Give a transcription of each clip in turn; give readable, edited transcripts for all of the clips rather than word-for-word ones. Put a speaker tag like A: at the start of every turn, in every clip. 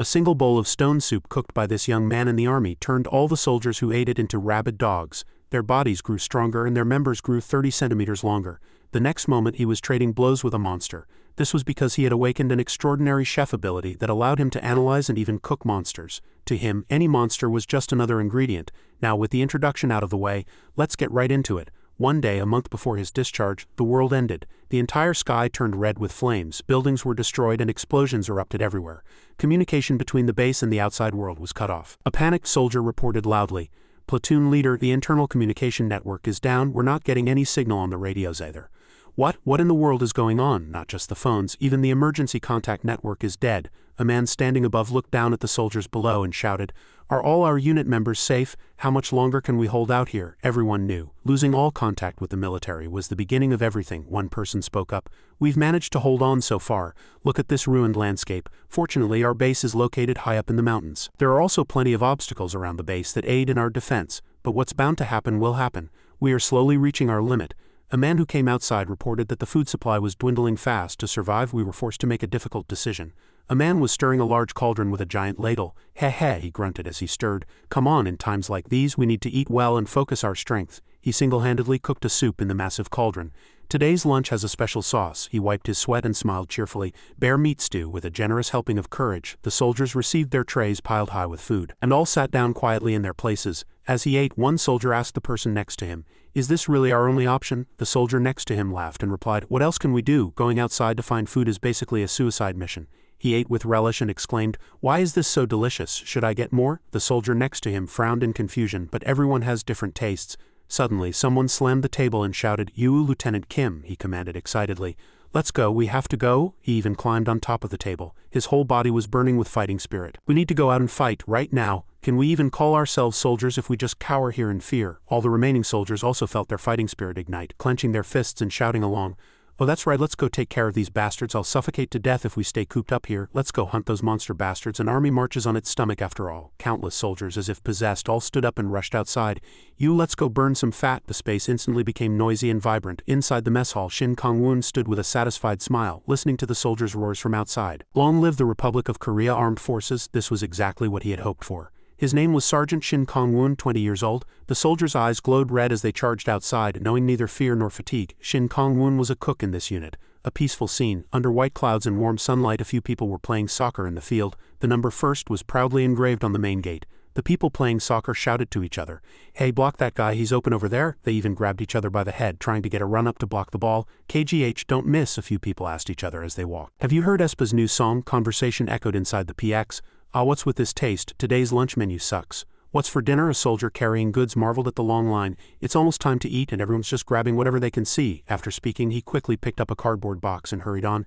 A: A single bowl of stone soup cooked by this young man in the army turned all the soldiers who ate it into rabid dogs. Their bodies grew stronger and their members grew 30 centimeters longer. The next moment he was trading blows with a monster. This was because he had awakened an extraordinary chef ability that allowed him to analyze and even cook monsters. To him, any monster was just another ingredient. Now, with the introduction out of the way, let's get right into it. One day, a month before his discharge, the world ended. The entire sky turned red with flames, buildings were destroyed and explosions erupted everywhere. Communication between the base and the outside world was cut off. A panicked soldier reported loudly, "Platoon leader, the internal communication network is down, we're not getting any signal on the radios either." What in the world is going on? Not just the phones, even the emergency contact network is dead. A man standing above looked down at the soldiers below and shouted, "Are all our unit members safe? How much longer can we hold out here?" Everyone knew. Losing all contact with the military was the beginning of everything. One person spoke up, "We've managed to hold on so far. Look at this ruined landscape. Fortunately, our base is located high up in the mountains. There are also plenty of obstacles around the base that aid in our defense, but what's bound to happen will happen. We are slowly reaching our limit." A man who came outside reported that the food supply was dwindling fast. To survive, we were forced to make a difficult decision. A man was stirring a large cauldron with a giant ladle. "Heh," he grunted as he stirred. "Come on, in times like these we need to eat well and focus our strength." He single-handedly cooked a soup in the massive cauldron. "Today's lunch has a special sauce." He wiped his sweat and smiled cheerfully. "Bear meat stew with a generous helping of courage." The soldiers received their trays piled high with food, and all sat down quietly in their places. As he ate, one soldier asked the person next to him, "Is this really our only option?" The soldier next to him laughed and replied, "What else can we do? Going outside to find food is basically a suicide mission." He ate with relish and exclaimed, "Why is this so delicious? Should I get more?" The soldier next to him frowned in confusion, but everyone has different tastes. Suddenly, someone slammed the table and shouted, "You, Lieutenant Kim," he commanded excitedly. "Let's go, we have to go." He even climbed on top of the table. His whole body was burning with fighting spirit. "We need to go out and fight, right now. Can we even call ourselves soldiers if we just cower here in fear?" All the remaining soldiers also felt their fighting spirit ignite, clenching their fists and shouting along, "Oh, that's right, let's go take care of these bastards. I'll suffocate to death if we stay cooped up here. Let's go hunt those monster bastards. An army marches on its stomach after all." Countless soldiers, as if possessed, all stood up and rushed outside. "You, let's go burn some fat." The space instantly became noisy and vibrant. Inside the mess hall, Shin Kong-woon stood with a satisfied smile, listening to the soldiers' roars from outside. Long live the Republic of Korea Armed Forces. This was exactly what he had hoped for. His name was Sergeant Shin Kong-woon, 20 years old. The soldiers' eyes glowed red as they charged outside, knowing neither fear nor fatigue. Shin Kong-woon was a cook in this unit. A peaceful scene. Under white clouds and warm sunlight, a few people were playing soccer in the field. The number first was proudly engraved on the main gate. The people playing soccer shouted to each other, "Hey, block that guy, he's open over there." They even grabbed each other by the head, trying to get a run-up to block the ball. "KGH, don't miss," a few people asked each other as they walked. "Have you heard aespa's new song?" Conversation echoed inside the PX. "Ah, what's with this taste? Today's lunch menu sucks." "What's for dinner?" A soldier carrying goods marveled at the long line. "It's almost time to eat and everyone's just grabbing whatever they can see." After speaking, he quickly picked up a cardboard box and hurried on.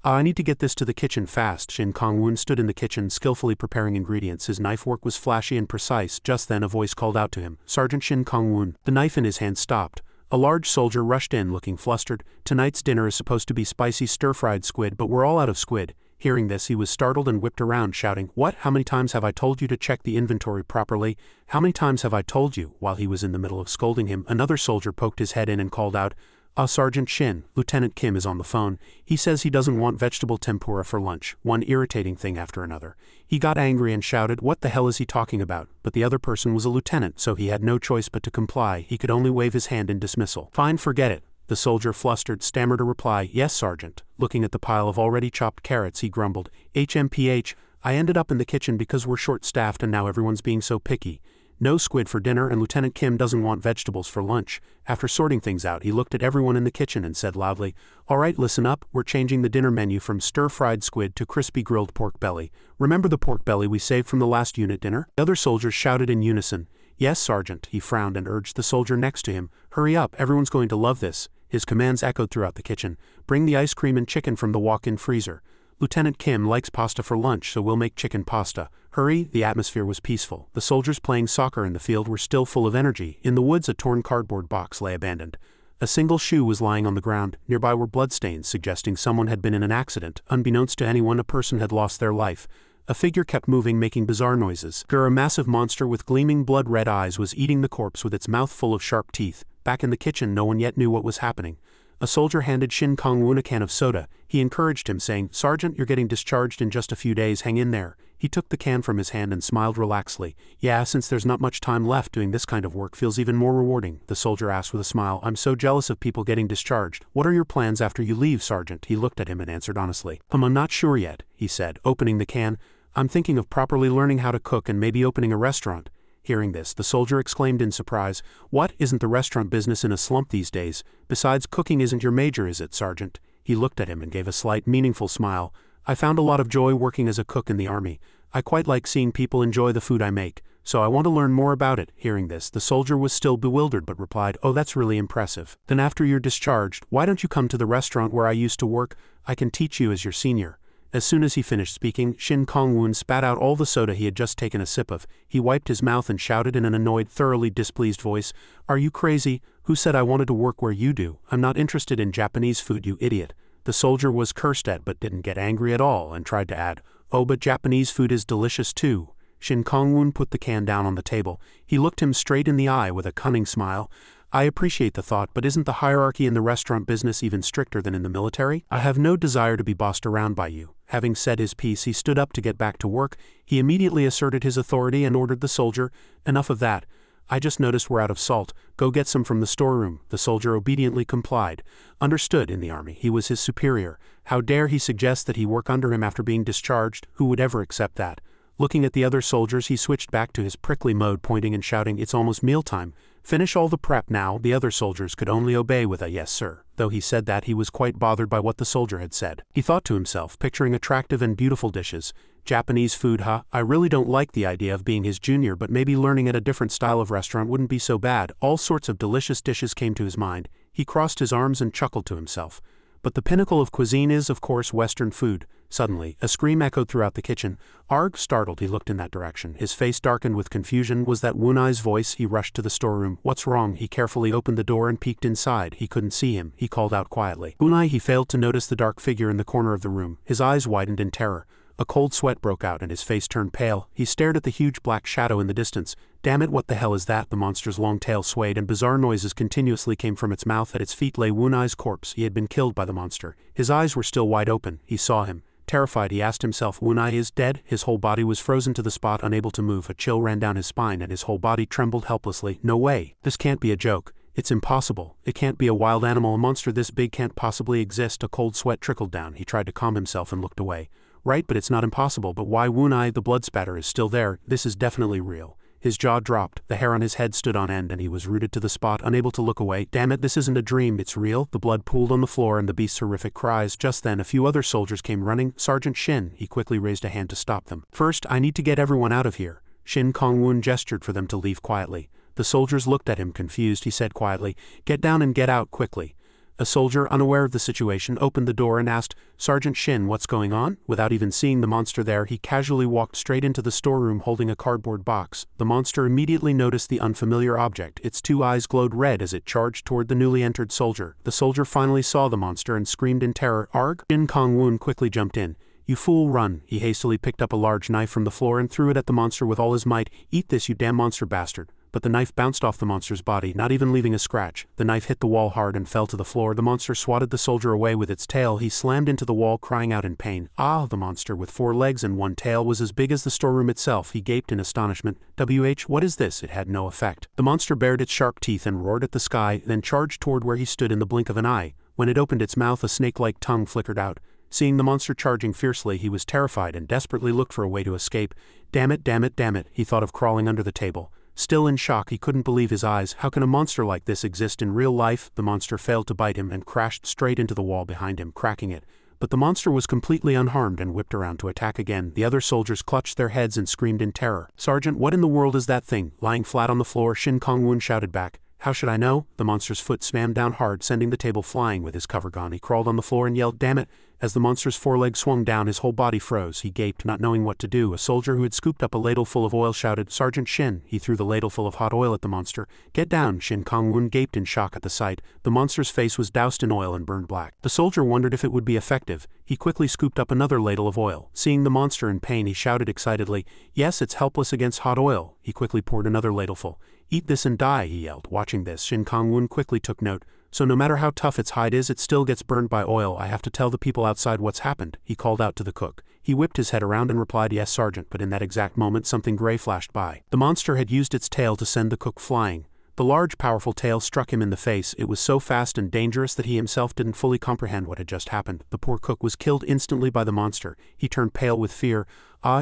A: "I need to get this to the kitchen fast." Shin Kong-woon stood in the kitchen, skillfully preparing ingredients. His knife work was flashy and precise. Just then a voice called out to him, "Sergeant Shin Kong-woon." The knife in his hand stopped. A large soldier rushed in, looking flustered. "Tonight's dinner is supposed to be spicy stir-fried squid, but we're all out of squid." Hearing this, he was startled and whipped around, shouting, "What? How many times have I told you to check the inventory properly? How many times have I told you?" While he was in the middle of scolding him, another soldier poked his head in and called out, Sergeant Shin, Lieutenant Kim is on the phone. He says he doesn't want vegetable tempura for lunch." One irritating thing after another. He got angry and shouted, "What the hell is he talking about?" But the other person was a lieutenant, so he had no choice but to comply. He could only wave his hand in dismissal. "Fine, forget it." The soldier, flustered, stammered a reply, "Yes, Sergeant." Looking at the pile of already chopped carrots, he grumbled, "HMPH, I ended up in the kitchen because we're short-staffed and now everyone's being so picky. No squid for dinner and Lieutenant Kim doesn't want vegetables for lunch." After sorting things out, he looked at everyone in the kitchen and said loudly, "All right, listen up, we're changing the dinner menu from stir-fried squid to crispy grilled pork belly. Remember the pork belly we saved from the last unit dinner?" The other soldiers shouted in unison, "Yes, Sergeant." He frowned and urged the soldier next to him, "Hurry up, everyone's going to love this." His commands echoed throughout the kitchen. "Bring the ice cream and chicken from the walk-in freezer. Lieutenant Kim likes pasta for lunch, so we'll make chicken pasta. Hurry." The atmosphere was peaceful. The soldiers playing soccer in the field were still full of energy. In the woods, a torn cardboard box lay abandoned. A single shoe was lying on the ground. Nearby were bloodstains, suggesting someone had been in an accident. Unbeknownst to anyone, a person had lost their life. A figure kept moving, making bizarre noises. A massive monster with gleaming blood-red eyes was eating the corpse with its mouth full of sharp teeth. Back in the kitchen, no one yet knew what was happening. A soldier handed Shin Kong-woon a can of soda. He encouraged him, saying, "Sergeant, you're getting discharged in just a few days, hang in there." He took the can from his hand and smiled relaxedly. Yeah, since there's not much time left, doing this kind of work feels even more rewarding, the soldier asked with a smile. I'm so jealous of people getting discharged. What are your plans after you leave, Sergeant? He looked at him and answered honestly. I'm not sure yet, he said, opening the can. I'm thinking of properly learning how to cook and maybe opening a restaurant. Hearing this, the soldier exclaimed in surprise. What, isn't the restaurant business in a slump these days? Besides, cooking isn't your major, is it, Sergeant? He looked at him and gave a slight, meaningful smile. I found a lot of joy working as a cook in the army. I quite like seeing people enjoy the food I make, so I want to learn more about it. Hearing this, the soldier was still bewildered but replied, oh, that's really impressive. Then after you're discharged, why don't you come to the restaurant where I used to work? I can teach you as your senior. As soon as he finished speaking, Shin Kong-woon spat out all the soda he had just taken a sip of. He wiped his mouth and shouted in an annoyed, thoroughly displeased voice, Are you crazy? Who said I wanted to work where you do? I'm not interested in Japanese food, you idiot. The soldier was cursed at but didn't get angry at all and tried to add, Oh, but Japanese food is delicious too. Shin Kong-woon put the can down on the table. He looked him straight in the eye with a cunning smile. I appreciate the thought, but isn't the hierarchy in the restaurant business even stricter than in the military? I have no desire to be bossed around by you. Having said his piece, he stood up to get back to work. He immediately asserted his authority and ordered the soldier, Enough of that. I just noticed we're out of salt. Go get some from the storeroom. The soldier obediently complied. Understood, in the army, he was his superior. How dare he suggest that he work under him after being discharged? Who would ever accept that? Looking at the other soldiers, he switched back to his prickly mode, pointing and shouting, It's almost mealtime. Finish all the prep now. The other soldiers could only obey with a yes, sir. Though he said that, he was quite bothered by what the soldier had said. He thought to himself, picturing attractive and beautiful dishes. Japanese food, huh? I really don't like the idea of being his junior, but maybe learning at a different style of restaurant wouldn't be so bad. All sorts of delicious dishes came to his mind. He crossed his arms and chuckled to himself. But the pinnacle of cuisine is, of course, Western food. Suddenly, a scream echoed throughout the kitchen. Arg! Startled, he looked in that direction. His face darkened with confusion. Was that Wunai's voice? He rushed to the storeroom. What's wrong? He carefully opened the door and peeked inside. He couldn't see him. He called out quietly. Wunai! He failed to notice the dark figure in the corner of the room. His eyes widened in terror. A cold sweat broke out and his face turned pale. He stared at the huge black shadow in the distance. Damn it, what the hell is that? The monster's long tail swayed and bizarre noises continuously came from its mouth. At its feet lay Wunai's corpse. He had been killed by the monster. His eyes were still wide open. He saw him. Terrified, he asked himself, Wunai is dead? His whole body was frozen to the spot, unable to move. A chill ran down his spine and his whole body trembled helplessly. No way. This can't be a joke. It's impossible. It can't be a wild animal. A monster this big can't possibly exist. A cold sweat trickled down. He tried to calm himself and looked away. Right, but it's not impossible. But why Wunai? The blood spatter is still there. This is definitely real. His jaw dropped, the hair on his head stood on end and he was rooted to the spot, unable to look away. Damn it, this isn't a dream, it's real. The blood pooled on the floor and the beast's horrific cries. Just then, a few other soldiers came running. Sergeant Shin, he quickly raised a hand to stop them. First, I need to get everyone out of here. Shin Kong-woon gestured for them to leave quietly. The soldiers looked at him confused. He said quietly, Get down and get out quickly. A soldier, unaware of the situation, opened the door and asked, Sergeant Shin, what's going on? Without even seeing the monster there, he casually walked straight into the storeroom holding a cardboard box. The monster immediately noticed the unfamiliar object. Its two eyes glowed red as it charged toward the newly entered soldier. The soldier finally saw the monster and screamed in terror. Arg! Shin Kong-woon quickly jumped in. You fool, run. He hastily picked up a large knife from the floor and threw it at the monster with all his might. Eat this, you damn monster bastard. But the knife bounced off the monster's body, not even leaving a scratch. The knife hit the wall hard and fell to the floor. The monster swatted the soldier away with its tail. He slammed into the wall, crying out in pain. Ah! The monster, with 4 legs and 1 tail, was as big as the storeroom itself. He gaped in astonishment. What is this? It had no effect. The monster bared its sharp teeth and roared at the sky, then charged toward where he stood in the blink of an eye. When it opened its mouth, a snake-like tongue flickered out. Seeing the monster charging fiercely, he was terrified and desperately looked for a way to escape. Damn it, damn it, damn it. He thought of crawling under the table. Still in shock, he couldn't believe his eyes. How can a monster like this exist in real life? The monster failed to bite him and crashed straight into the wall behind him, cracking it. But the monster was completely unharmed and whipped around to attack again. The other soldiers clutched their heads and screamed in terror. Sergeant, what in the world is that thing? Lying flat on the floor, Shin Kong-woon shouted back. How should I know? The monster's foot slammed down hard, sending the table flying with his cover gone. He crawled on the floor and yelled, Damn it! As the monster's forelegs swung down, his whole body froze. He gaped, not knowing what to do. A soldier who had scooped up a ladle full of oil shouted, Sergeant Shin. He threw the ladle full of hot oil at the monster. Get down! Shin Kong-woon gaped in shock at the sight. The monster's face was doused in oil and burned black. The soldier wondered if it would be effective. He quickly scooped up another ladle of oil. Seeing the monster in pain, he shouted excitedly, Yes, it's helpless against hot oil. He quickly poured another ladleful. Eat this and die, he yelled. Watching this, Shin Kong-woon quickly took note. so no matter how tough its hide is, it still gets burned by oil. I have to tell the people outside what's happened," he called out to the cook. He whipped his head around and replied, "Yes, Sergeant," but in that exact moment something gray flashed by. The monster had used its tail to send the cook flying. The large, powerful tail struck him in the face. It was so fast and dangerous that he himself didn't fully comprehend what had just happened. The poor cook was killed instantly by the monster. He turned pale with fear.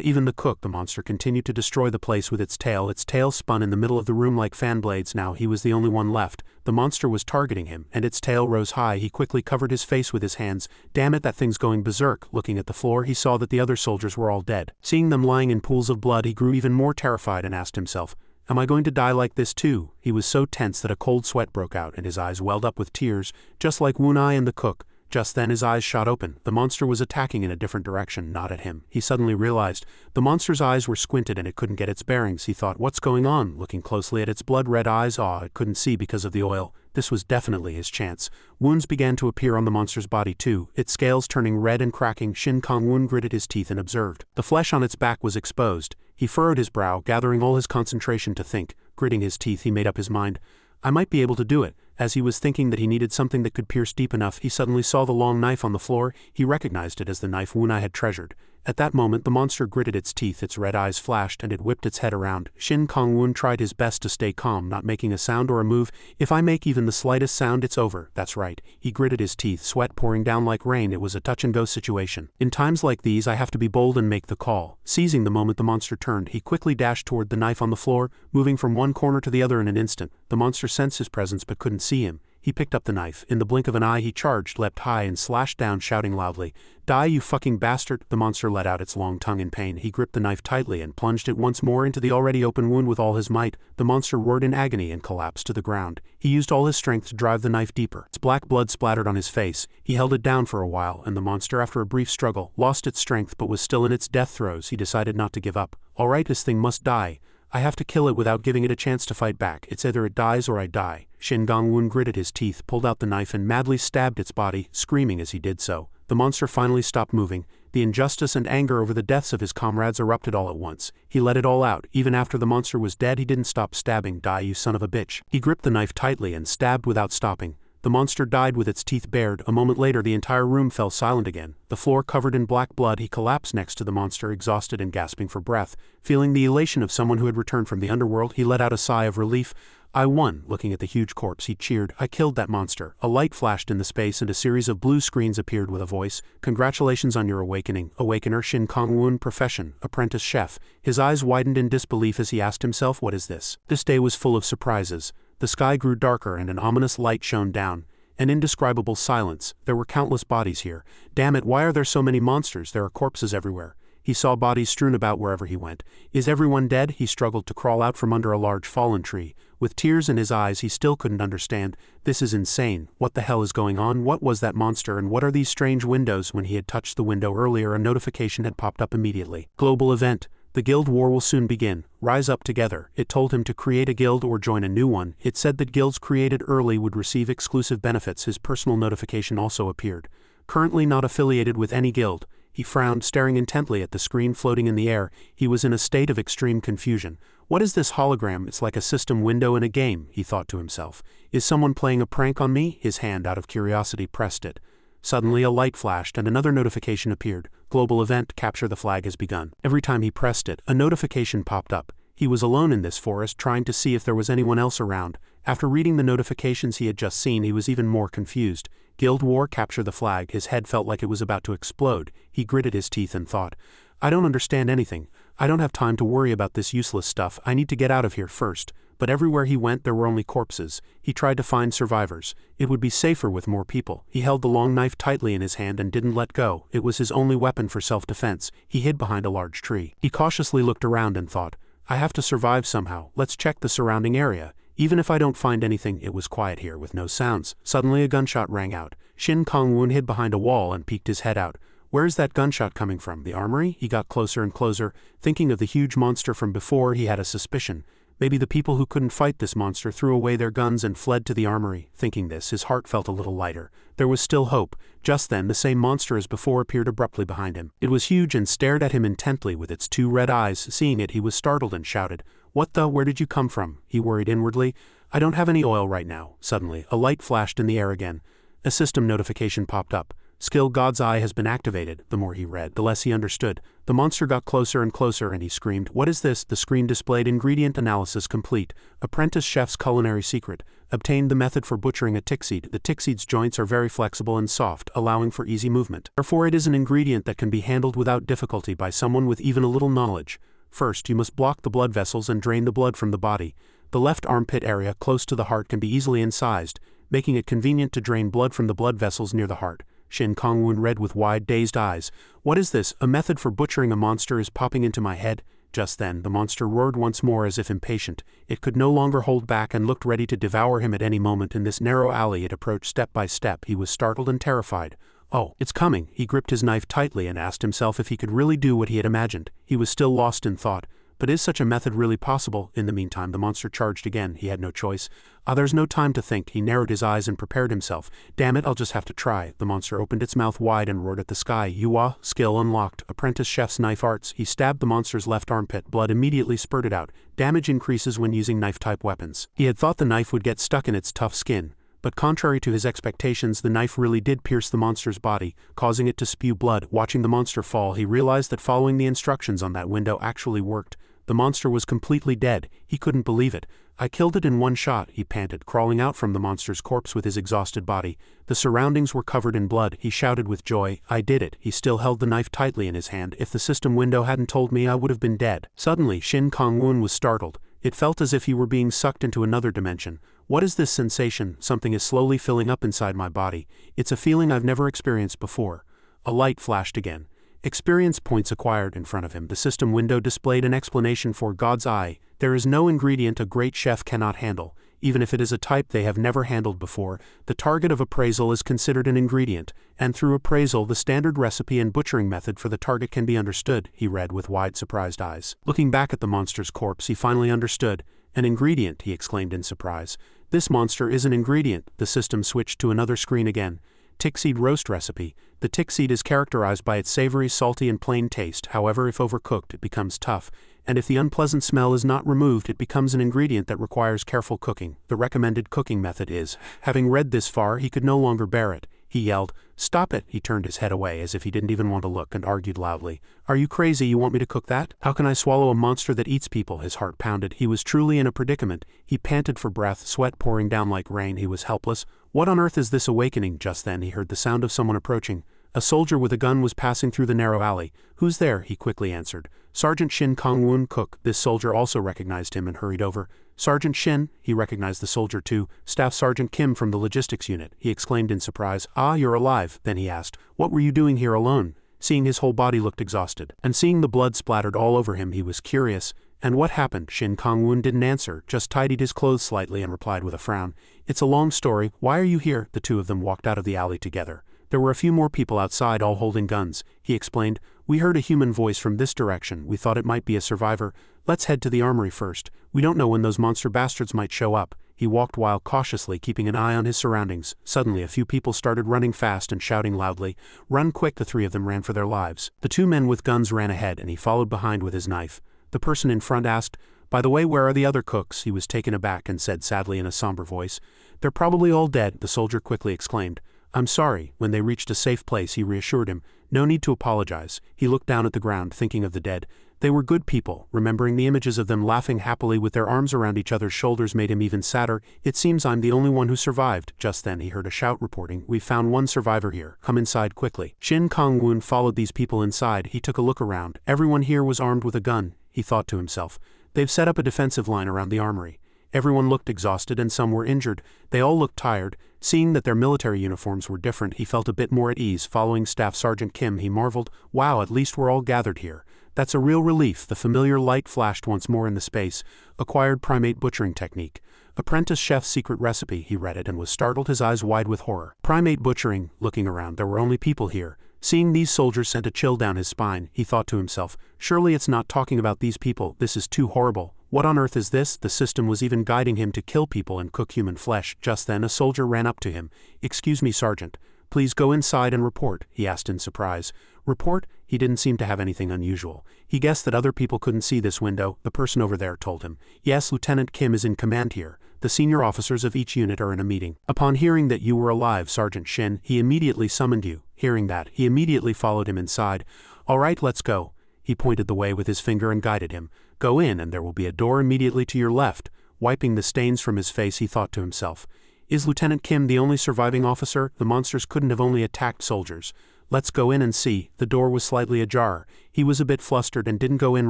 A: Even the cook. The monster continued to destroy the place with its tail. Its tail spun in the middle of the room like fan blades. Now he was the only one left. The monster was targeting him, and its tail rose high. He quickly covered his face with his hands. "Damn it, that thing's going berserk." Looking at the floor, he saw that the other soldiers were all dead. Seeing them lying in pools of blood, he grew even more terrified and asked himself, "Am I going to die like this too?" He was so tense that a cold sweat broke out and his eyes welled up with tears, just like Wunai and the cook. Just then his eyes shot open. The monster was attacking in a different direction, not at him. He suddenly realized the monster's eyes were squinted and it couldn't get its bearings. He thought, "What's going on?" Looking closely at its blood-red eyes, it couldn't see because of the oil. This was definitely his chance. Wounds began to appear on the monster's body too, its scales turning red and cracking. Shin Kong-woon gritted his teeth and observed. The flesh on its back was exposed. He furrowed his brow, gathering all his concentration to think. Gritting his teeth, he made up his mind. I might be able to do it. As he was thinking that he needed something that could pierce deep enough, he suddenly saw the long knife on the floor. He recognized it as the knife Wunai had treasured. At that moment the monster gritted its teeth, its red eyes flashed, and it whipped its head around. Shin Kong-woon tried his best to stay calm, not making a sound or a move. "If I make even the slightest sound, it's over." That's right. He gritted his teeth, sweat pouring down like rain. It was a touch-and-go situation. In times like these I have to be bold and make the call. Seizing the moment the monster turned, he quickly dashed toward the knife on the floor, moving from one corner to the other in an instant. The monster sensed his presence but couldn't see him. He picked up the knife. In the blink of an eye he charged, leapt high, and slashed down, shouting loudly, "Die, you fucking bastard!" The monster let out its long tongue in pain. He gripped the knife tightly and plunged it once more into the already open wound with all his might. The monster roared in agony and collapsed to the ground. He used all his strength to drive the knife deeper. Its black blood splattered on his face. He held it down for a while, and the monster, after a brief struggle, lost its strength but was still in its death throes. He decided not to give up. "All right, this thing must die. I have to kill it without giving it a chance to fight back. It's either it dies or I die." Shin Kong-woon gritted his teeth, pulled out the knife and madly stabbed its body, screaming as he did so. The monster finally stopped moving. The injustice and anger over the deaths of his comrades erupted all at once. He let it all out. Even after the monster was dead, he didn't stop stabbing. "Die, you son of a bitch." He gripped the knife tightly and stabbed without stopping. The monster died with its teeth bared. A moment later the entire room fell silent again. The floor covered in black blood. He collapsed next to the monster, exhausted and gasping for breath. Feeling the elation of someone who had returned from the underworld, he let out a sigh of relief. "I won." Looking at the huge corpse, he cheered. "I killed that monster." A light flashed in the space and a series of blue screens appeared with a voice. "Congratulations on your awakening. Awakener Shin Kong-woon, profession, apprentice chef." His eyes widened in disbelief as he asked himself, "What is this?" This day was full of surprises. The sky grew darker and an ominous light shone down. An indescribable silence. There were countless bodies here. Damn it, why are there so many monsters? There are corpses everywhere. He saw bodies strewn about wherever he went. Is everyone dead? He struggled to crawl out from under a large fallen tree. With tears in his eyes, he still couldn't understand. This is insane. What the hell is going on? What was that monster and what are these strange windows? When he had touched the window earlier, a notification had popped up immediately. Global event. The guild war will soon begin. Rise up together. It told him to create a guild or join a new one. It said that guilds created early would receive exclusive benefits. His personal notification also appeared. Currently not affiliated with any guild. He frowned, staring intently at the screen floating in the air. He was in a state of extreme confusion. What is this hologram? It's like a system window in a game, he thought to himself. Is someone playing a prank on me? His hand, out of curiosity, pressed it. Suddenly a light flashed and another notification appeared. Global event, capture the flag has begun. Every time he pressed it, a notification popped up. He was alone in this forest, trying to see if there was anyone else around. After reading the notifications he had just seen, he was even more confused. Guild war, capture the flag. His head felt like it was about to explode. He gritted his teeth and thought, I don't understand anything. I don't have time to worry about this useless stuff. I need to get out of here first. But everywhere he went there were only corpses. He tried to find survivors. It would be safer with more people. He held the long knife tightly in his hand and didn't let go. It was his only weapon for self-defense. He hid behind a large tree. He cautiously looked around and thought, I have to survive somehow. Let's check the surrounding area. Even if I don't find anything, it was quiet here with no sounds. Suddenly a gunshot rang out. Shin Kong-woon hid behind a wall and peeked his head out. Where's that gunshot coming from? The armory? He got closer and closer. Thinking of the huge monster from before, he had a suspicion. Maybe the people who couldn't fight this monster threw away their guns and fled to the armory. Thinking this, his heart felt a little lighter. There was still hope. Just then, the same monster as before appeared abruptly behind him. It was huge and stared at him intently with its two red eyes. Seeing it, he was startled and shouted, What the? Where did you come from? He worried inwardly. I don't have any oil right now. Suddenly, a light flashed in the air again. A system notification popped up. Skill God's Eye has been activated. The more he read, the less he understood. The monster got closer and closer and he screamed, "What is this?" The screen displayed ingredient analysis complete. Apprentice chef's culinary secret. Obtained the method for butchering a tickseed. The tickseed's joints are very flexible and soft, allowing for easy movement. Therefore it is an ingredient that can be handled without difficulty by someone with even a little knowledge. First, you must block the blood vessels and drain the blood from the body. The left armpit area close to the heart can be easily incised, making it convenient to drain blood from the blood vessels near the heart. Shin Kong-woon read with wide, dazed eyes. What is this? A method for butchering a monster is popping into my head. Just then, the monster roared once more as if impatient. It could no longer hold back and looked ready to devour him at any moment. In this narrow alley it approached step by step. He was startled and terrified. Oh, it's coming. He gripped his knife tightly and asked himself if he could really do what he had imagined. He was still lost in thought. But is such a method really possible? In the meantime, the monster charged again. He had no choice. There's no time to think. He narrowed his eyes and prepared himself. Damn it, I'll just have to try. The monster opened its mouth wide and roared at the sky. Yuwa, skill unlocked. Apprentice chef's knife arts. He stabbed the monster's left armpit. Blood immediately spurted out. Damage increases when using knife-type weapons. He had thought the knife would get stuck in its tough skin. But contrary to his expectations, the knife really did pierce the monster's body, causing it to spew blood. Watching the monster fall, he realized that following the instructions on that window actually worked. The monster was completely dead. He couldn't believe it. I killed it in one shot, he panted, crawling out from the monster's corpse with his exhausted body. The surroundings were covered in blood. He shouted with joy. I did it. He still held the knife tightly in his hand. If the system window hadn't told me, I would have been dead. Suddenly, Shin Kong-woon was startled. It felt as if he were being sucked into another dimension. What is this sensation? Something is slowly filling up inside my body. It's a feeling I've never experienced before. A light flashed again. Experience points acquired. In front of him, the system window displayed an explanation for God's Eye. There is no ingredient a great chef cannot handle, even if it is a type they have never handled before. The target of appraisal is considered an ingredient, and through appraisal the standard recipe and butchering method for the target can be understood, he read with wide surprised eyes. Looking back at the monster's corpse, he finally understood. An ingredient, he exclaimed in surprise. This monster is an ingredient. The system switched to another screen again. Tickseed roast recipe. The tickseed is characterized by its savory, salty, and plain taste. However, if overcooked, it becomes tough, and if the unpleasant smell is not removed, it becomes an ingredient that requires careful cooking. The recommended cooking method is. Having read this far, he could no longer bear it. He yelled, "Stop it!" He turned his head away as if he didn't even want to look and argued loudly. "Are you crazy? You want me to cook that? How can I swallow a monster that eats people?" His heart pounded. He was truly in a predicament. He panted for breath, sweat pouring down like rain. He was helpless. What on earth is this awakening? Just then he heard the sound of someone approaching. A soldier with a gun was passing through the narrow alley. "Who's there?" he quickly answered. "Sergeant Shin Kong-woon, cook." This soldier also recognized him and hurried over. "Sergeant Shin?" He recognized the soldier too. "Staff Sergeant Kim from the logistics unit," he exclaimed in surprise. "Ah, you're alive." Then he asked, "What were you doing here alone?" Seeing his whole body looked exhausted, and seeing the blood splattered all over him, he was curious. "And what happened?" Shin Kong-woon didn't answer, just tidied his clothes slightly and replied with a frown. "It's a long story. Why are you here?" The two of them walked out of the alley together. There were a few more people outside, all holding guns. He explained, "We heard a human voice from this direction. We thought it might be a survivor. Let's head to the armory first. We don't know when those monster bastards might show up." He walked while cautiously keeping an eye on his surroundings. Suddenly a few people started running fast and shouting loudly. "Run quick!" The three of them ran for their lives. The two men with guns ran ahead and he followed behind with his knife. The person in front asked, "By the way, where are the other cooks?" He was taken aback and said sadly in a somber voice, "They're probably all dead." The soldier quickly exclaimed, "I'm sorry." When they reached a safe place, he reassured him. "No need to apologize." He looked down at the ground, thinking of the dead. They were good people. Remembering the images of them laughing happily with their arms around each other's shoulders made him even sadder. "It seems I'm the only one who survived." Just then he heard a shout reporting, "We've found one survivor here. Come inside quickly." Shin Kong-woon followed these people inside. He took a look around. Everyone here was armed with a gun. He thought to himself, "They've set up a defensive line around the armory." Everyone looked exhausted and some were injured. They all looked tired. Seeing that their military uniforms were different, he felt a bit more at ease. Following Staff Sergeant Kim, he marveled, "Wow, at least we're all gathered here. That's a real relief." The familiar light flashed once more in the space. Acquired primate butchering technique. Apprentice chef's secret recipe. He read it and was startled, his eyes wide with horror. Primate butchering. Looking around, there were only people here. Seeing these soldiers sent a chill down his spine. He thought to himself, "Surely it's not talking about these people. This is too horrible. What on earth is this?" The system was even guiding him to kill people and cook human flesh. Just then a soldier ran up to him. "Excuse me, Sergeant. Please go inside and report," he asked in surprise. Report? He didn't seem to have anything unusual. He guessed that other people couldn't see this window. The person over there told him. "Yes, Lieutenant Kim is in command here." the senior officers of each unit are in a meeting. Upon hearing that you were alive, Sergeant Shin, he immediately summoned you. Hearing that, he immediately followed him inside. All right, let's go. He pointed the way with his finger and guided him. Go in and there will be a door immediately to your left. Wiping the stains from his face, he thought to himself, is Lieutenant Kim the only surviving officer? The monsters couldn't have only attacked soldiers. Let's go in and see. The door was slightly ajar. He was a bit flustered and didn't go in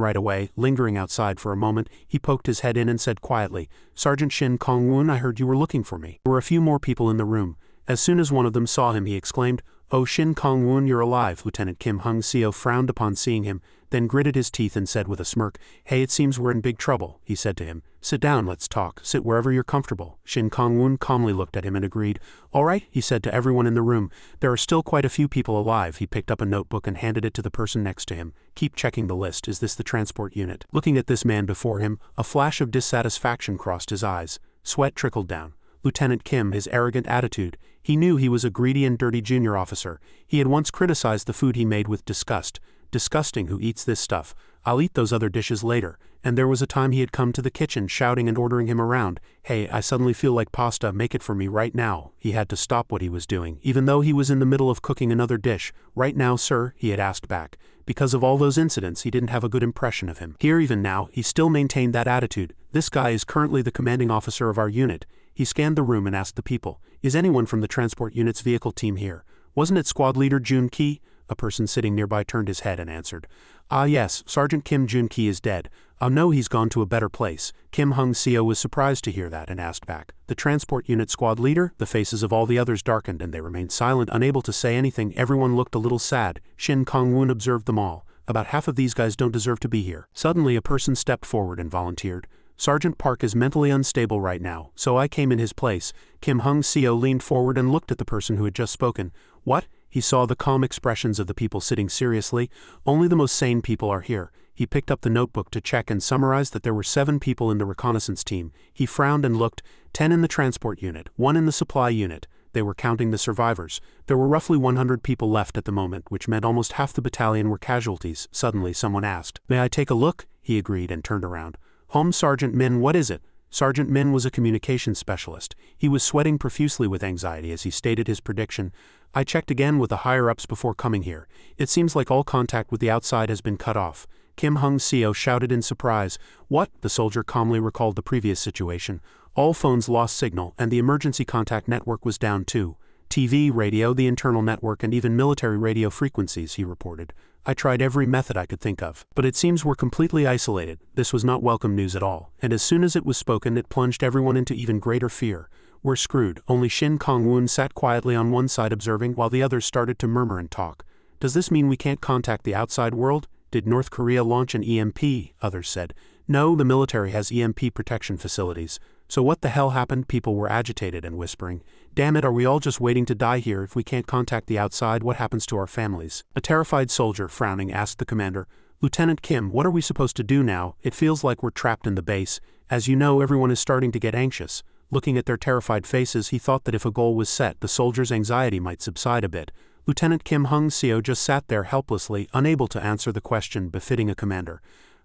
A: right away. Lingering outside for a moment, he poked his head in and said quietly, Sergeant Shin Kong-woon, I heard you were looking for me. There were a few more people in the room. As soon as one of them saw him, he exclaimed, Oh, Shin Kong-woon, you're alive. Lieutenant Kim Hung-seo frowned upon seeing him, then gritted his teeth and said with a smirk, Hey, it seems we're in big trouble, he said to him. Sit down, let's talk. Sit wherever you're comfortable. Shin Kong-woon calmly looked at him and agreed. All right, he said to everyone in the room. There are still quite a few people alive. He picked up a notebook and handed it to the person next to him. Keep checking the list. Is this the transport unit? Looking at this man before him, a flash of dissatisfaction crossed his eyes. Sweat trickled down. Lieutenant Kim, his arrogant attitude. He knew he was a greedy and dirty junior officer. He had once criticized the food he made with disgust. Disgusting, who eats this stuff? I'll eat those other dishes later. And there was a time he had come to the kitchen shouting and ordering him around. Hey, I suddenly feel like pasta, make it for me right now. He had to stop what he was doing, even though he was in the middle of cooking another dish. Right now, sir, he had asked back. Because of all those incidents, he didn't have a good impression of him. Here even now, he still maintained that attitude. This guy is currently the commanding officer of our unit. He scanned the room and asked the people, is anyone from the transport unit's vehicle team here? Wasn't it squad leader Jun Ki? A person sitting nearby turned his head and answered, Ah yes, Sergeant Kim Jun Ki is dead. Oh no, he's gone to a better place. Kim Hung-seo was surprised to hear that and asked back, the transport unit squad leader? The faces of all the others darkened and they remained silent, unable to say anything. Everyone looked a little sad. Shin Kong-woon observed them all. About half of these guys don't deserve to be here. Suddenly a person stepped forward and volunteered. Sergeant Park is mentally unstable right now, so I came in his place. Kim Hung-seo leaned forward and looked at the person who had just spoken. What? He saw the calm expressions of the people sitting seriously. Only the most sane people are here. He picked up the notebook to check and summarized that there were 7 people in the reconnaissance team. He frowned and looked, 10 in the transport unit, 1 in the supply unit. They were counting the survivors. There were roughly 100 people left at the moment, which meant almost half the battalion were casualties. Suddenly someone asked, May I take a look? He agreed and turned around. Home Sergeant Min, what is it? Sergeant Min was a communications specialist. He was sweating profusely with anxiety as he stated his prediction. I checked again with the higher-ups before coming here. It seems like all contact with the outside has been cut off. Kim Hung-seo shouted in surprise. What? The soldier calmly recalled the previous situation. All phones lost signal and the emergency contact network was down too. TV, radio, the internal network and even military radio frequencies, he reported. I tried every method I could think of, but it seems we're completely isolated. This was not welcome news at all, and as soon as it was spoken it plunged everyone into even greater fear. We're screwed. Only Shin Kong-woon sat quietly on one side observing while the others started to murmur and talk. Does this mean we can't contact the outside world? Did North Korea launch an EMP? Others said. No, the military has EMP protection facilities. So what the hell happened? People were agitated and whispering. Damn it, are we all just waiting to die here? If we can't contact the outside, what happens to our families? A terrified soldier, frowning, asked the commander, Lieutenant Kim, what are we supposed to do now? It feels like we're trapped in the base. As you know, everyone is starting to get anxious. Looking at their terrified faces, he thought that if a goal was set, the soldiers' anxiety might subside a bit. Lieutenant Kim Hung-seo just sat there helplessly, unable to answer the question befitting a commander.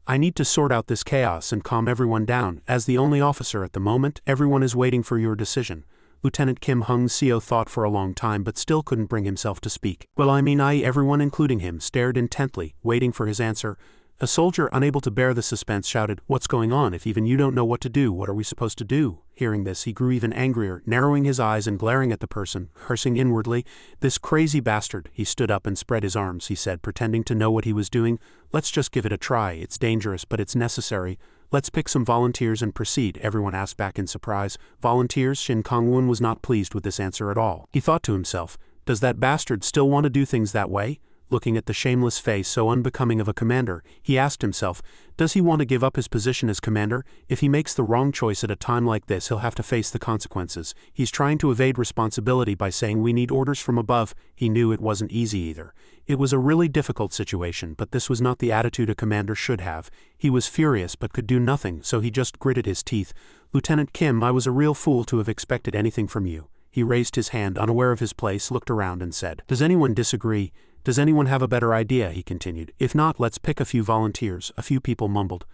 A: I need to sort out this chaos and calm everyone down. As the only officer at the moment, everyone is waiting for your decision. Lieutenant Kim Hung-seo thought for a long time but still couldn't bring himself to speak. Well, everyone including him stared intently, waiting for his answer. A soldier, unable to bear the suspense, shouted, What's going on? If even you don't know what to do, what are we supposed to do? Hearing this, he grew even angrier, narrowing his eyes and glaring at the person, cursing inwardly. This crazy bastard. He stood up and spread his arms, he said, pretending to know what he was doing. Let's just give it a try. It's dangerous, but it's necessary. Let's pick some volunteers and proceed, everyone asked back in surprise. Volunteers? Shin Kong-woon was not pleased with this answer at all. He thought to himself, does that bastard still want to do things that way? Looking at the shameless face so unbecoming of a commander, he asked himself, does he want to give up his position as commander? If he makes the wrong choice at a time like this, he'll have to face the consequences. He's trying to evade responsibility by saying we need orders from above. He knew it wasn't easy either. It was a really difficult situation, but this was not the attitude a commander should have. He was furious but could do nothing, so he just gritted his teeth. Lieutenant Kim, I was a real fool to have expected anything from you. He raised his hand, unaware of his place, looked around and said, does anyone disagree? Does anyone have a better idea? He continued. If not, let's pick a few volunteers. A few people mumbled.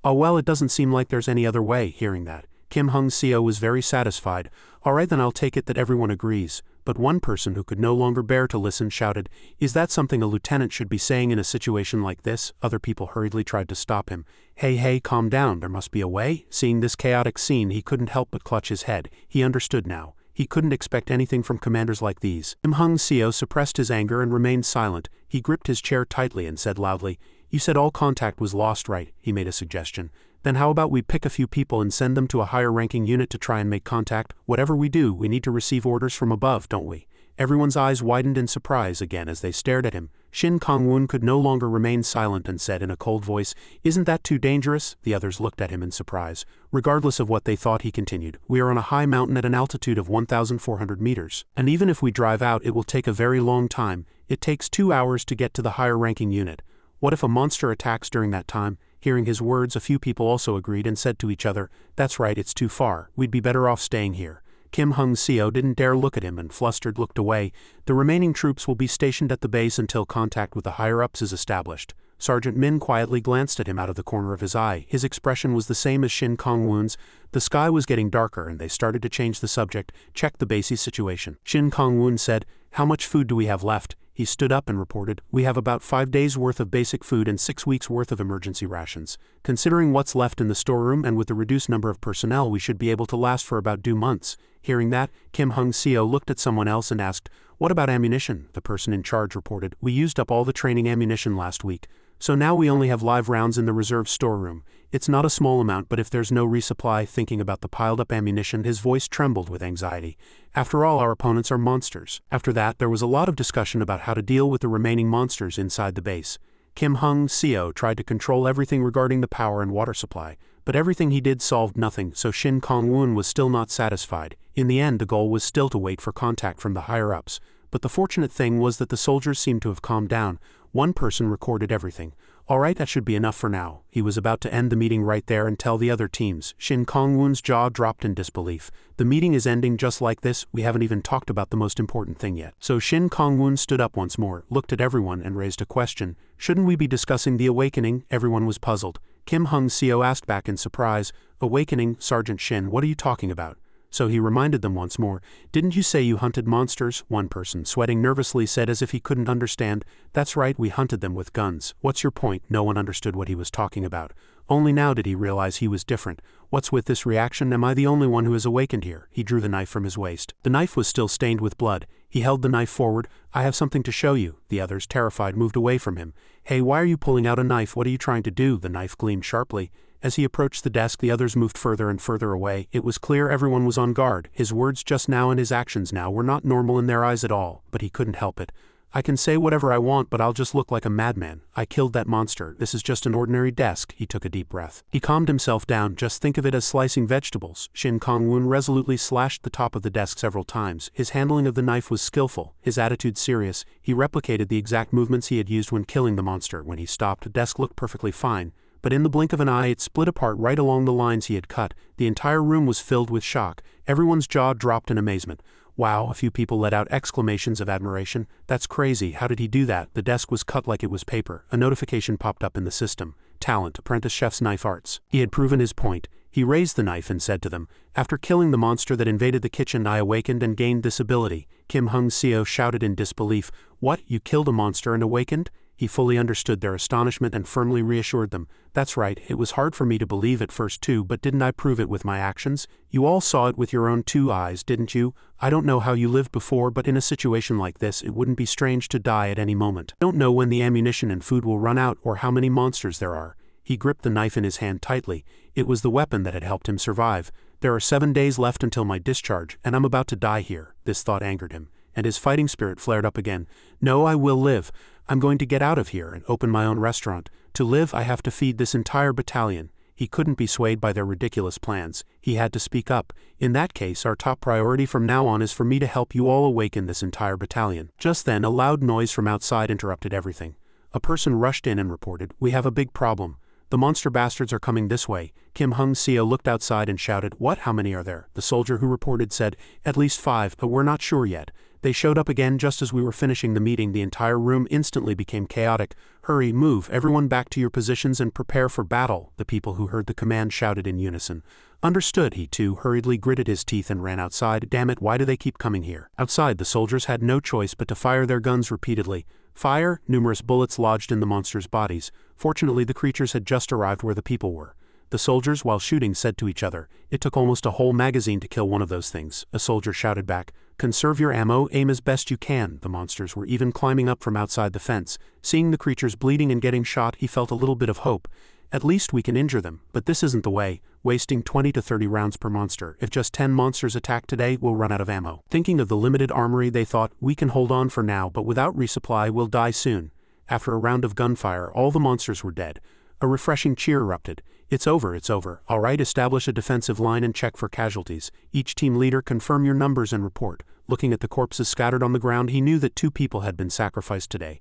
A: Oh well, it doesn't seem like there's any other way. Hearing that, Kim Hung-seo was very satisfied. Alright, then I'll take it that everyone agrees. But one person who could no longer bear to listen shouted, "Is that something a lieutenant should be saying in a situation like this?" Other people hurriedly tried to stop him. Hey, calm down, there must be a way." Seeing this chaotic scene, he couldn't help but clutch his head. He understood now. He couldn't expect anything from commanders like these. Kim Hung-seo suppressed his anger and remained silent. He gripped his chair tightly and said loudly, "You said all contact was lost, right?" He made a suggestion. "Then how about we pick a few people and send them to a higher-ranking unit to try and make contact? Whatever we do, we need to receive orders from above, don't we?" Everyone's eyes widened in surprise again as they stared at him. Shin Kong-woon could no longer remain silent and said in a cold voice, "Isn't that too dangerous?" The others looked at him in surprise. Regardless of what they thought, he continued, "We are on a high mountain at an altitude of 1,400 meters. And even if we drive out, it will take a very long time. It takes 2 hours to get to the higher-ranking unit. What if a monster attacks during that time?" Hearing his words, a few people also agreed and said to each other, "That's right, it's too far. We'd be better off staying here." Kim Hung-seo didn't dare look at him and flustered looked away. "The remaining troops will be stationed at the base until contact with the higher-ups is established." Sergeant Min quietly glanced at him out of the corner of his eye. His expression was the same as Shin Kong-woon's. The sky was getting darker and they started to change the subject. "Check the base's situation." Shin Kong-woon said, "How much food do we have left?" He stood up and reported, "We have about 5 days' worth of basic food and 6 weeks' worth of emergency rations. Considering what's left in the storeroom and with the reduced number of personnel, we should be able to last for about 2 months. Hearing that, Kim Hung-seo looked at someone else and asked, "What about ammunition?" The person in charge reported, "We used up all the training ammunition last week. So now we only have live rounds in the reserve storeroom. It's not a small amount, but if there's no resupply," thinking about the piled-up ammunition, his voice trembled with anxiety. "After all, our opponents are monsters." After that, there was a lot of discussion about how to deal with the remaining monsters inside the base. Kim Hung-seo tried to control everything regarding the power and water supply, but everything he did solved nothing, so Shin Kong-woon was still not satisfied. In the end, the goal was still to wait for contact from the higher-ups. But the fortunate thing was that the soldiers seemed to have calmed down. One person recorded everything. "Alright, that should be enough for now." He was about to end the meeting right there and tell the other teams. Shin Kong-woon's jaw dropped in disbelief. "The meeting is ending just like this? We haven't even talked about the most important thing yet." So Shin Kong-woon stood up once more, looked at everyone and raised a question. "Shouldn't we be discussing the awakening?" Everyone was puzzled. Kim Hung-seo asked back in surprise, "Awakening, Sergeant Shin, what are you talking about?" So he reminded them once more. "Didn't you say you hunted monsters?" One person, sweating nervously, said as if he couldn't understand. "That's right, we hunted them with guns." "What's your point?" No one understood what he was talking about. Only now did he realize he was different. "What's with this reaction? Am I the only one who has awakened here?" He drew the knife from his waist. The knife was still stained with blood. He held the knife forward. "I have something to show you." The others, terrified, moved away from him. "Hey, why are you pulling out a knife? What are you trying to do?" The knife gleamed sharply. As he approached the desk, the others moved further and further away. It was clear everyone was on guard. His words just now and his actions now were not normal in their eyes at all, but he couldn't help it. "I can say whatever I want, but I'll just look like a madman. I killed that monster. This is just an ordinary desk." He took a deep breath. He calmed himself down. "Just think of it as slicing vegetables." Shin Kong-woon resolutely slashed the top of the desk several times. His handling of the knife was skillful, his attitude serious. He replicated the exact movements he had used when killing the monster. When he stopped, the desk looked perfectly fine. But in the blink of an eye, it split apart right along the lines he had cut. The entire room was filled with shock. Everyone's jaw dropped in amazement. "Wow," a few people let out exclamations of admiration. "That's crazy, how did he do that?" The desk was cut like it was paper. A notification popped up in the system. "Talent, Apprentice Chef's Knife Arts." He had proven his point. He raised the knife and said to them, "After killing the monster that invaded the kitchen, I awakened and gained this ability." Kim Hung-seo shouted in disbelief, "What, you killed a monster and awakened?" He fully understood their astonishment and firmly reassured them. "That's right, it was hard for me to believe at first too, but didn't I prove it with my actions? You all saw it with your own 2 eyes, didn't you? I don't know how you lived before, but in a situation like this, it wouldn't be strange to die at any moment. Don't know when the ammunition and food will run out or how many monsters there are." He gripped the knife in his hand tightly. It was the weapon that had helped him survive. "There are 7 days left until my discharge, and I'm about to die here." This thought angered him, and his fighting spirit flared up again. "No, I will live. I'm going to get out of here and open my own restaurant. To live, I have to feed this entire battalion." He couldn't be swayed by their ridiculous plans. He had to speak up. "In that case, our top priority from now on is for me to help you all awaken this entire battalion." Just then, a loud noise from outside interrupted everything. A person rushed in and reported, "We have a big problem. The monster bastards are coming this way." Kim Hung-seo looked outside and shouted, "What? How many are there?" The soldier who reported said, "At least 5, but we're not sure yet." They showed up again just as we were finishing the meeting. The entire room instantly became chaotic. Hurry, move, everyone back to your positions and prepare for battle, the people who heard the command shouted in unison. Understood. He too hurriedly gritted his teeth and ran outside. Damn it, why do they keep coming here? Outside, the soldiers had no choice but to fire their guns repeatedly. Fire! Numerous bullets lodged in the monsters' bodies. Fortunately, the creatures had just arrived where the people were. The soldiers, while shooting, said to each other, "It took almost a whole magazine to kill one of those things." A soldier shouted back, "Conserve your ammo, aim as best you can." The monsters were even climbing up from outside the fence. Seeing the creatures bleeding and getting shot, he felt a little bit of hope. At least we can injure them, but this isn't the way, wasting 20 to 30 rounds per monster. If just 10 monsters attack today, we'll run out of ammo. Thinking of the limited armory, they thought, we can hold on for now, but without resupply, we'll die soon. After a round of gunfire, all the monsters were dead. A refreshing cheer erupted. It's over, it's over. All right, establish a defensive line and check for casualties. Each team leader confirm your numbers and report. Looking at the corpses scattered on the ground, he knew that 2 people had been sacrificed today.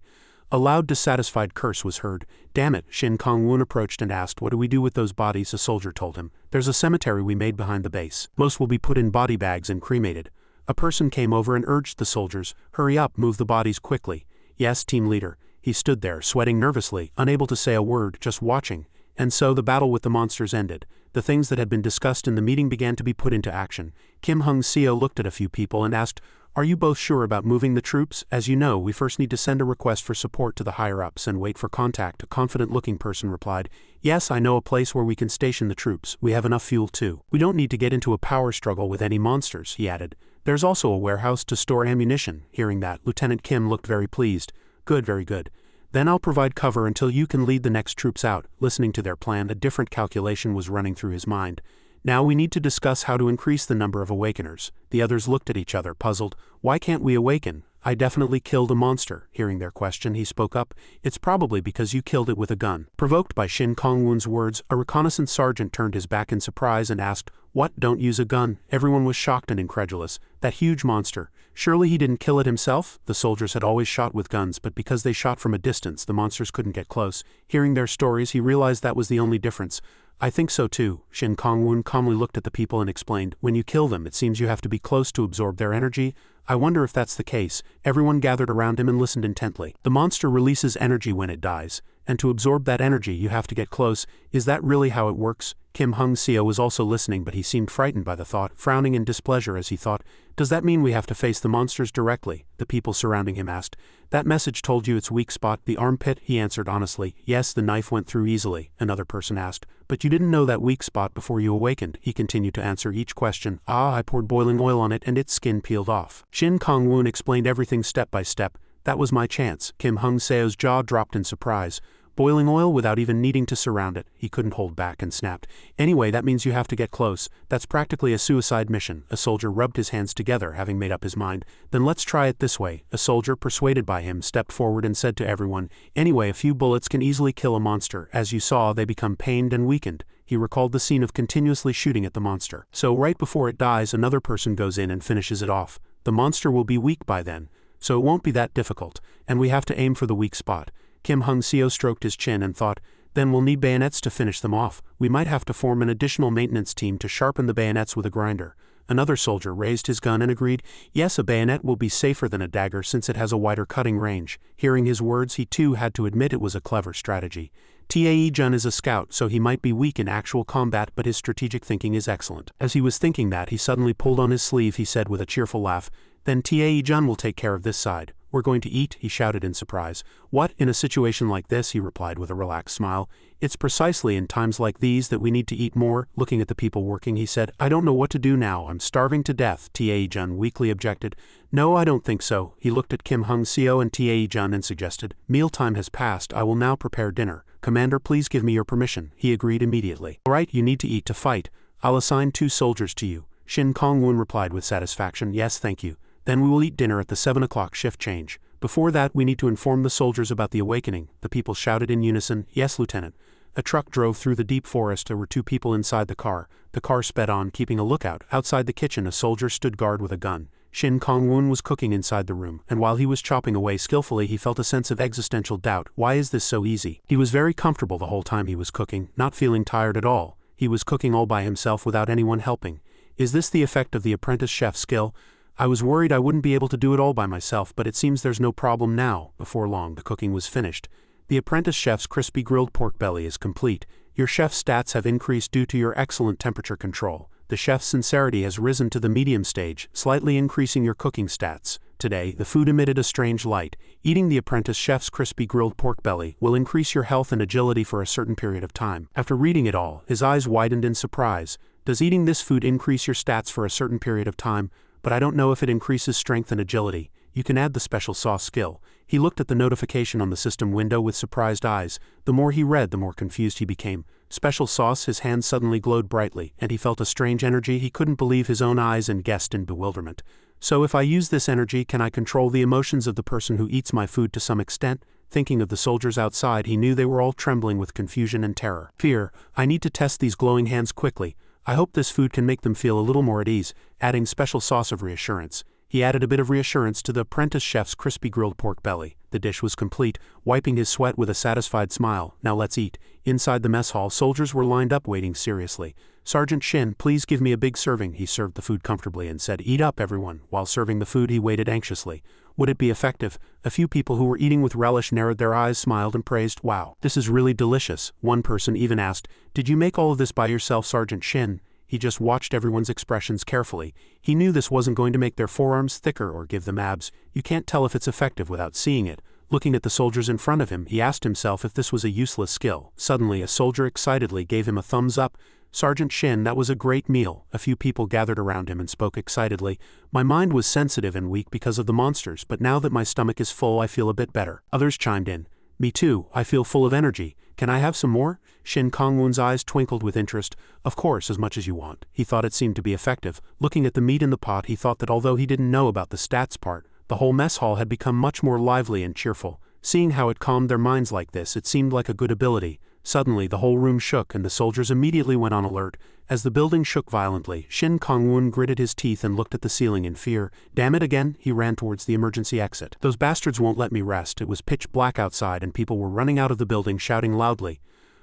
A: A loud, dissatisfied curse was heard. Damn it, Shin Kong-woon approached and asked, what do we do with those bodies? A soldier told him. There's a cemetery we made behind the base. Most will be put in body bags and cremated. A person came over and urged the soldiers, hurry up, move the bodies quickly. Yes, team leader. He stood there, sweating nervously, unable to say a word, just watching. And so the battle with the monsters ended. The things that had been discussed in the meeting began to be put into action. Kim Hung-seo looked at a few people and asked, are you both sure about moving the troops? As you know, we first need to send a request for support to the higher-ups and wait for contact. A confident-looking person replied, yes, I know a place where we can station the troops. We have enough fuel too. We don't need to get into a power struggle with any monsters, he added. There's also a warehouse to store ammunition. Hearing that, Lieutenant Kim looked very pleased. Good, very good. Then I'll provide cover until you can lead the next troops out. Listening to their plan, a different calculation was running through his mind. Now we need to discuss how to increase the number of awakeners. The others looked at each other, puzzled. Why can't we awaken? I definitely killed a monster. Hearing their question, he spoke up. It's probably because you killed it with a gun. Provoked by Shin Kong-woon's words, a reconnaissance sergeant turned his back in surprise and asked, what, don't use a gun? Everyone was shocked and incredulous. That huge monster. Surely he didn't kill it himself? The soldiers had always shot with guns, but because they shot from a distance, the monsters couldn't get close. Hearing their stories, he realized that was the only difference. I think so too. Shin Kong-woon calmly looked at the people and explained, when you kill them, it seems you have to be close to absorb their energy. I wonder if that's the case. Everyone gathered around him and listened intently. The monster releases energy when it dies, and to absorb that energy you have to get close. Is that really how it works? Kim Hung-seo was also listening, but he seemed frightened by the thought, frowning in displeasure as he thought, does that mean we have to face the monsters directly? The people surrounding him asked. That message told you its weak spot, the armpit? He answered honestly. Yes, the knife went through easily. Another person asked. But you didn't know that weak spot before you awakened. He continued to answer each question. I poured boiling oil on it and its skin peeled off. Shin Kong-woon explained everything step by step. That was my chance. Kim Hung-seo's jaw dropped in surprise. Boiling oil without even needing to surround it. He couldn't hold back and snapped. Anyway, that means you have to get close. That's practically a suicide mission. A soldier rubbed his hands together, having made up his mind. Then let's try it this way. A soldier, persuaded by him, stepped forward and said to everyone, anyway, a few bullets can easily kill a monster. As you saw, they become pained and weakened. He recalled the scene of continuously shooting at the monster. So right before it dies, another person goes in and finishes it off. The monster will be weak by then. So it won't be that difficult. And we have to aim for the weak spot. Kim Hung-seo stroked his chin and thought, then we'll need bayonets to finish them off. We might have to form an additional maintenance team to sharpen the bayonets with a grinder. Another soldier raised his gun and agreed, yes, a bayonet will be safer than a dagger since it has a wider cutting range. Hearing his words, he too had to admit it was a clever strategy. Tae-jun is a scout, so he might be weak in actual combat, but his strategic thinking is excellent. As he was thinking that, he suddenly pulled on his sleeve. He said with a cheerful laugh, then Tae-jun will take care of this side. We're going to eat, he shouted in surprise. What, in a situation like this, he replied with a relaxed smile. It's precisely in times like these that we need to eat more. Looking at the people working, he said, I don't know what to do now, I'm starving to death. Tae-jun weakly objected. No, I don't think so. He looked at Kim Hung-seo and Tae-jun and suggested, mealtime has passed, I will now prepare dinner. Commander, please give me your permission. He agreed immediately. All right, you need to eat to fight. I'll assign 2 soldiers to you. Shin Kong-woon replied with satisfaction, yes, thank you. Then we will eat dinner at the 7 o'clock shift change. Before that, we need to inform the soldiers about the awakening. The people shouted in unison, yes, Lieutenant. A truck drove through the deep forest. There were 2 people inside the car. The car sped on, keeping a lookout. Outside the kitchen, a soldier stood guard with a gun. Shin Kong-woon was cooking inside the room, and while he was chopping away skillfully, he felt a sense of existential doubt. Why is this so easy? He was very comfortable the whole time he was cooking, not feeling tired at all. He was cooking all by himself without anyone helping. Is this the effect of the apprentice chef's skill? I was worried I wouldn't be able to do it all by myself, but it seems there's no problem now." Before long, the cooking was finished. "The apprentice chef's crispy grilled pork belly is complete. Your chef's stats have increased due to your excellent temperature control. The chef's sincerity has risen to the medium stage, slightly increasing your cooking stats. Today, the food emitted a strange light. Eating the apprentice chef's crispy grilled pork belly will increase your health and agility for a certain period of time." After reading it all, his eyes widened in surprise. "Does eating this food increase your stats for a certain period of time? But I don't know if it increases strength and agility. You can add the special sauce skill." He looked at the notification on the system window with surprised eyes. The more he read, the more confused he became. Special sauce. His hand suddenly glowed brightly, and he felt a strange energy. He couldn't believe his own eyes and guessed in bewilderment. "So if I use this energy, can I control the emotions of the person who eats my food to some extent?" Thinking of the soldiers outside, he knew they were all trembling with confusion and terror. "Fear. I need to test these glowing hands quickly. I hope this food can make them feel a little more at ease." Adding special sauce of reassurance. He added a bit of reassurance to the apprentice chef's crispy grilled pork belly. The dish was complete, wiping his sweat with a satisfied smile. "Now let's eat." Inside the mess hall, soldiers were lined up waiting seriously. "Sergeant Shin, please give me a big serving." He served the food comfortably and said, "Eat up, everyone." While serving the food, he waited anxiously. Would it be effective? A few people who were eating with relish narrowed their eyes, smiled, and praised, "Wow, this is really delicious." One person even asked, "Did you make all of this by yourself, Sergeant Shin?" He just watched everyone's expressions carefully. He knew this wasn't going to make their forearms thicker or give them abs. You can't tell if it's effective without seeing it. Looking at the soldiers in front of him, he asked himself if this was a useless skill. Suddenly, a soldier excitedly gave him a thumbs up. "Sergeant Shin, that was a great meal." A few people gathered around him and spoke excitedly. "My mind was sensitive and weak because of the monsters, but now that my stomach is full, I feel a bit better." Others chimed in. "Me too, I feel full of energy. Can I have some more?" Shin Kongwun's eyes twinkled with interest. "Of course, as much as you want." He thought it seemed to be effective. Looking at the meat in the pot, he thought that although he didn't know about the stats part, the whole mess hall had become much more lively and cheerful. Seeing how it calmed their minds like this, it seemed like a good ability. Suddenly, the whole room shook and the soldiers immediately went on alert. As the building shook violently, Shin Kongwun gritted his teeth and looked at the ceiling in fear. "Damn it again!" He ran towards the emergency exit. "Those bastards won't let me rest." It was pitch black outside and people were running out of the building shouting loudly.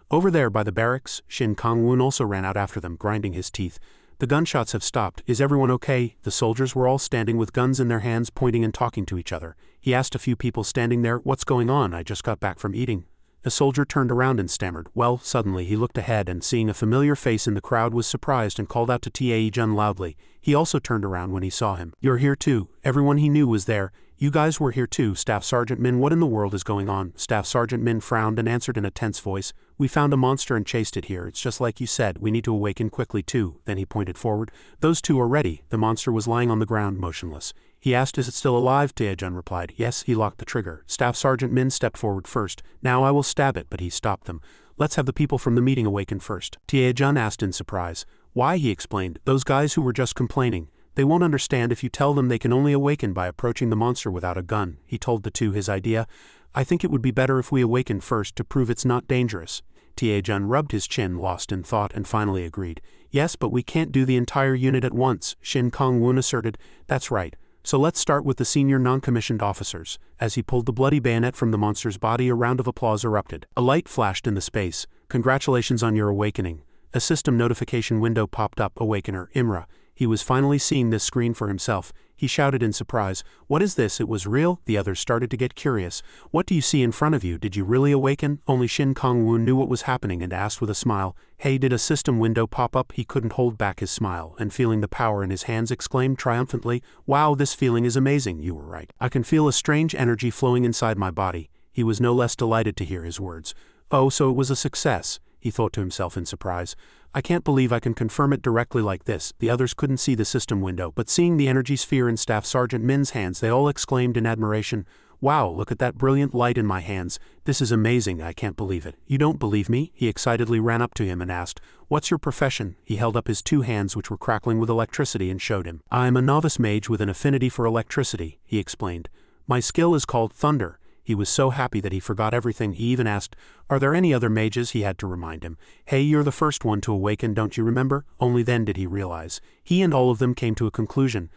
A: "Over there by the barracks." Shin Kongwun also ran out after them, grinding his teeth. "The gunshots have stopped. Is everyone okay?" The soldiers were all standing with guns in their hands, pointing and talking to each other. He asked a few people standing there, "What's going on? I just got back from eating." A soldier turned around and stammered, "Well." Suddenly he looked ahead and seeing a familiar face in the crowd was surprised and called out to Tae-jun loudly. He also turned around when he saw him. "You're here too." Everyone he knew was there. "You guys were here too." Staff Sergeant Min, "What in the world is going on?" Staff Sergeant Min frowned and answered in a tense voice, "We found a monster and chased it here. It's just like you said, we need to awaken quickly too." Then he pointed forward. "Those two are ready." The monster was lying on the ground motionless. He asked, "Is it still alive?" Tae-jun replied, "Yes." He locked the trigger. Staff Sergeant Min stepped forward first. "Now I will stab it," but he stopped them. "Let's have the people from the meeting awaken first." Tae-jun asked in surprise. "Why?" He explained. "Those guys who were just complaining. They won't understand if you tell them they can only awaken by approaching the monster without a gun." He told the two his idea. "I think it would be better if we awaken first to prove it's not dangerous." Tae-jun rubbed his chin, lost in thought, and finally agreed. "Yes, but we can't do the entire unit at once," Shin Kong-won asserted. "That's right. So let's start with the senior non-commissioned officers." As he pulled the bloody bayonet from the monster's body, a round of applause erupted. A light flashed in the space. "Congratulations on your awakening." A system notification window popped up. "Awakener, Imra." He was finally seeing this screen for himself. He shouted in surprise, "What is this? It was real?" The others started to get curious. "What do you see in front of you? Did you really awaken?" Only Shin Kong-won knew what was happening and asked with a smile, "Hey, did a system window pop up?" He couldn't hold back his smile, and feeling the power in his hands exclaimed triumphantly, "Wow, this feeling is amazing." "You were right. I can feel a strange energy flowing inside my body." He was no less delighted to hear his words. "Oh, so it was a success," he thought to himself in surprise. "I can't believe I can confirm it directly like this." The others couldn't see the system window, but seeing the energy sphere in Staff Sergeant Min's hands, they all exclaimed in admiration, "Wow, look at that brilliant light in my hands. This is amazing, I can't believe it." "You don't believe me?" He excitedly ran up to him and asked, "What's your profession?" He held up his two hands which were crackling with electricity and showed him. "I am a novice mage with an affinity for electricity," he explained. "My skill is called Thunder." He was so happy that he forgot everything. He even asked, "Are there any other mages?" He had to remind him. "Hey, you're the first one to awaken, don't you remember?" Only then did he realize. He and all of them came to a conclusion.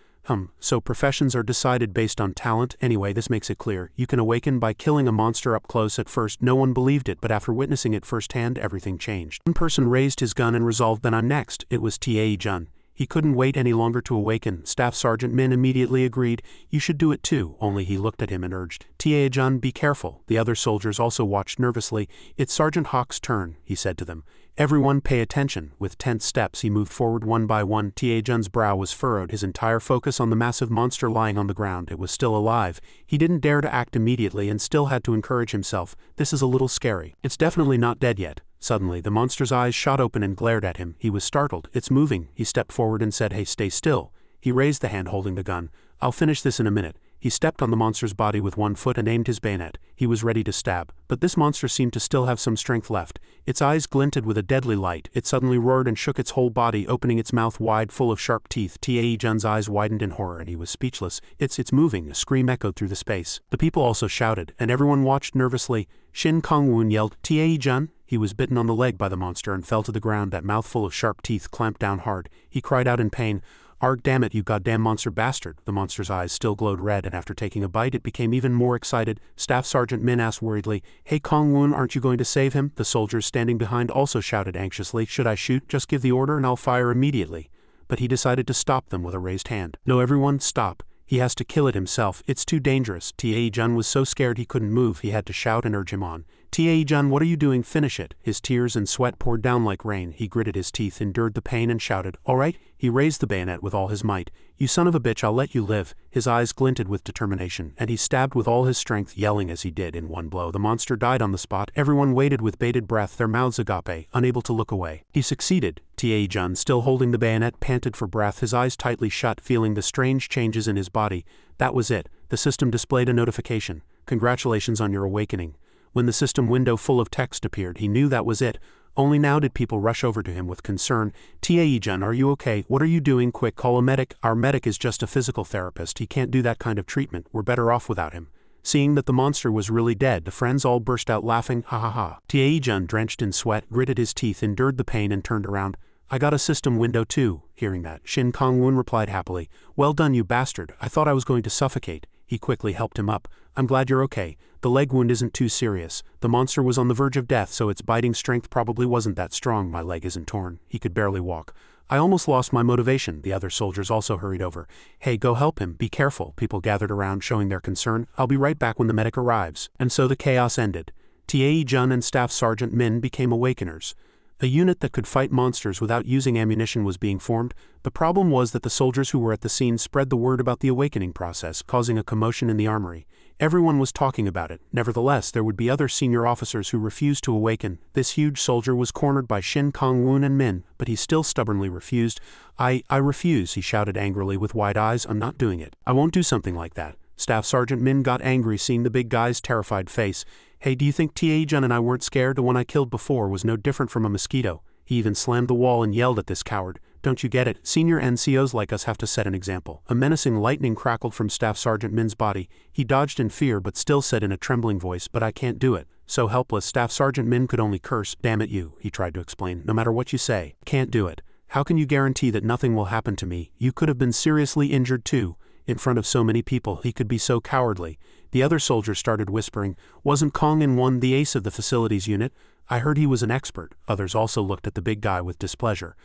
A: So professions are decided based on talent? Anyway, this makes it clear. You can awaken by killing a monster up close. At first, no one believed it, but after witnessing it firsthand, everything changed. One person raised his gun and resolved, "Then I'm next." It was Tae-jun. He couldn't wait any longer to awaken. Staff Sergeant Min immediately agreed. You should do it too, only he looked at him and urged. Tae-jun, be careful. The other soldiers also watched nervously. It's Sergeant Hawk's turn, he said to them. Everyone pay attention. With tense steps he moved forward one by one. Tae-jun's brow was furrowed, his entire focus on the massive monster lying on the ground. It was still alive. He didn't dare to act immediately and still had to encourage himself. This is a little scary. It's definitely not dead yet. Suddenly, the monster's eyes shot open and glared at him. He was startled. It's moving. He stepped forward and said, hey, stay still. He raised the hand holding the gun. I'll finish this in a minute. He stepped on the monster's body with one foot and aimed his bayonet. He was ready to stab, but this monster seemed to still have some strength left. Its eyes glinted with a deadly light. It suddenly roared and shook its whole body, opening its mouth wide full of sharp teeth. Tae-jun's eyes widened in horror and he was speechless. It's moving. A scream echoed through the space. The people also shouted, and everyone watched nervously. Shin Kong-woon yelled, Tae-jun? He was bitten on the leg by the monster and fell to the ground, that mouth full of sharp teeth clamped down hard. He cried out in pain. Arg, damn it, you goddamn monster bastard. The monster's eyes still glowed red, and after taking a bite it became even more excited. Staff Sergeant Min asked worriedly, hey Kong-woon, aren't you going to save him? The soldiers standing behind also shouted anxiously, should I shoot? Just give the order and I'll fire immediately. But he decided to stop them with a raised hand. No, everyone, stop. He has to kill it himself. It's too dangerous. Tae-jun was so scared he couldn't move. He had to shout and urge him on. Tae-jun, what are you doing? Finish it. His tears and sweat poured down like rain. He gritted his teeth, endured the pain, and shouted, all right? He raised the bayonet with all his might. You son of a bitch, I'll let you live. His eyes glinted with determination, and he stabbed with all his strength, yelling as he did. In one blow, the monster died on the spot. Everyone waited with bated breath, their mouths agape, unable to look away. He succeeded. Tae-jun, still holding the bayonet, panted for breath, his eyes tightly shut, feeling the strange changes in his body. That was it. The system displayed a notification. Congratulations on your awakening. When the system window full of text appeared, he knew that was it. Only now did people rush over to him with concern. Tae-jun, are you okay? What are you doing? Quick, call a medic. Our medic is just a physical therapist. He can't do that kind of treatment. We're better off without him. Seeing that the monster was really dead, the friends all burst out laughing. Ha ha ha. Tae-jun, drenched in sweat, gritted his teeth, endured the pain, and turned around. I got a system window too. Hearing that, Shin Kong-woon replied happily. Well done, you bastard. I thought I was going to suffocate. He quickly helped him up. I'm glad you're okay. The leg wound isn't too serious. The monster was on the verge of death, so its biting strength probably wasn't that strong. My leg isn't torn. He could barely walk. I almost lost my motivation. The other soldiers also hurried over. Hey, go help him. Be careful. People gathered around, showing their concern. I'll be right back when the medic arrives. And so the chaos ended. Tae-jun and Staff Sergeant Min became Awakeners. A unit that could fight monsters without using ammunition was being formed. The problem was that the soldiers who were at the scene spread the word about the awakening process, causing a commotion in the armory. Everyone was talking about it. Nevertheless, there would be other senior officers who refused to awaken. This huge soldier was cornered by Shin Kong-woon and Min, but he still stubbornly refused. I refuse, he shouted angrily with wide eyes. I'm not doing it. I won't do something like that. Staff Sergeant Min got angry seeing the big guy's terrified face. Hey, do you think Tae-jun and I weren't scared? The one I killed before was no different from a mosquito. He even slammed the wall and yelled at this coward. Don't you get it? Senior NCOs like us have to set an example. A menacing lightning crackled from Staff Sergeant Min's body. He dodged in fear but still said in a trembling voice, but I can't do it. So helpless, Staff Sergeant Min could only curse. Damn it you, he tried to explain. No matter what you say, can't do it. How can you guarantee that nothing will happen to me? You could have been seriously injured too. In front of so many people, he could be so cowardly. The other soldiers started whispering, wasn't Kong-in-one the ace of the facilities unit? I heard he was an expert. Others also looked at the big guy with displeasure.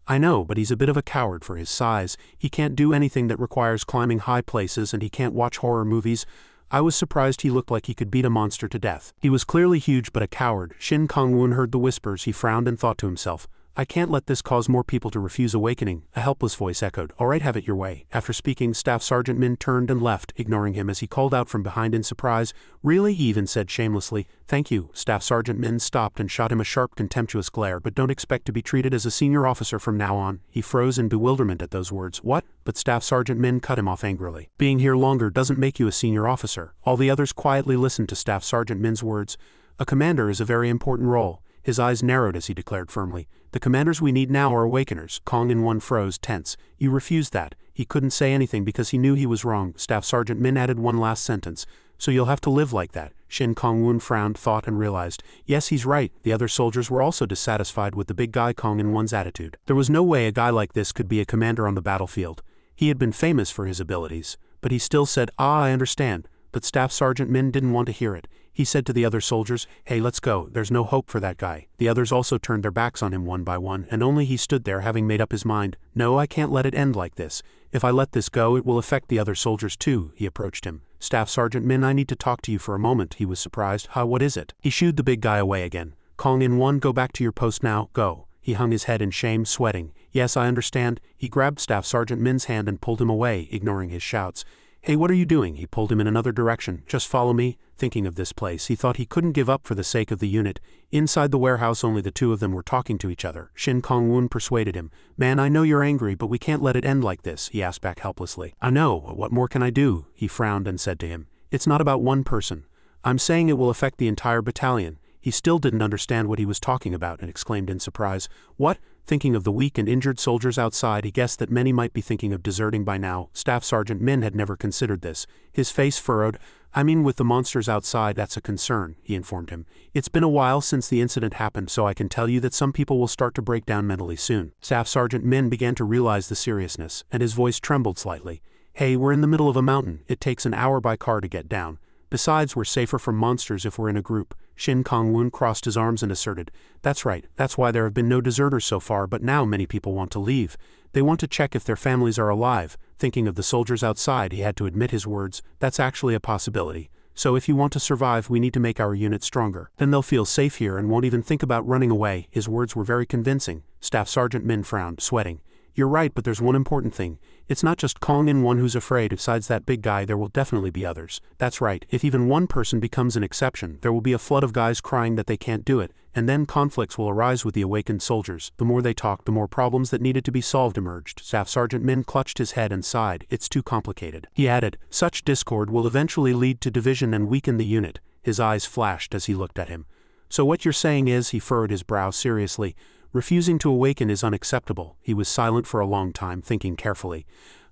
A: I know, but he's a bit of a coward for his size. He can't do anything that requires climbing high places, and he can't watch horror movies. I was surprised he looked like he could beat a monster to death. He was clearly huge but a coward. Shin Kong-woon heard the whispers. He frowned and thought to himself, I can't let this cause more people to refuse awakening. A helpless voice echoed, all right, have it your way. After speaking, Staff Sergeant Min turned and left, ignoring him as he called out from behind in surprise. Really? He even said shamelessly, thank you. Staff Sergeant Min stopped and shot him a sharp, contemptuous glare, but don't expect to be treated as a senior officer from now on. He froze in bewilderment at those words. What? But Staff Sergeant Min cut him off angrily. Being here longer doesn't make you a senior officer. All the others quietly listened to Staff Sergeant Min's words. A commander is a very important role. His eyes narrowed as he declared firmly, the commanders we need now are Awakeners. Kong-in-one froze, tense. You refused that. He couldn't say anything because he knew he was wrong. Staff Sergeant Min added one last sentence. So you'll have to live like that. Shin Kong-woon frowned, thought, and realized. Yes, he's right. The other soldiers were also dissatisfied with the big guy Kong-in-one's attitude. There was no way a guy like this could be a commander on the battlefield. He had been famous for his abilities. But he still said, I understand. But Staff Sergeant Min didn't want to hear it. He said to the other soldiers, "Hey, let's go, there's no hope for that guy." The others also turned their backs on him one by one, and only he stood there having made up his mind. "No, I can't let it end like this. If I let this go, it will affect the other soldiers too." He approached him. "Staff Sergeant Min, I need to talk to you for a moment." He was surprised. "Huh, what is it?" He shooed the big guy away again. "Kong in one, go back to your post now, go." He hung his head in shame, sweating. "Yes, I understand." He grabbed Staff Sergeant Min's hand and pulled him away, ignoring his shouts. "Hey, what are you doing?" He pulled him in another direction. "Just follow me." Thinking of this place, he thought he couldn't give up for the sake of the unit. Inside the warehouse, only the two of them were talking to each other. Shin Kong-woon persuaded him. "Man, I know you're angry, but we can't let it end like this," he asked back helplessly. "I know, what more can I do?" He frowned and said to him. "It's not about one person. I'm saying it will affect the entire battalion." He still didn't understand what he was talking about and exclaimed in surprise, "What?" Thinking of the weak and injured soldiers outside, he guessed that many might be thinking of deserting by now. Staff Sergeant Min had never considered this. His face furrowed. "I mean, with the monsters outside, that's a concern," he informed him. "It's been a while since the incident happened, so I can tell you that some people will start to break down mentally soon." Staff Sergeant Min began to realize the seriousness, and his voice trembled slightly. "Hey, we're in the middle of a mountain. It takes an hour by car to get down. Besides, we're safer from monsters if we're in a group." Shin Kong-woon crossed his arms and asserted, "That's right, that's why there have been no deserters so far, but now many people want to leave. They want to check if their families are alive." Thinking of the soldiers outside, he had to admit his words. "That's actually a possibility. So if you want to survive, we need to make our unit stronger. Then they'll feel safe here and won't even think about running away." His words were very convincing. Staff Sergeant Min frowned, sweating. "You're right, but there's one important thing. It's not just Kong in one who's afraid. Besides that big guy, there will definitely be others." "That's right. If even one person becomes an exception, there will be a flood of guys crying that they can't do it, and then conflicts will arise with the awakened soldiers." The more they talked, the more problems that needed to be solved emerged. Staff Sergeant Min clutched his head and sighed. "It's too complicated." He added, "Such discord will eventually lead to division and weaken the unit." His eyes flashed as he looked at him. "So what you're saying is," he furrowed his brow seriously, "refusing to awaken is unacceptable." He was silent for a long time, thinking carefully.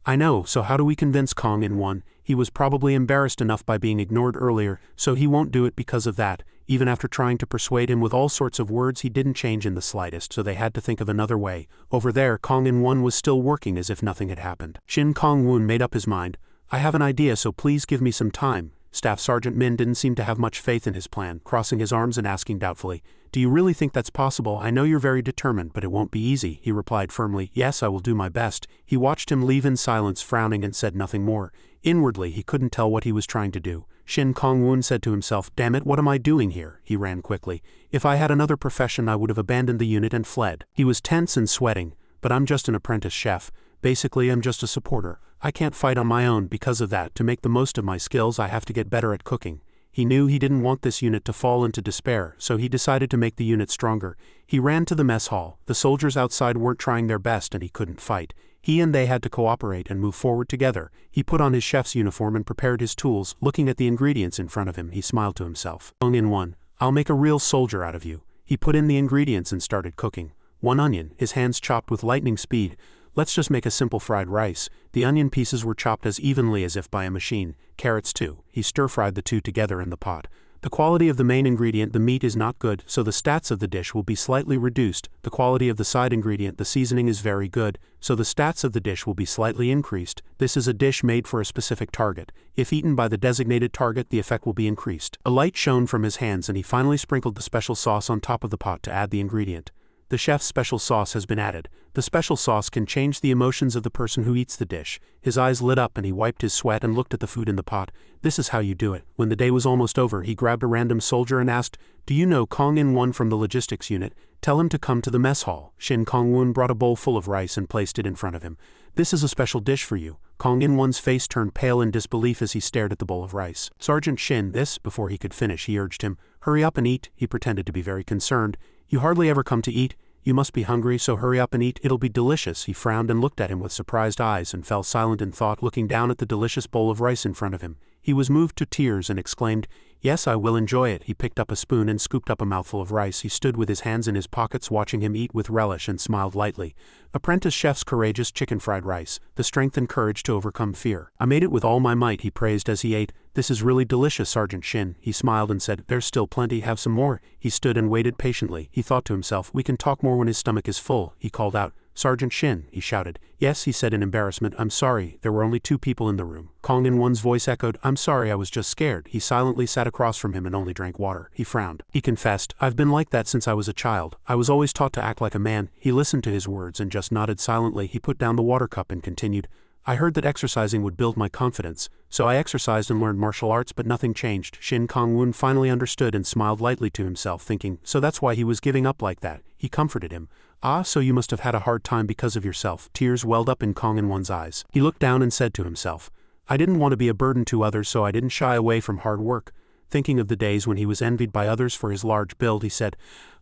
A: "I know, so how do we convince Kong in one? He was probably embarrassed enough by being ignored earlier, so he won't do it because of that." Even after trying to persuade him with all sorts of words, he didn't change in the slightest, so they had to think of another way. Over there, Kong in one was still working as if nothing had happened. Shin Kong-woon made up his mind. "I have an idea, so please give me some time." Staff Sergeant Min didn't seem to have much faith in his plan, crossing his arms and asking doubtfully, "Do you really think that's possible? I know you're very determined, but it won't be easy." He replied firmly, "Yes, I will do my best." He watched him leave in silence, frowning, and said nothing more. Inwardly, he couldn't tell what he was trying to do. Shin Kong-woon said to himself, "Damn it, what am I doing here?" He ran quickly. "If I had another profession, I would have abandoned the unit and fled." He was tense and sweating. "But I'm just an apprentice chef. Basically, I'm just a supporter. I can't fight on my own. Because of that, to make the most of my skills, I have to get better at cooking." He knew he didn't want this unit to fall into despair, so he decided to make the unit stronger. He ran to the mess hall. The soldiers outside weren't trying their best and he couldn't fight. He and they had to cooperate and move forward together. He put on his chef's uniform and prepared his tools. Looking at the ingredients in front of him, he smiled to himself. "Kong in one, I'll make a real soldier out of you." He put in the ingredients and started cooking. 1 onion, his hands chopped with lightning speed. "Let's just make a simple fried rice." The onion pieces were chopped as evenly as if by a machine. Carrots too. He stir-fried the two together in the pot. The quality of the main ingredient, the meat, is not good, so the stats of the dish will be slightly reduced. The quality of the side ingredient, the seasoning, is very good, so the stats of the dish will be slightly increased. This is a dish made for a specific target. If eaten by the designated target, the effect will be increased. A light shone from his hands and he finally sprinkled the special sauce on top of the pot to add the ingredient. The chef's special sauce has been added. The special sauce can change the emotions of the person who eats the dish. His eyes lit up and he wiped his sweat and looked at the food in the pot. This is how you do it. When the day was almost over, he grabbed a random soldier and asked, "Do you know Kong in one from the logistics unit? Tell him to come to the mess hall." Shin Kong-woon brought a bowl full of rice and placed it in front of him. "This is a special dish for you." Kong in one's face turned pale in disbelief as he stared at the bowl of rice. "Sergeant Shin, this..." Before he could finish, he urged him, "Hurry up and eat." He pretended to be very concerned. "You hardly ever come to eat. You must be hungry, so hurry up and eat. It'll be delicious." He frowned and looked at him with surprised eyes and fell silent in thought, looking down at the delicious bowl of rice in front of him. He was moved to tears and exclaimed, "Yes, I will enjoy it." He picked up a spoon and scooped up a mouthful of rice. He stood with his hands in his pockets watching him eat with relish and smiled lightly. Apprentice chef's courageous chicken fried rice, the strength and courage to overcome fear. "I made it with all my might," he praised as he ate. "This is really delicious, Sergeant Shin." He smiled and said, "There's still plenty, have some more." He stood and waited patiently. He thought to himself, "We can talk more when his stomach is full." He called out, "Sergeant Shin," he shouted. "Yes," he said in embarrassment. "I'm sorry, there were only 2 people in the room." Kong in one's voice echoed, "I'm sorry, I was just scared." He silently sat sat across from him and only drank water. He frowned. He confessed, "I've been like that since I was a child. I was always taught to act like a man." He listened to his words and just nodded silently. He put down the water cup and continued, "I heard that exercising would build my confidence, so I exercised and learned martial arts, but nothing changed." Shin Kong-woon finally understood and smiled lightly to himself, thinking, so that's why he was giving up like that. He comforted him. "Ah, so you must have had a hard time because of yourself." Tears welled up in Kong-in-one's eyes. He looked down and said to himself, "I didn't want to be a burden to others, so I didn't shy away from hard work." Thinking of the days when he was envied by others for his large build, he said,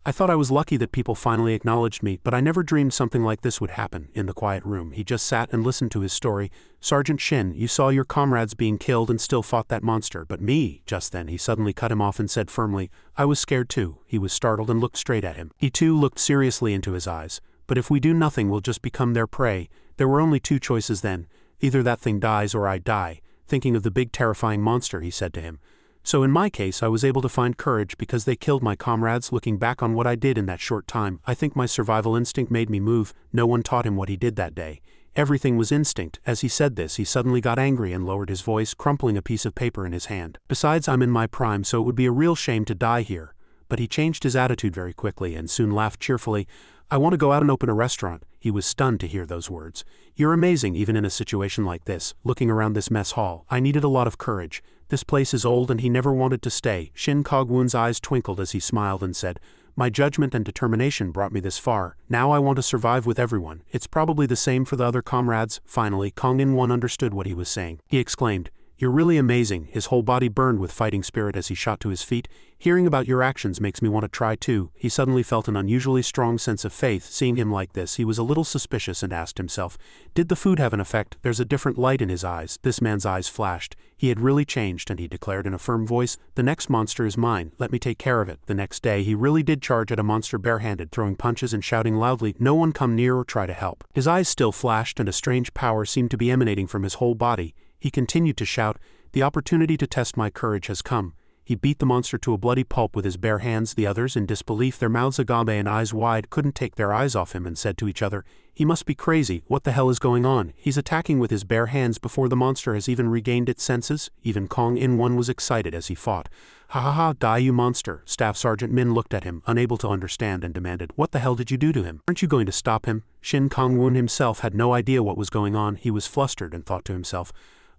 A: "I thought I was lucky that people finally acknowledged me, but I never dreamed something like this would happen." In the quiet room, he just sat and listened to his story. "Sergeant Shin, you saw your comrades being killed and still fought that monster, but me." Just then he suddenly cut him off and said firmly, "I was scared too." He was startled and looked straight at him. He too looked seriously into his eyes. "But if we do nothing, we'll just become their prey." There were only two choices then. Either that thing dies or I die. Thinking of the big terrifying monster, he said to him, "So in my case I was able to find courage because they killed my comrades. Looking back on what I did in that short time, I think my survival instinct made me move." No one taught him what he did that day. Everything was instinct. As he said this, he suddenly got angry and lowered his voice, crumpling a piece of paper in his hand. "Besides, I'm in my prime, so it would be a real shame to die here." But he changed his attitude very quickly and soon laughed cheerfully. "I want to go out and open a restaurant." He was stunned to hear those words. "You're amazing even in a situation like this." Looking around this mess hall, "I needed a lot of courage. This place is old and he never wanted to stay." Shin Kong-woon's eyes twinkled as he smiled and said, "My judgment and determination brought me this far. Now I want to survive with everyone. It's probably the same for the other comrades." Finally, Kong-in-won understood what he was saying. He exclaimed, "You're really amazing." His whole body burned with fighting spirit as he shot to his feet. "Hearing about your actions makes me want to try too." He suddenly felt an unusually strong sense of faith. Seeing him like this, he was a little suspicious and asked himself, did the food have an effect? There's a different light in his eyes. This man's eyes flashed. He had really changed, and he declared in a firm voice, "The next monster is mine. Let me take care of it." The next day he really did charge at a monster barehanded, throwing punches and shouting loudly, "No one come near or try to help." His eyes still flashed and a strange power seemed to be emanating from his whole body. He continued to shout, "The opportunity to test my courage has come." He beat the monster to a bloody pulp with his bare hands. The others, in disbelief, their mouths agape and eyes wide, couldn't take their eyes off him and said to each other, "He must be crazy. What the hell is going on? He's attacking with his bare hands before the monster has even regained its senses." Even Kong-in-won was excited as he fought. "Ha ha ha, die you monster." Staff Sergeant Min looked at him, unable to understand, and demanded, "What the hell did you do to him? Aren't you going to stop him?" Shin Kong-woon himself had no idea what was going on. He was flustered and thought to himself,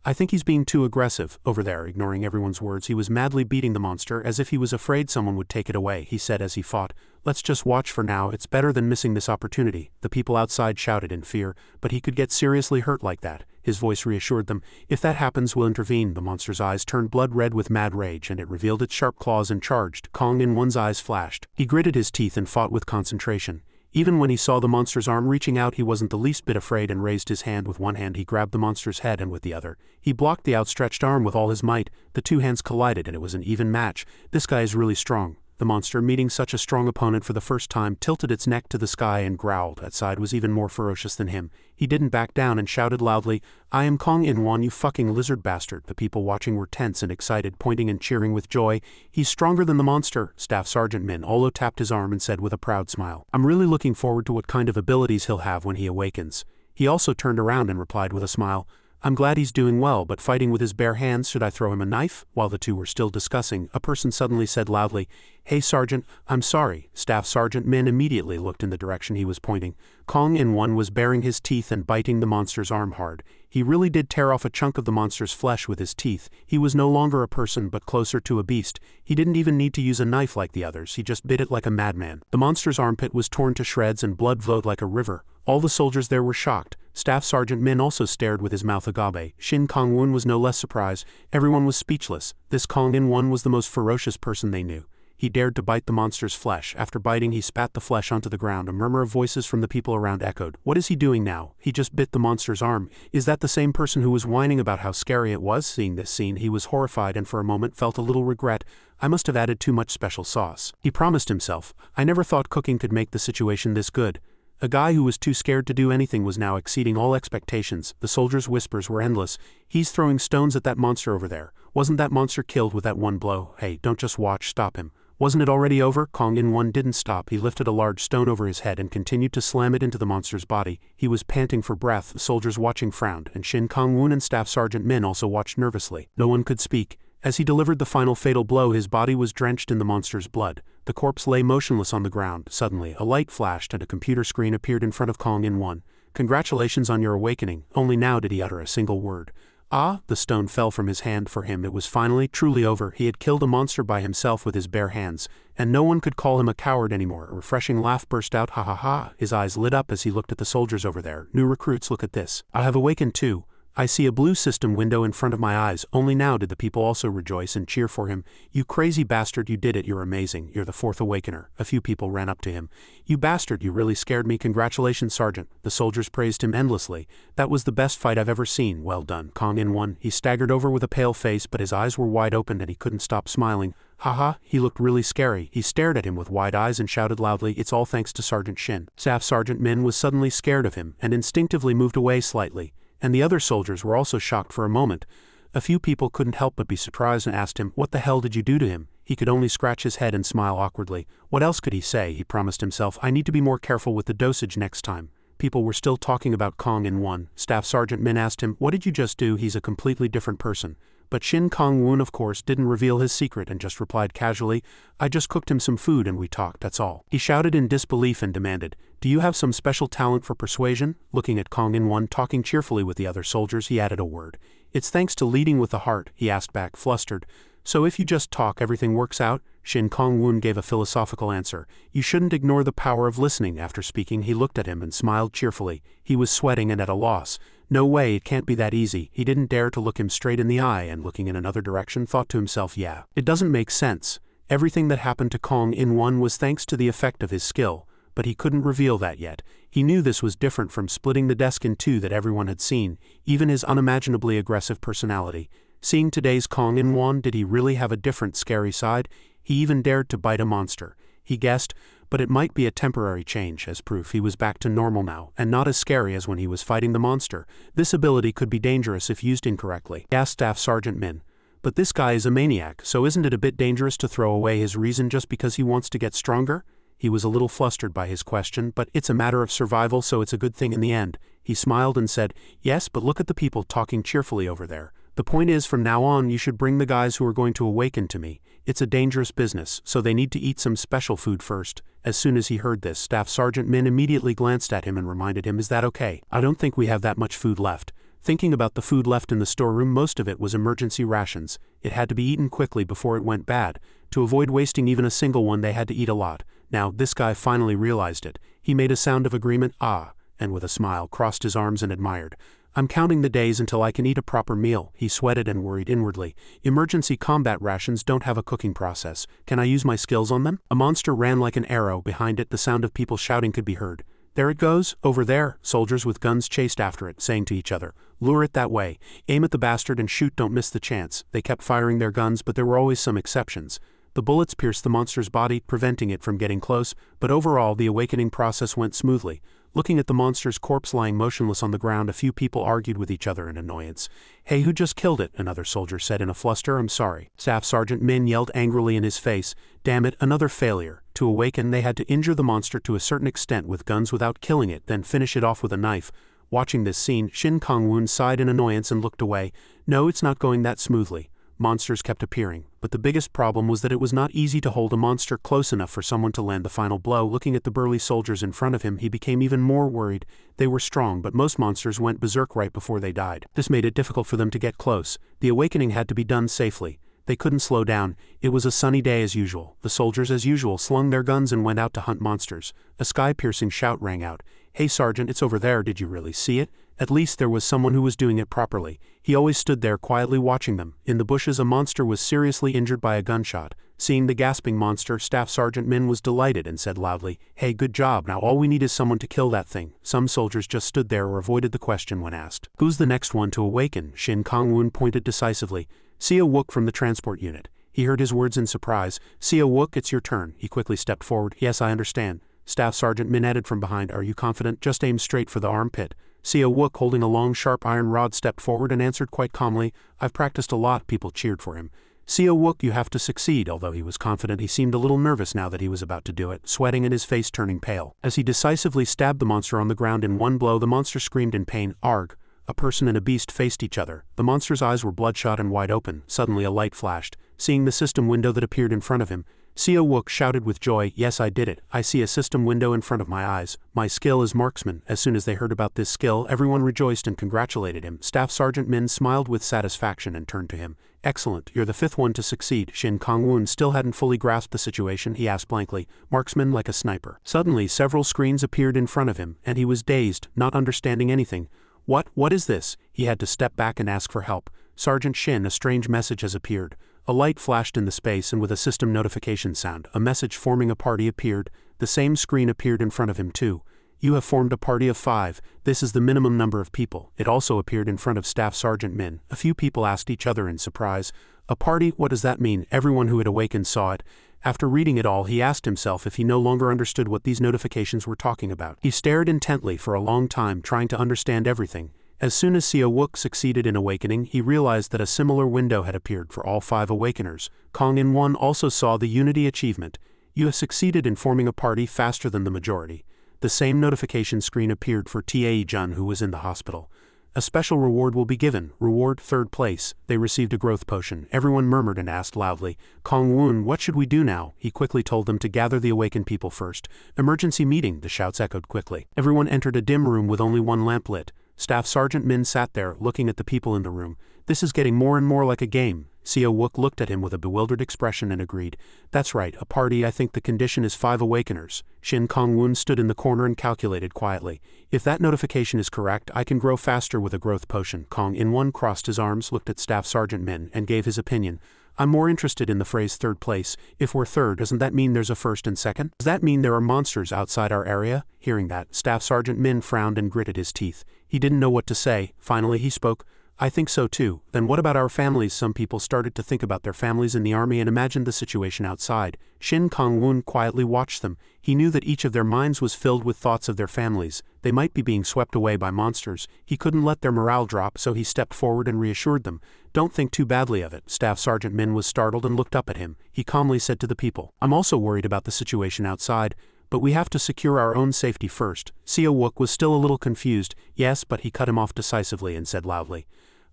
A: "I think he's being too aggressive." Over there, ignoring everyone's words, he was madly beating the monster as if he was afraid someone would take it away. He said as he fought, "Let's just watch for now. It's better than missing this opportunity." The people outside shouted in fear, but he could get seriously hurt like that. His voice reassured them, "If that happens, we'll intervene." The monster's eyes turned blood red with mad rage, and it revealed its sharp claws and charged. Kong-in-won's eyes flashed. He gritted his teeth and fought with concentration. Even when he saw the monster's arm reaching out, he wasn't the least bit afraid and raised his hand. With one hand he grabbed the monster's head, and with the other, he blocked the outstretched arm with all his might. The two hands collided and it was an even match. "This guy is really strong." The monster, meeting such a strong opponent for the first time, tilted its neck to the sky and growled. That side was even more ferocious than him. He didn't back down and shouted loudly, "I am Kong-in-won, you fucking lizard bastard." The people watching were tense and excited, pointing and cheering with joy. "He's stronger than the monster." Staff Sergeant Min Olo tapped his arm and said with a proud smile, "I'm really looking forward to what kind of abilities he'll have when he awakens." He also turned around and replied with a smile, "I'm glad he's doing well, but fighting with his bare hands, should I throw him a knife?" While the two were still discussing, a person suddenly said loudly, "Hey Sergeant, I'm sorry." Staff Sergeant Min immediately looked in the direction he was pointing. Kong-in-won was baring his teeth and biting the monster's arm hard. He really did tear off a chunk of the monster's flesh with his teeth. He was no longer a person but closer to a beast. He didn't even need to use a knife like the others, he just bit it like a madman. The monster's armpit was torn to shreds and blood flowed like a river. All the soldiers there were shocked. Staff Sergeant Min also stared with his mouth agape. Shin Kong-woon was no less surprised. Everyone was speechless. This Kong-in-won was the most ferocious person they knew. He dared to bite the monster's flesh. After biting, he spat the flesh onto the ground. A murmur of voices from the people around echoed. "What is he doing now? He just bit the monster's arm. Is that the same person who was whining about how scary it was?" Seeing this scene, he was horrified and for a moment felt a little regret. "I must have added too much special sauce." He promised himself, "I never thought cooking could make the situation this good." A guy who was too scared to do anything was now exceeding all expectations. The soldiers' whispers were endless. "He's throwing stones at that monster over there. Wasn't that monster killed with that one blow? Hey, don't just watch, stop him. Wasn't it already over?" Kong-in-won didn't stop. He lifted a large stone over his head and continued to slam it into the monster's body. He was panting for breath. The soldiers watching frowned, and Shin Kong-woon and Staff Sergeant Min also watched nervously. No one could speak. As he delivered the final fatal blow, his body was drenched in the monster's blood. The corpse lay motionless on the ground. Suddenly, a light flashed and a computer screen appeared in front of Kong in one. "Congratulations on your awakening." Only now did he utter a single word. Ah! The stone fell from his hand. For him it was finally, truly over. He had killed a monster by himself with his bare hands, and no one could call him a coward anymore. A refreshing laugh burst out. Ha ha ha! His eyes lit up as he looked at the soldiers over there. "New recruits, look at this. I have awakened too. I see a blue system window in front of my eyes." Only now did the people also rejoice and cheer for him. "You crazy bastard, you did it. You're amazing. You're the fourth awakener." A few people ran up to him. "You bastard, you really scared me. Congratulations, Sergeant." The soldiers praised him endlessly. "That was the best fight I've ever seen. Well done, Kong in one." He staggered over with a pale face, but his eyes were wide open and he couldn't stop smiling. Haha, he looked really scary. He stared at him with wide eyes and shouted loudly, "It's all thanks to Sergeant Shin." Staff Sergeant Min was suddenly scared of him and instinctively moved away slightly. And the other soldiers were also shocked for a moment. A few people couldn't help but be surprised and asked him, "What the hell did you do to him?" He could only scratch his head and smile awkwardly. What else could he say? He promised himself, "I need to be more careful with the dosage next time." People were still talking about Kong in one. Staff Sergeant Min asked him, "What did you just do? He's a completely different person." But Shin Kong-woon, of course, didn't reveal his secret and just replied casually, "I just cooked him some food and we talked, that's all." He shouted in disbelief and demanded, "Do you have some special talent for persuasion?" Looking at Kong in one talking cheerfully with the other soldiers, he added a word. "It's thanks to leading with the heart," he asked back, flustered. "So if you just talk, everything works out?" Shin Kong-woon gave a philosophical answer. "You shouldn't ignore the power of listening." After speaking, he looked at him and smiled cheerfully. He was sweating and at a loss. No way, it can't be that easy. He didn't dare to look him straight in the eye and, looking in another direction, thought to himself, yeah, it doesn't make sense. Everything that happened to Kong in one was thanks to the effect of his skill, but he couldn't reveal that yet. He knew this was different from splitting the desk in two that everyone had seen, even his unimaginably aggressive personality. Seeing today's Kong in one, did he really have a different scary side? He even dared to bite a monster. He guessed, but it might be a temporary change, as proof he was back to normal now, and not as scary as when he was fighting the monster. This ability could be dangerous if used incorrectly, asked Staff Sergeant Min. But this guy is a maniac, so isn't it a bit dangerous to throw away his reason just because he wants to get stronger? He was a little flustered by his question, but it's a matter of survival, so it's a good thing in the end. He smiled and said, "Yes, but look at the people talking cheerfully over there. The point is, from now on, you should bring the guys who are going to awaken to me. It's a dangerous business, so they need to eat some special food first." As soon as he heard this, Staff Sergeant Min immediately glanced at him and reminded him, "Is that okay? I don't think we have that much food left." Thinking about the food left in the storeroom, most of it was emergency rations. It had to be eaten quickly before it went bad. To avoid wasting even a single one, they had to eat a lot. Now, this guy finally realized it. He made a sound of agreement, "Ah," and with a smile, crossed his arms and admired. "I'm counting the days until I can eat a proper meal." He sweated and worried inwardly. Emergency combat rations don't have a cooking process. Can I use my skills on them? A monster ran like an arrow. Behind it, the sound of people shouting could be heard. "There it goes, over there." Soldiers with guns chased after it, saying to each other, "Lure it that way. Aim at the bastard and shoot, don't miss the chance." They kept firing their guns, but there were always some exceptions. The bullets pierced the monster's body, preventing it from getting close, but overall the awakening process went smoothly. Looking at the monster's corpse lying motionless on the ground, a few people argued with each other in annoyance. "Hey, who just killed it?" another soldier said in a fluster. "I'm sorry." Staff Sergeant Min yelled angrily in his face, "Damn it, another failure." To awaken, they had to injure the monster to a certain extent with guns without killing it, then finish it off with a knife. Watching this scene, Shin Kong-woon sighed in annoyance and looked away. No, it's not going that smoothly. Monsters kept appearing, but the biggest problem was that it was not easy to hold a monster close enough for someone to land the final blow. Looking at the burly soldiers in front of him, he became even more worried. They were strong, but most monsters went berserk right before they died. This made it difficult for them to get close. The awakening had to be done safely. They couldn't slow down. It was a sunny day as usual. The soldiers, as usual, slung their guns and went out to hunt monsters. A sky-piercing shout rang out. "Hey Sergeant, it's over there. Did you really see it?" At least there was someone who was doing it properly. He always stood there quietly watching them. In the bushes, a monster was seriously injured by a gunshot. Seeing the gasping monster, Staff Sergeant Min was delighted and said loudly, "Hey, good job. Now all we need is someone to kill that thing." Some soldiers just stood there or avoided the question when asked. "Who's the next one to awaken?" Shin Kong-woon pointed decisively. "Seo Wook from the transport unit." He heard his words in surprise. "Seo Wook, it's your turn." He quickly stepped forward. "Yes, I understand." Staff Sergeant Min added from behind, "Are you confident? Just aim straight for the armpit." Seo Wook, holding a long, sharp iron rod, stepped forward and answered quite calmly, "I've practiced a lot." People cheered for him. "Seo Wook, you have to succeed." Although he was confident, he seemed a little nervous now that he was about to do it, sweating and his face turning pale. As he decisively stabbed the monster on the ground in one blow, the monster screamed in pain, "Arg!" A person and a beast faced each other. The monster's eyes were bloodshot and wide open. Suddenly a light flashed. Seeing the system window that appeared in front of him, Wook shouted with joy, "Yes, I did it. I see a system window in front of my eyes. My skill is marksman." As soon as they heard about this skill, everyone rejoiced and congratulated him. Staff Sergeant Min smiled with satisfaction and turned to him. "Excellent, you're the fifth one to succeed." Shin Kong-woon still hadn't fully grasped the situation. He asked blankly, "Marksman like a sniper?" Suddenly several screens appeared in front of him, and he was dazed, not understanding anything. What is this?" He had to step back and ask for help. "Sergeant Shin, a strange message has appeared." A light flashed in the space, and with a system notification sound, a message forming a party appeared. The same screen appeared in front of him too. "You have formed a party of 5. This is the minimum number of people." It also appeared in front of Staff Sergeant Min. A few people asked each other in surprise, "A party? What does that mean?" Everyone who had awakened saw it. After reading it all, he asked himself if he no longer understood what these notifications were talking about. He stared intently for a long time, trying to understand everything. As soon as Wook succeeded in awakening, he realized that a similar window had appeared for all 5 awakeners. Kong In-won also saw the Unity achievement. "You have succeeded in forming a party faster than the majority." The same notification screen appeared for Tae-jun, who was in the hospital. "A special reward will be given. Reward 3rd place." They received a growth potion. Everyone murmured and asked loudly, "Kong-woon, what should we do now?" He quickly told them to gather the awakened people first. "Emergency meeting," the shouts echoed quickly. Everyone entered a dim room with only one lamp lit. Staff Sergeant Min sat there, looking at the people in the room. "This is getting more and more like a game." Wook looked at him with a bewildered expression and agreed. "That's right, a party. I think the condition is 5 awakeners." Shin Kong-woon stood in the corner and calculated quietly. "If that notification is correct, I can grow faster with a growth potion." Kong In-won crossed his arms, looked at Staff Sergeant Min, and gave his opinion. "I'm more interested in the phrase 3rd place. If we're 3rd, doesn't that mean there's a 1st and 2nd? Does that mean there are monsters outside our area?" Hearing that, Staff Sergeant Min frowned and gritted his teeth. He didn't know what to say. Finally he spoke. "I think so too. Then what about our families?" Some people started to think about their families in the army and imagined the situation outside. Shin Kong-woon quietly watched them. He knew that each of their minds was filled with thoughts of their families. They might be being swept away by monsters. He couldn't let their morale drop, so he stepped forward and reassured them. "Don't think too badly of it." Staff Sergeant Min was startled and looked up at him. He calmly said to the people, "I'm also worried about the situation outside, but we have to secure our own safety first." Wook was still a little confused. "Yes, but," he cut him off decisively and said loudly,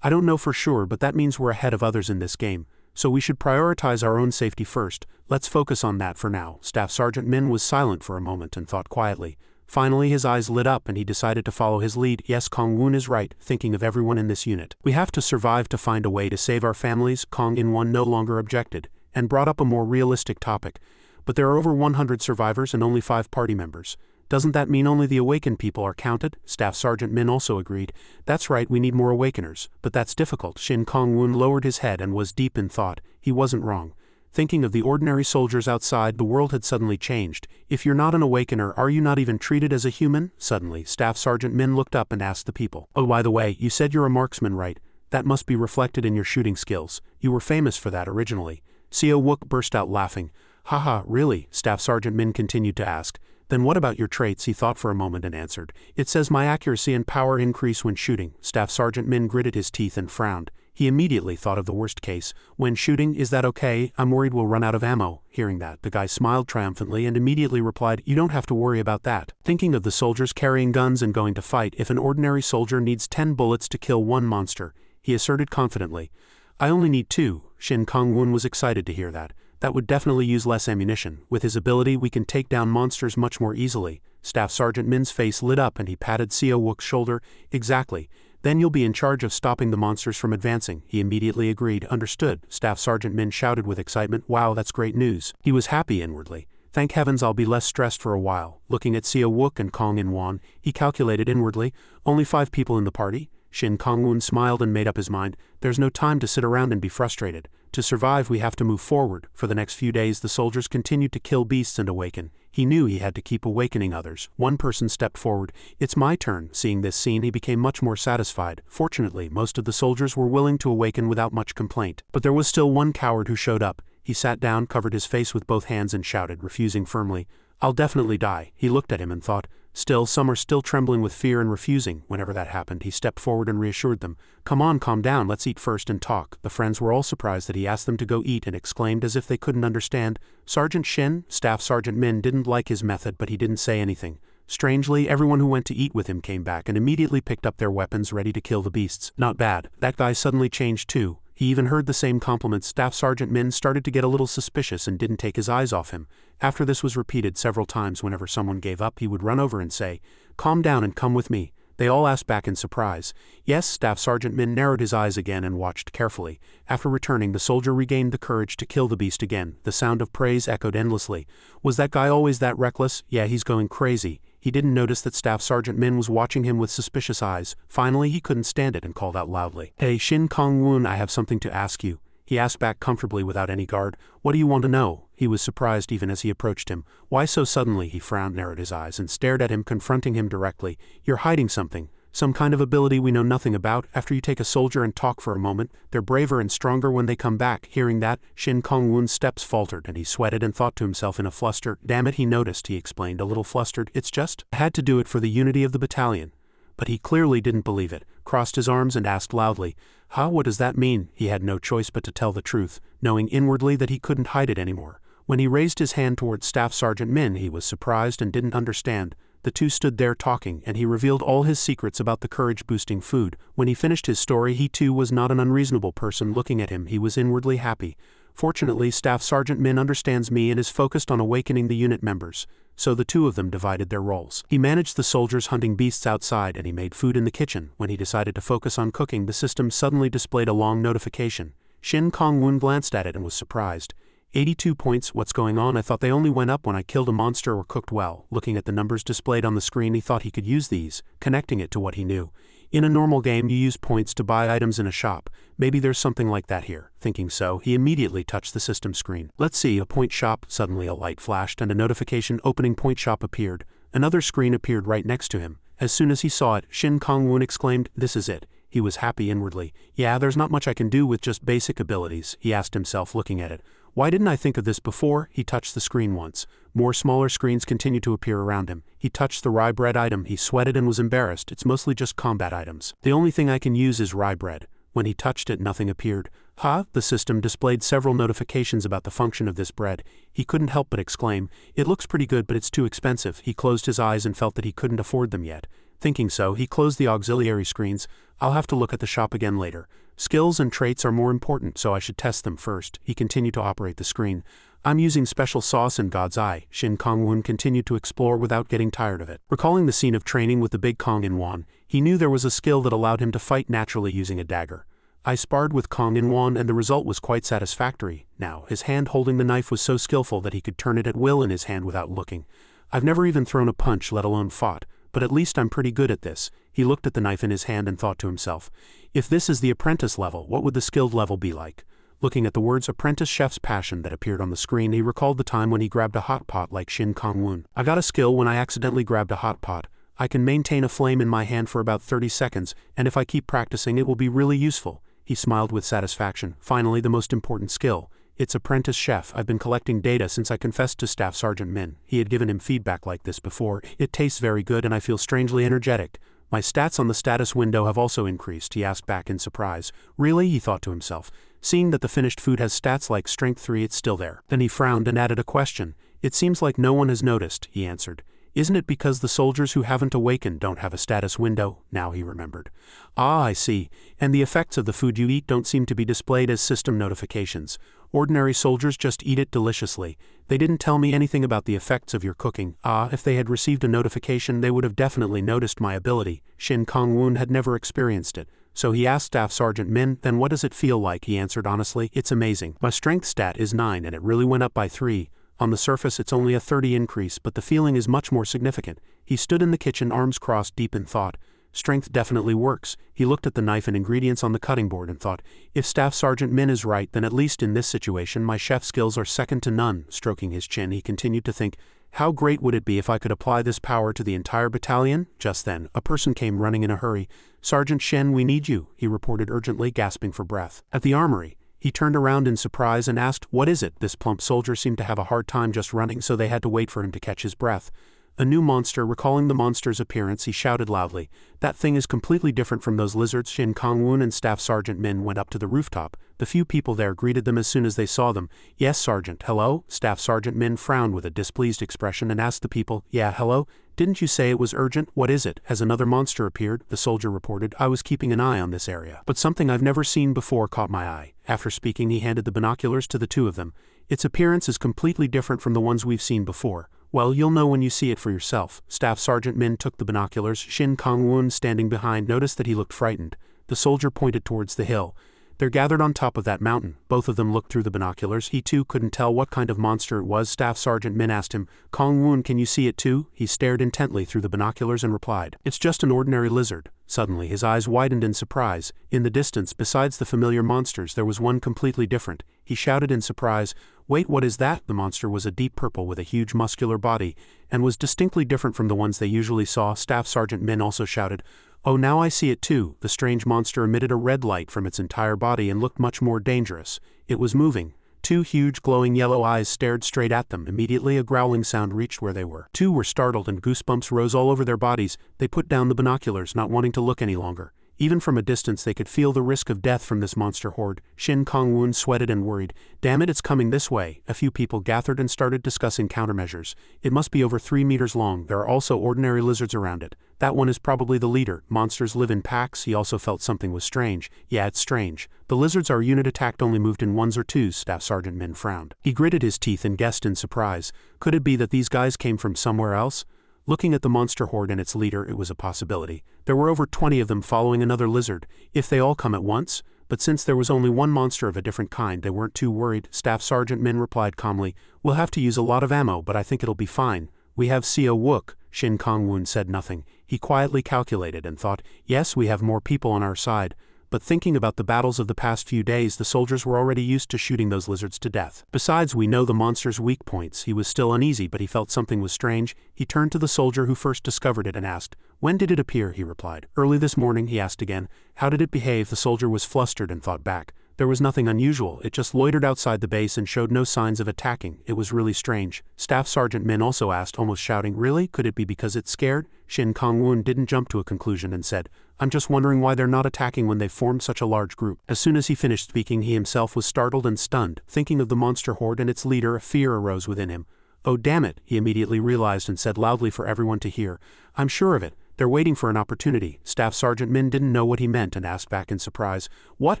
A: "I don't know for sure, but that means we're ahead of others in this game. So we should prioritize our own safety first. Let's focus on that for now." Staff Sergeant Min was silent for a moment and thought quietly. Finally his eyes lit up and he decided to follow his lead. "Yes, Kong-woon is right, thinking of everyone in this unit. We have to survive to find a way to save our families." Kong In-won no longer objected, and brought up a more realistic topic. "But there are over 100 survivors and only 5 party members. Doesn't that mean only the awakened people are counted?" Staff Sergeant Min also agreed. "That's right, we need more awakeners. But that's difficult." Shin Kong-woon lowered his head and was deep in thought. He wasn't wrong. Thinking of the ordinary soldiers outside, the world had suddenly changed. "If you're not an awakener, are you not even treated as a human?" Suddenly, Staff Sergeant Min looked up and asked the people. "Oh, by the way, you said you're a marksman, right? That must be reflected in your shooting skills. You were famous for that originally." Wook burst out laughing. "Haha, really?" Staff Sergeant Min continued to ask. "Then what about your traits?" He thought for a moment and answered. "It says my accuracy and power increase when shooting." Staff Sergeant Min gritted his teeth and frowned. He immediately thought of the worst case. "When shooting, is that okay? I'm worried we'll run out of ammo." Hearing that, the guy smiled triumphantly and immediately replied, "You don't have to worry about that." Thinking of the soldiers carrying guns and going to fight, if an ordinary soldier needs 10 bullets to kill 1 monster, he asserted confidently. "I only need 2. Shin Kong-woon was excited to hear that. "That would definitely use less ammunition. With his ability, we can take down monsters much more easily." Staff Sergeant Min's face lit up and he patted Wook's shoulder. "Exactly. Then you'll be in charge of stopping the monsters from advancing." He immediately agreed. "Understood." Staff Sergeant Min shouted with excitement. "Wow, that's great news." He was happy inwardly. "Thank heavens I'll be less stressed for a while." Looking at Wook and Kong In-won, he calculated inwardly. "Only 5 people in the party?" Shin Kong-woon smiled and made up his mind. "There's no time to sit around and be frustrated. To survive, we have to move forward." For the next few days, the soldiers continued to kill beasts and awaken. He knew he had to keep awakening others. One person stepped forward. "It's my turn." Seeing this scene, he became much more satisfied. Fortunately, most of the soldiers were willing to awaken without much complaint. But there was still one coward who showed up. He sat down, covered his face with both hands and shouted, refusing firmly, "I'll definitely die." He looked at him and thought, Still, some are still trembling with fear and refusing. Whenever that happened, he stepped forward and reassured them. "Come on, calm down, let's eat first and talk." The friends were all surprised that he asked them to go eat and exclaimed as if they couldn't understand, "Sergeant Shin?" Staff Sergeant Min didn't like his method, but he didn't say anything. Strangely, everyone who went to eat with him came back and immediately picked up their weapons ready to kill the beasts. Not bad. That guy suddenly changed too. He even heard the same compliments. Staff Sergeant Min started to get a little suspicious and didn't take his eyes off him. After this was repeated several times, whenever someone gave up, he would run over and say, "Calm down and come with me." They all asked back in surprise. Yes, Staff Sergeant Min narrowed his eyes again and watched carefully. After returning, the soldier regained the courage to kill the beast again. The sound of praise echoed endlessly. Was that guy always that reckless? Yeah, he's going crazy. He didn't notice that Staff Sergeant Min was watching him with suspicious eyes. Finally, he couldn't stand it and called out loudly, "Hey, Shin Kong-woon, I have something to ask you." He asked back comfortably without any guard. "What do you want to know?" He was surprised even as he approached him. "Why so suddenly?" He frowned, narrowed his eyes, and stared at him, confronting him directly. "You're hiding something. Some kind of ability we know nothing about. After you take a soldier and talk for a moment, they're braver and stronger when they come back." Hearing that, Shin Kong-woon's steps faltered and he sweated and thought to himself in a fluster. "Damn it," he noticed, he explained, a little flustered. "It's just, I had to do it for the unity of the battalion." But he clearly didn't believe it, crossed his arms and asked loudly, "Huh, what does that mean?" He had no choice but to tell the truth, knowing inwardly that he couldn't hide it anymore. When he raised his hand towards Staff Sergeant Min, he was surprised and didn't understand. The two stood there talking, and he revealed all his secrets about the courage-boosting food. When he finished his story, he too was not an unreasonable person. Looking at him, he was inwardly happy. Fortunately, Staff Sergeant Min understands me and is focused on awakening the unit members. So the two of them divided their roles. He managed the soldiers hunting beasts outside, and he made food in the kitchen. When he decided to focus on cooking, the system suddenly displayed a long notification. Shin Kong-woon glanced at it and was surprised. 82 points, what's going on? I thought they only went up when I killed a monster or cooked well. Looking at the numbers displayed on the screen, he thought he could use these, connecting it to what he knew. In a normal game, you use points to buy items in a shop. Maybe there's something like that here. Thinking so, he immediately touched the system screen. Let's see, a point shop. Suddenly a light flashed and a notification opening point shop appeared. Another screen appeared right next to him. As soon as he saw it, Shin Kong-woon exclaimed, "This is it." He was happy inwardly. Yeah, there's not much I can do with just basic abilities, he asked himself, looking at it. Why didn't I think of this before? He touched the screen once. More smaller screens continued to appear around him. He touched the rye bread item. He sweated and was embarrassed. It's mostly just combat items. The only thing I can use is rye bread. When he touched it, nothing appeared. Huh? The system displayed several notifications about the function of this bread. He couldn't help but exclaim, "It looks pretty good, but it's too expensive." He closed his eyes and felt that he couldn't afford them yet. Thinking so, he closed the auxiliary screens. I'll have to look at the shop again later. Skills and traits are more important, so I should test them first. He continued to operate the screen. I'm using special sauce in God's eye. Shin Kong-woon continued to explore without getting tired of it. Recalling the scene of training with the big Kong In Won, he knew there was a skill that allowed him to fight naturally using a dagger. I sparred with Kong In Won and the result was quite satisfactory. Now, his hand holding the knife was so skillful that he could turn it at will in his hand without looking. I've never even thrown a punch, let alone fought. But at least I'm pretty good at this. He looked at the knife in his hand and thought to himself, if this is the apprentice level, what would the skilled level be like? Looking at the words apprentice chef's passion that appeared on the screen, he recalled the time when he grabbed a hot pot like Shin Kong-woon. I got a skill when I accidentally grabbed a hot pot. I can maintain a flame in my hand for about 30 seconds, and if I keep practicing it will be really useful. He smiled with satisfaction. Finally, the most important skill. It's apprentice chef. I've been collecting data since I confessed to Staff Sergeant Min. He had given him feedback like this before. It tastes very good and I feel strangely energetic. My stats on the status window have also increased, he asked back in surprise. Really? He thought to himself. Seeing that the finished food has stats like strength 3, it's still there. Then he frowned and added a question. It seems like no one has noticed, he answered. Isn't it because the soldiers who haven't awakened don't have a status window? Now he remembered. Ah, I see. And the effects of the food you eat don't seem to be displayed as system notifications. Ordinary soldiers just eat it deliciously. They didn't tell me anything about the effects of your cooking. Ah, if they had received a notification they would have definitely noticed my ability. Shin Kong-woon had never experienced it. So he asked Staff Sergeant Min, then what does it feel like? He answered honestly, it's amazing. My strength stat is 9 and it really went up by 3. On the surface it's only a 30 increase, but the feeling is much more significant. He stood in the kitchen, arms crossed, deep in thought. Strength definitely works. He looked at the knife and ingredients on the cutting board and thought, if Staff Sergeant Min is right, then at least in this situation my chef skills are second to none. Stroking his chin, he continued to think, how great would it be if I could apply this power to the entire battalion? Just then, a person came running in a hurry. Sergeant Shen, we need you, he reported urgently, gasping for breath. At the armory. He turned around in surprise and asked, what is it? This plump soldier seemed to have a hard time just running, so they had to wait for him to catch his breath. A new monster. Recalling the monster's appearance, he shouted loudly, that thing is completely different from those lizards. Shin Kong-woon and Staff Sergeant Min went up to the rooftop. The few people there greeted them as soon as they saw them. Yes, Sergeant. Hello? Staff Sergeant Min frowned with a displeased expression and asked the people, yeah, hello? Didn't you say it was urgent? What is it? Has another monster appeared? The soldier reported. I was keeping an eye on this area, but something I've never seen before caught my eye. After speaking, he handed the binoculars to the two of them. Its appearance is completely different from the ones we've seen before. Well, you'll know when you see it for yourself. Staff Sergeant Min took the binoculars. Shin Kong-woon, standing behind, noticed that he looked frightened. The soldier pointed towards the hill. They're gathered on top of that mountain. Both of them looked through the binoculars. He too couldn't tell what kind of monster it was. Staff Sergeant Min asked him, Kong-woon, can you see it too? He stared intently through the binoculars and replied, it's just an ordinary lizard. Suddenly his eyes widened in surprise. In the distance, besides the familiar monsters, there was one completely different. He shouted in surprise, wait, what is that? The monster was a deep purple with a huge muscular body, and was distinctly different from the ones they usually saw. Staff Sergeant Min also shouted, oh, now I see it too. The strange monster emitted a red light from its entire body and looked much more dangerous. It was moving. Two huge glowing yellow eyes stared straight at them. Immediately a growling sound reached where they were. Two were startled and goosebumps rose all over their bodies. They put down the binoculars, not wanting to look any longer. Even from a distance they could feel the risk of death from this monster horde. Shin Kong-woon sweated and worried. Damn it, it's coming this way. A few people gathered and started discussing countermeasures. It must be over 3 meters long. There are also ordinary lizards around it. That one is probably the leader. Monsters live in packs. He also felt something was strange. Yeah, it's strange. The lizards our unit attacked only moved in ones or twos. Staff Sergeant Min frowned. He gritted his teeth and guessed in surprise. Could it be that these guys came from somewhere else? Looking at the monster horde and its leader, it was a possibility. There were over 20 of them following another lizard. If they all come at once? But since there was only one monster of a different kind, they weren't too worried. Staff Sergeant Min replied calmly, we'll have to use a lot of ammo, but I think it'll be fine. We have Seo Wook. Shin Kong-woon said nothing. He quietly calculated and thought, yes, we have more people on our side. But thinking about the battles of the past few days, the soldiers were already used to shooting those lizards to death. Besides, we know the monster's weak points. He was still uneasy, but he felt something was strange. He turned to the soldier who first discovered it and asked, when did it appear? He replied. Early this morning. He asked again, how did it behave? The soldier was flustered and thought back. There was nothing unusual. It just loitered outside the base and showed no signs of attacking. It was really strange. Staff Sergeant Min also asked, almost shouting, really? Could it be because it's scared? Shin Kong-woon didn't jump to a conclusion and said, I'm just wondering why they're not attacking when they've formed such a large group. As soon as he finished speaking, he himself was startled and stunned. Thinking of the monster horde and its leader, a fear arose within him. Oh damn it, he immediately realized and said loudly for everyone to hear. I'm sure of it. They're waiting for an opportunity. Staff Sergeant Min didn't know what he meant and asked back in surprise. What?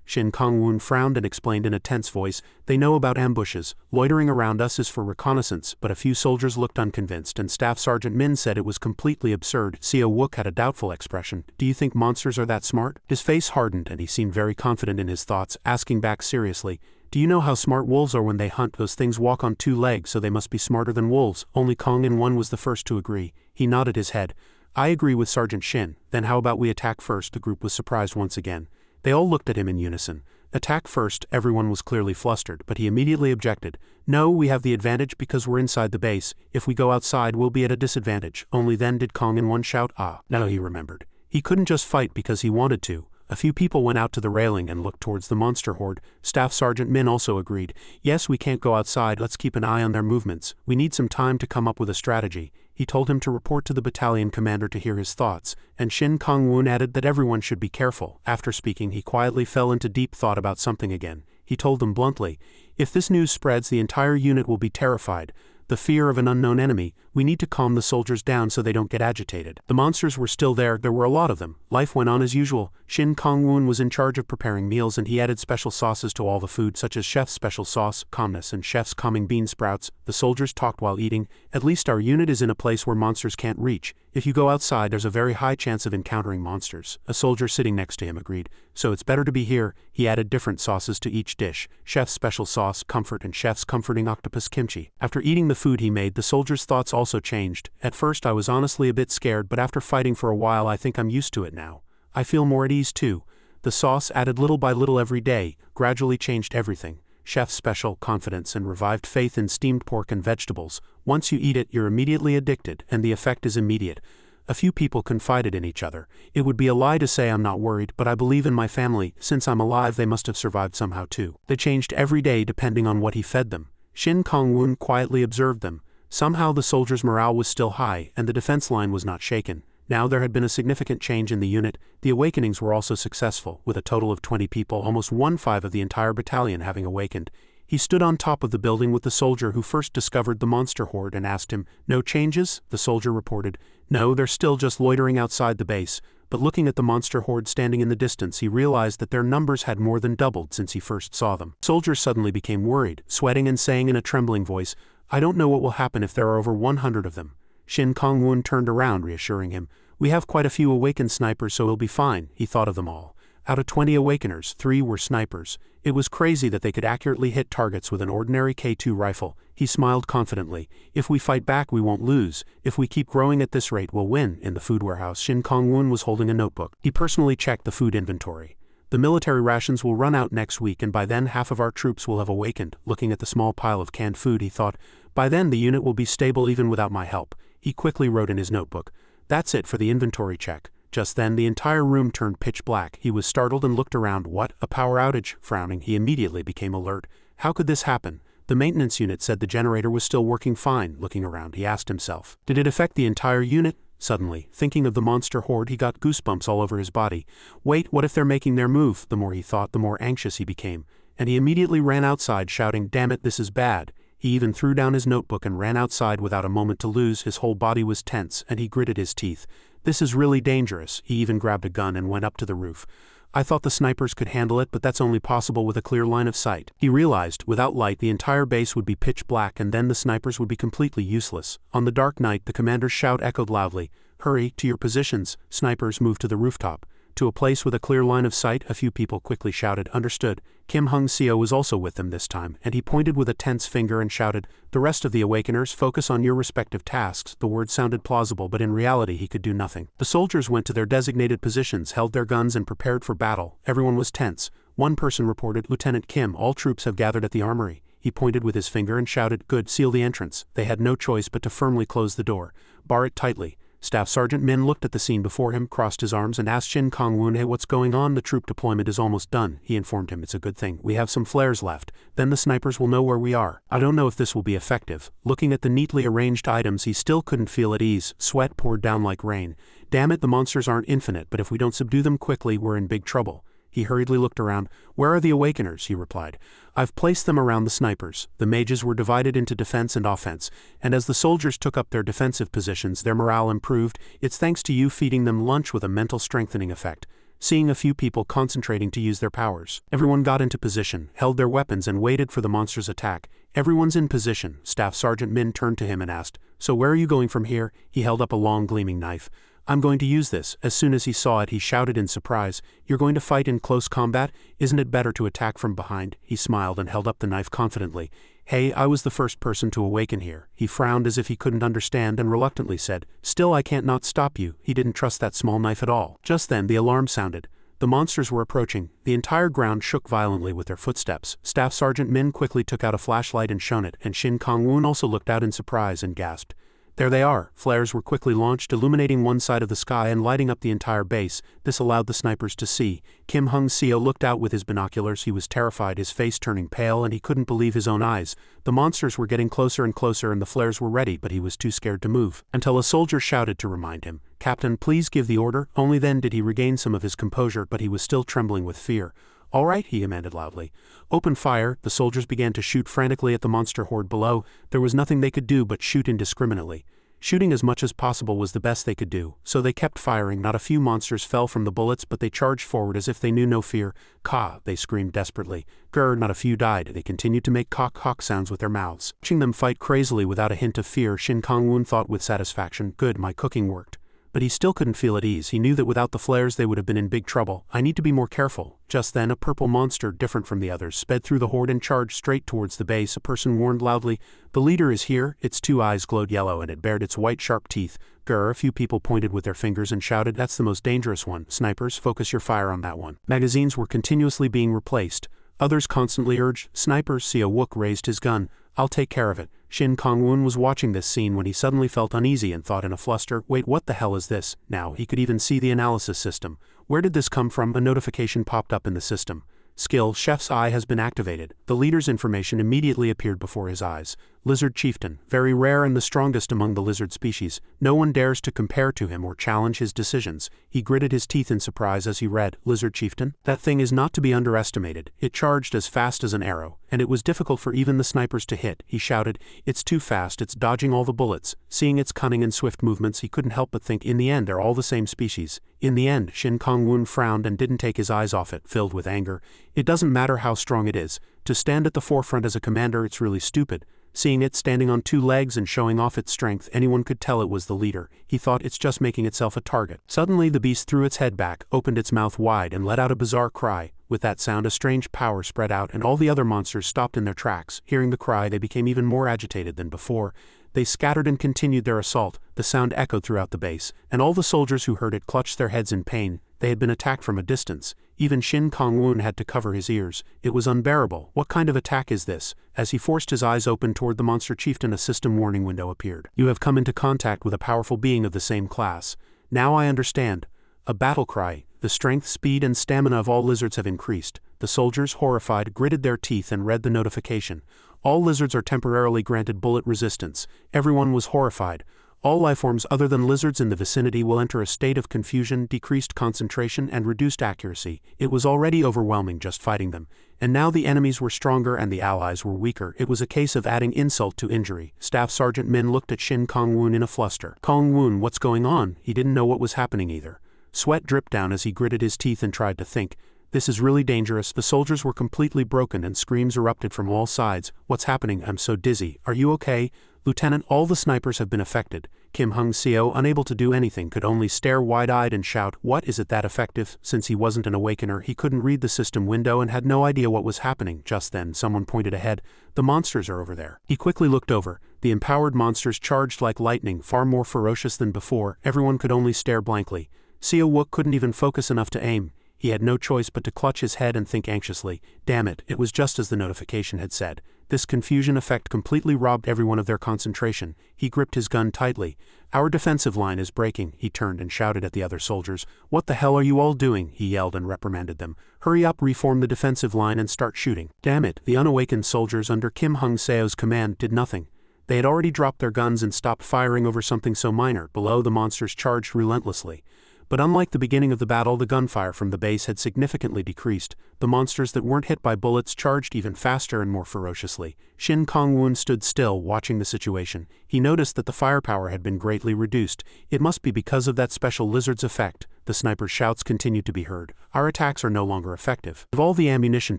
A: Shin Kong-woon frowned and explained in a tense voice. They know about ambushes. Loitering around us is for reconnaissance, but a few soldiers looked unconvinced and Staff Sergeant Min said it was completely absurd. Seo Wook had a doubtful expression. Do you think monsters are that smart? His face hardened and he seemed very confident in his thoughts, asking back seriously. Do you know how smart wolves are when they hunt? Those things walk on 2 legs, so they must be smarter than wolves. Only Kong-in-one was the first to agree. He nodded his head. I agree with Sergeant Shin. Then how about we attack first? The group was surprised once again. They all looked at him in unison. Attack first. Everyone was clearly flustered, but he immediately objected. No, we have the advantage because we're inside the base. If we go outside, we'll be at a disadvantage. Only then did Kong-in-one shout, ah. Now he remembered. He couldn't just fight because he wanted to. A few people went out to the railing and looked towards the monster horde. Staff Sergeant Min also agreed. Yes, we can't go outside. Let's keep an eye on their movements. We need some time to come up with a strategy. He told him to report to the battalion commander to hear his thoughts, and Shin Kong-woon added that everyone should be careful. After speaking, he quietly fell into deep thought about something again. He told them bluntly, if this news spreads, the entire unit will be terrified. The fear of an unknown enemy. We need to calm the soldiers down so they don't get agitated. The monsters were still there. There were a lot of them. Life went on as usual. Shin Kong-woon was in charge of preparing meals and he added special sauces to all the food, such as chef's special sauce, calmness, and chef's calming bean sprouts. The soldiers talked while eating. At least our unit is in a place where monsters can't reach. If you go outside, there's a very high chance of encountering monsters. A soldier sitting next to him agreed. So it's better to be here. He added different sauces to each dish. Chef's special sauce, comfort, and chef's comforting octopus kimchi. After eating the food he made, the soldiers' thoughts also changed. At first I was honestly a bit scared, but after fighting for a while I think I'm used to it now. I feel more at ease too. The sauce, added little by little every day, gradually changed everything. Chef's special, confidence, and revived faith in steamed pork and vegetables. Once you eat it, you're immediately addicted, and the effect is immediate. A few people confided in each other. It would be a lie to say I'm not worried, but I believe in my family. Since I'm alive, they must have survived somehow too. They changed every day depending on what he fed them. Shin Kong-woon quietly observed them. Somehow the soldiers' morale was still high, and the defense line was not shaken. Now there had been a significant change in the unit. The awakenings were also successful, with a total of 20 people, almost 1/5 of the entire battalion having awakened. He stood on top of the building with the soldier who first discovered the monster horde and asked him, "No changes?" The soldier reported, "No, they're still just loitering outside the base." But looking at the monster horde standing in the distance, he realized that their numbers had more than doubled since he first saw them. Soldier suddenly became worried, sweating and saying in a trembling voice, "I don't know what will happen if there are over 100 of them." Shin Kong-woon turned around, reassuring him. "We have quite a few awakened snipers, so he'll be fine." He thought of them all. Out of 20 awakeners, 3 were snipers. It was crazy that they could accurately hit targets with an ordinary K2 rifle. He smiled confidently. "If we fight back, we won't lose. If we keep growing at this rate, we'll win." In the food warehouse, Shin Kong-woon was holding a notebook. He personally checked the food inventory. "The military rations will run out next week, and by then half of our troops will have awakened." Looking at the small pile of canned food, he thought, "By then the unit will be stable even without my help." He quickly wrote in his notebook, "That's it for the inventory check." Just then the entire room turned pitch black. He was startled and looked around. "What? A power outage?" Frowning, he immediately became alert. How could this happen? The maintenance unit said the generator was still working fine. Looking around, he asked himself, did it affect the entire unit? Suddenly, thinking of the monster horde, he got goosebumps all over his body. Wait, what if they're making their move? The more he thought, the more anxious he became. And he immediately ran outside, shouting, "Damn it, this is bad." He even threw down his notebook and ran outside without a moment to lose. His whole body was tense, and he gritted his teeth. This is really dangerous. He even grabbed a gun and went up to the roof. I thought the snipers could handle it, but that's only possible with a clear line of sight. He realized, without light, the entire base would be pitch black, and then the snipers would be completely useless. On the dark night, the commander's shout echoed loudly. "Hurry, to your positions." Snipers moved to the rooftop. To a place with a clear line of sight, a few people quickly shouted, "Understood." Kim Hung-seo was also with them this time, and he pointed with a tense finger and shouted, "The rest of the awakeners, focus on your respective tasks." The words sounded plausible, but in reality he could do nothing. The soldiers went to their designated positions, held their guns and prepared for battle. Everyone was tense. One person reported, "Lieutenant Kim, all troops have gathered at the armory." He pointed with his finger and shouted, "Good, seal the entrance." They had no choice but to firmly close the door. "Bar it tightly." Staff Sergeant Min looked at the scene before him, crossed his arms, and asked Shin Kong-woon, "Hey, what's going on?" "The troop deployment is almost done." He informed him, "It's a good thing. We have some flares left. Then the snipers will know where we are." "I don't know if this will be effective." Looking at the neatly arranged items, he still couldn't feel at ease. Sweat poured down like rain. "Damn it, the monsters aren't infinite, but if we don't subdue them quickly, we're in big trouble." He hurriedly looked around. "Where are the awakeners?" he replied. "I've placed them around the snipers." The mages were divided into defense and offense, and as the soldiers took up their defensive positions, their morale improved. "It's thanks to you feeding them lunch with a mental strengthening effect." Seeing a few people concentrating to use their powers, everyone got into position, held their weapons, and waited for the monster's attack. "Everyone's in position." Staff Sergeant Min turned to him and asked, "So where are you going from here?" He held up a long gleaming knife. "I'm going to use this." As soon as he saw it, he shouted in surprise, "You're going to fight in close combat? Isn't it better to attack from behind?" He smiled and held up the knife confidently. "Hey, I was the first person to awaken here." He frowned as if he couldn't understand and reluctantly said, "Still, I can't not stop you." He didn't trust that small knife at all. Just then, the alarm sounded. The monsters were approaching. The entire ground shook violently with their footsteps. Staff Sergeant Min quickly took out a flashlight and shone it, and Shin Kong-woon also looked out in surprise and gasped. There they are. Flares were quickly launched, illuminating one side of the sky and lighting up the entire base. This allowed the snipers to see. Kim Hung-seo looked out with his binoculars. He was terrified, his face turning pale, and he couldn't believe his own eyes. The monsters were getting closer and closer, and the flares were ready, but he was too scared to move. Until a soldier shouted to remind him, "Captain, please give the order." Only then did he regain some of his composure, but he was still trembling with fear. "All right," he commanded loudly. "Open fire." The soldiers began to shoot frantically at the monster horde below. There was nothing they could do but shoot indiscriminately. Shooting as much as possible was the best they could do, so they kept firing. Not a few monsters fell from the bullets, but they charged forward as if they knew no fear. "Caw," they screamed desperately. Grr, not a few died. They continued to make caw-caw sounds with their mouths. Watching them fight crazily without a hint of fear, Shin Kong-woon thought with satisfaction, "Good, my cooking worked." But he still couldn't feel at ease. He knew that without the flares they would have been in big trouble. "I need to be more careful." Just then, a purple monster, different from the others, sped through the horde and charged straight towards the base. A person warned loudly, "The leader is here." Its 2 eyes glowed yellow and it bared its white sharp teeth. Grr, a few people pointed with their fingers and shouted, "That's the most dangerous one. Snipers, focus your fire on that one." Magazines were continuously being replaced. Others constantly urged, "Snipers." Seo Wook raised his gun. "I'll take care of it." Shin Kong-woon was watching this scene when he suddenly felt uneasy and thought in a fluster, "Wait, what the hell is this?" Now, he could even see the analysis system. Where did this come from? A notification popped up in the system. Skill, Chef's Eye has been activated. The leader's information immediately appeared before his eyes. Lizard Chieftain, very rare and the strongest among the lizard species. No one dares to compare to him or challenge his decisions. He gritted his teeth in surprise as he read, Lizard Chieftain? That thing is not to be underestimated. It charged as fast as an arrow, and it was difficult for even the snipers to hit. He shouted, it's too fast, it's dodging all the bullets. Seeing its cunning and swift movements, he couldn't help but think, in the end they're all the same species. In the end, Shin Kong-woon frowned and didn't take his eyes off it, filled with anger. It doesn't matter how strong it is. To stand at the forefront as a commander, it's really stupid. Seeing it standing on two legs and showing off its strength, anyone could tell it was the leader. He thought, it's just making itself a target. Suddenly the beast threw its head back, opened its mouth wide and let out a bizarre cry. With that sound a strange power spread out and all the other monsters stopped in their tracks. Hearing the cry, they became even more agitated than before. They scattered and continued their assault. The sound echoed throughout the base, and all the soldiers who heard it clutched their heads in pain. They had been attacked from a distance. Even Shin Kong-woon had to cover his ears. It was unbearable. What kind of attack is this? As he forced his eyes open toward the monster chieftain, a system warning window appeared. You have come into contact with a powerful being of the same class. Now I understand. A battle cry. The strength, speed, and stamina of all lizards have increased. The soldiers, horrified, gritted their teeth and read the notification. All lizards are temporarily granted bullet resistance. Everyone was horrified. All lifeforms other than lizards in the vicinity will enter a state of confusion, decreased concentration, and reduced accuracy. It was already overwhelming just fighting them. And now the enemies were stronger and the allies were weaker. It was a case of adding insult to injury. Staff Sergeant Min looked at Shin Kong-woon in a fluster. Kong-woon, what's going on? He didn't know what was happening either. Sweat dripped down as he gritted his teeth and tried to think. This is really dangerous. The soldiers were completely broken and screams erupted from all sides. What's happening? I'm so dizzy. Are you okay? Lieutenant, all the snipers have been affected. Kim Hung-seo, unable to do anything, could only stare wide-eyed and shout, what, is it that effective? Since he wasn't an awakener, he couldn't read the system window and had no idea what was happening. Just then, someone pointed ahead. The monsters are over there. He quickly looked over. The empowered monsters charged like lightning, far more ferocious than before. Everyone could only stare blankly. Seo Wook couldn't even focus enough to aim. He had no choice but to clutch his head and think anxiously. Damn it, it was just as the notification had said. This confusion effect completely robbed everyone of their concentration. He gripped his gun tightly. Our defensive line is breaking. He turned and shouted at the other soldiers. What the hell are you all doing? He yelled and reprimanded them. Hurry up, reform the defensive line and start shooting. Damn it, the unawakened soldiers under Kim Hung-seo's command did nothing. They had already dropped their guns and stopped firing over something so minor. Below, the monsters charged relentlessly. But unlike the beginning of the battle, the gunfire from the base had significantly decreased. The monsters that weren't hit by bullets charged even faster and more ferociously. Shin Kong-woon stood still, watching the situation. He noticed that the firepower had been greatly reduced. It must be because of that special lizard's effect. The snipers' shouts continued to be heard. Our attacks are no longer effective. Give all the ammunition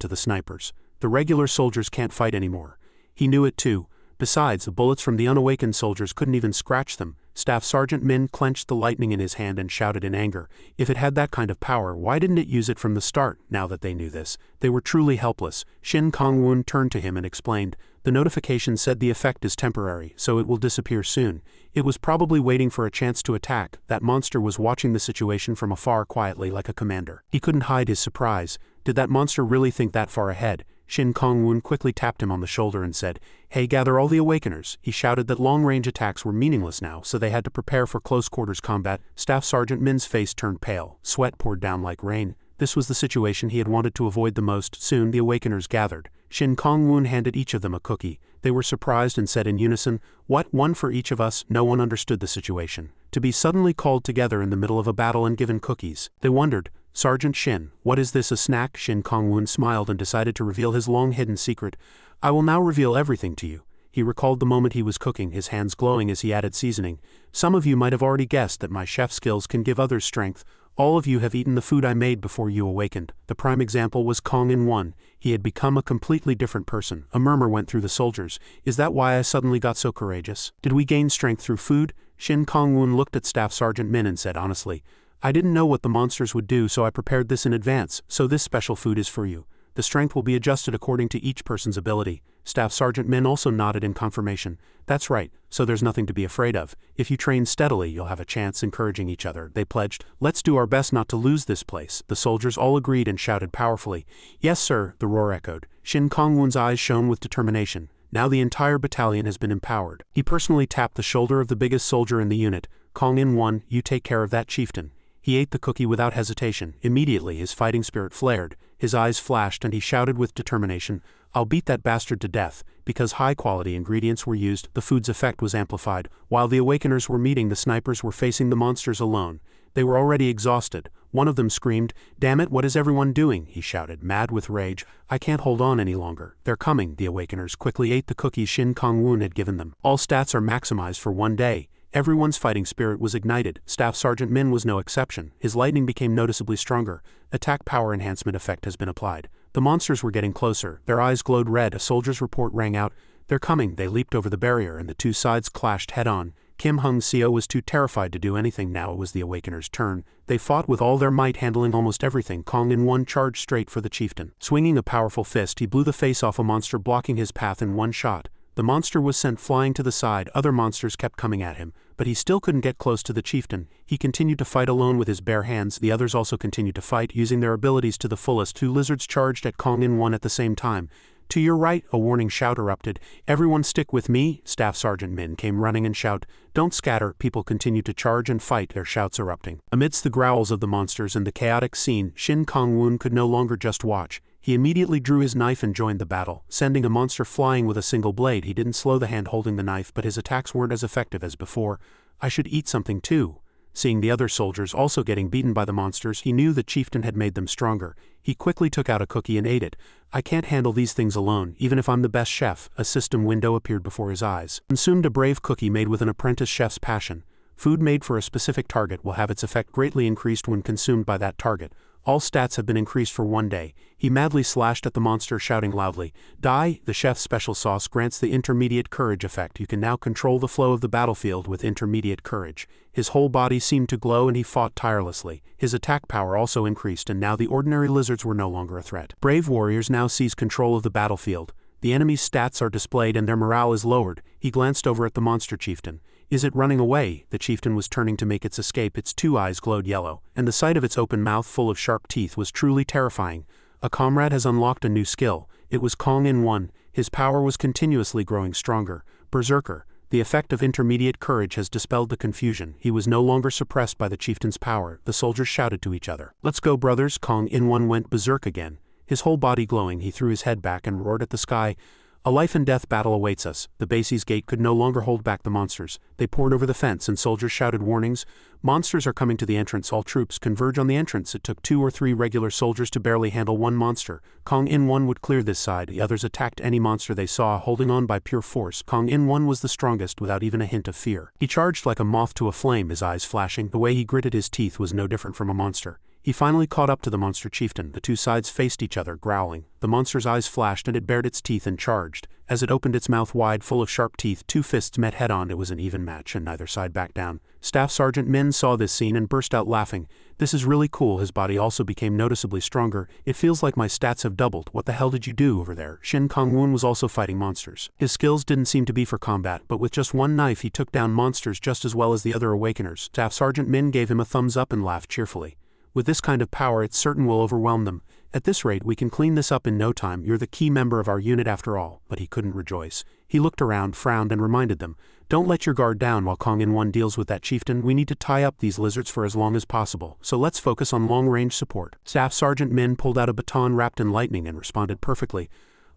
A: to the snipers. The regular soldiers can't fight anymore. He knew it too. Besides, the bullets from the unawakened soldiers couldn't even scratch them. Staff Sergeant Min clenched the lightning in his hand and shouted in anger. If it had that kind of power, why didn't it use it from the start? Now that they knew this, they were truly helpless. Shin Kong-woon turned to him and explained, the notification said the effect is temporary, so it will disappear soon. It was probably waiting for a chance to attack. That monster was watching the situation from afar quietly like a commander. He couldn't hide his surprise. Did that monster really think that far ahead? Shin Kong-woon quickly tapped him on the shoulder and said, hey, gather all the awakeners. He shouted that long-range attacks were meaningless now, so they had to prepare for close-quarters combat. Staff Sergeant Min's face turned pale. Sweat poured down like rain. This was the situation he had wanted to avoid the most. Soon the awakeners gathered. Shin Kong-woon handed each of them a cookie. They were surprised and said in unison, what, one for each of us? No one understood the situation. To be suddenly called together in the middle of a battle and given cookies. They wondered, Sergeant Shin, what is this, a snack? Shin Kong-woon smiled and decided to reveal his long-hidden secret. I will now reveal everything to you. He recalled the moment he was cooking, his hands glowing as he added seasoning. Some of you might have already guessed that my chef skills can give others strength. All of you have eaten the food I made before you awakened. The prime example was Kong-in-one. He had become a completely different person. A murmur went through the soldiers. Is that why I suddenly got so courageous? Did we gain strength through food? Shin Kong-woon looked at Staff Sergeant Min and said honestly, I didn't know what the monsters would do, so I prepared this in advance, so this special food is for you. The strength will be adjusted according to each person's ability. Staff Sergeant Min also nodded in confirmation. That's right, so there's nothing to be afraid of. If you train steadily, you'll have a chance. Encouraging each other, they pledged, let's do our best not to lose this place. The soldiers all agreed and shouted powerfully. Yes, sir, the roar echoed. Shin Kong-woon's eyes shone with determination. Now the entire battalion has been empowered. He personally tapped the shoulder of the biggest soldier in the unit. Kong-in-one, you take care of that chieftain. He ate the cookie without hesitation. Immediately his fighting spirit flared. His eyes flashed and he shouted with determination, "I'll beat that bastard to death." Because high-quality ingredients were used, the food's effect was amplified. While the Awakeners were meeting, the snipers were facing the monsters alone. They were already exhausted. One of them screamed, "Damn it, what is everyone doing?" he shouted, mad with rage. "I can't hold on any longer. They're coming." The Awakeners quickly ate the cookies Shin Kong-woon had given them. All stats are maximized for 1 day. Everyone's fighting spirit was ignited. Staff Sergeant Min was no exception. His lightning became noticeably stronger. Attack power enhancement effect has been applied. The monsters were getting closer. Their eyes glowed red. A soldier's report rang out. "They're coming." They leaped over the barrier and the two sides clashed head-on. Kim Hung-seo was too terrified to do anything. Now it was the Awakeners' turn. They fought with all their might, handling almost everything. Kong In-won charged straight for the chieftain. Swinging a powerful fist, he blew the face off a monster, blocking his path in one shot. The monster was sent flying to the side. Other monsters kept coming at him, but he still couldn't get close to the chieftain. He continued to fight alone with his bare hands. The others also continued to fight, using their abilities to the fullest. Two lizards charged at Kong In-won at the same time. "To your right!" a warning shout erupted. "Everyone stick with me!" Staff Sergeant Min came running and shout, "Don't scatter!" People continued to charge and fight, their shouts erupting. Amidst the growls of the monsters and the chaotic scene, Shin Kong-woon could no longer just watch. He immediately drew his knife and joined the battle, sending a monster flying with a single blade. He didn't slow the hand holding the knife, but his attacks weren't as effective as before. "I should eat something too." Seeing the other soldiers also getting beaten by the monsters, he knew the chieftain had made them stronger. He quickly took out a cookie and ate it. "I can't handle these things alone, even if I'm the best chef." A system window appeared before his eyes. Consumed a brave cookie made with an apprentice chef's passion. Food made for a specific target will have its effect greatly increased when consumed by that target. All stats have been increased for 1 day. He madly slashed at the monster, shouting loudly, "Die!" The chef's special sauce grants the intermediate courage effect. You can now control the flow of the battlefield with intermediate courage. His whole body seemed to glow and he fought tirelessly. His attack power also increased, and now the ordinary lizards were no longer a threat. Brave warriors now seize control of the battlefield. The enemy's stats are displayed and their morale is lowered. He glanced over at the monster chieftain. "Is it running away?" The chieftain was turning to make its escape. Its two eyes glowed yellow, and the sight of its open mouth full of sharp teeth was truly terrifying. A comrade has unlocked a new skill. It was Kong In-won. His power was continuously growing stronger. Berserker. The effect of intermediate courage has dispelled the confusion. He was no longer suppressed by the chieftain's power. The soldiers shouted to each other. "Let's go, brothers!" Kong In-won went berserk again. His whole body glowing, he threw his head back and roared at the sky. "A life-and-death battle awaits us." The base's gate could no longer hold back the monsters. They poured over the fence and soldiers shouted warnings. "Monsters are coming to the entrance. All troops converge on the entrance." It took 2 or 3 regular soldiers to barely handle one monster. Kong In-won would clear this side. The others attacked any monster they saw, holding on by pure force. Kong In-won was the strongest, without even a hint of fear. He charged like a moth to a flame, his eyes flashing. The way he gritted his teeth was no different from a monster. He finally caught up to the monster chieftain. The two sides faced each other, growling. The monster's eyes flashed and it bared its teeth and charged. As it opened its mouth wide, full of sharp teeth, 2 fists met head-on. It was an even match, and neither side backed down. Staff Sergeant Min saw this scene and burst out laughing. "This is really cool." His body also became noticeably stronger. "It feels like my stats have doubled." "What the hell did you do over there?" Shin Kong-woon was also fighting monsters. His skills didn't seem to be for combat, but with just one knife he took down monsters just as well as the other Awakeners. Staff Sergeant Min gave him a thumbs up and laughed cheerfully. "With this kind of power, it's certain we'll overwhelm them. At this rate, we can clean this up in no time. You're the key member of our unit after all." But he couldn't rejoice. He looked around, frowned, and reminded them, "Don't let your guard down while Kong In-won deals with that chieftain. We need to tie up these lizards for as long as possible. So let's focus on long-range support." Staff Sergeant Min pulled out a baton wrapped in lightning and responded perfectly.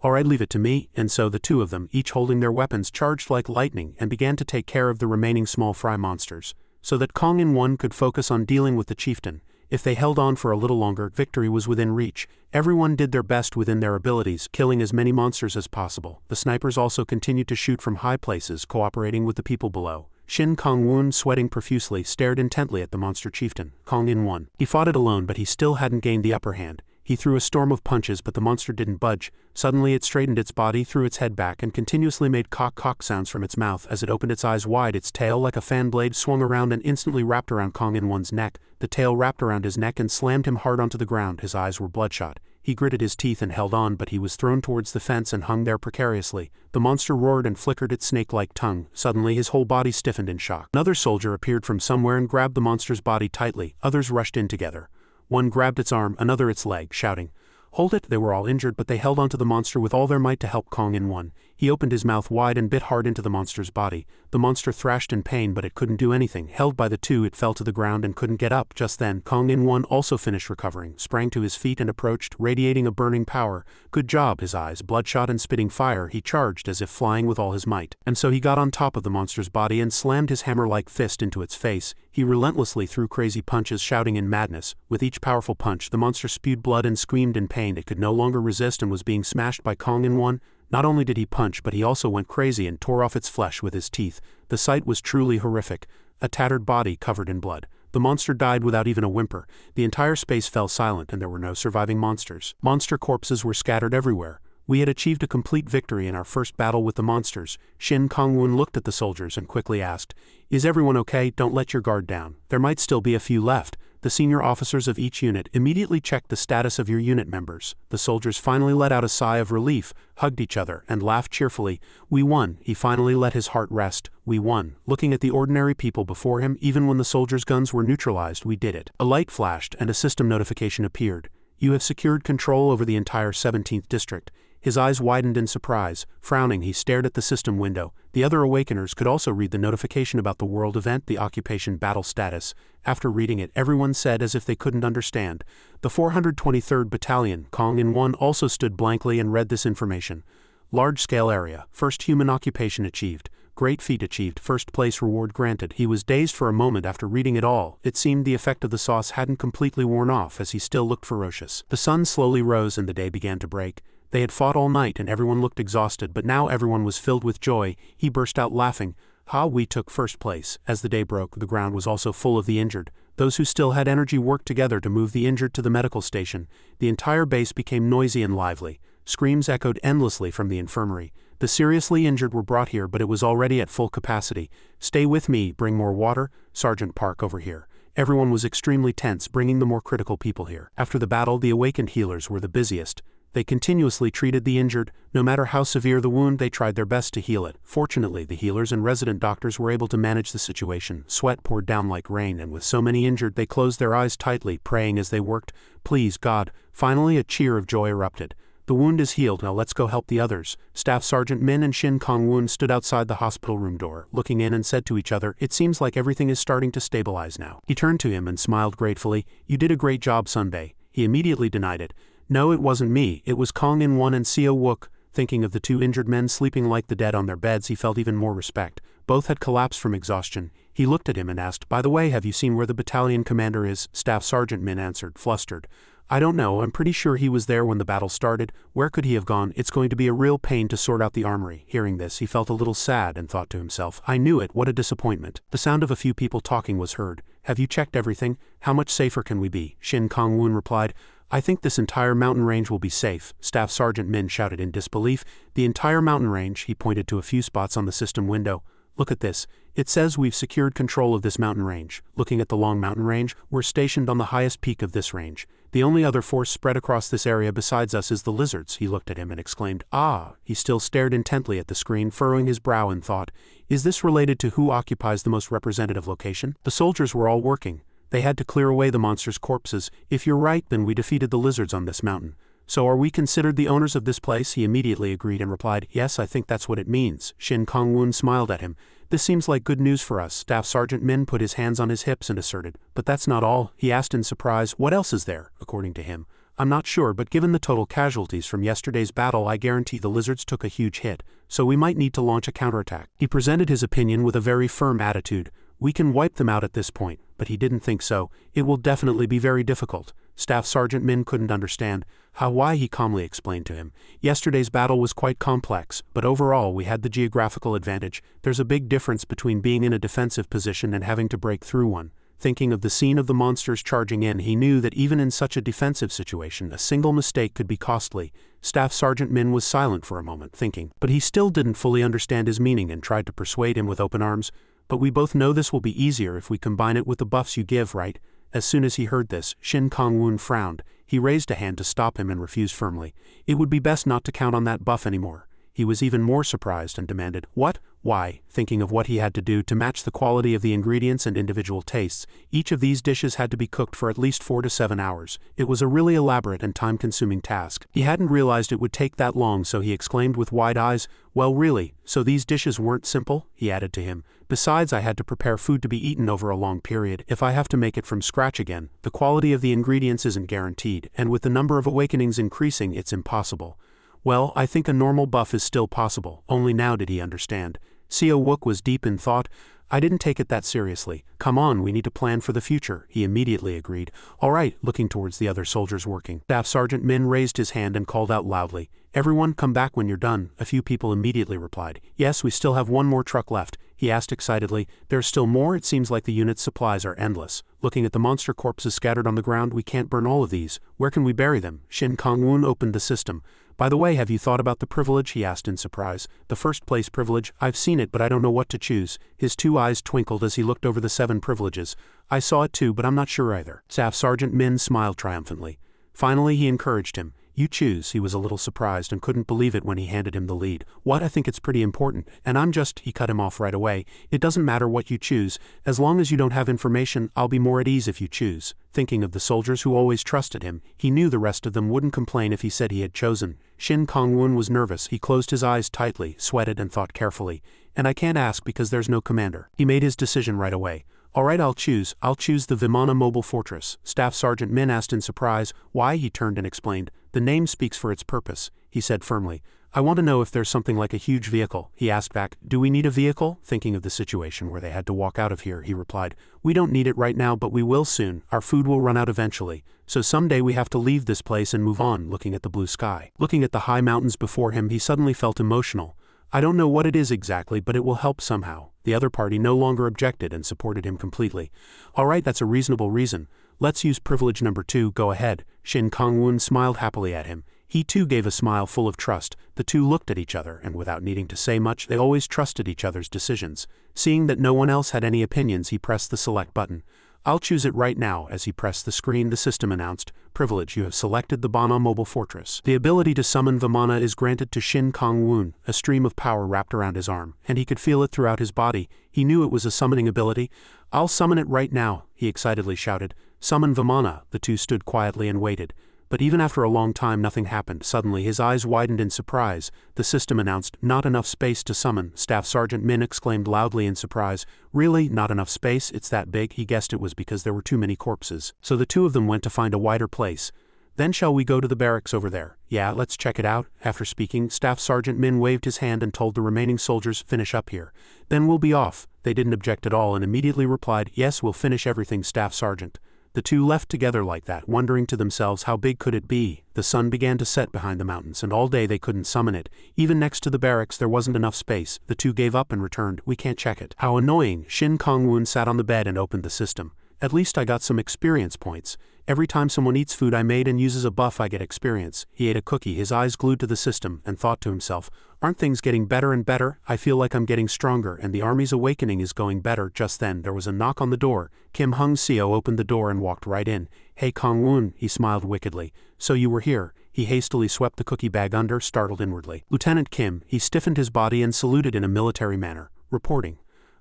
A: "All right, leave it to me." And so the two of them, each holding their weapons, charged like lightning and began to take care of the remaining small fry monsters, so that Kong In-won could focus on dealing with the chieftain. If they held on for a little longer, victory was within reach. Everyone did their best within their abilities, killing as many monsters as possible. The snipers also continued to shoot from high places, cooperating with the people below. Shin Kong-woon, sweating profusely, stared intently at the monster chieftain, Kong In-won. He fought it alone, but he still hadn't gained the upper hand. He threw a storm of punches, but the monster didn't budge. Suddenly it straightened its body, threw its head back, and continuously made cock-cock sounds from its mouth. As it opened its eyes wide, its tail, like a fan blade, swung around and instantly wrapped around Kong In-won's neck. The tail wrapped around his neck and slammed him hard onto the ground. His eyes were bloodshot. He gritted his teeth and held on, but he was thrown towards the fence and hung there precariously. The monster roared and flickered its snake-like tongue. Suddenly his whole body stiffened in shock. Another soldier appeared from somewhere and grabbed the monster's body tightly. Others rushed in together. One grabbed its arm, another its leg, shouting, Hold it! They were all injured, but they held onto the monster with all their might to help Kong In-1. He opened his mouth wide and bit hard into the monster's body. The monster thrashed in pain, but it couldn't do anything. Held by the two, it fell to the ground and couldn't get up. Just then, Kong In-1 also finished recovering, sprang to his feet and approached, radiating a burning power. Good job! His eyes bloodshot and spitting fire, he charged as if flying with all his might. And so he got on top of the monster's body and slammed his hammer-like fist into its face. He relentlessly threw crazy punches, shouting in madness. With each powerful punch, the monster spewed blood and screamed in pain. It could no longer resist and was being smashed by Kong In-1. Not only did he punch, but he also went crazy and tore off its flesh with his teeth. The sight was truly horrific. A tattered body covered in blood. The monster died without even a whimper. The entire space fell silent and there were no surviving monsters. Monster corpses were scattered everywhere. We had achieved a complete victory in our first battle with the monsters. Shin Kong-woon looked at the soldiers and quickly asked, "Is everyone okay? Don't let your guard down. There might still be a few left." The senior officers of each unit immediately checked the status of your unit members. The soldiers finally let out a sigh of relief, hugged each other, and laughed cheerfully. "We won." He finally let his heart rest. "We won." Looking at the ordinary people before him, even when the soldiers' guns were neutralized, we did it. A light flashed and a system notification appeared. "You have secured control over the entire 17th district." His eyes widened in surprise. Frowning, he stared at the system window. The other Awakeners could also read the notification about the world event, the occupation battle status. After reading it, everyone said as if they couldn't understand. The 423rd Battalion, Kong In-1, also stood blankly and read this information. Large-scale area. First human occupation achieved. Great feat achieved. First place reward granted. He was dazed for a moment after reading it all. It seemed the effect of the sauce hadn't completely worn off as he still looked ferocious. The sun slowly rose and the day began to break. They had fought all night and everyone looked exhausted, but now everyone was filled with joy. He burst out laughing. "Ha, we took first place." As the day broke, the ground was also full of the injured. Those who still had energy worked together to move the injured to the medical station. The entire base became noisy and lively. Screams echoed endlessly from the infirmary. The seriously injured were brought here, but it was already at full capacity. "Stay with me. Bring more water. Sergeant Park, over here." Everyone was extremely tense, bringing the more critical people here. After the battle, the awakened healers were the busiest. They continuously treated the injured. No matter how severe the wound, they tried their best to heal it. Fortunately, the healers and resident doctors were able to manage the situation. Sweat poured down like rain, and with so many injured, they closed their eyes tightly, praying as they worked. "Please, God." Finally, a cheer of joy erupted. "The wound is healed, now let's go help the others." Staff Sergeant Min and Shin Kong-woon stood outside the hospital room door, looking in and said to each other, "It seems like everything is starting to stabilize now." He turned to him and smiled gratefully. "You did a great job, Sunbae." He immediately denied it. "No, it wasn't me, it was Kong In-1 and Seo Wook." Thinking of the two injured men sleeping like the dead on their beds, he felt even more respect. Both had collapsed from exhaustion. He looked at him and asked, "By the way, have you seen where the battalion commander is?" Staff Sergeant Min answered, flustered. "I don't know, I'm pretty sure he was there when the battle started. Where could he have gone? It's going to be a real pain to sort out the armory." Hearing this, he felt a little sad and thought to himself, "I knew it, what a disappointment." The sound of a few people talking was heard. "Have you checked everything? How much safer can we be?" Shin Kong-woon replied, "I think this entire mountain range will be safe." Staff Sergeant Min shouted in disbelief. "The entire mountain range?" He pointed to a few spots on the system window. "Look at this. It says we've secured control of this mountain range." Looking at the long mountain range, we're stationed on the highest peak of this range. "The only other force spread across this area besides us is the lizards." He looked at him and exclaimed, "Ah!" He still stared intently at the screen, furrowing his brow in thought. "Is this related to who occupies the most representative location?" The soldiers were all working. They had to clear away the monsters' corpses. "If you're right, then we defeated the lizards on this mountain." "So are we considered the owners of this place?" He immediately agreed and replied, "Yes, I think that's what it means." Shin Kong-woon smiled at him. "This seems like good news for us." Staff Sergeant Min put his hands on his hips and asserted, "But that's not all." He asked in surprise, "What else is there?" According to him, "I'm not sure, but given the total casualties from yesterday's battle, I guarantee the lizards took a huge hit, so we might need to launch a counterattack." He presented his opinion with a very firm attitude. "We can wipe them out at this point," but he didn't think so. "It will definitely be very difficult." Staff Sergeant Min couldn't understand. Why, he calmly explained to him. "Yesterday's battle was quite complex, but overall we had the geographical advantage. There's a big difference between being in a defensive position and having to break through one." Thinking of the scene of the monsters charging in, he knew that even in such a defensive situation, a single mistake could be costly. Staff Sergeant Min was silent for a moment, thinking, but he still didn't fully understand his meaning and tried to persuade him with open arms. "But we both know this will be easier if we combine it with the buffs you give, right?" As soon as he heard this, Shin Kong-woon frowned. He raised a hand to stop him and refused firmly. "It would be best not to count on that buff anymore." he was even more surprised and demanded, "What? Why?" Thinking of what he had to do to match the quality of the ingredients and individual tastes, each of these dishes had to be cooked for at least 4 to 7 hours. It was a really elaborate and time-consuming task. He hadn't realized it would take that long, so he exclaimed with wide eyes, "Well, really, so these dishes weren't simple?" He added to him, "Besides, I had to prepare food to be eaten over a long period. If I have to make it from scratch again, the quality of the ingredients isn't guaranteed, and with the number of awakenings increasing, it's impossible." Well, I think a normal buff is still possible. Only now did he understand. Seo Wook was deep in thought. "I didn't take it that seriously. Come on, we need to plan for the future." He immediately agreed. "All right," looking towards the other soldiers working. Staff Sergeant Min raised his hand and called out loudly, "Everyone, come back when you're done." A few people immediately replied, "Yes, we still have one more truck left." He asked excitedly, "There's still more? It seems like the unit's supplies are endless. Looking at the monster corpses scattered on the ground, we can't burn all of these. Where can we bury them?" Shin Kong-woon opened the system. "By the way, have you thought about the privilege?" he asked in surprise. "The first place privilege? I've seen it, but I don't know what to choose." His 2 eyes twinkled as he looked over the 7 privileges. "I saw it too, but I'm not sure either." Staff Sergeant Min smiled triumphantly. Finally, he encouraged him. "You choose." He was a little surprised and couldn't believe it when he handed him the lead. "What? I think it's pretty important. And I'm just—" He cut him off right away. "It doesn't matter what you choose. As long as you don't have information, I'll be more at ease if you choose." Thinking of the soldiers who always trusted him, he knew the rest of them wouldn't complain if he said he had chosen. Shin Kong-woon was nervous. He closed his eyes tightly, sweated and thought carefully. "And I can't ask because there's no commander." He made his decision right away. "All right, I'll choose the Vimana Mobile Fortress." Staff Sergeant Min asked in surprise. "Why?" He turned and explained. "The name speaks for its purpose," he said firmly. "I want to know if there's something like a huge vehicle." He asked back, "Do we need a vehicle?" Thinking of the situation where they had to walk out of here, he replied, "We don't need it right now, but we will soon. Our food will run out eventually. So someday we have to leave this place and move on." Looking at the blue sky, looking at the high mountains before him, he suddenly felt emotional. "I don't know what it is exactly, but it will help somehow." The other party no longer objected and supported him completely. "All right, that's a reasonable reason. Let's use privilege number 2, go ahead." Shin Kong-woon smiled happily at him. He too gave a smile full of trust. The two looked at each other, and without needing to say much, they always trusted each other's decisions. Seeing that no one else had any opinions, he pressed the select button. "I'll choose it right now." As he pressed the screen, the system announced, "Privilege, you have selected the Vimana Mobile Fortress. The ability to summon Vimana is granted to Shin Kong-woon." A stream of power wrapped around his arm, and he could feel it throughout his body. He knew it was a summoning ability. "I'll summon it right now," he excitedly shouted. "Summon Vimana." The two stood quietly and waited. But even after a long time nothing happened. Suddenly his eyes widened in surprise. The system announced, "Not enough space to summon." Staff Sergeant Min exclaimed loudly in surprise. "Really? Not enough space? It's that big?" He guessed it was because there were too many corpses. So the two of them went to find a wider place. "Then shall we go to the barracks over there?" "Yeah, let's check it out." After speaking, Staff Sergeant Min waved his hand and told the remaining soldiers, "Finish up here. Then we'll be off." They didn't object at all and immediately replied, "Yes, we'll finish everything, Staff Sergeant." The two left together like that, wondering to themselves how big could it be. The sun began to set behind the mountains, and all day they couldn't summon it. Even next to the barracks there wasn't enough space. The two gave up and returned. "We can't check it." "How annoying." Shin Kong-woon sat on the bed and opened the system. "At least I got some experience points. Every time someone eats food I made and uses a buff I get experience." He ate a cookie, his eyes glued to the system, and thought to himself, "Aren't things getting better and better? I feel like I'm getting stronger and the army's awakening is going better." Just then there was a knock on the door. Kim Hung-seo opened the door and walked right in. "Hey Kong-woon," he smiled wickedly. "So you were here." He hastily swept the cookie bag under, startled inwardly. "Lieutenant Kim." He stiffened his body and saluted in a military manner. "Reporting."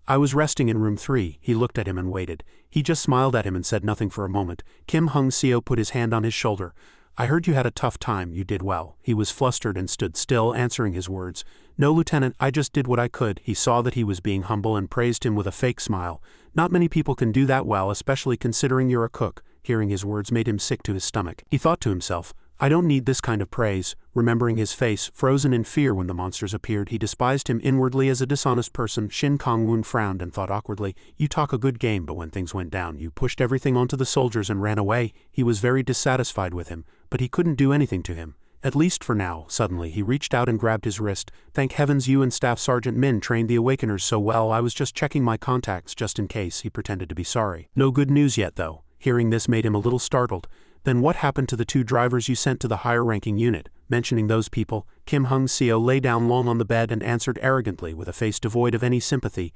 A: "I was resting in room 3. He looked at him and waited. He just smiled at him and said nothing for a moment. Kim Hung-seo put his hand on his shoulder. "I heard you had a tough time. You did well." He was flustered and stood still, answering his words. "No, Lieutenant, I just did what I could." He saw that he was being humble and praised him with a fake smile. "Not many people can do that well, especially considering you're a cook." Hearing his words made him sick to his stomach. He thought to himself, "I don't need this kind of praise." Remembering his face, frozen in fear when the monsters appeared, he despised him inwardly as a dishonest person. Shin Kong-woon frowned and thought awkwardly, "You talk a good game, but when things went down, you pushed everything onto the soldiers and ran away." He was very dissatisfied with him, but he couldn't do anything to him. At least for now. Suddenly he reached out and grabbed his wrist. "Thank heavens you and Staff Sergeant Min trained the Awakeners so well. I was just checking my contacts just in case." He pretended to be sorry. "No good news yet though." Hearing this made him a little startled. "Then what happened to the 2 drivers you sent to the higher-ranking unit?" Mentioning those people, Kim Hung-seo lay down long on the bed and answered arrogantly with a face devoid of any sympathy,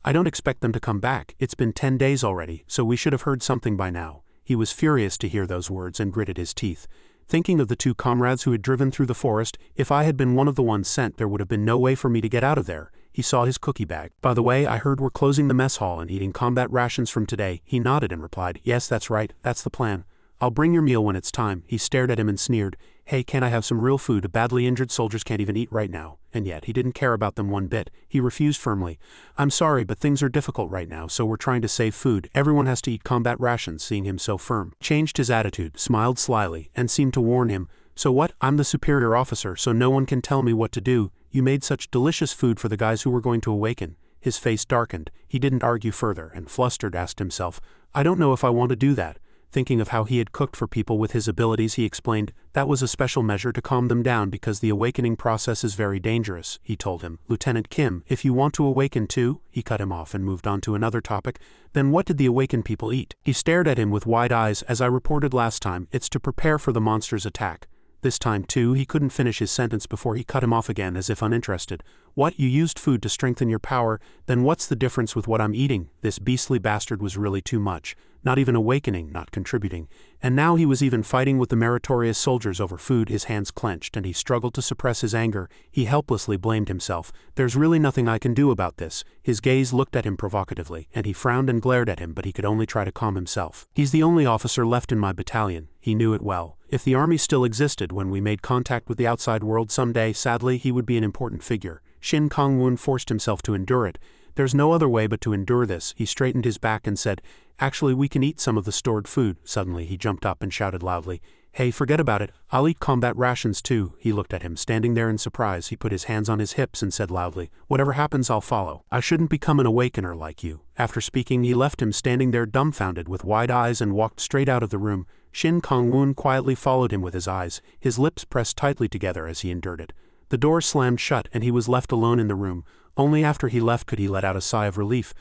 A: "I don't expect them to come back. It's been 10 days already, so we should have heard something by now." He was furious to hear those words and gritted his teeth. Thinking of the two comrades who had driven through the forest, if I had been one of the ones sent, there would have been no way for me to get out of there. He saw his cookie bag. By the way, I heard we're closing the mess hall and eating combat rations from today. He nodded and replied, yes, that's right, that's the plan. I'll bring your meal when it's time. He stared at him and sneered, hey, can't I have some real food? Badly injured soldiers can't even eat right now. And yet, he didn't care about them one bit. He refused firmly. I'm sorry, but things are difficult right now, so we're trying to save food. Everyone has to eat combat rations. Seeing him so firm, changed his attitude, smiled slyly, and seemed to warn him, so what? I'm the superior officer, so no one can tell me what to do. You made such delicious food for the guys who were going to awaken. His face darkened. He didn't argue further, and flustered asked himself, I don't know if I want to do that. Thinking of how he had cooked for people with his abilities, he explained, that was a special measure to calm them down because the awakening process is very dangerous. He told him, Lieutenant Kim, if you want to awaken too, he cut him off and moved on to another topic, then what did the awakened people eat? He stared at him with wide eyes. As I reported last time, it's to prepare for the monster's attack. This time, too, he couldn't finish his sentence before he cut him off again as if uninterested. What, you used food to strengthen your power? Then what's the difference with what I'm eating? This beastly bastard was really too much. Not even awakening, not contributing. And now he was even fighting with the meritorious soldiers over food. His hands clenched, and he struggled to suppress his anger. He helplessly blamed himself. There's really nothing I can do about this. His gaze looked at him provocatively, and he frowned and glared at him, but he could only try to calm himself. He's the only officer left in my battalion. He knew it well. If the army still existed when we made contact with the outside world someday, sadly, he would be an important figure. Shin Kong-woon forced himself to endure it. There's no other way but to endure this. He straightened his back and said, actually, we can eat some of the stored food. Suddenly, he jumped up and shouted loudly, hey, forget about it. I'll eat combat rations too. He looked at him, standing there in surprise. He put his hands on his hips and said loudly, whatever happens, I'll follow. I shouldn't become an awakener like you. After speaking, he left him standing there dumbfounded with wide eyes and walked straight out of the room. Shin Kong-woon quietly followed him with his eyes, his lips pressed tightly together as he endured it. The door slammed shut and he was left alone in the room. Only after he left could he let out a sigh of relief.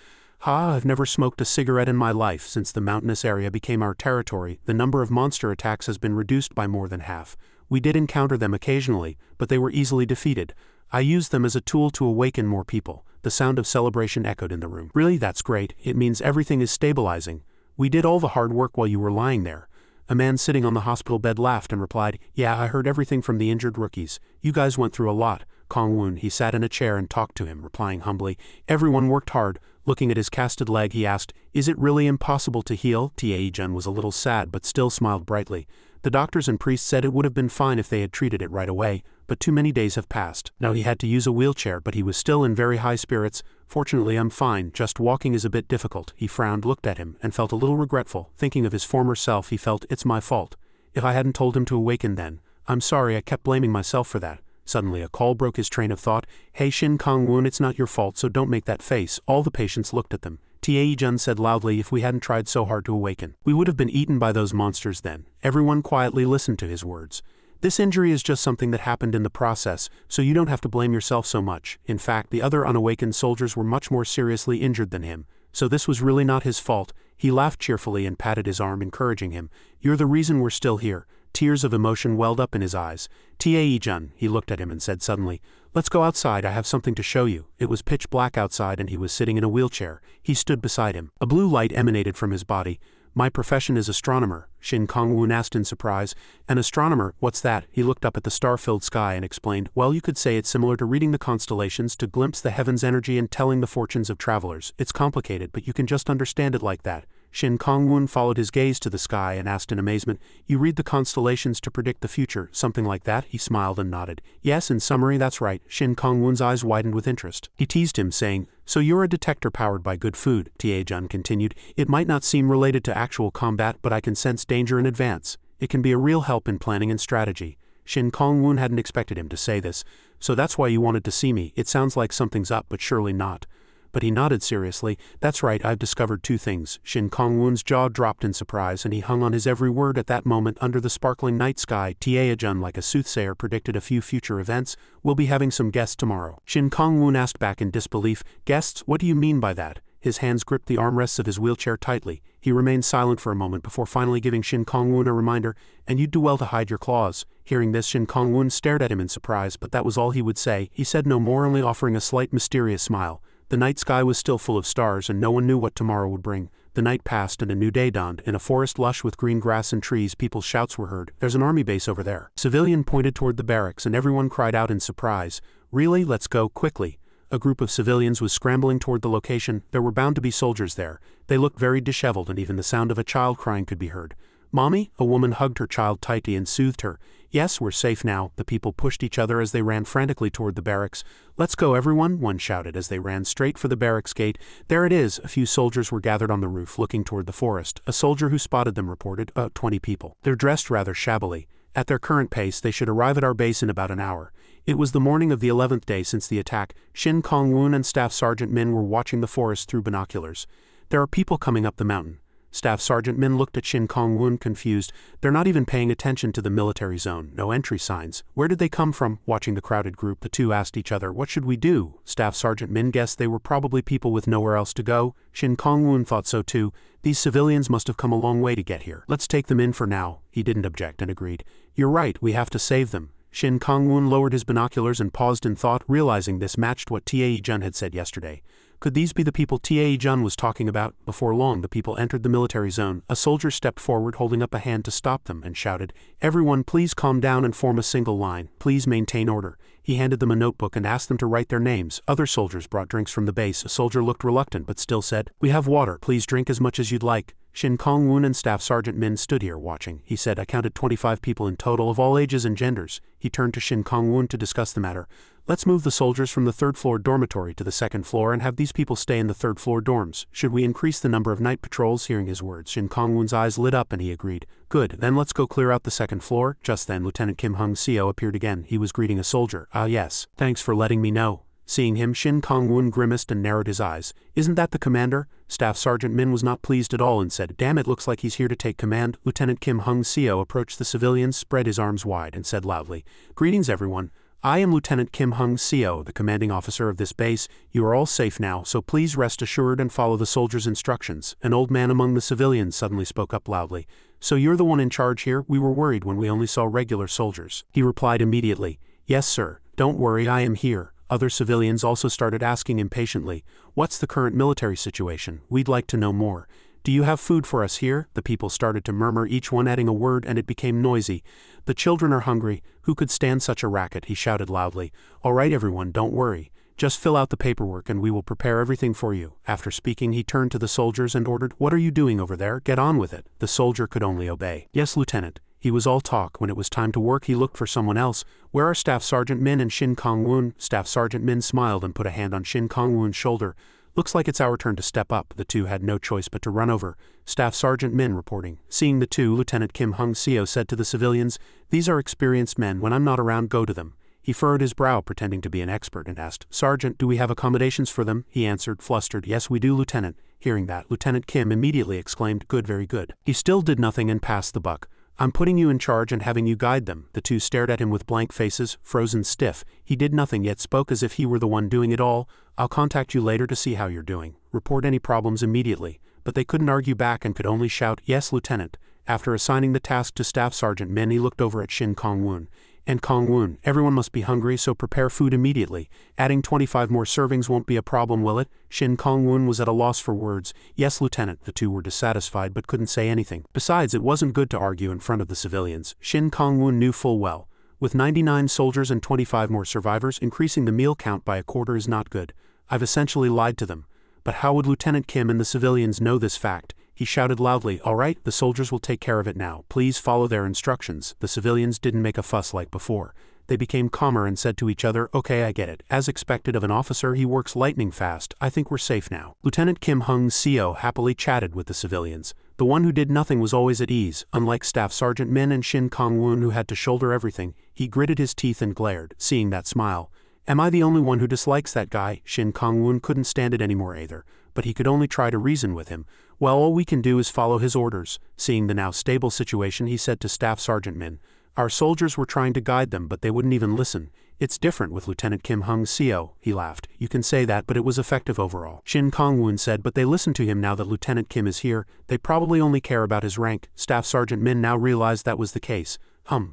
A: I've never smoked a cigarette in my life. Since the mountainous area became our territory, the number of monster attacks has been reduced by more than half. We did encounter them occasionally, but they were easily defeated. I used them as a tool to awaken more people. The sound of celebration echoed in the room. Really, that's great. It means everything is stabilizing. We did all the hard work while you were lying there. A man sitting on the hospital bed laughed and replied, yeah, I heard everything from the injured rookies. You guys went through a lot. Kong-woon, he sat in a chair and talked to him, replying humbly, everyone worked hard. Looking at his casted leg, he asked, is it really impossible to heal? Tae-jun was a little sad but still smiled brightly. The doctors and priests said it would have been fine if they had treated it right away, but too many days have passed. Now he had to use a wheelchair, but he was still in very high spirits. Fortunately, I'm fine, just walking is a bit difficult. He frowned, looked at him, and felt a little regretful. Thinking of his former self, he felt, it's my fault. If I hadn't told him to awaken then. I'm sorry, I kept blaming myself for that. Suddenly a call broke his train of thought. Hey Shin Kong-woon, it's not your fault, so don't make that face. All the patients looked at them. Tae-jun said loudly, if we hadn't tried so hard to awaken, we would have been eaten by those monsters then. Everyone quietly listened to his words. This injury is just something that happened in the process, so you don't have to blame yourself so much. In fact, the other unawakened soldiers were much more seriously injured than him, so this was really not his fault. He laughed cheerfully and patted his arm, encouraging him. You're the reason we're still here. Tears of emotion welled up in his eyes. Tae-jun, he looked at him and said suddenly, let's go outside, I have something to show you. It was pitch black outside and he was sitting in a wheelchair. He stood beside him. A blue light emanated from his body. My profession is astronomer, Shin Kong-woon asked in surprise. An astronomer, what's that? He looked up at the star-filled sky and explained, well, you could say it's similar to reading the constellations, to glimpse the heavens' energy and telling the fortunes of travelers. It's complicated, but you can just understand it like that. Shin Kong-woon followed his gaze to the sky and asked in amazement, you read the constellations to predict the future, something like that? He smiled and nodded. Yes, in summary, that's right. Shin Kong-woon's eyes widened with interest. He teased him, saying, so you're a detector powered by good food, Tae-jun continued. It might not seem related to actual combat, but I can sense danger in advance. It can be a real help in planning and strategy. Shin Kong-woon hadn't expected him to say this. So that's why you wanted to see me. It sounds like something's up, but surely not. But he nodded seriously. That's right, I've discovered two things. Shin Kong-woon's jaw dropped in surprise and he hung on his every word at that moment. Under the sparkling night sky, Tae-jun, like a soothsayer, predicted a few future events. We'll be having some guests tomorrow. Shin Kong-woon asked back in disbelief, guests? What do you mean by that? His hands gripped the armrests of his wheelchair tightly. He remained silent for a moment before finally giving Shin Kong-woon a reminder, and you'd do well to hide your claws. Hearing this, Shin Kong-woon stared at him in surprise, but that was all he would say. He said no more, only offering a slight mysterious smile. The night sky was still full of stars and no one knew what tomorrow would bring. The The night passed and a new day dawned. In a forest lush with green grass and trees, people's shouts were heard. There's an army base over there. Civilian pointed toward the barracks and everyone cried out in surprise. Really? Let's go, quickly. A group of civilians was scrambling toward the location. There were bound to be soldiers there. They looked very disheveled and even the sound of a child crying could be heard. Mommy? A woman hugged her child tightly and soothed her. Yes, we're safe now. The people pushed each other as they ran frantically toward the barracks. Let's go, everyone, one shouted as they ran straight for the barracks gate. There it is. A few soldiers were gathered on the roof looking toward the forest. A soldier who spotted them reported, 20 people. They're dressed rather shabbily. At their current pace, they should arrive at our base in about an hour. It was the morning of the 11th day since the attack. Shin Kong-woon and Staff Sergeant Min were watching the forest through binoculars. There are people coming up the mountain. Staff Sergeant Min looked at Shin Kong-woon confused. They're not even paying attention to the military zone. No entry signs. Where did they come from? Watching the crowded group, the two asked each other, what should we do? Staff Sergeant Min guessed they were probably people with nowhere else to go. Shin Kong-woon thought so too. These civilians must have come a long way to get here. Let's take them in for now. He didn't object and agreed. You're right, we have to save them. Shin Kong-woon lowered his binoculars and paused in thought, realizing this matched what Tae-jun had said yesterday. Could these be the people Tae-jun was talking about? Before long, the people entered the military zone. A soldier stepped forward holding up a hand to stop them and shouted, Everyone, please calm down and form a single line. Please maintain order. He handed them a notebook and asked them to write their names. Other soldiers brought drinks from the base. A soldier looked reluctant but still said, We have water. Please drink as much as you'd like. Shin Kong-woon and Staff Sergeant Min stood here watching. He said, I counted 25 people in total of all ages and genders. He turned to Shin Kong-woon to discuss the matter. Let's move the soldiers from the third-floor dormitory to the second floor and have these people stay in the third-floor dorms. Should we increase the number of night patrols? Hearing his words, Shin Kong-woon's eyes lit up and he agreed. Good, then let's go clear out the second floor. Just then, Lieutenant Kim Hung-seo appeared again. He was greeting a soldier. Ah yes, thanks for letting me know. Seeing him, Shin Kong-woon grimaced and narrowed his eyes. Isn't that the commander? Staff Sergeant Min was not pleased at all and said, Damn it, looks like he's here to take command. Lieutenant Kim Hung-seo approached the civilians, spread his arms wide and said loudly, Greetings everyone. I am Lieutenant Kim Hung-seo, the commanding officer of this base. You are all safe now, so please rest assured and follow the soldiers' instructions. An old man among the civilians suddenly spoke up loudly. So you're the one in charge here? We were worried when we only saw regular soldiers. He replied immediately, Yes sir, don't worry, I am here. Other civilians also started asking impatiently, What's the current military situation? We'd like to know more. Do you have food for us here? The people started to murmur, each one adding a word, and it became noisy. The children are hungry. Who could stand such a racket? He shouted loudly. All right everyone, don't worry. Just fill out the paperwork and we will prepare everything for you. After speaking, he turned to the soldiers and ordered, What are you doing over there? Get on with it. The soldier could only obey. Yes, Lieutenant. He was all talk. When it was time to work, he looked for someone else. Where are Staff Sergeant Min and Shin Kong-woon? Staff Sergeant Min smiled and put a hand on Shin Kong-woon's shoulder. Looks like it's our turn to step up. The two had no choice but to run over. Staff Sergeant Min reporting. Seeing the two, Lieutenant Kim Hung-seo said to the civilians, These are experienced men. When I'm not around, go to them. He furrowed his brow, pretending to be an expert, and asked, Sergeant, do we have accommodations for them? He answered, flustered, Yes, we do, Lieutenant. Hearing that, Lieutenant Kim immediately exclaimed, Good, very good. He still did nothing and passed the buck. I'm putting you in charge and having you guide them. The two stared at him with blank faces, frozen stiff. He did nothing yet spoke as if he were the one doing it all. I'll contact you later to see how you're doing. Report any problems immediately. But they couldn't argue back and could only shout, Yes, Lieutenant. After assigning the task to Staff Sergeant Min, he looked over at Shin Kong-woon. And Kong-woon, everyone must be hungry, so prepare food immediately. Adding 25 more servings won't be a problem, will it? Shin Kong-woon was at a loss for words. Yes, Lieutenant. The two were dissatisfied but couldn't say anything. Besides, it wasn't good to argue in front of the civilians. Shin Kong-woon knew full well. With 99 soldiers and 25 more survivors, increasing the meal count by a quarter is not good. I've essentially lied to them. But how would Lieutenant Kim and the civilians know this fact? He shouted loudly, All right, the soldiers will take care of it now. Please follow their instructions. The civilians didn't make a fuss like before. They became calmer and said to each other, Okay, I get it. As expected of an officer, he works lightning fast. I think we're safe now. Lieutenant Kim Hung-seo happily chatted with the civilians. The one who did nothing was always at ease. Unlike Staff Sergeant Min and Shin Kong-woon, who had to shoulder everything, he gritted his teeth and glared, seeing that smile. Am I the only one who dislikes that guy? Shin Kong-woon couldn't stand it anymore either, but he could only try to reason with him. Well, all we can do is follow his orders. Seeing the now stable situation, he said to Staff Sergeant Min, Our soldiers were trying to guide them, but they wouldn't even listen. It's different with Lieutenant Kim Hung-seo. He laughed. You can say that, but it was effective overall. Shin Kong-woon said, But they listen to him now that Lieutenant Kim is here. They probably only care about his rank. Staff Sergeant Min now realized that was the case.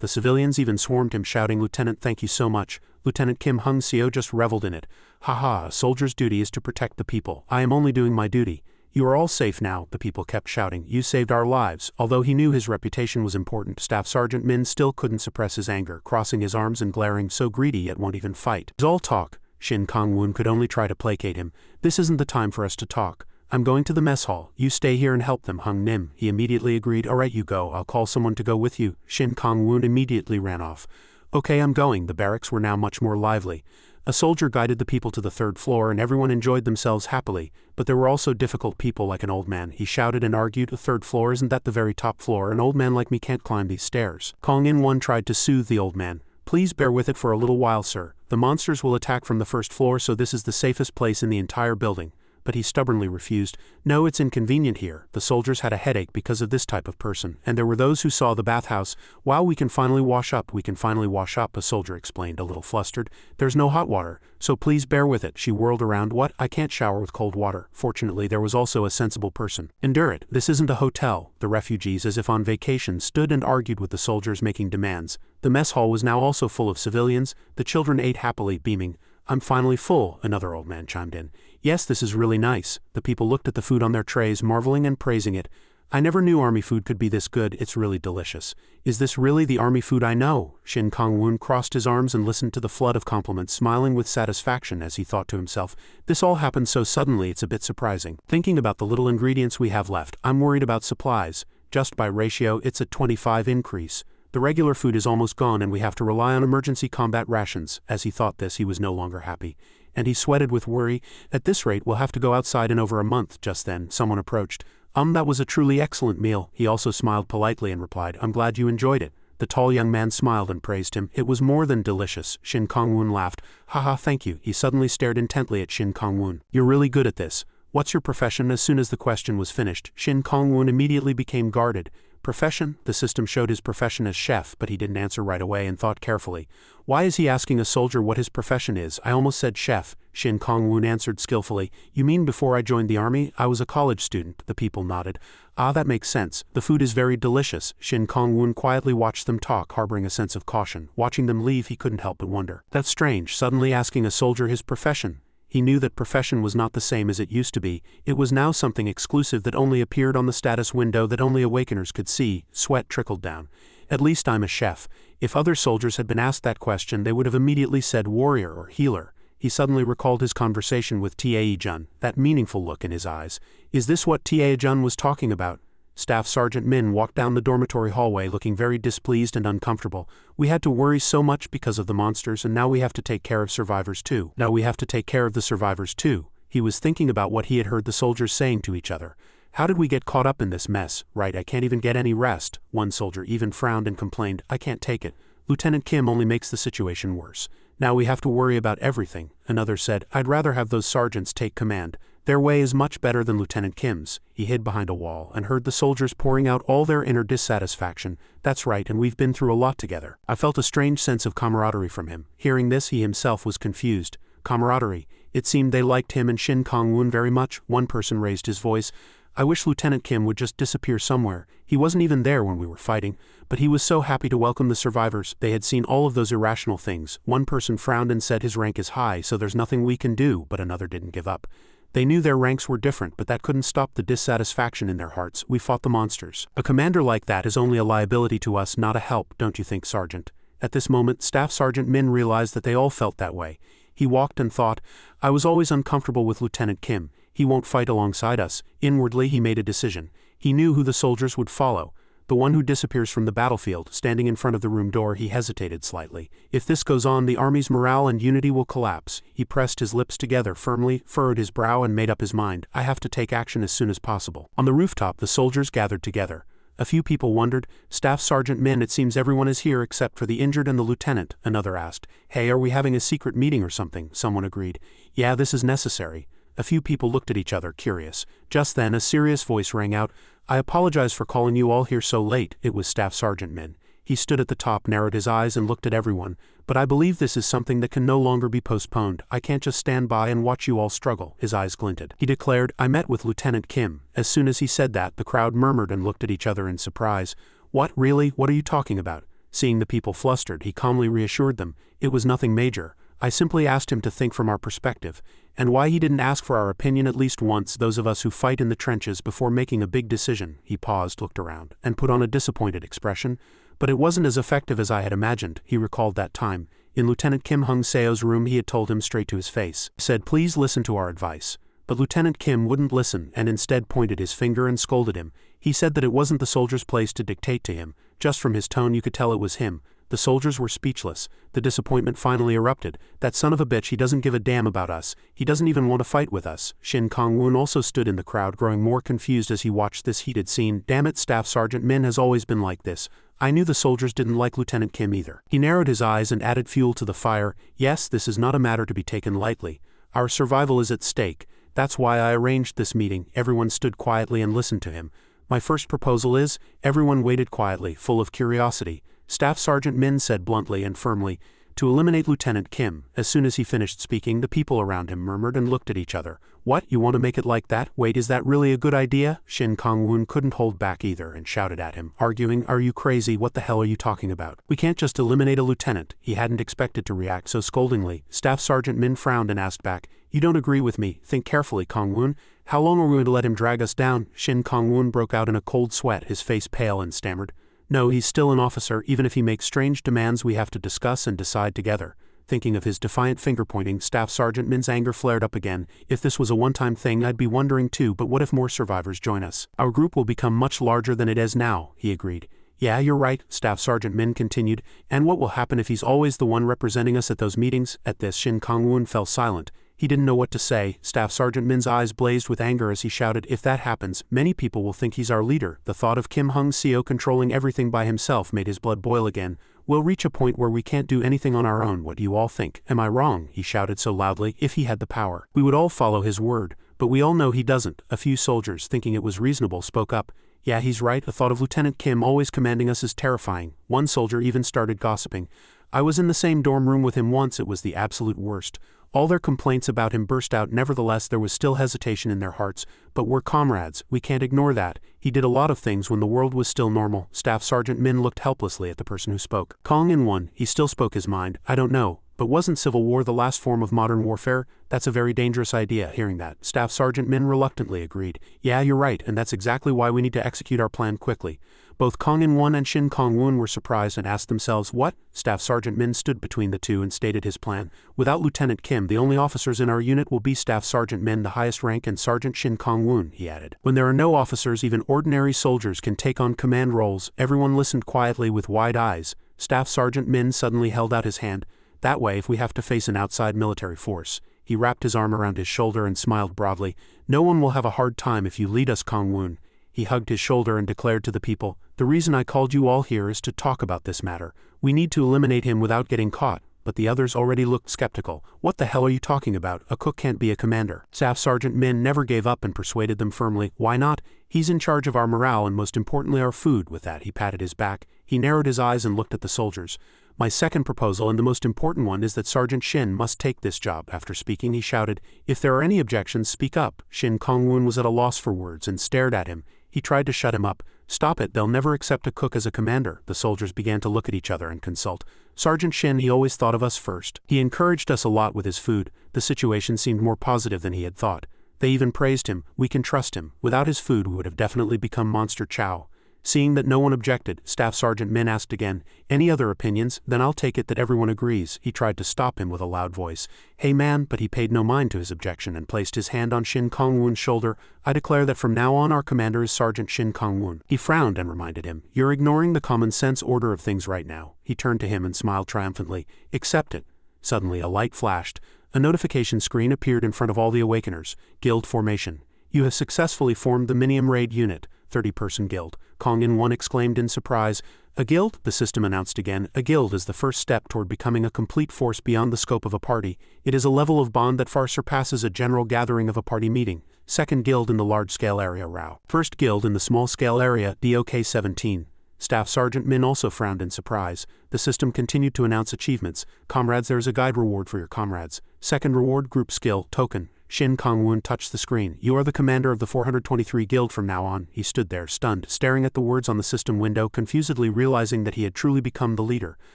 A: The civilians even swarmed him, shouting, Lieutenant, thank you so much. Lieutenant Kim Hung-seo just reveled in it. Ha ha, a soldier's duty is to protect the people. I am only doing my duty. "You are all safe now," the people kept shouting. "You saved our lives." Although he knew his reputation was important, Staff Sergeant Min still couldn't suppress his anger, crossing his arms and glaring, "So greedy yet won't even fight." "It's all talk." Shin Kong-woon could only try to placate him. "This isn't the time for us to talk. I'm going to the mess hall. You stay here and help them." Hung Nim. He immediately agreed. "Alright, you go. I'll call someone to go with you." Shin Kong-woon immediately ran off. "Okay, I'm going." The barracks were now much more lively. A soldier guided the people to the third floor and everyone enjoyed themselves happily, but there were also difficult people like an old man. He shouted and argued, "The third floor, isn't that the very top floor? An old man like me can't climb these stairs." Kong-in-won tried to soothe the old man. "Please bear with it for a little while, sir. The monsters will attack from the first floor, so this is the safest place in the entire building." But he stubbornly refused. "No, it's inconvenient here." The soldiers had a headache because of this type of person, and there were those who saw the bathhouse. "Wow, we can finally wash up, a soldier explained, a little flustered. "There's no hot water, so please bear with it." She whirled around. "What? I can't shower with cold water." Fortunately, there was also a sensible person. "Endure it. This isn't a hotel." The refugees, as if on vacation, stood and argued with the soldiers making demands. The mess hall was now also full of civilians. The children ate happily, beaming. "I'm finally full," another old man chimed in. "Yes, this is really nice." The people looked at the food on their trays, marveling and praising it. "I never knew army food could be this good. It's really delicious." "Is this really the army food I know?" Shin Kong-woon crossed his arms and listened to the flood of compliments, smiling with satisfaction as he thought to himself, "This all happened so suddenly it's a bit surprising. Thinking about the little ingredients we have left, I'm worried about supplies. Just by ratio, it's a 25 increase. The regular food is almost gone and we have to rely on emergency combat rations." As he thought this, he was no longer happy. And he sweated with worry. "At this rate, we'll have to go outside in over a month." Just then, someone approached. That was a truly excellent meal." He also smiled politely and replied, "I'm glad you enjoyed it." The tall young man smiled and praised him. "It was more than delicious." Shin Kong-woon laughed. "Haha, thank you." He suddenly stared intently at Shin Kong-woon. "You're really good at this. What's your profession?" As soon as the question was finished, Shin Kong-woon immediately became guarded. "Profession?" The system showed his profession as chef, but he didn't answer right away and thought carefully. "Why is he asking a soldier what his profession is? I almost said chef." Shin Kong-woon answered skillfully. "You mean before I joined the army? I was a college student." The people nodded. "Ah, that makes sense. The food is very delicious." Shin Kong-woon quietly watched them talk, harboring a sense of caution. Watching them leave, he couldn't help but wonder. That's strange, suddenly asking a soldier his profession. He knew that profession was not the same as it used to be. It was now something exclusive that only appeared on the status window that only Awakeners could see. Sweat trickled down. "At least I'm a chef." If other soldiers had been asked that question, they would have immediately said warrior or healer. He suddenly recalled his conversation with Tae-jun, that meaningful look in his eyes. Is this what Tae-jun was talking about? Staff Sergeant Min walked down the dormitory hallway looking very displeased and uncomfortable. "We had to worry so much because of the monsters, and now we have to take care of survivors too. Now we have to take care of the survivors too." He was thinking about what he had heard the soldiers saying to each other. "How did we get caught up in this mess? Right, I can't even get any rest." One soldier even frowned and complained, "I can't take it. Lieutenant Kim only makes the situation worse. Now we have to worry about everything." Another said, "I'd rather have those sergeants take command. Their way is much better than Lieutenant Kim's." He hid behind a wall and heard the soldiers pouring out all their inner dissatisfaction. "That's right, and we've been through a lot together." I felt a strange sense of camaraderie from him. Hearing this, he himself was confused. Camaraderie. It seemed they liked him and Shin Kong-woon very much. One person raised his voice. "I wish Lieutenant Kim would just disappear somewhere. He wasn't even there when we were fighting, but he was so happy to welcome the survivors. They had seen all of those irrational things." One person frowned and said his rank is high, so there's nothing we can do, but another didn't give up. They knew their ranks were different, but that couldn't stop the dissatisfaction in their hearts. "We fought the monsters. A commander like that is only a liability to us, not a help, don't you think, Sergeant?" At this moment, Staff Sergeant Min realized that they all felt that way. He walked and thought, "I was always uncomfortable with Lieutenant Kim. He won't fight alongside us." Inwardly, he made a decision. He knew who the soldiers would follow. The one who disappears from the battlefield. Standing in front of the room door, he hesitated slightly. If this goes on, the army's morale and unity will collapse. He pressed his lips together firmly, furrowed his brow and made up his mind. "I have to take action as soon as possible." On the rooftop, the soldiers gathered together. A few people wondered, "Staff Sergeant Min, it seems everyone is here except for the injured and the lieutenant." Another asked, "Hey, are we having a secret meeting or something?" Someone agreed, "Yeah, this is necessary." A few people looked at each other, curious. Just then, a serious voice rang out, "I apologize for calling you all here so late." It was Staff Sergeant Min. He stood at the top, narrowed his eyes and looked at everyone. "But I believe this is something that can no longer be postponed. I can't just stand by and watch you all struggle." His eyes glinted. He declared, "I met with Lieutenant Kim." As soon as he said that, the crowd murmured and looked at each other in surprise. "What, really? What are you talking about?" Seeing the people flustered, he calmly reassured them. "It was nothing major. I simply asked him to think from our perspective, and why he didn't ask for our opinion at least once, those of us who fight in the trenches, before making a big decision." He paused, looked around, and put on a disappointed expression. "But it wasn't as effective as I had imagined." He recalled that time. In Lieutenant Kim Hung Seo's room he had told him straight to his face. He said, "Please listen to our advice." But Lieutenant Kim wouldn't listen and instead pointed his finger and scolded him. He said that it wasn't the soldiers' place to dictate to him. Just from his tone you could tell it was him. The soldiers were speechless. The disappointment finally erupted. "That son of a bitch, he doesn't give a damn about us. He doesn't even want to fight with us." Shin Kong-woon also stood in the crowd, growing more confused as he watched this heated scene. "Damn it, Staff Sergeant Min has always been like this. I knew the soldiers didn't like Lieutenant Kim either." He narrowed his eyes and added fuel to the fire. "Yes, this is not a matter to be taken lightly. Our survival is at stake. That's why I arranged this meeting." Everyone stood quietly and listened to him. "My first proposal is..." Everyone waited quietly, full of curiosity. Staff Sergeant Min said bluntly and firmly, "To eliminate Lieutenant Kim." As soon as he finished speaking, the people around him murmured and looked at each other. "What, you want to make it like that? Wait, is that really a good idea?" Shin Kong-woon couldn't hold back either and shouted at him, arguing, "Are you crazy? What the hell are you talking about? We can't just eliminate a lieutenant." He hadn't expected to react so scoldingly. Staff Sergeant Min frowned and asked back, "You don't agree with me? Think carefully, Kong-woon. How long are we going to let him drag us down?" Shin Kong-woon broke out in a cold sweat, his face pale, and stammered, "No, he's still an officer. Even if he makes strange demands, we have to discuss and decide together." Thinking of his defiant finger-pointing, Staff Sergeant Min's anger flared up again. "If this was a one-time thing, I'd be wondering too, but what if more survivors join us? Our group will become much larger than it is now." He agreed. "Yeah, you're right," Staff Sergeant Min continued. "And what will happen if he's always the one representing us at those meetings?" At this, Shin Kong-woon fell silent. He didn't know what to say. Staff Sergeant Min's eyes blazed with anger as he shouted, "If that happens, many people will think he's our leader." The thought of Kim Hung Seo controlling everything by himself made his blood boil again. "We'll reach a point where we can't do anything on our own. What do you all think? Am I wrong?" he shouted so loudly. "If he had the power, we would all follow his word. But we all know he doesn't." A few soldiers, thinking it was reasonable, spoke up. "Yeah, he's right. The thought of Lieutenant Kim always commanding us is terrifying." One soldier even started gossiping. "I was in the same dorm room with him once. It was the absolute worst." All their complaints about him burst out. Nevertheless, there was still hesitation in their hearts. "But we're comrades. We can't ignore that. He did a lot of things when the world was still normal." Staff Sergeant Min looked helplessly at the person who spoke. Kong In-won, he still spoke his mind. "I don't know. But wasn't civil war the last form of modern warfare? That's a very dangerous idea." Hearing that, Staff Sergeant Min reluctantly agreed. "Yeah, you're right, and that's exactly why we need to execute our plan quickly." Both Kong In-won and Shin Kong-woon were surprised and asked themselves, "What?" Staff Sergeant Min stood between the two and stated his plan. "Without Lieutenant Kim, the only officers in our unit will be Staff Sergeant Min, the highest rank, and Sergeant Shin Kong-woon," he added. "When there are no officers, even ordinary soldiers can take on command roles." Everyone listened quietly with wide eyes. Staff Sergeant Min suddenly held out his hand. "That way, if we have to face an outside military force." He wrapped his arm around his shoulder and smiled broadly. "No one will have a hard time if you lead us, Kong-woon." He hugged his shoulder and declared to the people, "The reason I called you all here is to talk about this matter. We need to eliminate him without getting caught." But the others already looked skeptical. "What the hell are you talking about? A cook can't be a commander." Staff Sergeant Min never gave up and persuaded them firmly. "Why not? He's in charge of our morale and most importantly our food." With that, he patted his back. He narrowed his eyes and looked at the soldiers. "My second proposal, and the most important one, is that Sergeant Shin must take this job." After speaking, he shouted, "If there are any objections, speak up." Shin Kong-woon was at a loss for words and stared at him. He tried to shut him up. "Stop it, they'll never accept a cook as a commander." The soldiers began to look at each other and consult. "Sergeant Shin, he always thought of us first. He encouraged us a lot with his food." The situation seemed more positive than he had thought. They even praised him. "We can trust him. Without his food we would have definitely become monster chow." Seeing that no one objected, Staff Sergeant Min asked again, "Any other opinions? Then I'll take it that everyone agrees." He tried to stop him with a loud voice. "Hey man," but he paid no mind to his objection and placed his hand on Shin Kong-woon's shoulder. "I declare that from now on our commander is Sergeant Shin Kong-woon." He frowned and reminded him, "You're ignoring the common sense order of things right now." He turned to him and smiled triumphantly. "Accept it." Suddenly a light flashed. A notification screen appeared in front of all the Awakeners. "Guild formation. You have successfully formed the Minium Raid Unit, 30-person guild." Kong In-won exclaimed in surprise. "A guild?" the system announced again. "A guild is the first step toward becoming a complete force beyond the scope of a party. It is a level of bond that far surpasses a general gathering of a party meeting. Second guild in the large-scale area, RAW. First guild in the small-scale area, DOK-17. Staff Sergeant Min also frowned in surprise. The system continued to announce achievements. "Comrades, there is a guide reward for your comrades. Second reward, group skill, token. Shin Kong-woon touched the screen. "You are the commander of the 423 Guild from now on." He stood there, stunned, staring at the words on the system window, confusedly realizing that he had truly become the leader.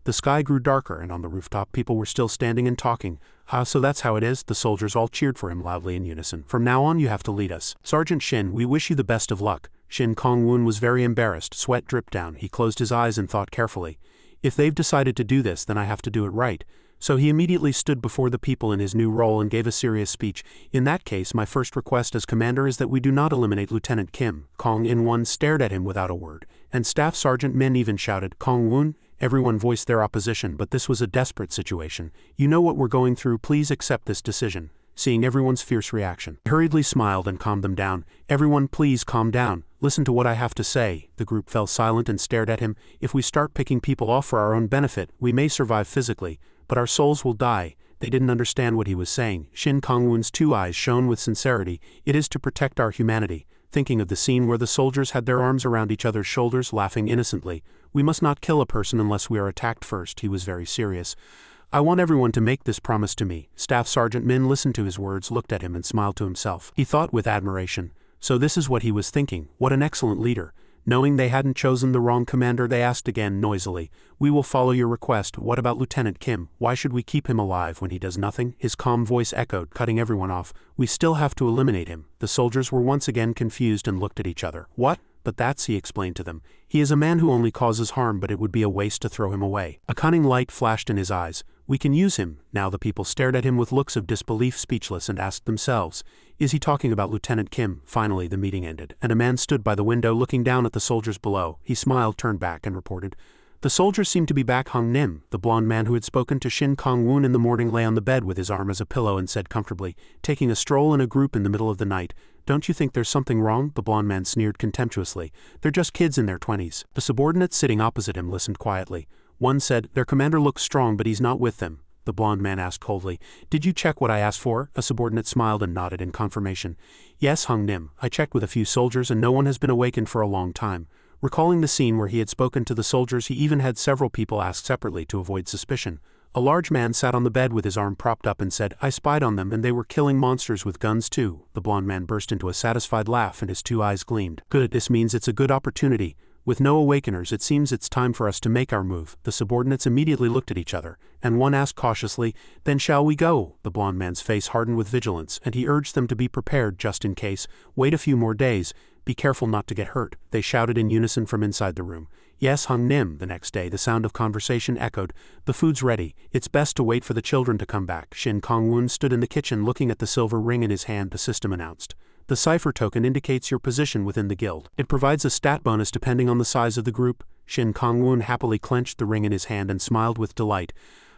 A: The sky grew darker, and on the rooftop people were still standing and talking. So that's how it is?" The soldiers all cheered for him loudly in unison. "From now on you have to lead us. Sergeant Shin, we wish you the best of luck." Shin Kong-woon was very embarrassed. Sweat dripped down. He closed his eyes and thought carefully. "If they've decided to do this, then I have to do it right." So he immediately stood before the people in his new role and gave a serious speech. "In that case, my first request as commander is that we do not eliminate Lieutenant Kim." Kong In-won stared at him without a word, and Staff Sergeant Min even shouted, "Kong-woon?" Everyone voiced their opposition, but this was a desperate situation. "You know what we're going through, please accept this decision." Seeing everyone's fierce reaction, he hurriedly smiled and calmed them down. "Everyone please calm down. Listen to what I have to say." The group fell silent and stared at him. "If we start picking people off for our own benefit, we may survive physically, but our souls will die." They didn't understand what he was saying. Shin Kong-woon's two eyes shone with sincerity. "It is to protect our humanity." Thinking of the scene where the soldiers had their arms around each other's shoulders, laughing innocently. "We must not kill a person unless we are attacked first." He was very serious. "I want everyone to make this promise to me." Staff Sergeant Min listened to his words, looked at him and smiled to himself. He thought with admiration. So this is what he was thinking. What an excellent leader. Knowing they hadn't chosen the wrong commander, they asked again noisily, "We will follow your request. What about Lieutenant Kim? Why should we keep him alive when he does nothing?" His calm voice echoed, cutting everyone off. "We still have to eliminate him." The soldiers were once again confused and looked at each other. "What?" "But that's," he explained to them. "He is a man who only causes harm, but it would be a waste to throw him away." A cunning light flashed in his eyes. "We can use him." Now the people stared at him with looks of disbelief, speechless, and asked themselves, "Is he talking about Lieutenant Kim?" Finally the meeting ended, and a man stood by the window looking down at the soldiers below. He smiled, turned back, and reported, "The soldiers seem to be back." Hung Nim, the blonde man who had spoken to Shin Kong-woon in the morning, lay on the bed with his arm as a pillow and said comfortably, taking a stroll in a group in the middle of the night, "Don't you think there's something wrong?" The blonde man sneered contemptuously. "They're just kids in their 20s. The subordinates sitting opposite him listened quietly. One said, "Their commander looks strong, but he's not with them." The blonde man asked coldly, "Did you check what I asked for?" A subordinate smiled and nodded in confirmation. "Yes, Hung Nim, I checked with a few soldiers and no one has been awakened for a long time." Recalling the scene where he had spoken to the soldiers, he even had several people asked separately to avoid suspicion. A large man sat on the bed with his arm propped up and said, "I spied on them and they were killing monsters with guns too." The blonde man burst into a satisfied laugh and his two eyes gleamed. "Good, this means it's a good opportunity. With no awakeners, it seems it's time for us to make our move." The subordinates immediately looked at each other, and one asked cautiously, "Then shall we go?" The blonde man's face hardened with vigilance, and he urged them to be prepared just in case. "Wait a few more days. Be careful not to get hurt." They shouted in unison from inside the room. "Yes, Hung Nim." The next day, the sound of conversation echoed. "The food's ready. It's best to wait for the children to come back." Shin Kong-woon stood in the kitchen looking at the silver ring in his hand. The system announced, "The cipher token indicates your position within the guild. It provides a stat bonus depending on the size of the group." Shin Kong-woon happily clenched the ring in his hand and smiled with delight.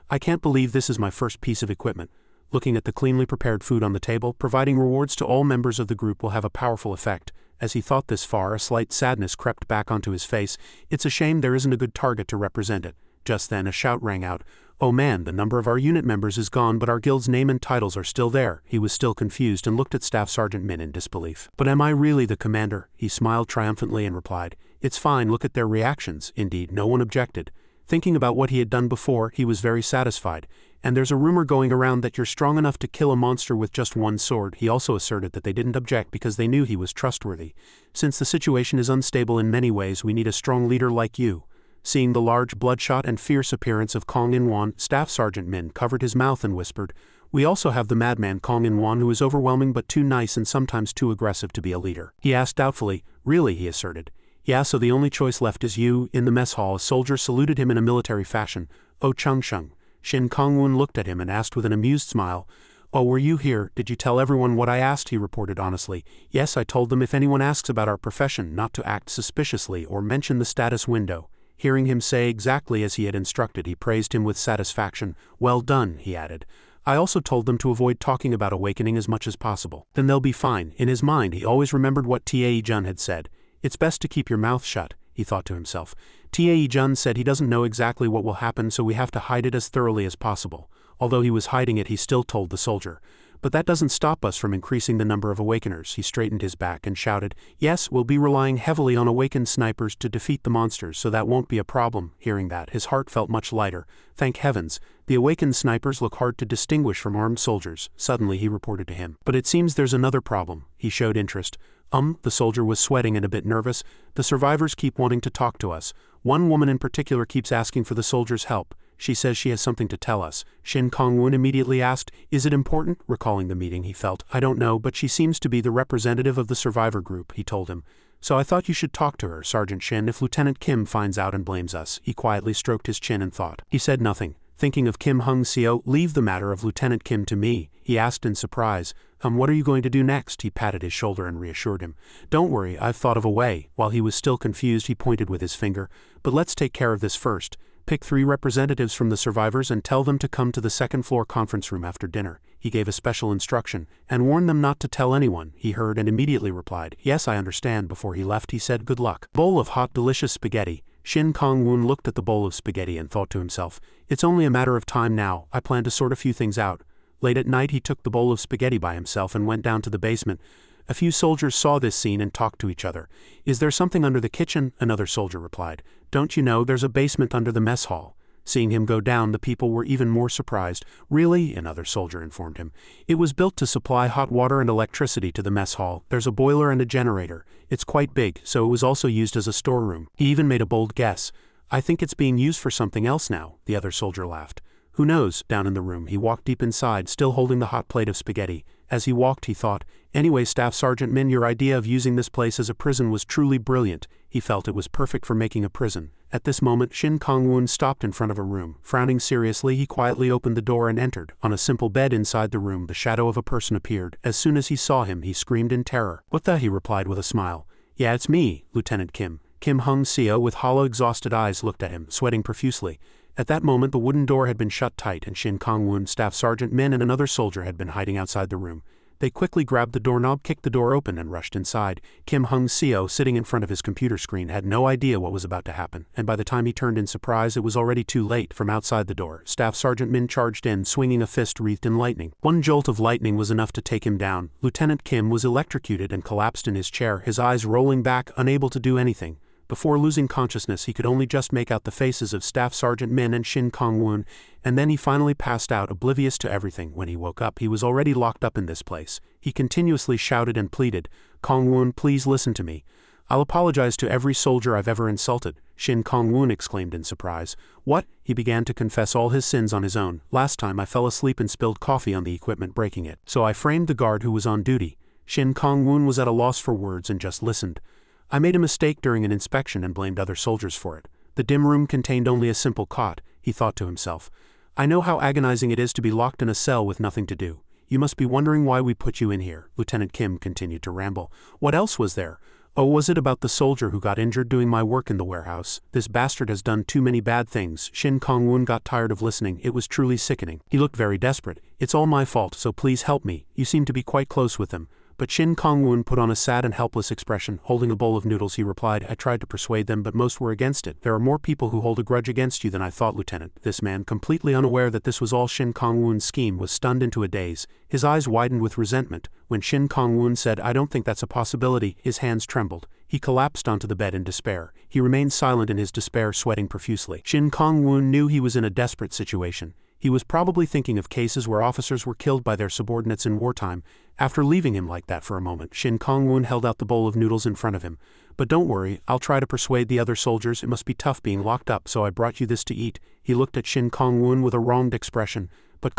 A: "I can't believe this is my first piece of equipment." Looking at the cleanly prepared food on the table, providing rewards to all members of the group will have a powerful effect. As he thought this far, a slight sadness crept back onto his face. It's a shame there isn't a good target to represent it. Just then a shout rang out. "Oh man, the number of our unit members is gone, but our guild's name and titles are still there." He was still confused and looked at Staff Sergeant Min in disbelief. "But am I really the commander?" He smiled triumphantly and replied, "It's fine, look at their reactions." Indeed, no one objected. Thinking about what he had done before, he was very satisfied. "And there's a rumor going around that you're strong enough to kill a monster with just one sword." He also asserted that they didn't object because they knew he was trustworthy. "Since the situation is unstable in many ways, we need a strong leader like you." Seeing the large, bloodshot and fierce appearance of Kong In-won, Staff Sergeant Min covered his mouth and whispered, "We also have the madman Kong In-won, who is overwhelming but too nice and sometimes too aggressive to be a leader." He asked doubtfully, "Really?" he asserted. "Yeah, so the only choice left is you." In the mess hall, a soldier saluted him in a military fashion. "Oh Chung-shung." Shin Kong-woon looked at him and asked with an amused smile, "Oh, were you here? Did you tell everyone what I asked?" He reported honestly. "Yes, I told them if anyone asks about our profession, not to act suspiciously or mention the status window." Hearing him say exactly as he had instructed, he praised him with satisfaction. "Well done," he added. "I also told them to avoid talking about awakening as much as possible. Then they'll be fine." In his mind, he always remembered what Tae-jun had said. "It's best to keep your mouth shut," he thought to himself. Tae-jun said he doesn't know exactly what will happen, so we have to hide it as thoroughly as possible. Although he was hiding it, he still told the soldier, But that doesn't stop us from increasing the number of awakeners. He straightened his back and shouted, yes, we'll be relying heavily on awakened snipers to defeat the monsters, so that won't be a problem. Hearing that, his heart felt much lighter. Thank heavens. The awakened snipers look hard to distinguish from armed soldiers. Suddenly he reported to him. But it seems there's another problem. He showed interest. The soldier was sweating and a bit nervous. The survivors keep wanting to talk to us. One woman in particular keeps asking for the soldiers' help. She says she has something to tell us. Shin Kong-woon immediately asked, is it important? Recalling the meeting, he felt, I don't know, but she seems to be the representative of the survivor group, he told him. So I thought you should talk to her, Sergeant Shin, if Lieutenant Kim finds out and blames us. He quietly stroked his chin and thought. He said nothing. Thinking of Kim Hung-seo, leave the matter of Lieutenant Kim to me, he asked in surprise. What are you going to do next? He patted his shoulder and reassured him. Don't worry, I've thought of a way. While he was still confused, he pointed with his finger. But let's take care of this first. Pick 3 representatives from the survivors and tell them to come to the second-floor conference room after dinner. He gave a special instruction, and warn them not to tell anyone. He heard and immediately replied, yes, I understand. Before he left, he said, good luck. Bowl of hot, delicious spaghetti. Shin Kong-woon looked at the bowl of spaghetti and thought to himself, it's only a matter of time now. I plan to sort a few things out. Late at night, he took the bowl of spaghetti by himself and went down to the basement. A few soldiers saw this scene and talked to each other. Is there something under the kitchen? Another soldier replied. Don't you know there's a basement under the mess hall? Seeing him go down, the people were even more surprised. Really? Another soldier informed him. It was built to supply hot water and electricity to the mess hall. There's a boiler and a generator. It's quite big, so it was also used as a storeroom. He even made a bold guess. I think it's being used for something else now. The other soldier laughed. Who knows? Down in the room, he walked deep inside, still holding the hot plate of spaghetti. As he walked, he thought, anyway, Staff Sergeant Min, your idea of using this place as a prison was truly brilliant. He felt it was perfect for making a prison. At this moment, Shin Kong-woon stopped in front of a room. Frowning seriously, he quietly opened the door and entered. On a simple bed inside the room, the shadow of a person appeared. As soon as he saw him, he screamed in terror. What the? He replied with a smile. Yeah, it's me, Lieutenant Kim. Kim Hung-seo, with hollow, exhausted eyes, looked at him, sweating profusely. At that moment, the wooden door had been shut tight, and Shin Kong-woon, Staff Sergeant Min, and another soldier had been hiding outside the room. They quickly grabbed the doorknob, kicked the door open, and rushed inside. Kim Hung-seo, sitting in front of his computer screen, had no idea what was about to happen, and by the time he turned in surprise, it was already too late. From outside the door, Staff Sergeant Min charged in, swinging a fist wreathed in lightning. One jolt of lightning was enough to take him down. Lieutenant Kim was electrocuted and collapsed in his chair, his eyes rolling back, unable to do anything. Before losing consciousness, he could only just make out the faces of Staff Sergeant Min and Shin Kong-woon, and then he finally passed out, oblivious to everything. When he woke up, he was already locked up in this place. He continuously shouted and pleaded, Kong-woon, please listen to me. I'll apologize to every soldier I've ever insulted. Shin Kong-woon exclaimed in surprise. What? He began to confess all his sins on his own. Last time I fell asleep and spilled coffee on the equipment, breaking it. So I framed the guard who was on duty. Shin Kong-woon was at a loss for words and just listened. I made a mistake during an inspection and blamed other soldiers for it. The dim room contained only a simple cot, he thought to himself. I know how agonizing it is to be locked in a cell with nothing to do. You must be wondering why we put you in here. Lieutenant Kim continued to ramble. What else was there? Oh, was it about the soldier who got injured doing my work in the warehouse? This bastard has done too many bad things. Shin Kong-woon got tired of listening. It was truly sickening. He looked very desperate. It's all my fault, so please help me. You seem to be quite close with him. But Shin Kong-woon put on a sad and helpless expression. Holding a bowl of noodles, he replied, I tried to persuade them, but most were against it. There are more people who hold a grudge against you than I thought, Lieutenant. This man, completely unaware that this was all Shin Kong-woon's scheme, was stunned into a daze. His eyes widened with resentment. When Shin Kong-woon said, I don't think that's a possibility, his hands trembled. He collapsed onto the bed in despair. He remained silent in his despair, sweating profusely. Shin Kong-woon knew he was in a desperate situation. He was probably thinking of cases where officers were killed by their subordinates in wartime. After leaving him like that for a moment, Shin Kong-woon held out the bowl of noodles in front of him. But don't worry, I'll try to persuade the other soldiers. It must be tough being locked up, so I brought you this to eat. He looked at Shin Kong-woon with a wronged expression. But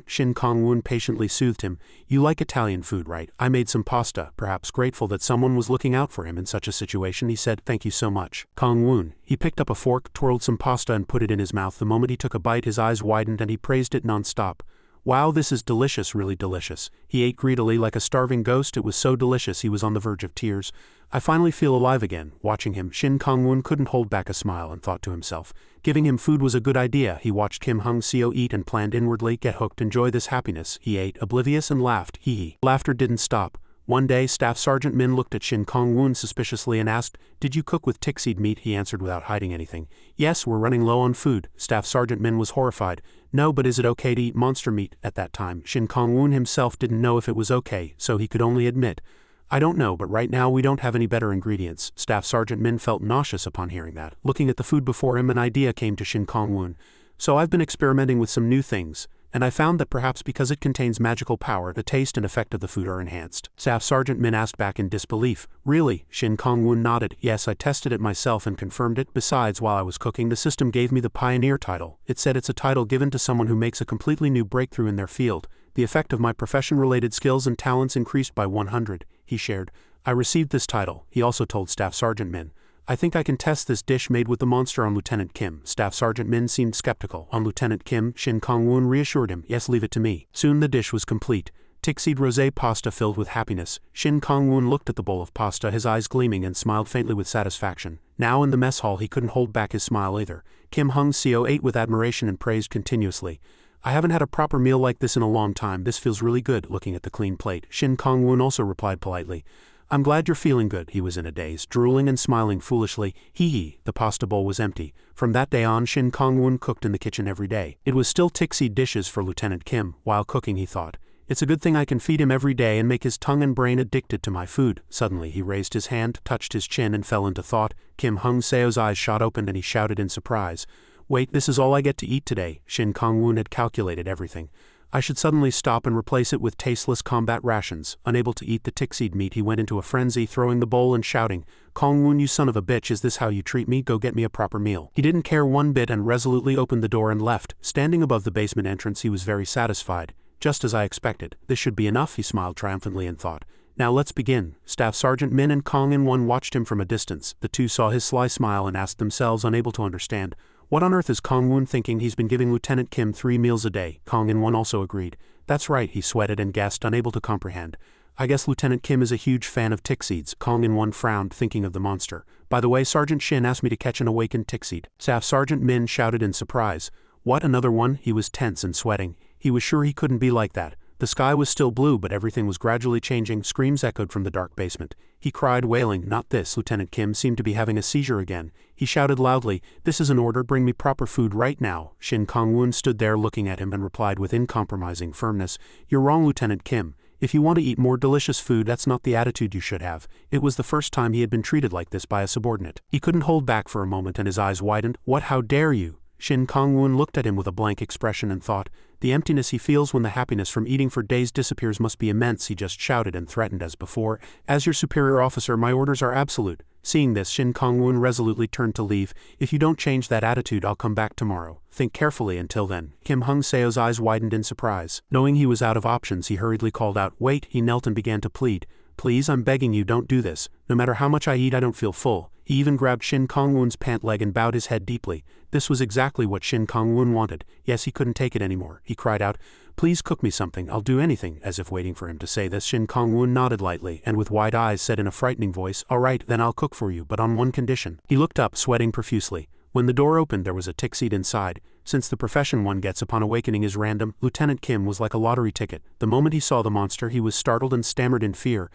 A: Shin Kong-woon patiently soothed him. You like Italian food, right? I made some pasta. Perhaps grateful that someone was looking out for him in such a situation, he said, thank you so much. Kong-woon. He picked up a fork, twirled some pasta and put it in his mouth. The moment he took a bite, his eyes widened and he praised it non-stop. Wow, this is delicious, really delicious. He ate greedily like a starving ghost. It was so delicious he was on the verge of tears. I finally feel alive again. Watching him, Shin Kong-woon couldn't hold back a smile and thought to himself, giving him food was a good idea. He watched Kim Hung-seo eat and planned inwardly, get hooked, enjoy this happiness. He ate, oblivious, and laughed. Hee hee. Laughter didn't stop. One day, Staff Sergeant Min looked at Shin Kong-woon suspiciously and asked, "Did you cook with tick seed meat?" He answered without hiding anything. "Yes, we're running low on food." Staff Sergeant Min was horrified. "No, but is it okay to eat monster meat?" At that time, Shin Kong-woon himself didn't know if it was okay, so he could only admit, "I don't know, but right now we don't have any better ingredients." Staff Sergeant Min felt nauseous upon hearing that. Looking at the food before him, an idea came to Shin Kong-woon. "So I've been experimenting with some new things, and I found that perhaps because it contains magical power, the taste and effect of the food are enhanced." Staff Sergeant Min asked back in disbelief. "Really?" Shin Kong-woon nodded. "Yes, I tested it myself and confirmed it. Besides, while I was cooking, the system gave me the Pioneer title. It said it's a title given to someone who makes a completely new breakthrough in their field. The effect of my profession-related skills and talents increased by 100, he shared. "I received this title," he also told Staff Sergeant Min. "I think I can test this dish made with the monster on Lieutenant Kim." Staff Sergeant Min seemed skeptical. On Lieutenant Kim, Shin Kong-woon reassured him, "Yes, leave it to me." Soon the dish was complete. Tick-seed rosé pasta filled with happiness. Shin Kong-woon looked at the bowl of pasta, his eyes gleaming, and smiled faintly with satisfaction. Now in the mess hall he couldn't hold back his smile either. Kim Hung-seo ate with admiration and praised continuously. "I haven't had a proper meal like this in a long time. This feels really good." Looking at the clean plate, Shin Kong-woon also replied politely, "I'm glad you're feeling good." He was in a daze, drooling and smiling foolishly. Hee. The pasta bowl was empty. From that day on, Shin Kong-woon cooked in the kitchen every day. It was still tick-seed dishes for Lieutenant Kim. While cooking, he thought, "It's a good thing I can feed him every day and make his tongue and brain addicted to my food." Suddenly he raised his hand, touched his chin, and fell into thought. Kim Hung-seo's eyes shot open and he shouted in surprise, "Wait, this is all I get to eat today." Shin Kong-woon had calculated everything. I should suddenly stop and replace it with tasteless combat rations. Unable to eat the tick-seed meat, he went into a frenzy, throwing the bowl and shouting, "Kong-woon, you son of a bitch, is this how you treat me? Go get me a proper meal." He didn't care one bit and resolutely opened the door and left. Standing above the basement entrance, he was very satisfied. "Just as I expected. This should be enough," he smiled triumphantly and thought. "Now let's begin." Staff Sergeant Min and Kong In-won watched him from a distance. The two saw his sly smile and asked themselves, unable to understand, "What on earth is Kong-woon thinking? He's been giving Lieutenant Kim 3 meals a day." Kong In-won also agreed. "That's right," he sweated and gasped, unable to comprehend. "I guess Lieutenant Kim is a huge fan of tick seeds." Kong In-won frowned, thinking of the monster. "By the way, Sergeant Shin asked me to catch an awakened tick seed." Staff Sergeant Min shouted in surprise. "What, another one?" He was tense and sweating. He was sure he couldn't be like that. The sky was still blue, but everything was gradually changing. Screams echoed from the dark basement. He cried, wailing, "Not this!" Lieutenant Kim seemed to be having a seizure again. He shouted loudly, "This is an order, bring me proper food right now." Shin Kong-woon stood there looking at him and replied with uncompromising firmness, "You're wrong, Lieutenant Kim. If you want to eat more delicious food, that's not the attitude you should have." It was the first time he had been treated like this by a subordinate. He couldn't hold back for a moment and his eyes widened. "What, how dare you?" Shin Kong-woon looked at him with a blank expression and thought, the emptiness he feels when the happiness from eating for days disappears must be immense. He just shouted and threatened as before, "As your superior officer, my orders are absolute." Seeing this, Shin Kong-woon resolutely turned to leave. "If you don't change that attitude, I'll come back tomorrow. Think carefully until then." Kim Hung-seo's eyes widened in surprise. Knowing he was out of options, he hurriedly called out, "Wait." He knelt and began to plead. "Please, I'm begging you, don't do this. No matter how much I eat, I don't feel full." He even grabbed Shin Kong-woon's pant leg and bowed his head deeply. This was exactly what Shin Kong-woon wanted. Yes, he couldn't take it anymore. He cried out, "Please cook me something, I'll do anything." As if waiting for him to say this, Shin Kong-woon nodded lightly and with wide eyes said in a frightening voice, "All right, then I'll cook for you, but on one condition." He looked up, sweating profusely. When the door opened, there was a tick seed inside. Since the profession one gets upon awakening is random, Lieutenant Kim was like a lottery ticket. The moment he saw the monster, he was startled and stammered in fear.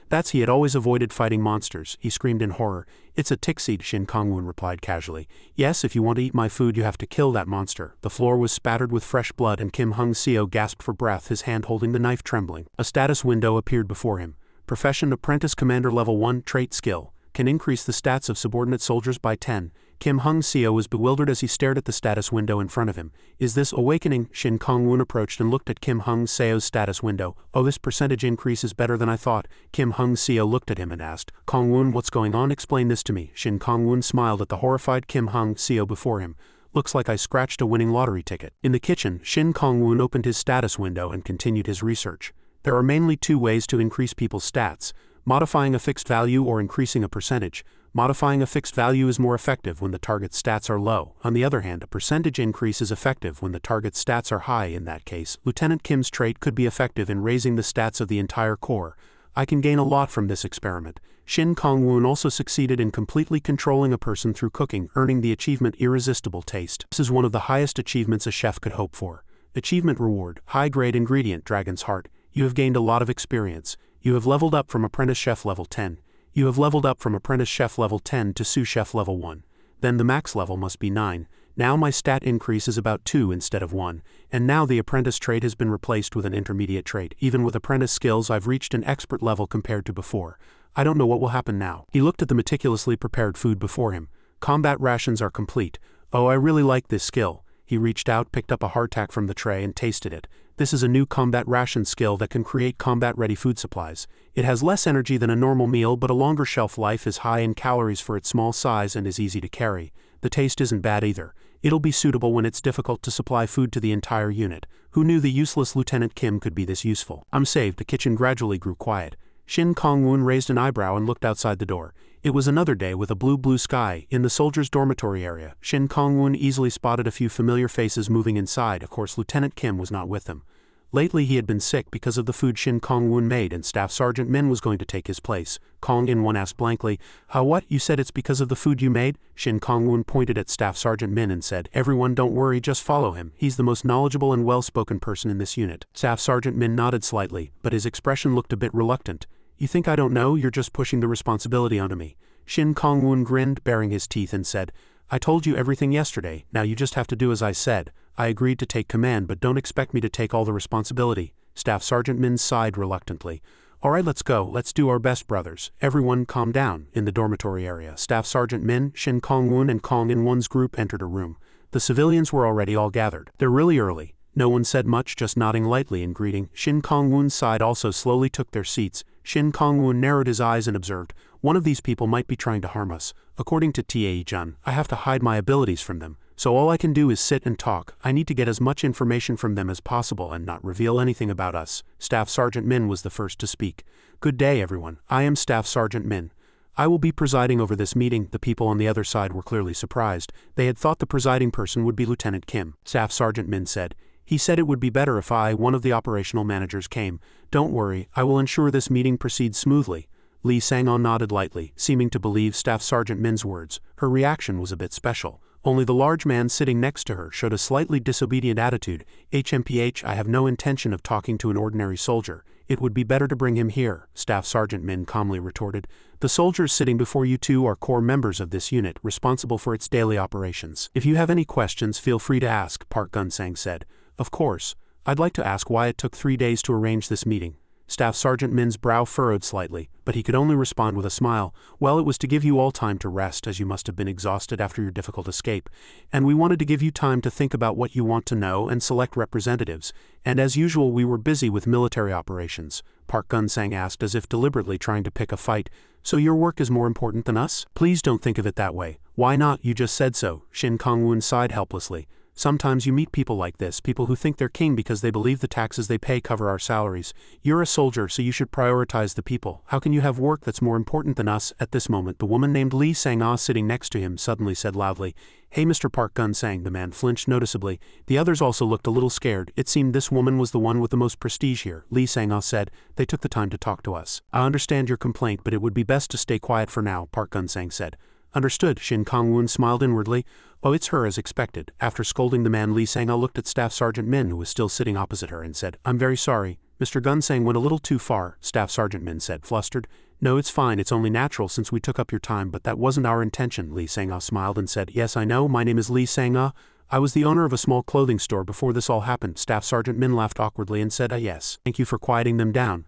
A: That's he had always avoided fighting monsters. He screamed in horror. "It's a tick seed," Shin Kong-woon replied casually. "Yes, if you want to eat my food, you have to kill that monster." The floor was spattered with fresh blood and Kim Hung-seo gasped for breath, his hand holding the knife trembling. A status window appeared before him. Profession Apprentice Commander Level 1 Trait Skill. Can increase the stats of subordinate soldiers by 10. Kim Hung-seo was bewildered as he stared at the status window in front of him. "Is this awakening?" Shin Kong-woon approached and looked at Kim Hung-seo's status window. "Oh, this percentage increase is better than I thought." Kim Hung-seo looked at him and asked, "Kong-woon, what's going on? Explain this to me." Shin Kong-woon smiled at the horrified Kim Hung-seo before him. "Looks like I scratched a winning lottery ticket." In the kitchen, Shin Kong-woon opened his status window and continued his research. There are mainly 2 ways to increase people's stats: modifying a fixed value or increasing a percentage. Modifying a fixed value is more effective when the target's stats are low. On the other hand, a percentage increase is effective when the target's stats are high. In that case, Lieutenant Kim's trait could be effective in raising the stats of the entire corps. I can gain a lot from this experiment. Shin Kong-woon also succeeded in completely controlling a person through cooking, earning the achievement Irresistible Taste. This is one of the highest achievements a chef could hope for. Achievement reward, high-grade ingredient, Dragon's Heart. You have gained a lot of experience. You have leveled up from apprentice chef level 10. You have leveled up from apprentice chef level 10 to sous chef level 1. Then the max level must be 9. Now my stat increase is about 2 instead of 1, and now the apprentice trait has been replaced with an intermediate trait. Even with apprentice skills I've reached an expert level compared to before. I don't know what will happen now. He looked at the meticulously prepared food before him. Combat rations are complete. Oh, I really like this skill. He reached out, picked up a hardtack from the tray and tasted it. This is a new combat ration skill that can create combat-ready food supplies. It has less energy than a normal meal but a longer shelf life, is high in calories for its small size and is easy to carry. The taste isn't bad either. It'll be suitable when it's difficult to supply food to the entire unit. Who knew the useless Lieutenant Kim could be this useful? I'm saved. The kitchen gradually grew quiet. Shin Kong-woon raised an eyebrow and looked outside the door. It was another day with a blue sky. In the soldiers' dormitory area, Shin Kong-woon easily spotted a few familiar faces moving inside. Of course, Lieutenant Kim was not with them. Lately he had been sick because of the food Shin Kong-woon made, and Staff Sergeant Min was going to take his place. Kong-in-won asked blankly, "How what? You said it's because of the food you made?" Shin Kong-woon pointed at Staff Sergeant Min and said, "Everyone don't worry, just follow him. He's the most knowledgeable and well-spoken person in this unit." Staff Sergeant Min nodded slightly, but his expression looked a bit reluctant. "You think I don't know? You're just pushing the responsibility onto me." Shin Kong-woon grinned, baring his teeth, and said, "I told you everything yesterday, now you just have to do as I said. I agreed to take command, but don't expect me to take all the responsibility." Staff Sergeant Min sighed reluctantly. "All right, let's go. Let's do our best, brothers. Everyone calm down." In the dormitory area, Staff Sergeant Min, Shin Kong-woon and Kong-in-won's group entered a room. The civilians were already all gathered. "They're really early." No one said much, just nodding lightly in greeting. Shin Kong-woon's side also slowly took their seats. Shin Kong-woon narrowed his eyes and observed, "One of these people might be trying to harm us. According to Tae-jun, I have to hide my abilities from them. So all I can do is sit and talk. I need to get as much information from them as possible and not reveal anything about us." Staff Sergeant Min was the first to speak. "Good day, everyone. I am Staff Sergeant Min. I will be presiding over this meeting." The people on the other side were clearly surprised. They had thought the presiding person would be Lieutenant Kim. Staff Sergeant Min said, "He said it would be better if one of the operational managers came. Don't worry, I will ensure this meeting proceeds smoothly." Lee Sang-on nodded lightly, seeming to believe Staff Sergeant Min's words. Her reaction was a bit special. Only the large man sitting next to her showed a slightly disobedient attitude. "HMPH, I have no intention of talking to an ordinary soldier. It would be better to bring him here," Staff Sergeant Min calmly retorted. "The soldiers sitting before you two are core members of this unit, responsible for its daily operations. If you have any questions, feel free to ask," Park Gun-sang said. "Of course. I'd like to ask why it took 3 days to arrange this meeting." Staff Sergeant Min's brow furrowed slightly, but he could only respond with a smile. "Well, it was to give you all time to rest, as you must have been exhausted after your difficult escape. And we wanted to give you time to think about what you want to know and select representatives. And as usual, we were busy with military operations." Park Gun-sang asked, as if deliberately trying to pick a fight. "So your work is more important than us?" "Please don't think of it that way." "Why not? You just said so." Shin Kong-woon sighed helplessly. "Sometimes you meet people like this, people who think they're king because they believe the taxes they pay cover our salaries. You're a soldier, so you should prioritize the people. How can you have work that's more important than us?" At this moment, the woman named Lee Sang-ah sitting next to him suddenly said loudly, "Hey, Mr. Park Gun-sang." The man flinched noticeably. The others also looked a little scared. It seemed this woman was the one with the most prestige here. Lee Sang-ah said, "They took the time to talk to us." "I understand your complaint, but it would be best to stay quiet for now," Park Gun-sang said. "Understood." Shin Kong-woon smiled inwardly. "Oh, it's her as expected." After scolding the man, Lee Sang-ah looked at Staff Sergeant Min, who was still sitting opposite her, and said, "I'm very sorry. Mr. Gun-sang went a little too far." Staff Sergeant Min said, flustered. "No, it's fine. It's only natural since we took up your time, but that wasn't our intention." Lee Sang-ah smiled and said, "Yes, I know. My name is Lee Sang-ah. I was the owner of a small clothing store before this all happened." Staff Sergeant Min laughed awkwardly and said, "Yes. Thank you for quieting them down.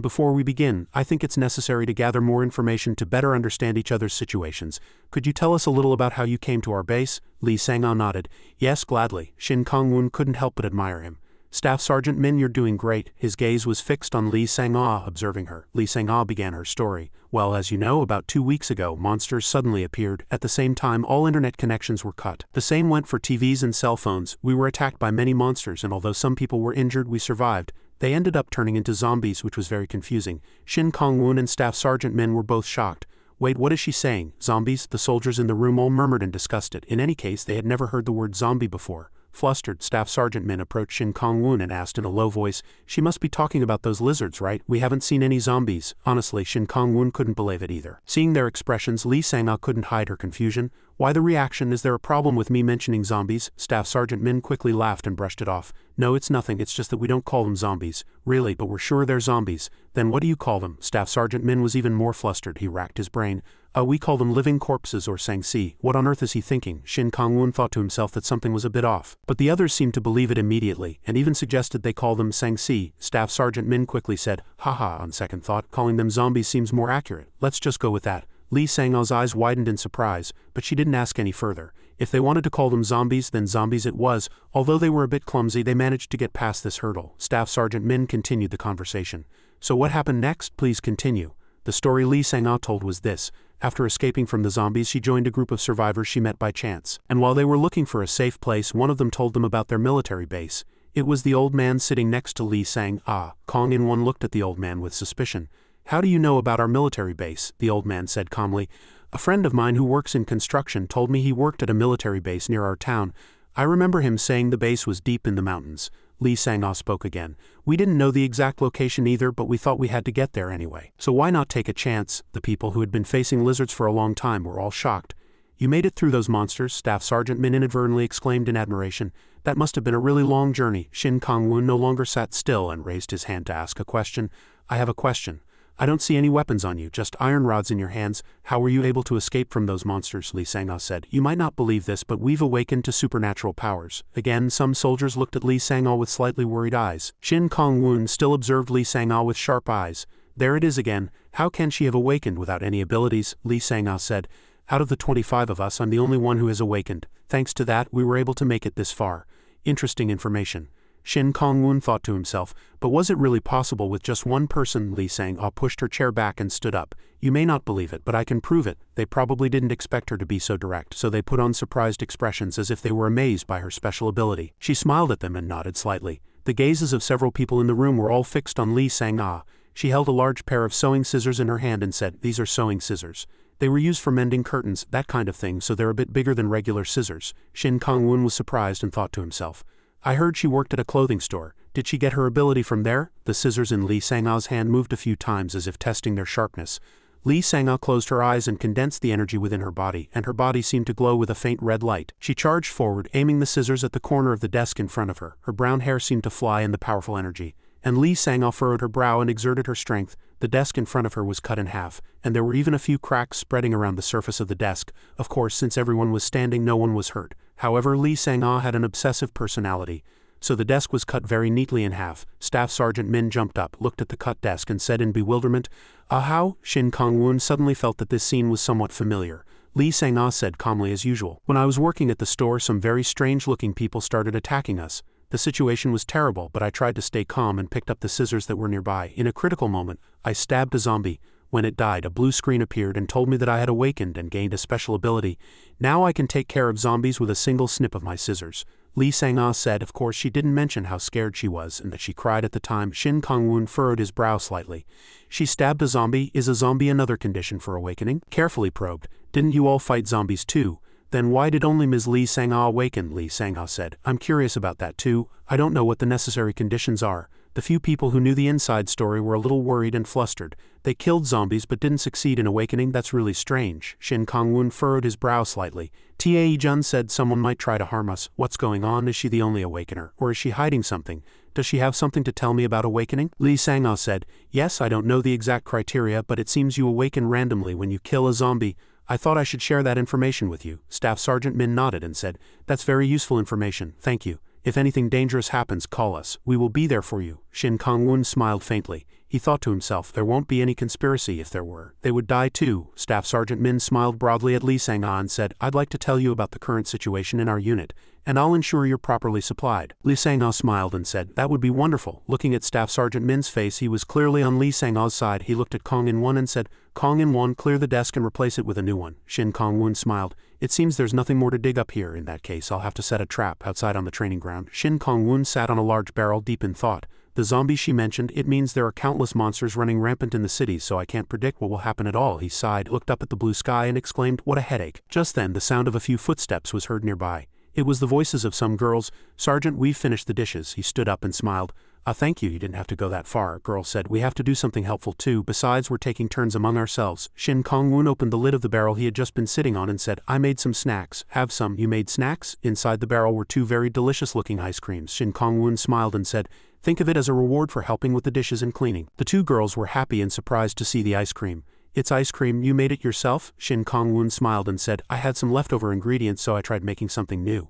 A: Before we begin, I think it's necessary to gather more information to better understand each other's situations. Could you tell us a little about how you came to our base?" Lee Sang-ah nodded. "Yes, gladly." Shin Kong-woon couldn't help but admire him. "Staff Sergeant Min, you're doing great." His gaze was fixed on Lee Sang-ah, observing her. Lee Sang-ah began her story. "Well, as you know, about 2 weeks ago, monsters suddenly appeared. At the same time, all internet connections were cut. The same went for TVs and cell phones. We were attacked by many monsters, and although some people were injured, we survived. They ended up turning into zombies, which was very confusing." Shin Kong-woon and Staff Sergeant Min were both shocked. "Wait, what is she saying? Zombies?" The soldiers in the room all murmured in disgust. In any case, they had never heard the word zombie before. Flustered, Staff Sergeant Min approached Shin Kong-woon and asked in a low voice, "She must be talking about those lizards, right? We haven't seen any zombies." Honestly, Shin Kong-woon couldn't believe it either. Seeing their expressions, Lee Sang-ah couldn't hide her confusion. "Why the reaction? Is there a problem with me mentioning zombies?" Staff Sergeant Min quickly laughed and brushed it off. "No, it's nothing, it's just that we don't call them zombies." "Really, but we're sure they're zombies." "Then what do you call them?" Staff Sergeant Min was even more flustered. He racked his brain. We call them living corpses or sang-si." What on earth is he thinking? Shin Kong-woon thought to himself that something was a bit off. But the others seemed to believe it immediately, and even suggested they call them sang-si. Staff Sergeant Min quickly said, "Haha, on second thought, calling them zombies seems more accurate. Let's just go with that." Lee Sang-ah's eyes widened in surprise, but she didn't ask any further. If they wanted to call them zombies, then zombies it was. Although they were a bit clumsy, they managed to get past this hurdle. Staff Sergeant Min continued the conversation. "So what happened next? Please continue." The story Lee Sang-ah told was this. After escaping from the zombies, she joined a group of survivors she met by chance. And while they were looking for a safe place, one of them told them about their military base. It was the old man sitting next to Lee Sang-ah. Kong In-won looked at the old man with suspicion. "How do you know about our military base?" the old man said calmly. "A friend of mine who works in construction told me he worked at a military base near our town. I remember him saying the base was deep in the mountains." Lee Sang-ah spoke again. "We didn't know the exact location either, but we thought we had to get there anyway. So why not take a chance?" The people who had been facing lizards for a long time were all shocked. "You made it through those monsters," Staff Sergeant Min inadvertently exclaimed in admiration. "That must have been a really long journey." Shin Kong-woon no longer sat still and raised his hand to ask a question. "I have a question. I don't see any weapons on you, just iron rods in your hands. How were you able to escape from those monsters?" Lee Sang-ah said. "You might not believe this, but we've awakened to supernatural powers." Again, some soldiers looked at Lee Sang-ah with slightly worried eyes. Shin Kong-woon still observed Lee Sang-ah with sharp eyes. "There it is again. How can she have awakened without any abilities?" Lee Sang-ah said. "Out of the 25 of us, I'm the only one who has awakened. Thanks to that, we were able to make it this far." Interesting information. Shin Kong-woon thought to himself, but was it really possible with just one person? Lee Sang-ah pushed her chair back and stood up. "You may not believe it, but I can prove it." They probably didn't expect her to be so direct, so they put on surprised expressions as if they were amazed by her special ability. She smiled at them and nodded slightly. The gazes of several people in the room were all fixed on Lee Sang-ah. She held a large pair of sewing scissors in her hand and said, "These are sewing scissors. They were used for mending curtains, that kind of thing, so they're a bit bigger than regular scissors." Shin Kong-woon was surprised and thought to himself, "I heard she worked at a clothing store. Did she get her ability from there?" The scissors in Lee Sang-ah's hand moved a few times as if testing their sharpness. Lee Sang-ah closed her eyes and condensed the energy within her body, and her body seemed to glow with a faint red light. She charged forward, aiming the scissors at the corner of the desk in front of her. Her brown hair seemed to fly in the powerful energy. And Lee Sang-ah furrowed her brow and exerted her strength. The desk in front of her was cut in half, and there were even a few cracks spreading around the surface of the desk. Of course, since everyone was standing, no one was hurt. However, Lee Sang-ah had an obsessive personality. So the desk was cut very neatly in half. Staff Sergeant Min jumped up, looked at the cut desk and said in bewilderment, "How?" Shin Kong-woon suddenly felt that this scene was somewhat familiar. Lee Sang-ah said calmly as usual, "When I was working at the store, some very strange-looking people started attacking us. The situation was terrible, but I tried to stay calm and picked up the scissors that were nearby. In a critical moment, I stabbed a zombie. When it died, a blue screen appeared and told me that I had awakened and gained a special ability. Now I can take care of zombies with a single snip of my scissors." Lee Sang-ah said of course she didn't mention how scared she was and that she cried at the time. Shin Kong-woon furrowed his brow slightly. "She stabbed a zombie. Is a zombie another condition for awakening?" Carefully probed. "Didn't you all fight zombies too?" "Then why did only Ms. Lee Sang-ah awaken?" Lee Sang-ah said. "I'm curious about that too. I don't know what the necessary conditions are." The few people who knew the inside story were a little worried and flustered. "They killed zombies but didn't succeed in awakening? That's really strange." Shin Kong-woon furrowed his brow slightly. "Tae-jun said someone might try to harm us. What's going on? Is she the only awakener? Or is she hiding something? Does she have something to tell me about awakening?" Lee Sang-ah said, "Yes, I don't know the exact criteria, but it seems you awaken randomly when you kill a zombie. I thought I should share that information with you." Staff Sergeant Min nodded and said, "That's very useful information, thank you. If anything dangerous happens, call us. We will be there for you." Shin Kong-woon smiled faintly. He thought to himself, there won't be any conspiracy. If there were, they would die too. Staff Sergeant Min smiled broadly at Lee Sang-ah and said, "I'd like to tell you about the current situation in our unit, and I'll ensure you're properly supplied." Lee Sang-ah smiled and said, "That would be wonderful." Looking at Staff Sergeant Min's face, he was clearly on Lee Sang-ah's side. He looked at Kong In-won and said, "Kong In-won, clear the desk and replace it with a new one." Shin Kong-woon smiled. "It seems there's nothing more to dig up here. In that case, I'll have to set a trap outside on the training ground." Shin Kong-woon sat on a large barrel deep in thought. The zombies she mentioned, it means there are countless monsters running rampant in the city, so I can't predict what will happen at all. He sighed, looked up at the blue sky and exclaimed, "What a headache." Just then, the sound of a few footsteps was heard nearby. It was the voices of some girls. "Sergeant, we've finished the dishes." He stood up and smiled. Thank you, you didn't have to go that far." A girl said, "We have to do something helpful too, besides we're taking turns among ourselves." Shin Kong-woon opened the lid of the barrel he had just been sitting on and said, "I made some snacks." "Have some." "You made snacks?" Inside the barrel were 2 very delicious-looking ice creams. Shin Kong-woon smiled and said, "Think of it as a reward for helping with the dishes and cleaning." The 2 girls were happy and surprised to see the ice cream. "It's ice cream, you made it yourself?" Shin Kong-woon smiled and said, "I had some leftover ingredients so I tried making something new.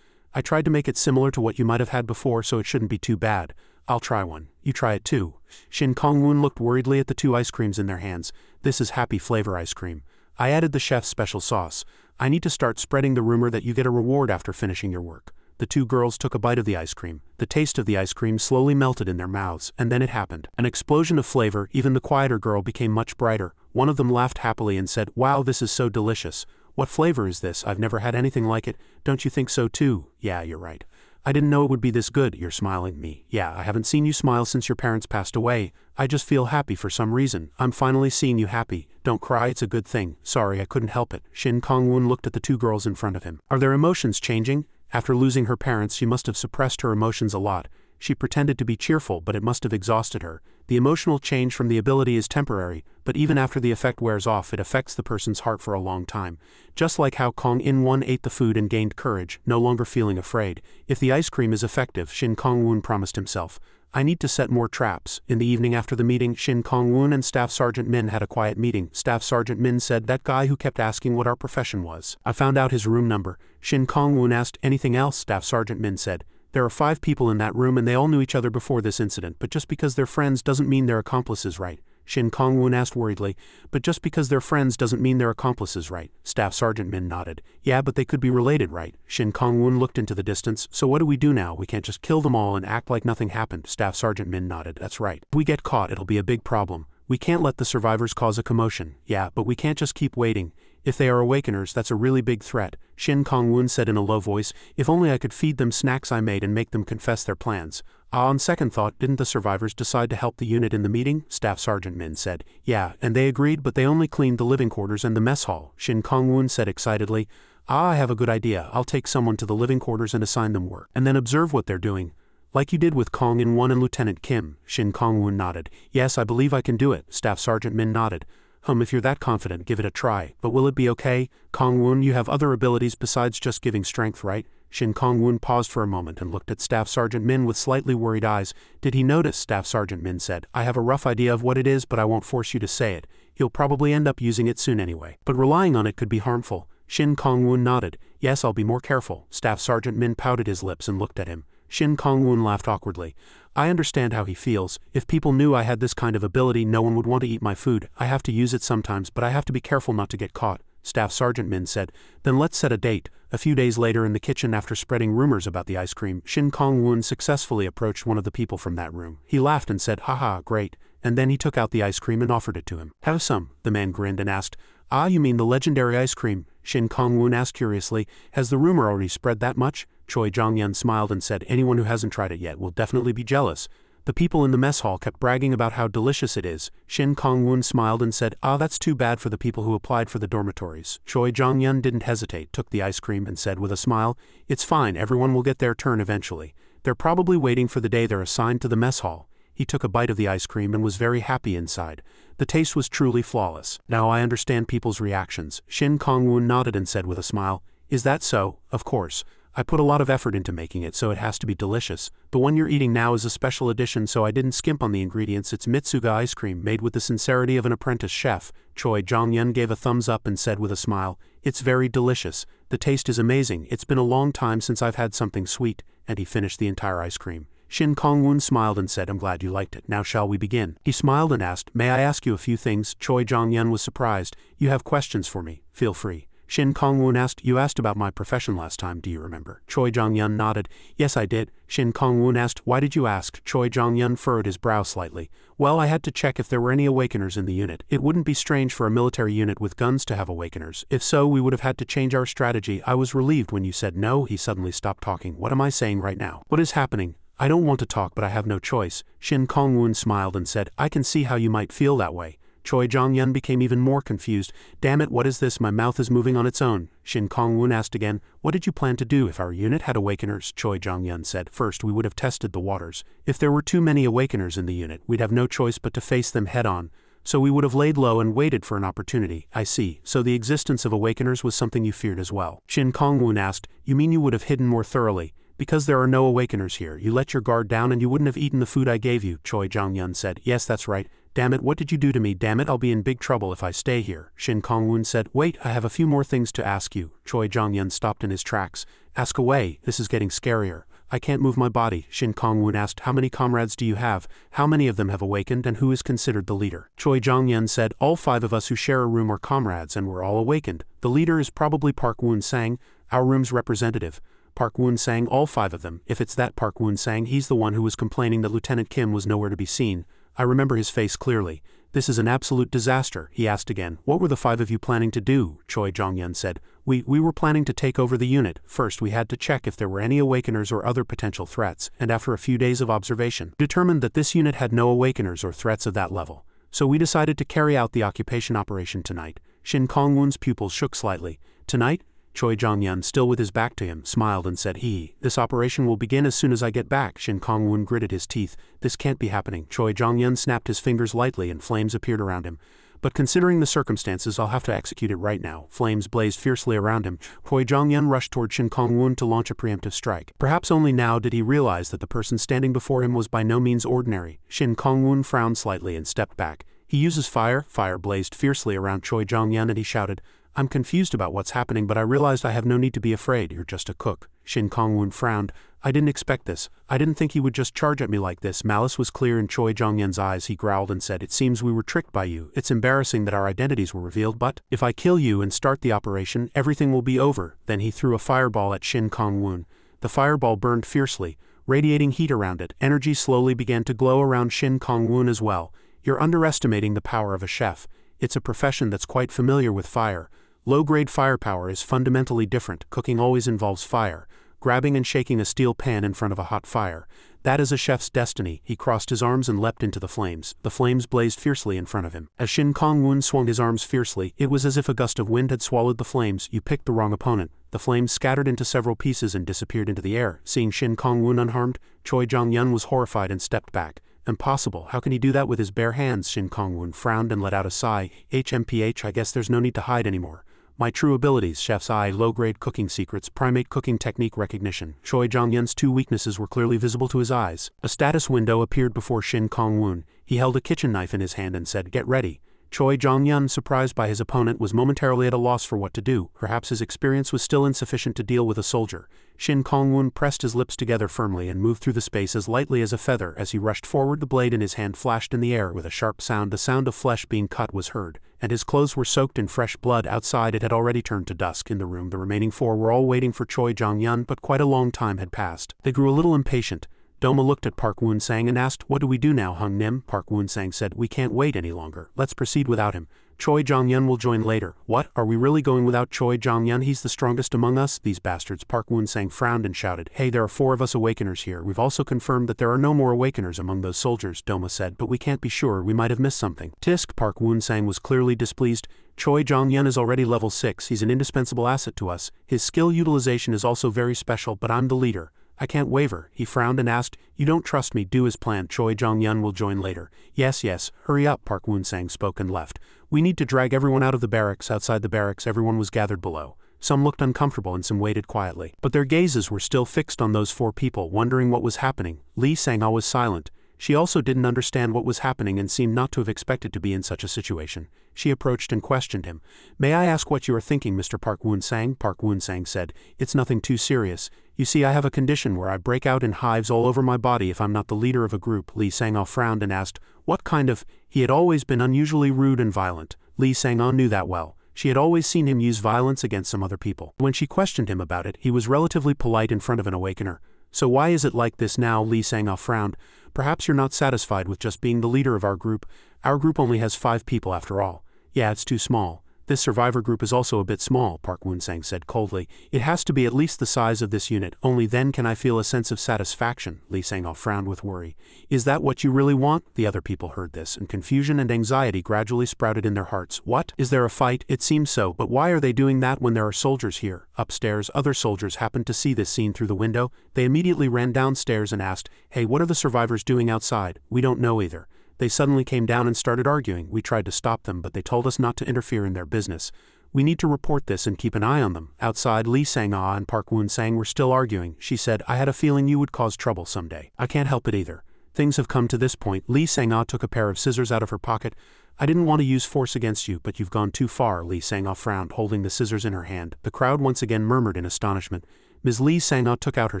A: I tried to make it similar to what you might have had before so it shouldn't be too bad. I'll try one. You try it too." Shin Kong-woon looked worriedly at the 2 ice creams in their hands. "This is happy flavor ice cream. I added the chef's special sauce. I need to start spreading the rumor that you get a reward after finishing your work." The 2 girls took a bite of the ice cream. The taste of the ice cream slowly melted in their mouths, and then it happened. An explosion of flavor. Even the quieter girl became much brighter. One of them laughed happily and said, "Wow, this is so delicious. What flavor is this? I've never had anything like it. Don't you think so too?" "Yeah, you're right. I didn't know it would be this good." "You're smiling at me." "Yeah, I haven't seen you smile since your parents passed away. I just feel happy for some reason. I'm finally seeing you happy. Don't cry, it's a good thing." "Sorry, I couldn't help it." Shin Kong-woon looked at the 2 girls in front of him. "Are their emotions changing?" After losing her parents, she must have suppressed her emotions a lot. She pretended to be cheerful, but it must have exhausted her. The emotional change from the ability is temporary, but even after the effect wears off, it affects the person's heart for a long time. Just like how Kong In-won ate the food and gained courage, no longer feeling afraid. If the ice cream is effective, Shin Kong-woon promised himself, "I need to set more traps." In the evening after the meeting, Shin Kong-woon and Staff Sergeant Min had a quiet meeting. Staff Sergeant Min said, "That guy who kept asking what our profession was. I found out his room number." Shin Kong-woon asked, "Anything else?" Staff Sergeant Min said, "There are 5 people in that room and they all knew each other before this incident, but just because they're friends doesn't mean they're accomplices, right?" Shin Kong-woon asked worriedly, "But just because they're friends doesn't mean they're accomplices, right?" Staff Sergeant Min nodded. "Yeah, but they could be related, right?" Shin Kong-woon looked into the distance. "So what do we do now? We can't just kill them all and act like nothing happened." Staff Sergeant Min nodded. "That's right. If we get caught, it'll be a big problem. We can't let the survivors cause a commotion." "Yeah, but we can't just keep waiting. If they are Awakeners, that's a really big threat." Shin Kong-woon said in a low voice, "If only I could feed them snacks I made and make them confess their plans." On second thought, didn't the survivors decide to help the unit in the meeting?" Staff Sergeant Min said. "Yeah, and they agreed, but they only cleaned the living quarters and the mess hall." Shin Kong-woon said excitedly, "I have a good idea. I'll take someone to the living quarters and assign them work, and then observe what they're doing. Like you did with Kong In-won and Lieutenant Kim." Shin Kong-woon nodded. "Yes, I believe I can do it." Staff Sergeant Min nodded. If you're that confident, give it a try. But will it be okay? Kong-woon, you have other abilities besides just giving strength, right?" Shin Kong-woon paused for a moment and looked at Staff Sergeant Min with slightly worried eyes. "Did he notice?" Staff Sergeant Min said. "I have a rough idea of what it is, but I won't force you to say it. You'll probably end up using it soon anyway. But relying on it could be harmful." Shin Kong-woon nodded. "Yes, I'll be more careful." Staff Sergeant Min pouted his lips and looked at him. Shin Kong-woon laughed awkwardly. "I understand how he feels. If people knew I had this kind of ability, no one would want to eat my food. I have to use it sometimes, but I have to be careful not to get caught." Staff Sergeant Min said, "Then let's set a date." A few days later in the kitchen, after spreading rumors about the ice cream, Shin Kong-woon successfully approached one of the people from that room. He laughed and said, "Haha, great." And then he took out the ice cream and offered it to him. "Have some." The man grinned and asked, "Ah, you mean the legendary ice cream?" Shin Kong-woon asked curiously, "Has the rumor already spread that much?" Choi Jong-yun smiled and said, "Anyone who hasn't tried it yet will definitely be jealous." The people in the mess hall kept bragging about how delicious it is. Shin Kong-woon smiled and said, "Ah, that's too bad for the people who applied for the dormitories." Choi Jong-yun didn't hesitate, took the ice cream and said with a smile, "It's fine, everyone will get their turn eventually. They're probably waiting for the day they're assigned to the mess hall." He took a bite of the ice cream and was very happy inside. The taste was truly flawless. "Now I understand people's reactions." Shin Kong-woon nodded and said with a smile, "Is that so? Of course. I put a lot of effort into making it, so it has to be delicious. The one you're eating now is a special edition, so I didn't skimp on the ingredients. It's Mitsuga ice cream, made with the sincerity of an apprentice chef." Choi Jong-yun gave a thumbs up and said with a smile, "It's very delicious. The taste is amazing. It's been a long time since I've had something sweet." And he finished the entire ice cream. Shin Kong-woon smiled and said, "I'm glad you liked it. Now shall we begin?" He smiled and asked, "May I ask you a few things?" Choi Jong-yun was surprised. "You have questions for me? Feel free." Shin Kong-woon asked, "You asked about my profession last time, do you remember?" Choi Jong-yun nodded. "Yes, I did." Shin Kong-woon asked, "Why did you ask?" Choi Jong-yun furrowed his brow slightly. "Well, I had to check if there were any Awakeners in the unit. It wouldn't be strange for a military unit with guns to have Awakeners. If so, we would have had to change our strategy. I was relieved when you said no." He suddenly stopped talking. "What am I saying right now? What is happening? I don't want to talk, but I have no choice." Shin Kong-woon smiled and said, "I can see how you might feel that way." Choi Jong-yun became even more confused. Damn it, what is this? My mouth is moving on its own. Shin Kong-woon asked again. What did you plan to do if our unit had awakeners? Choi Jong-yun said. First, we would have tested the waters. If there were too many awakeners in the unit, we'd have no choice but to face them head-on. So we would have laid low and waited for an opportunity. I see. So the existence of awakeners was something you feared as well. Shin Kong-woon asked. You mean you would have hidden more thoroughly? Because there are no awakeners here, you let your guard down and you wouldn't have eaten the food I gave you, Choi Jong-yun said. Yes, that's right. Damn it, what did you do to me? Damn it, I'll be in big trouble if I stay here. Shin Kong-woon said. Wait, I have a few more things to ask you. Choi Jong-yun stopped in his tracks. Ask away, this is getting scarier. I can't move my body. Shin Kong-woon asked. How many comrades do you have? How many of them have awakened and who is considered the leader? Choi Jong-yun said. All 5 of us who share a room are comrades and we're all awakened. The leader is probably Park Woon-sang, our room's representative. Park Woon-sang, all 5 of them. If it's that Park Woon-sang, he's the one who was complaining that Lieutenant Kim was nowhere to be seen. I remember his face clearly. This is an absolute disaster, he asked again. What were the 5 of you planning to do? Choi Jong-yun said. We were planning to take over the unit. First we had to check if there were any awakeners or other potential threats, and after a few days of observation, determined that this unit had no awakeners or threats of that level. So we decided to carry out the occupation operation tonight. Shin Kong-woon's pupils shook slightly. Tonight? Choi Jong-yun, still with his back to him, smiled and said, This operation will begin as soon as I get back. Shin Kong-woon gritted his teeth. This can't be happening. Choi Jong-yun snapped his fingers lightly and flames appeared around him. But considering the circumstances, I'll have to execute it right now. Flames blazed fiercely around him. Choi Jong-yun rushed toward Shin Kong-woon to launch a preemptive strike. Perhaps only now did he realize that the person standing before him was by no means ordinary. Shin Kong-woon frowned slightly and stepped back. He uses fire. Fire blazed fiercely around Choi Jong-yun and he shouted, I'm confused about what's happening, but I realized I have no need to be afraid. You're just a cook. Shin Kong-woon frowned. I didn't expect this. I didn't think he would just charge at me like this. Malice was clear in Choi Jong-yun's eyes. He growled and said, It seems we were tricked by you. It's embarrassing that our identities were revealed, but if I kill you and start the operation, everything will be over. Then he threw a fireball at Shin Kong-woon. The fireball burned fiercely, radiating heat around it. Energy slowly began to glow around Shin Kong-woon as well. You're underestimating the power of a chef. It's a profession that's quite familiar with fire. Low-grade firepower is fundamentally different. Cooking always involves fire. Grabbing and shaking a steel pan in front of a hot fire. That is a chef's destiny. He crossed his arms and leapt into the flames. The flames blazed fiercely in front of him. As Shin Kong-woon swung his arms fiercely, it was as if a gust of wind had swallowed the flames. You picked the wrong opponent. The flames scattered into several pieces and disappeared into the air. Seeing Shin Kong-woon unharmed, Choi Jong-yun was horrified and stepped back. Impossible. How can he do that with his bare hands? Shin Kong-woon frowned and let out a sigh. HMPH, I guess there's no need to hide anymore. My true abilities, chef's eye, low-grade cooking secrets, primate cooking technique recognition. Choi Jong-yun's 2 weaknesses were clearly visible to his eyes. A status window appeared before Shin Kong-woon. He held a kitchen knife in his hand and said, Get ready. Choi Jong-yun, surprised by his opponent, was momentarily at a loss for what to do. Perhaps his experience was still insufficient to deal with a soldier. Shin Kong-woon pressed his lips together firmly and moved through the space as lightly as a feather. As he rushed forward, the blade in his hand flashed in the air with a sharp sound. The sound of flesh being cut was heard, and his clothes were soaked in fresh blood. Outside, it had already turned to dusk. In the room, the remaining 4 were all waiting for Choi Jong-yun, but quite a long time had passed. They grew a little impatient. Doma looked at Park Woon-sang and asked, What do we do now, Hung Nim? Park Woon-sang said, We can't wait any longer. Let's proceed without him. Choi Jong-yun will join later. What? Are we really going without Choi Jong-yun? He's the strongest among us? These bastards. Park Woon-sang frowned and shouted, Hey, there are 4 of us awakeners here. We've also confirmed that there are no more awakeners among those soldiers, Doma said, but we can't be sure. We might have missed something. Tisk. Park Woon-sang was clearly displeased. Choi Jong-yun is already level 6. He's an indispensable asset to us. His skill utilization is also very special, but I'm the leader. I can't waver. He frowned and asked, You don't trust me, do as planned. Choi Jong-yun will join later. Yes, hurry up. Park Woon-sang spoke and left. We need to drag everyone out of the barracks. Outside the barracks, everyone was gathered below. Some looked uncomfortable and some waited quietly. But their gazes were still fixed on those 4 people, wondering what was happening. Lee Sang-ah was silent. She also didn't understand what was happening and seemed not to have expected to be in such a situation. She approached and questioned him. May I ask what you are thinking, Mr. Park Woon-sang? Park Woon-sang said, It's nothing too serious. You see, I have a condition where I break out in hives all over my body if I'm not the leader of a group. Lee Sang-ah frowned and asked, What kind of? He had always been unusually rude and violent. Lee Sang-ah knew that well. She had always seen him use violence against some other people. When she questioned him about it, he was relatively polite in front of an awakener. So why is it like this now? Lee Sang-ah frowned. Perhaps you're not satisfied with just being the leader of our group. Our group only has 5 people after all. Yeah, it's too small. This survivor group is also a bit small, Park Woon-sang said coldly. It has to be at least the size of this unit, only then can I feel a sense of satisfaction. Lee Sang-ah frowned with worry. Is that what you really want? The other people heard this, and confusion and anxiety gradually sprouted in their hearts. What? Is there a fight? It seems so, but why are they doing that when there are soldiers here? Upstairs, other soldiers happened to see this scene through the window. They immediately ran downstairs and asked, "Hey, what are the survivors doing outside?" "We don't know either. They suddenly came down and started arguing. We tried to stop them, but they told us not to interfere in their business. We need to report this and keep an eye on them." Outside, Lee Sang-ah and Park Woon-sang were still arguing. She said, "I had a feeling you would cause trouble someday. I can't help it either. Things have come to this point." Lee Sang-ah took a pair of scissors out of her pocket. "I didn't want to use force against you, but you've gone too far." Lee Sang-ah frowned, holding the scissors in her hand. The crowd once again murmured in astonishment. Ms. Lee Sang-ah took out her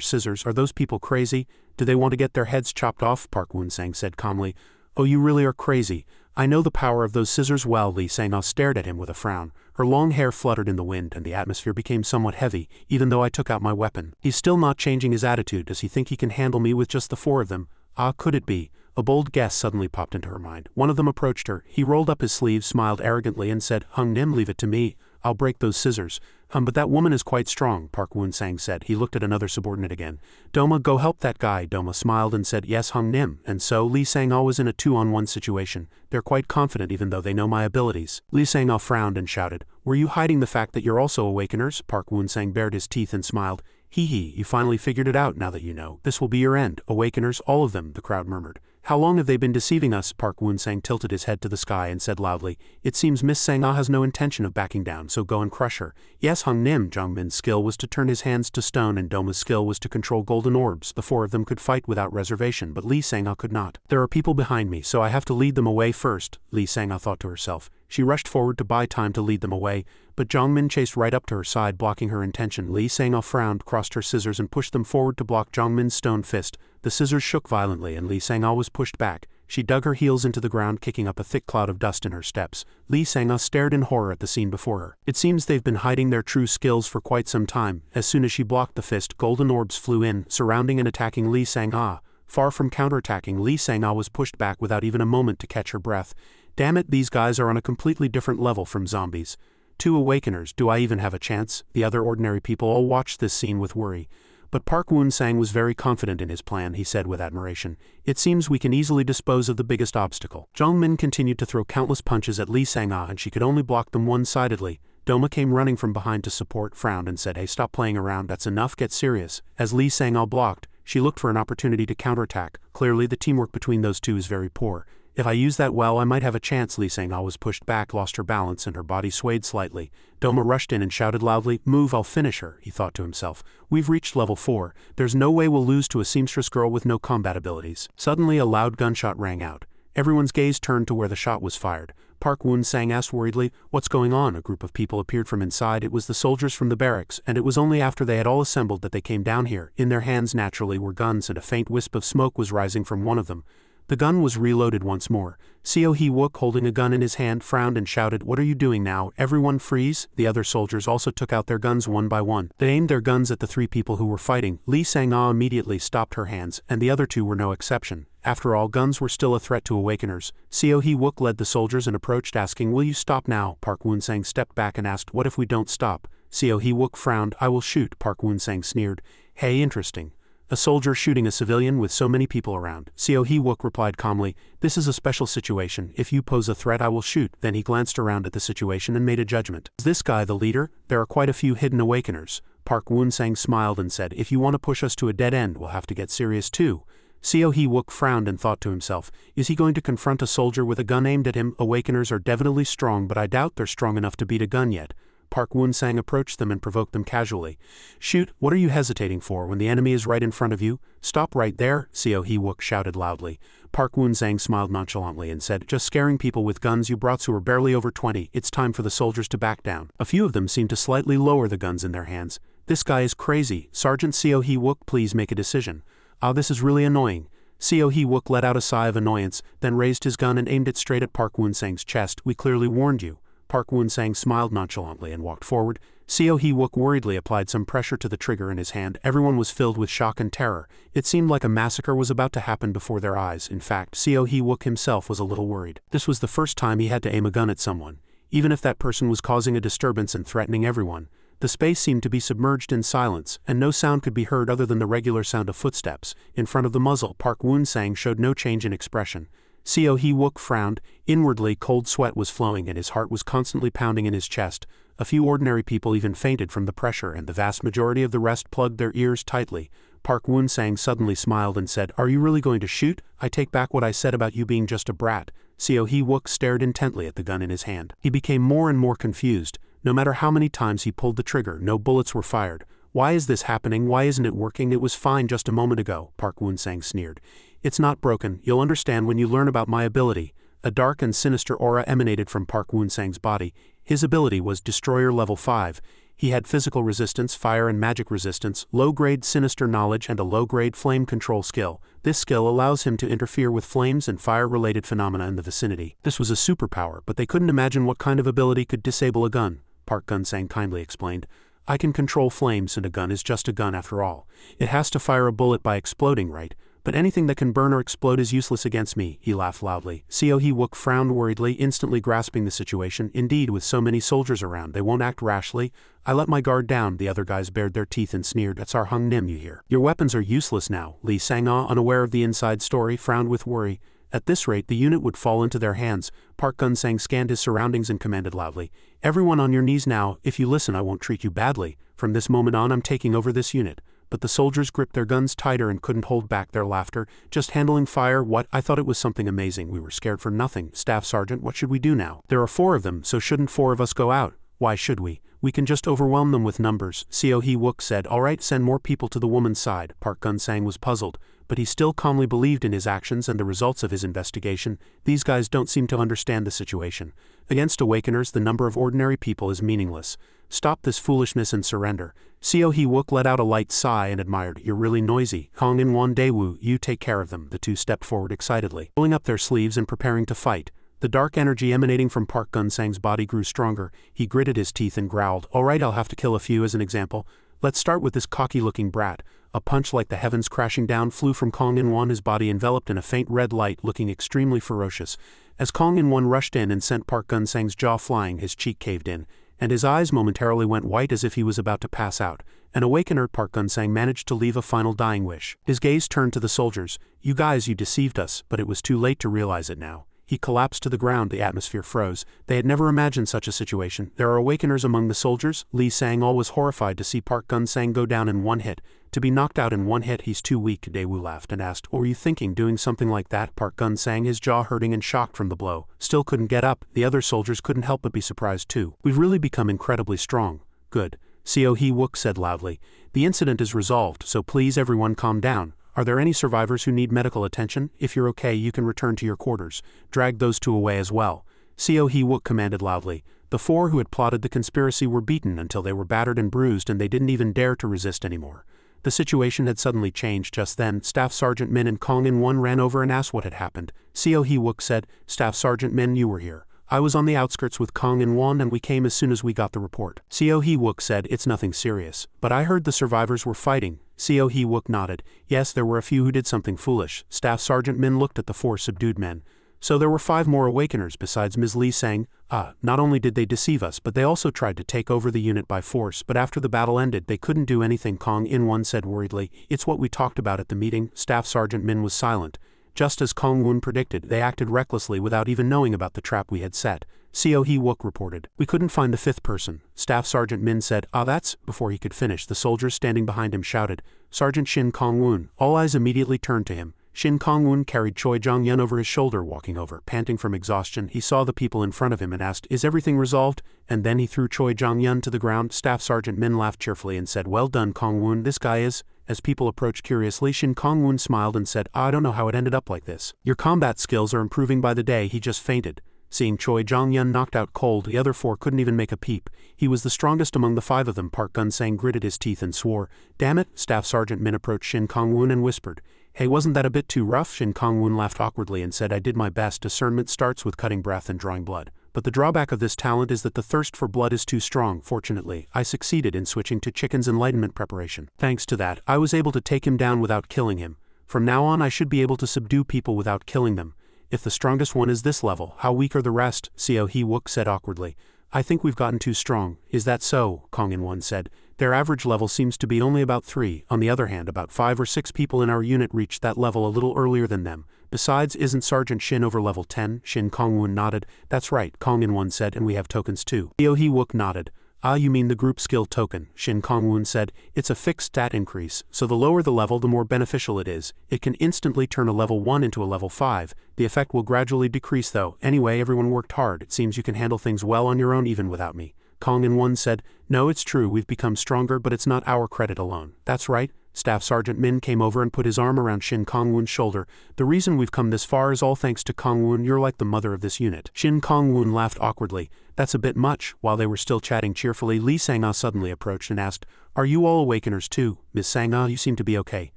A: scissors. "Are those people crazy? Do they want to get their heads chopped off?" Park Woon-sang said calmly. "Oh, you really are crazy. I know the power of those scissors well." Lee Sang-ah stared at him with a frown. Her long hair fluttered in the wind and the atmosphere became somewhat heavy, even though I took out my weapon. "He's still not changing his attitude. Does he think he can handle me with just the four of them? Ah, could it be?" A bold guess suddenly popped into her mind. One of them approached her. He rolled up his sleeves, smiled arrogantly and said, "Hung Nim, leave it to me. I'll break those scissors." But that woman is quite strong," Park Woon-sang said. He looked at another subordinate again. "Doma, go help that guy." Doma smiled and said, "Yes, Hung Nim." And so, Lee Sang-ah was in a 2-on-1 situation. They're quite confident even though they know my abilities. Lee Sang-ah frowned and shouted, "Were you hiding the fact that you're also Awakeners?" Park Woon-sang bared his teeth and smiled. "Hee hee, you finally figured it out now that you know. This will be your end. Awakeners, all of them," the crowd murmured. "How long have they been deceiving us?" Park Woon-sang tilted his head to the sky and said loudly, "It seems Miss Sang-ah has no intention of backing down, so go and crush her." Yes, Hung Nim. Jungmin's skill was to turn his hands to stone and Doma's skill was to control golden orbs. The four of them could fight without reservation, but Lee Sang-ah could not. "There are people behind me, so I have to lead them away first," Lee Sang-ah thought to herself. She rushed forward to buy time to lead them away, but Jongmin chased right up to her side, blocking her intention. Lee Sang-ah frowned, crossed her scissors and pushed them forward to block Jongmin's stone fist. The scissors shook violently and Lee Sang-ah was pushed back. She dug her heels into the ground, kicking up a thick cloud of dust in her steps. Lee Sang-ah stared in horror at the scene before her. It seems they've been hiding their true skills for quite some time. As soon as she blocked the fist, golden orbs flew in, surrounding and attacking Lee Sang-ah. Far from counterattacking, Lee Sang-ah was pushed back without even a moment to catch her breath. Damn it, these guys are on a completely different level from zombies. 2 Awakeners, do I even have a chance? The other ordinary people all watched this scene with worry. But Park Woon-sang was very confident in his plan, he said with admiration. "It seems we can easily dispose of the biggest obstacle." Jongmin continued to throw countless punches at Lee Sang-ah and she could only block them one-sidedly. Doma came running from behind to support, frowned and said, "Hey, stop playing around, that's enough, get serious." As Lee Sang-ah blocked, she looked for an opportunity to counterattack. Clearly the teamwork between those two is very poor. "If I use that well, I might have a chance." Lee Sang-ah was pushed back, lost her balance, and her body swayed slightly. Doma rushed in and shouted loudly, "Move, I'll finish her," he thought to himself. "We've reached level 4. There's no way we'll lose to a seamstress girl with no combat abilities." Suddenly a loud gunshot rang out. Everyone's gaze turned to where the shot was fired. Park Woon-sang asked worriedly, "What's going on?" A group of people appeared from inside. It was the soldiers from the barracks, and it was only after they had all assembled that they came down here. In their hands naturally were guns and a faint wisp of smoke was rising from one of them. The gun was reloaded once more. Seo Hee-wook, holding a gun in his hand, frowned and shouted, "What are you doing now? Everyone freeze!" The other soldiers also took out their guns one by one. They aimed their guns at the 3 people who were fighting. Lee Sang-ah immediately stopped her hands, and the other 2 were no exception. After all, guns were still a threat to Awakeners. Seo Hee-wook led the soldiers and approached, asking, "Will you stop now?" Park Woon-sang stepped back and asked, "What if we don't stop?" Seo Hee-wook frowned. "I will shoot," Park Woon-sang sneered. "Hey, interesting. A soldier shooting a civilian with so many people around." Seo Hee-wook replied calmly, "This is a special situation. If you pose a threat, I will shoot." Then he glanced around at the situation and made a judgment. "Is this guy the leader? There are quite a few hidden Awakeners." Park Woon-sang smiled and said, "If you want to push us to a dead end, we'll have to get serious too." Seo Hee-wook frowned and thought to himself, "Is he going to confront a soldier with a gun aimed at him? Awakeners are definitely strong, but I doubt they're strong enough to beat a gun yet." Park Woon-sang approached them and provoked them casually. "Shoot, what are you hesitating for when the enemy is right in front of you? Stop right there," Seo Hee-wook shouted loudly. Park Woon-sang smiled nonchalantly and said, "Just scaring people with guns you brought who are barely over 20. It's time for the soldiers to back down." A few of them seemed to slightly lower the guns in their hands. "This guy is crazy. Sergeant Seo Hee-wook, please make a decision." "Ah, this is really annoying." Seo Hee-wook let out a sigh of annoyance, then raised his gun and aimed it straight at Park Woon-sang's chest. "We clearly warned you." Park Woon-sang smiled nonchalantly and walked forward. Seo Hee-wook worriedly applied some pressure to the trigger in his hand. Everyone was filled with shock and terror. It seemed like a massacre was about to happen before their eyes. In fact, Seo Hee-wook himself was a little worried. This was the first time he had to aim a gun at someone. even if that person was causing a disturbance and threatening everyone. The space seemed to be submerged in silence, and no sound could be heard other than the regular sound of footsteps. In front of the muzzle, Park Woon-sang showed no change in expression. Seo Hee-wook frowned. Inwardly, cold sweat was flowing and his heart was constantly pounding in his chest. A few ordinary people even fainted from the pressure, and the vast majority of the rest plugged their ears tightly. Park Woon-sang suddenly smiled and said, "Are you really going to shoot? I take back what I said about you being just a brat." Seo Hee-wook stared intently at the gun in his hand. He became more and more confused. No matter how many times he pulled the trigger, no bullets were fired. "Why is this happening? Why isn't it working? It was fine just a moment ago," Park Woon-sang sneered. "It's not broken. You'll understand when you learn about my ability." A dark and sinister aura emanated from Park Woon-sang's body. His ability was Destroyer Level 5. He had physical resistance, fire and magic resistance, low-grade sinister knowledge, and a low-grade flame control skill. This skill allows him to interfere with flames and fire-related phenomena in the vicinity. This was a superpower, but they couldn't imagine what kind of ability could disable a gun. Park Gun-sang kindly explained. "I can control flames, and a gun is just a gun after all. It has to fire a bullet by exploding, right? But anything that can burn or explode is useless against me." He laughed loudly. Seo Hee-wook frowned worriedly, instantly grasping the situation. "Indeed, with so many soldiers around, they won't act rashly. I let my guard down." The other guys bared their teeth and sneered. "That's our Hung Nim, you hear? Your weapons are useless now." Lee Sang-ah, unaware of the inside story, frowned with worry. At this rate, the unit would fall into their hands. Park Gun-sang scanned his surroundings and commanded loudly, "Everyone on your knees now. If you listen, I won't treat you badly. From this moment on, I'm taking over this unit." But the soldiers gripped their guns tighter and couldn't hold back their laughter. "Just handling fire? What? I thought it was something amazing. We were scared for nothing. Staff Sergeant, what should we do now? There are 4 of them, so shouldn't 4 of us go out? Why should we? We can just overwhelm them with numbers." Seo Hee-wook said, "All right, send more people to the woman's side." Park Gun-sang was puzzled, but he still calmly believed in his actions and the results of his investigation. These guys don't seem to understand the situation. Against Awakeners, the number of ordinary people is meaningless. Stop this foolishness and surrender. Seo Hee-wook let out a light sigh and admired. "You're really noisy. Kong In Won Daewoo, you take care of them." The 2 stepped forward excitedly, rolling up their sleeves and preparing to fight. The dark energy emanating from Park Gun-sang's body grew stronger. He gritted his teeth and growled, "All right, I'll have to kill a few as an example. Let's start with this cocky-looking brat." A punch like the heavens crashing down flew from Kong In-won, his body enveloped in a faint red light, looking extremely ferocious. As Kong In-won rushed in and sent Park Gun-sang's jaw flying, his cheek caved in, and his eyes momentarily went white as if he was about to pass out. An awakener, Park Gun-sang managed to leave a final dying wish. His gaze turned to the soldiers. "You guys, you deceived us," but it was too late to realize it now. He collapsed to the ground. The atmosphere froze. They had never imagined such a situation. "There are awakeners among the soldiers?" Lee Sang-all was horrified to see Park Gun-sang go down in one hit. "To be knocked out in one hit, he's too weak." Daewoo laughed and asked, "What were you thinking, doing something like that?" Park Gun-sang, his jaw hurting and shocked from the blow, still couldn't get up. The other soldiers couldn't help but be surprised too. "We've really become incredibly strong." "Good," Seo Hee-wook said loudly. "The incident is resolved, so please everyone calm down. Are there any survivors who need medical attention? If you're okay, you can return to your quarters. Drag those 2 away as well." Seo Hee-wook commanded loudly. The 4 who had plotted the conspiracy were beaten until they were battered and bruised, and they didn't even dare to resist anymore. The situation had suddenly changed just then. Staff Sergeant Min and Kong In-won ran over and asked what had happened. Seo Hee-wook said, "Staff Sergeant Min, you were here. I was on the outskirts with Kong In-won and we came as soon as we got the report." Seo Hee-wook said, "It's nothing serious. But I heard the survivors were fighting." Seo Hee-wook nodded. "Yes, there were a few who did something foolish." Staff Sergeant Min looked at the 4 subdued men. "So there were 5 more awakeners besides Ms. Lee Sang. Not only did they deceive us, but they also tried to take over the unit by force, but after the battle ended, they couldn't do anything," Kong In-won said worriedly. "It's what we talked about at the meeting." Staff Sergeant Min was silent. Just as Kong Woon predicted, they acted recklessly without even knowing about the trap we had set. Seo Hee-wook reported. "We couldn't find the 5th person." Staff Sergeant Min said, that's..." Before he could finish, the soldiers standing behind him shouted, "Sergeant Shin Kong-woon." All eyes immediately turned to him. Shin Kong-woon carried Choi Jong-yun over his shoulder, walking over. Panting from exhaustion, he saw the people in front of him and asked, "Is everything resolved?" And then he threw Choi Jong-yun to the ground. Staff Sergeant Min laughed cheerfully and said, "Well done, Kong-woon, this guy is..." As people approached curiously, Shin Kong-woon smiled and said, "I don't know how it ended up like this. Your combat skills are improving by the day." He just fainted. Seeing Choi Jong-yun knocked out cold, the other 4 couldn't even make a peep. He was the strongest among the 5 of them. Park Gun-sang gritted his teeth and swore. "Damn it!" Staff Sergeant Min approached Shin Kong-woon and whispered, "Hey, wasn't that a bit too rough?" Shin Kong-woon laughed awkwardly and said, "I did my best. Discernment starts with cutting breath and drawing blood. But the drawback of this talent is that the thirst for blood is too strong. Fortunately, I succeeded in switching to Chicken's enlightenment preparation. Thanks to that, I was able to take him down without killing him. From now on, I should be able to subdue people without killing them." If the strongest one is this level, how weak are the rest? Seo He-wook said awkwardly. I think we've gotten too strong. Is that so? Kong In-won said. Their average level seems to be only about 3. On the other hand, about 5 or 6 people in our unit reached that level a little earlier than them. Besides, isn't Sergeant Shin over level 10? Shin Kong-woon nodded. That's right, Kong In-won said, and we have tokens too. Seo He-wook nodded. Ah, you mean the group skill token, Shin Kong-woon said. It's a fixed stat increase, so the lower the level the more beneficial it is. It can instantly turn a level 1 into a level 5. The effect will gradually decrease though. Anyway, everyone worked hard. It seems you can handle things well on your own even without me. Kong In-won said. No, it's true, we've become stronger, but it's not our credit alone. That's right. Staff Sergeant Min came over and put his arm around Shin Kong-woon's shoulder. The reason we've come this far is all thanks to Kong-woon. You're like the mother of this unit. Shin Kong-woon laughed awkwardly. That's a bit much. While they were still chatting cheerfully, Lee Sang-ah suddenly approached and asked, Are you all Awakeners too? Miss Sang-ah, you seem to be okay.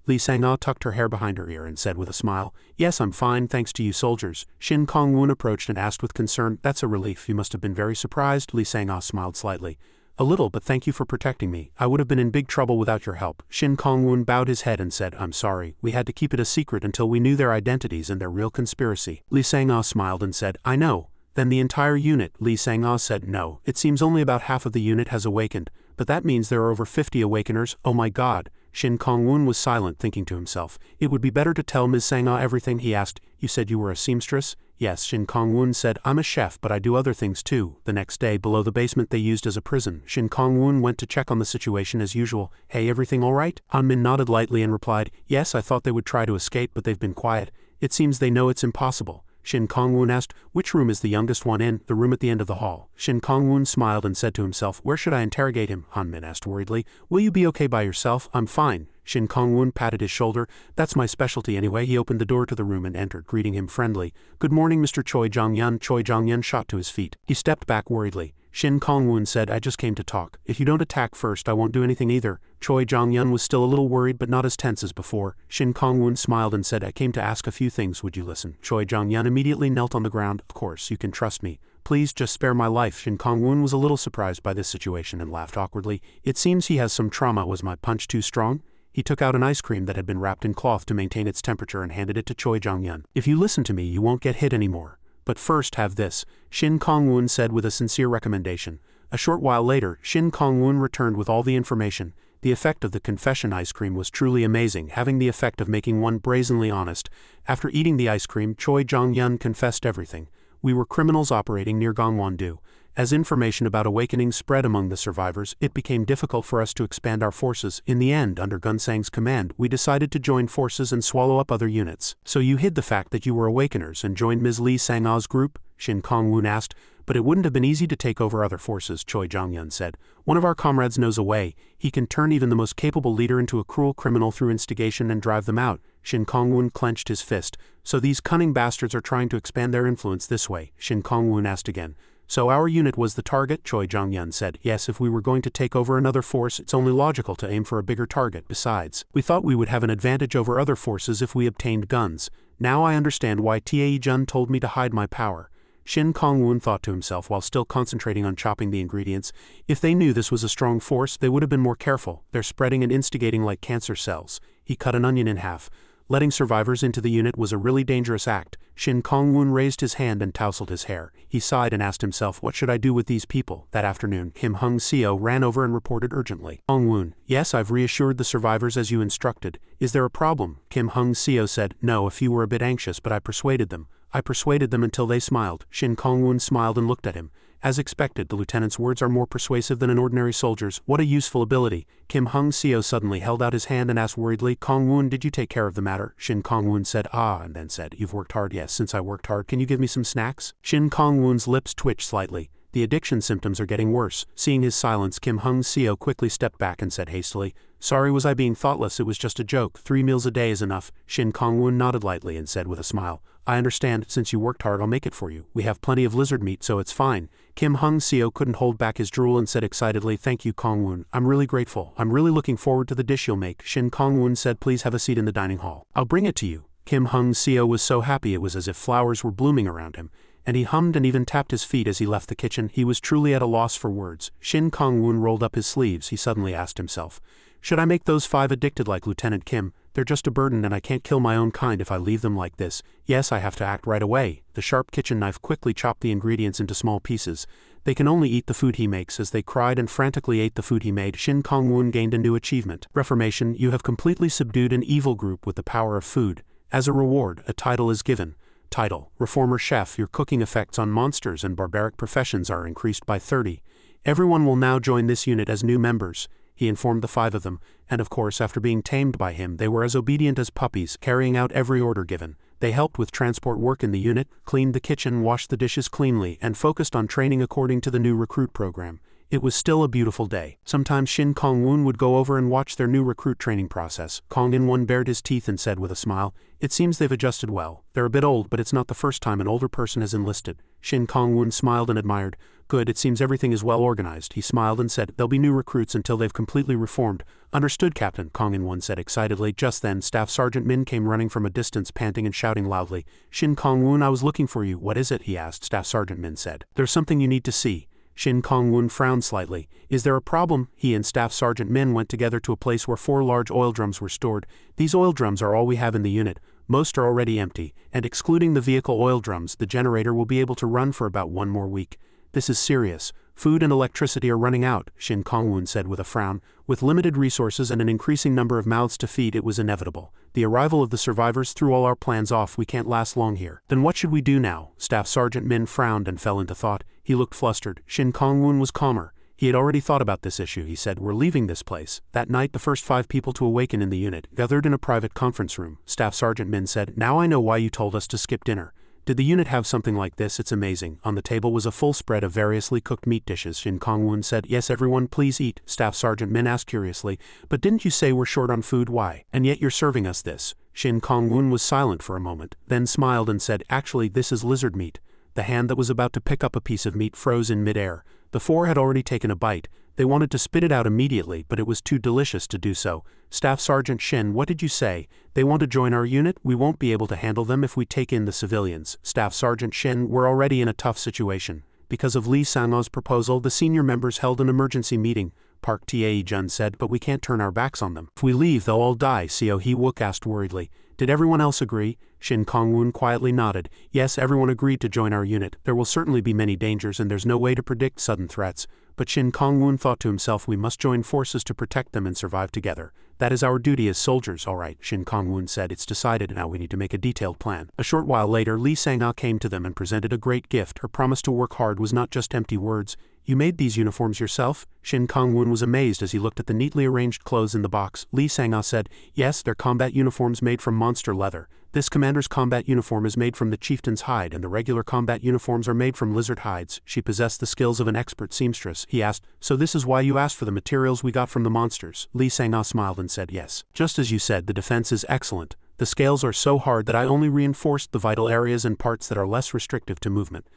A: Lee Sang-ah tucked her hair behind her ear and said with a smile, Yes, I'm fine, thanks to you soldiers. Shin Kong-woon approached and asked with concern, That's a relief, you must have been very surprised. Lee Sang-ah smiled slightly. A little, but thank you for protecting me. I would have been in big trouble without your help. Shin Kong-woon bowed his head and said, I'm sorry. We had to keep it a secret until we knew their identities and their real conspiracy. Lee Sang-ah smiled and said, I know. Then the entire unit, Lee Sang-ah said, No. It seems only about half of the unit has awakened, but that means there are over 50 Awakeners. Oh my god. Shin Kong-woon was silent, thinking to himself. It would be better to tell Ms. Sang-ah everything. He asked, You said you were a seamstress? Yes, Shin Kong-woon said, I'm a chef, but I do other things too. The next day, below the basement they used as a prison, Shin Kong-woon went to check on the situation as usual. Hey, everything alright? Han-min nodded lightly and replied, Yes, I thought they would try to escape, but they've been quiet. It seems they know it's impossible. Shin Kong-woon asked, Which room is the youngest one in? The room at the end of the hall. Shin Kong-woon smiled and said to himself, Where should I interrogate him? Han-min asked worriedly. Will you be okay by yourself? I'm fine. Shin Kong-woon patted his shoulder. That's my specialty anyway. He opened the door to the room and entered, greeting him friendly. Good morning, Mr. Choi Jong-yun. Choi Jong-yun shot to his feet. He stepped back worriedly. Shin Kong-woon said, I just came to talk. If you don't attack first, I won't do anything either. Choi Jong-yun was still a little worried but not as tense as before. Shin Kong-woon smiled and said, I came to ask a few things, would you listen? Choi Jong-yun immediately knelt on the ground. Of course, you can trust me. Please just spare my life. Shin Kong-woon was a little surprised by this situation and laughed awkwardly. It seems he has some trauma. Was my punch too strong? He took out an ice cream that had been wrapped in cloth to maintain its temperature and handed it to Choi Jong-yun. If you listen to me, you won't get hit anymore. But first have this, Shin Kong-woon said with a sincere recommendation. A short while later, Shin Kong-woon returned with all the information. The effect of the confession ice cream was truly amazing, having the effect of making one brazenly honest. After eating the ice cream, Choi Jong-yun confessed everything. We were criminals operating near Gangwon-do. As information about awakening spread among the survivors, it became difficult for us to expand our forces. In the end, under Gunsang's command, we decided to join forces and swallow up other units. So you hid the fact that you were Awakeners and joined Ms. Lee Sang-ah's group? Shin Kong-woon asked. But it wouldn't have been easy to take over other forces, Choi Jong-yun said. One of our comrades knows a way. He can turn even the most capable leader into a cruel criminal through instigation and drive them out. Shin Kong-woon clenched his fist. So these cunning bastards are trying to expand their influence this way? Shin Kong-woon asked again. So our unit was the target? Choi Jong-yun said. Yes, if we were going to take over another force, it's only logical to aim for a bigger target. Besides, we thought we would have an advantage over other forces if we obtained guns. Now I understand why Tae-jun told me to hide my power. Shin Kong-woon thought to himself while still concentrating on chopping the ingredients. If they knew this was a strong force, they would have been more careful. They're spreading and instigating like cancer cells. He cut an onion in half. Letting survivors into the unit was a really dangerous act. Shin Kong-woon raised his hand and tousled his hair. He sighed and asked himself, what should I do with these people? That afternoon, Kim Hung-seo ran over and reported urgently. Kong-woon, yes, I've reassured the survivors as you instructed. Is there a problem? Kim Hung-seo said, no, a few were a bit anxious, but I persuaded them. I persuaded them until they smiled. Shin Kong-woon smiled and looked at him. As expected, the lieutenant's words are more persuasive than an ordinary soldier's. What a useful ability. Kim Hung-seo suddenly held out his hand and asked worriedly, Kong-woon, did you take care of the matter? Shin Kong-woon said, ah, and then said, you've worked hard. Yes, since I worked hard, can you give me some snacks? Shin Kong-woon's lips twitched slightly. The addiction symptoms are getting worse. Seeing his silence, Kim Hung-seo quickly stepped back and said hastily, sorry, was I being thoughtless? It was just a joke. 3 meals a day is enough. Shin Kong-woon nodded lightly and said with a smile, I understand. Since you worked hard, I'll make it for you. We have plenty of lizard meat, so it's fine. Kim Hung-seo couldn't hold back his drool and said excitedly, thank you, Kong-woon. I'm really grateful. I'm really looking forward to the dish you'll make. Shin Kong-woon said, please have a seat in the dining hall. I'll bring it to you. Kim Hung-seo was so happy it was as if flowers were blooming around him, and he hummed and even tapped his feet as he left the kitchen. He was truly at a loss for words. Shin Kong-woon rolled up his sleeves. He suddenly asked himself, should I make those 5 addicted like Lieutenant Kim? They're just a burden and I can't kill my own kind if I leave them like this. Yes, I have to act right away. The sharp kitchen knife quickly chopped the ingredients into small pieces. They can only eat the food he makes. As they cried and frantically ate the food he made, Shin Kong-woon gained a new achievement. Reformation, you have completely subdued an evil group with the power of food. As a reward, a title is given. Title: Reformer Chef. Your cooking effects on monsters and barbaric professions are increased by 30. Everyone will now join this unit as new members. He informed the 5 of them, and of course after being tamed by him they were as obedient as puppies, carrying out every order given. They helped with transport work in the unit, cleaned the kitchen, washed the dishes cleanly, and focused on training according to the new recruit program. It was still a beautiful day. Sometimes Shin Kong-woon would go over and watch their new recruit training process. Kong-in-won bared his teeth and said with a smile, "It seems they've adjusted well. They're a bit old, but it's not the first time an older person has enlisted." Shin Kong-woon smiled and admired. "Good, it seems everything is well organized." He smiled and said, "They'll be new recruits until they've completely reformed." "Understood, Captain," Kong-in-won said excitedly. Just then, Staff Sergeant Min came running from a distance, panting and shouting loudly. "Shin Kong-woon, I was looking for you." "What is it?" he asked. Staff Sergeant Min said, "There's something you need to see." Shin Kong-woon frowned slightly. "Is there a problem?" He and Staff Sergeant Min went together to a place where 4 large oil drums were stored. "These oil drums are all we have in the unit. Most are already empty, and excluding the vehicle oil drums, the generator will be able to run for about 1 more week. This is serious. Food and electricity are running out," Shin Kong-woon said with a frown. "With limited resources and an increasing number of mouths to feed, it was inevitable. The arrival of the survivors threw all our plans off. We can't last long here." "Then what should we do now?" Staff Sergeant Min frowned and fell into thought. He looked flustered. Shin Kong-woon was calmer. He had already thought about this issue. He said, "We're leaving this place." That night, the first 5 people to awaken in the unit gathered in a private conference room. Staff Sergeant Min said, "Now I know why you told us to skip dinner. Did the unit have something like this? It's amazing." On the table was a full spread of variously cooked meat dishes. Shin Kong-woon said, "Yes, everyone, please eat." Staff Sergeant Min asked curiously, "But didn't you say we're short on food? Why? And yet you're serving us this." Shin Kong-woon was silent for a moment, then smiled and said, "Actually, this is lizard meat." The hand that was about to pick up a piece of meat froze in midair. The 4 had already taken a bite. They wanted to spit it out immediately, but it was too delicious to do so. "Staff Sergeant Shin, what did you say? They want to join our unit? We won't be able to handle them if we take in the civilians." Staff Sergeant Shin, "We're already in a tough situation. Because of Lee Sang-a's proposal, the senior members held an emergency meeting," Park Tae-jun said, "but we can't turn our backs on them. If we leave, they'll all die," Seo Hee-wook asked worriedly. "Did everyone else agree?" Shin Kong-woon quietly nodded. "Yes, everyone agreed to join our unit. There will certainly be many dangers and there's no way to predict sudden threats." But Shin Kong-woon thought to himself, "We must join forces to protect them and survive together. That is our duty as soldiers." "All right," Shin Kong-woon said, "it's decided. Now we need to make a detailed plan." A short while later, Lee Sang-ah came to them and presented a great gift. Her promise to work hard was not just empty words. "You made these uniforms yourself?" Shin Kong-woon was amazed as he looked at the neatly arranged clothes in the box. Lee Sang-ah said, "Yes, they're combat uniforms made from monster leather. This commander's combat uniform is made from the chieftain's hide, and the regular combat uniforms are made from lizard hides." She possessed the skills of an expert seamstress. He asked, "So this is why you asked for the materials we got from the monsters?" Lee Sang-ah smiled and said, "Yes. Just as you said, the defense is excellent. The scales are so hard that I only reinforced the vital areas and parts that are less restrictive to movement."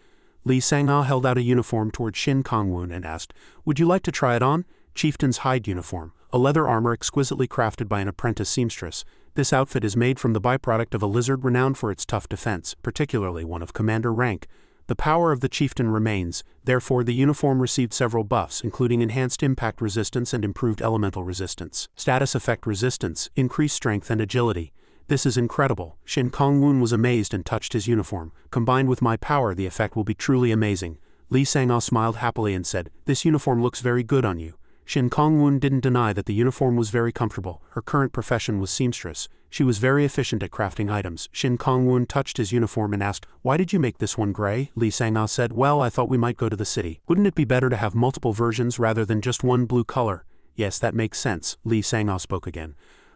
A: Lee Sang-ah held out a uniform toward Shin Kong-woon and asked, "Would you like to try it on?" Chieftain's hide uniform, a leather armor exquisitely crafted by an apprentice seamstress. This outfit is made from the byproduct of a lizard renowned for its tough defense, particularly one of commander rank. The power of the chieftain remains, therefore the uniform received several buffs, including enhanced impact resistance and improved elemental resistance, status effect resistance, increased strength and agility. "This is incredible." Shin Kong-woon was amazed and touched his uniform. "Combined with my power, the effect will be truly amazing." Lee Sang-ah smiled happily and said, "This uniform looks very good on you." Shin Kong-woon didn't deny that the uniform was very comfortable. Her current profession was seamstress. She was very efficient at crafting items. Shin Kong-woon touched his uniform and asked, "Why did you make this one gray?" Lee Sang-ah said, "Well, I thought we might go to the city. Wouldn't it be better to have multiple versions rather than just one blue color?" "Yes, that makes sense," Lee Sang-ah spoke again.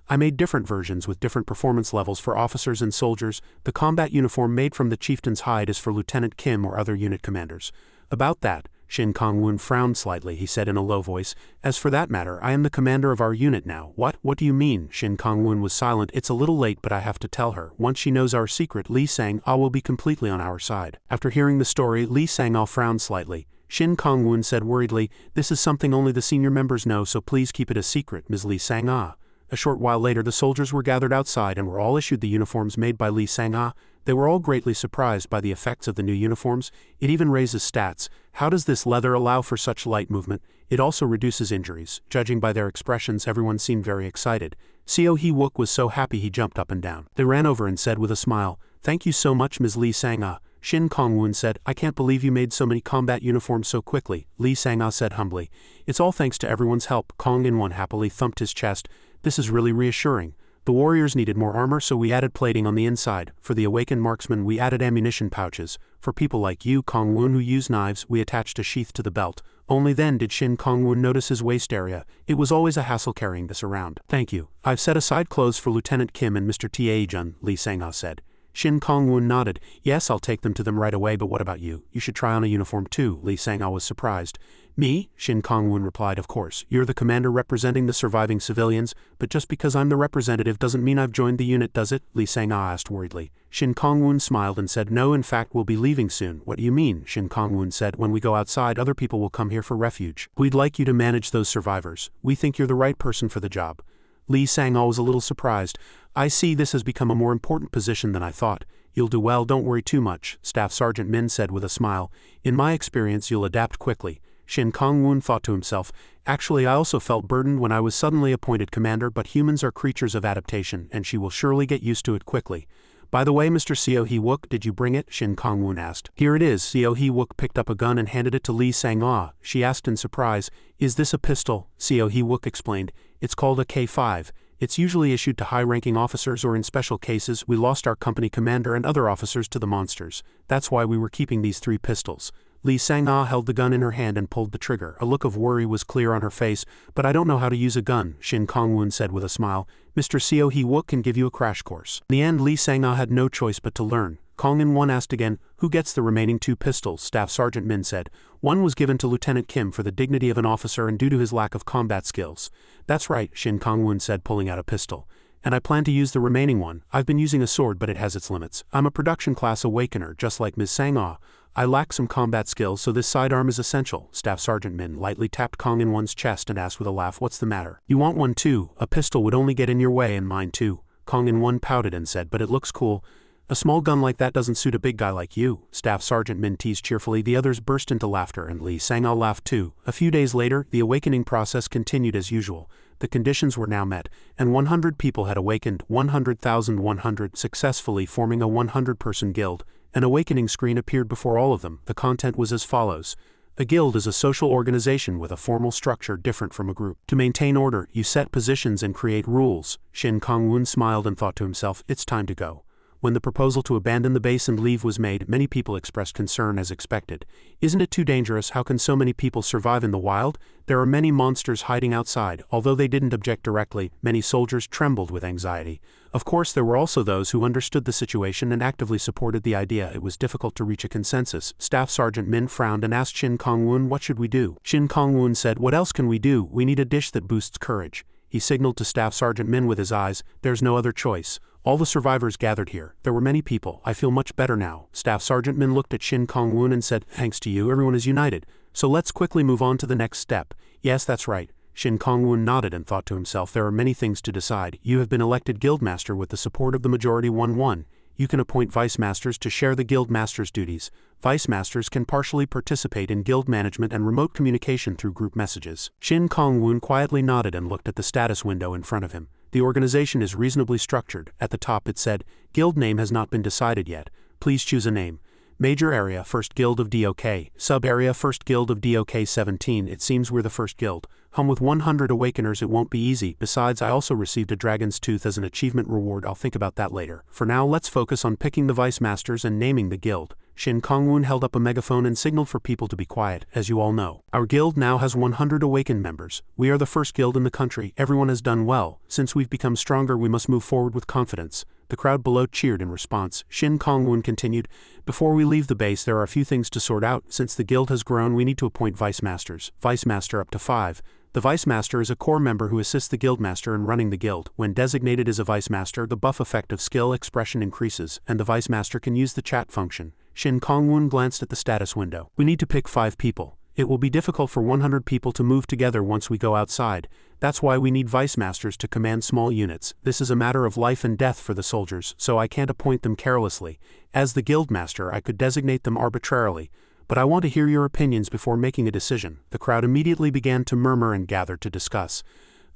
A: "I made different versions with different performance levels for officers and soldiers. The combat uniform made from the chieftain's hide is for Lieutenant Kim or other unit commanders." "About that," Shin Kong-woon frowned slightly. He said in a low voice, "As for that matter, I am the commander of our unit now." "What? What do you mean?" Shin Kong-woon was silent. "It's a little late, but I have to tell her. Once she knows our secret, Lee Sang-ah will be completely on our side." After hearing the story, Lee Sang-ah frowned slightly. Shin Kong-woon said worriedly, "This is something only the senior members know, so please keep it a secret, Ms. Lee Sang-ah." A short while later the soldiers were gathered outside and were all issued the uniforms made by Li Sang-ah. They were all greatly surprised by the effects of the new uniforms. It even raises stats. How does this leather allow for such light movement? It also reduces injuries. Judging by their expressions, everyone seemed very excited. Seo Hee-wook was so happy he jumped up and down. They ran over and said with a smile, "Thank you so much, Ms. Li Sang-ah." Shin Kong-woon said, "I can't believe you made so many combat uniforms so quickly." Li Sang-ah said humbly, "It's all thanks to everyone's help." Kong In-won happily thumped his chest. "This is really reassuring. The warriors needed more armor, so we added plating on the inside. For the awakened marksmen, we added ammunition pouches. For people like you, Kong-woon, who use knives, we attached a sheath to the belt." Only then did Shin Kong-woon notice his waist area. It was always a hassle carrying this around. "Thank you. I've set aside clothes for Lieutenant Kim and Mr. Tae-jun," Li Sang-ah said. Shin Kong-woon nodded. "Yes, I'll take them to them right away, but what about you? You should try on a uniform too." Li Sang-ah was surprised. "Me?" Shin Kong-woon replied, "Of course. You're the commander representing the surviving civilians, but just because I'm the representative doesn't mean I've joined the unit, does it?" Li Sang-ah asked worriedly. Shin Kong-woon smiled and said, "No, in fact we'll be leaving soon." "What do you mean?" Shin Kong-woon said. "When we go outside, other people will come here for refuge. We'd like you to manage those survivors. We think you're the right person for the job." Li Sang-ah was a little surprised. "I see this has become a more important position than I thought." "You'll do well, don't worry too much," Staff Sergeant Min said with a smile. "In my experience you'll adapt quickly." Shin Kong-woon thought to himself, "Actually I also felt burdened when I was suddenly appointed commander, but humans are creatures of adaptation, and she will surely get used to it quickly." "By the way, Mr. Seo Hee-wook, did you bring it?" Shin Kong-woon asked. "Here it is." Seo Hee-wook picked up a gun and handed it to Li Sang-ah. She asked in surprise, "Is this a pistol?" Seo Hee-wook explained, "It's called a K5. It's usually issued to high-ranking officers, or in special cases, we lost our company commander and other officers to the monsters. That's why we were keeping these 3 pistols." Li Sang-ah held the gun in her hand and pulled the trigger. A look of worry was clear on her face. "But I don't know how to use a gun," Shin Kong-woon said with a smile. "Mr. Seo Hee-wook can give you a crash course." In the end, Li Sang-ah had no choice but to learn. Kong In-won asked again, "Who gets the remaining 2 pistols?" Staff Sergeant Min said. "One was given to Lieutenant Kim for the dignity of an officer and due to his lack of combat skills." "That's right," Shin Kong-woon said, pulling out a pistol. "And I plan to use the remaining one. I've been using a sword, but it has its limits. I'm a production class awakener, just like Ms. Sang-ah. I lack some combat skills, so this sidearm is essential." Staff Sergeant Min lightly tapped Kong In-won's chest and asked with a laugh, "What's the matter? You want one too? A pistol would only get in your way, and mine too." Kong In-won pouted and said, "But it looks cool." "A small gun like that doesn't suit a big guy like you," Staff Sergeant Min teased cheerfully. The others burst into laughter, and Li Sang-ah laughed too. A few days later, the awakening process continued as usual. The conditions were now met, and 100 people had awakened, 100,100 successfully, forming a 100-person guild. An awakening screen appeared before all of them. The content was as follows. A guild is a social organization with a formal structure different from a group. To maintain order, you set positions and create rules. Shin Kong-woon smiled and thought to himself, "It's time to go." When the proposal to abandon the base and leave was made, many people expressed concern as expected. "Isn't it too dangerous? How can so many people survive in the wild? There are many monsters hiding outside." Although they didn't object directly, many soldiers trembled with anxiety. Of course, there were also those who understood the situation and actively supported the idea. It was difficult to reach a consensus. Staff Sergeant Min frowned and asked Shin Kong-woon, "What should we do?" Shin Kong-woon said, "What else can we do? We need a dish that boosts courage." He signaled to Staff Sergeant Min with his eyes, "There's no other choice." All the survivors gathered here. There were many people. "I feel much better now." Staff Sergeant Min looked at Shin Kong-woon and said, "Thanks to you, everyone is united. So let's quickly move on to the next step." "Yes, that's right." Shin Kong-woon nodded and thought to himself, "There are many things to decide. You have been elected guildmaster with the support of the majority 1-1. You can appoint vice masters to share the guild master's duties. Vice masters can partially participate in guild management and remote communication through group messages." Shin Kong-woon quietly nodded and looked at the status window in front of him. The organization is reasonably structured. At the top it said, "Guild name has not been decided yet. Please choose a name." Major area, First Guild of DOK. Sub-area, First Guild of DOK 17. It seems we're the first guild. With 100 awakeners it won't be easy. Besides, I also received a dragon's tooth as an achievement reward. I'll think about that later. For now, let's focus on picking the vice masters and naming the guild. Shin Kong-woon held up a megaphone and signaled for people to be quiet. "As you all know, our guild now has 100 awakened members. We are the first guild in the country. Everyone has done well. Since we've become stronger, we must move forward with confidence." The crowd below cheered in response. Shin Kong-woon continued, "Before we leave the base, there are a few things to sort out. Since the guild has grown, we need to appoint vice masters. Vice master up to 5. The vice master is a core member who assists the guildmaster in running the guild. When designated as a vice master, the buff effect of skill expression increases, and the vice master can use the chat function." Shin Kong-woon glanced at the status window. "We need to pick 5 people. It will be difficult for 100 people to move together once we go outside. That's why we need vice masters to command small units. This is a matter of life and death for the soldiers, so I can't appoint them carelessly. As the guild master, I could designate them arbitrarily, but I want to hear your opinions before making a decision. The crowd immediately began to murmur and gather to discuss.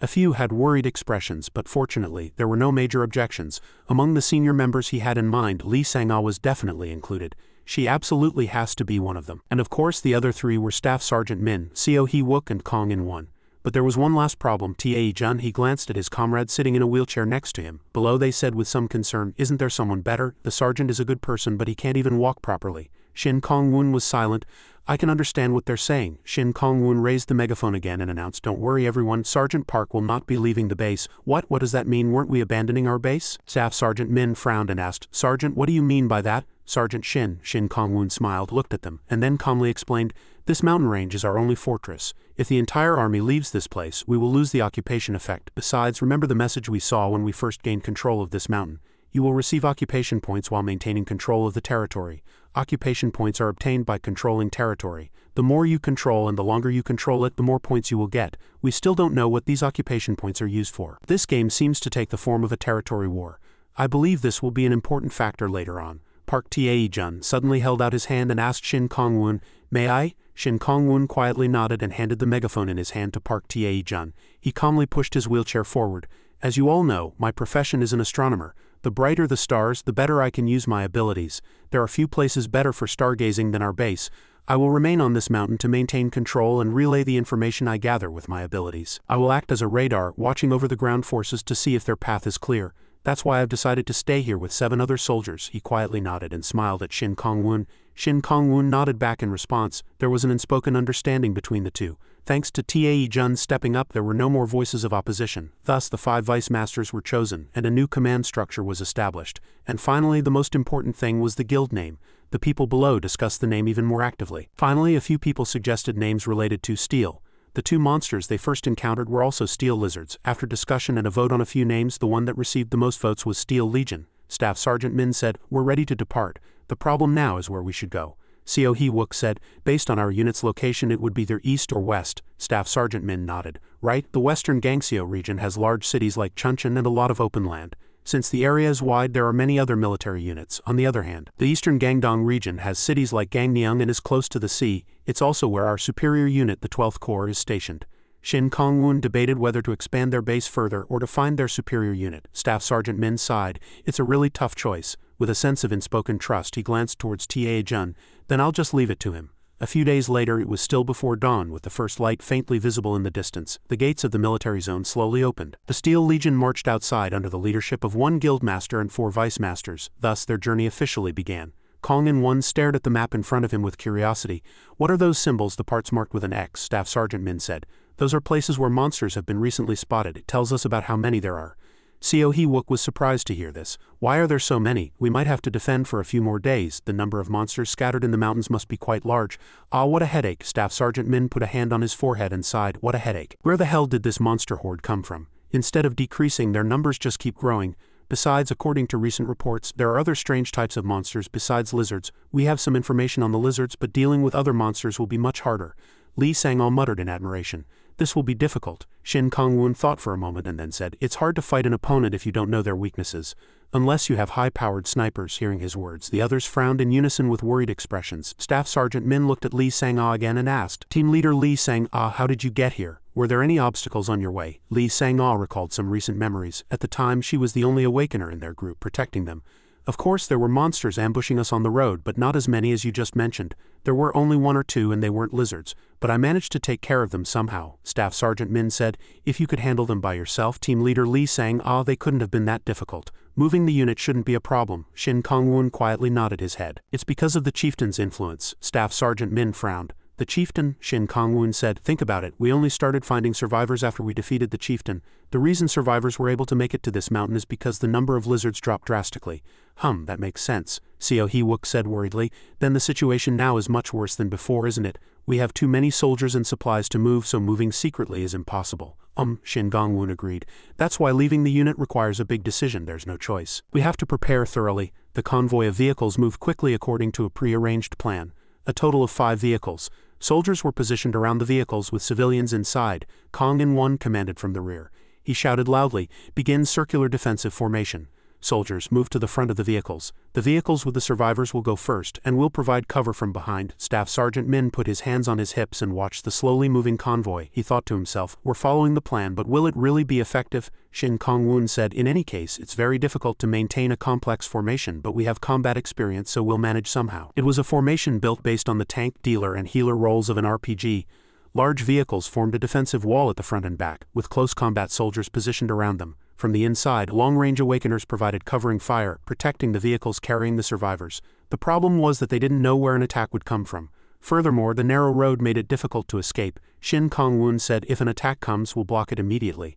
A: A few had worried expressions, but fortunately, there were no major objections. Among the senior members he had in mind, Lee Sang-ah was definitely included. She absolutely has to be one of them. And of course the other three were Staff Sergeant Min, Seo Hee-wook and Kong In-won. But there was one last problem. Tae-jun, he glanced at his comrade sitting in a wheelchair next to him. Below, they said with some concern, isn't there someone better? The sergeant is a good person, but he can't even walk properly. Shin Kong-woon was silent. I can understand what they're saying. Shin Kong-woon raised the megaphone again and announced, don't worry everyone, Sergeant Park will not be leaving the base. What does that mean? Weren't we abandoning our base? Staff Sergeant Min frowned and asked, Sergeant, what do you mean by that? Sergeant Shin Kong-woon smiled, looked at them, and then calmly explained, this mountain range is our only fortress. If the entire army leaves this place, we will lose the occupation effect. Besides, remember the message we saw when we first gained control of this mountain. You will receive occupation points while maintaining control of the territory. Occupation points are obtained by controlling territory. The more you control and the longer you control it, the more points you will get. We still don't know what these occupation points are used for. This game seems to take the form of a territory war. I believe this will be an important factor later on. Park Tae-jun suddenly held out his hand and asked Shin Kong-woon, may I? Shin Kong-woon quietly nodded and handed the megaphone in his hand to Park Tae-jun. He calmly pushed his wheelchair forward. As you all know, my profession is an astronomer. The brighter the stars, the better I can use my abilities. There are few places better for stargazing than our base. I will remain on this mountain to maintain control and relay the information I gather with my abilities. I will act as a radar, watching over the ground forces to see if their path is clear. That's why I've decided to stay here with 7 other soldiers. He quietly nodded and smiled at Shin Kong-woon. Shin Kong-woon nodded back in response. There was an unspoken understanding between the two. Thanks to Tae-jun stepping up, there were no more voices of opposition. Thus, the 5 vice masters were chosen, and a new command structure was established. And finally, the most important thing was the guild name. The people below discussed the name even more actively. Finally, a few people suggested names related to steel. The 2 monsters they first encountered were also steel lizards. After discussion and a vote on a few names, the one that received the most votes was Steel Legion. Staff Sergeant Min said, we're ready to depart. The problem now is where we should go. Seo Hee-wook said, based on our unit's location it would be either east or west. Staff Sergeant Min nodded. Right, the western Gangseo region has large cities like Chuncheon and a lot of open land. Since the area is wide, there are many other military units. On the other hand, the eastern Gangdong region has cities like Gangneung and is close to the sea. It's also where our superior unit, the 12th Corps, is stationed. Shin Kong-woon debated whether to expand their base further or to find their superior unit. Staff Sergeant Min sighed. It's a really tough choice. With a sense of unspoken trust, he glanced towards Tae-jun. Then I'll just leave it to him. A few days later, it was still before dawn with the first light faintly visible in the distance. The gates of the military zone slowly opened. The Steel Legion marched outside under the leadership of 1 guild master and 4 vice masters. Thus, their journey officially began. Kong In-won stared at the map in front of him with curiosity. What are those symbols, the parts marked with an X? Staff Sergeant Min said. Those are places where monsters have been recently spotted. It tells us about how many there are. Seo Hee-wook was surprised to hear this. Why are there so many? We might have to defend for a few more days. The number of monsters scattered in the mountains must be quite large. Ah, what a headache. Staff Sergeant Min put a hand on his forehead and sighed. What a headache. Where the hell did this monster horde come from? Instead of decreasing, their numbers just keep growing. Besides, according to recent reports, there are other strange types of monsters besides lizards. We have some information on the lizards, but dealing with other monsters will be much harder. Lee Sang-ah muttered in admiration. This will be difficult. Shin Kong-woon thought for a moment and then said, it's hard to fight an opponent if you don't know their weaknesses. Unless you have high-powered snipers. Hearing his words, the others frowned in unison with worried expressions. Staff Sergeant Min looked at Lee Sang-ah again and asked, Team Leader Lee Sang-ah, how did you get here? Were there any obstacles on your way? Lee Sang-ah recalled some recent memories. At the time, she was the only awakener in their group, protecting them. Of course, there were monsters ambushing us on the road, but not as many as you just mentioned. There were only 1 or 2 and they weren't lizards, but I managed to take care of them somehow. Staff Sergeant Min said, if you could handle them by yourself. Team Leader Lee Sang-ah, they couldn't have been that difficult. Moving the unit shouldn't be a problem. Shin Kong-woon quietly nodded his head. It's because of the chieftain's influence. Staff Sergeant Min frowned. The chieftain, Shin Kong-woon said, think about it, we only started finding survivors after we defeated the chieftain. The reason survivors were able to make it to this mountain is because the number of lizards dropped drastically. That makes sense, Seo Hee-wook said worriedly. Then the situation now is much worse than before, isn't it? We have too many soldiers and supplies to move, so moving secretly is impossible. Shin Kong-woon agreed. That's why leaving the unit requires a big decision, there's no choice. We have to prepare thoroughly. The convoy of vehicles moved quickly according to a pre-arranged plan. A total of 5 vehicles. Soldiers were positioned around the vehicles with civilians inside. Kong In-won commanded from the rear. He shouted loudly, "Begin circular defensive formation. Soldiers, move to the front of the vehicles. The vehicles with the survivors will go first, and will provide cover from behind." Staff Sergeant Min put his hands on his hips and watched the slowly moving convoy. He thought to himself, "We're following the plan, but will it really be effective?" Shin Kong-woon said, "In any case, it's very difficult to maintain a complex formation, but we have combat experience, so we'll manage somehow." It was a formation built based on the tank, dealer, and healer roles of an RPG. Large vehicles formed a defensive wall at the front and back, with close combat soldiers positioned around them. From the inside, long-range Awakeners provided covering fire, protecting the vehicles carrying the survivors. The problem was that they didn't know where an attack would come from. Furthermore, the narrow road made it difficult to escape. Shin Kong-woon said, "If an attack comes, we'll block it immediately."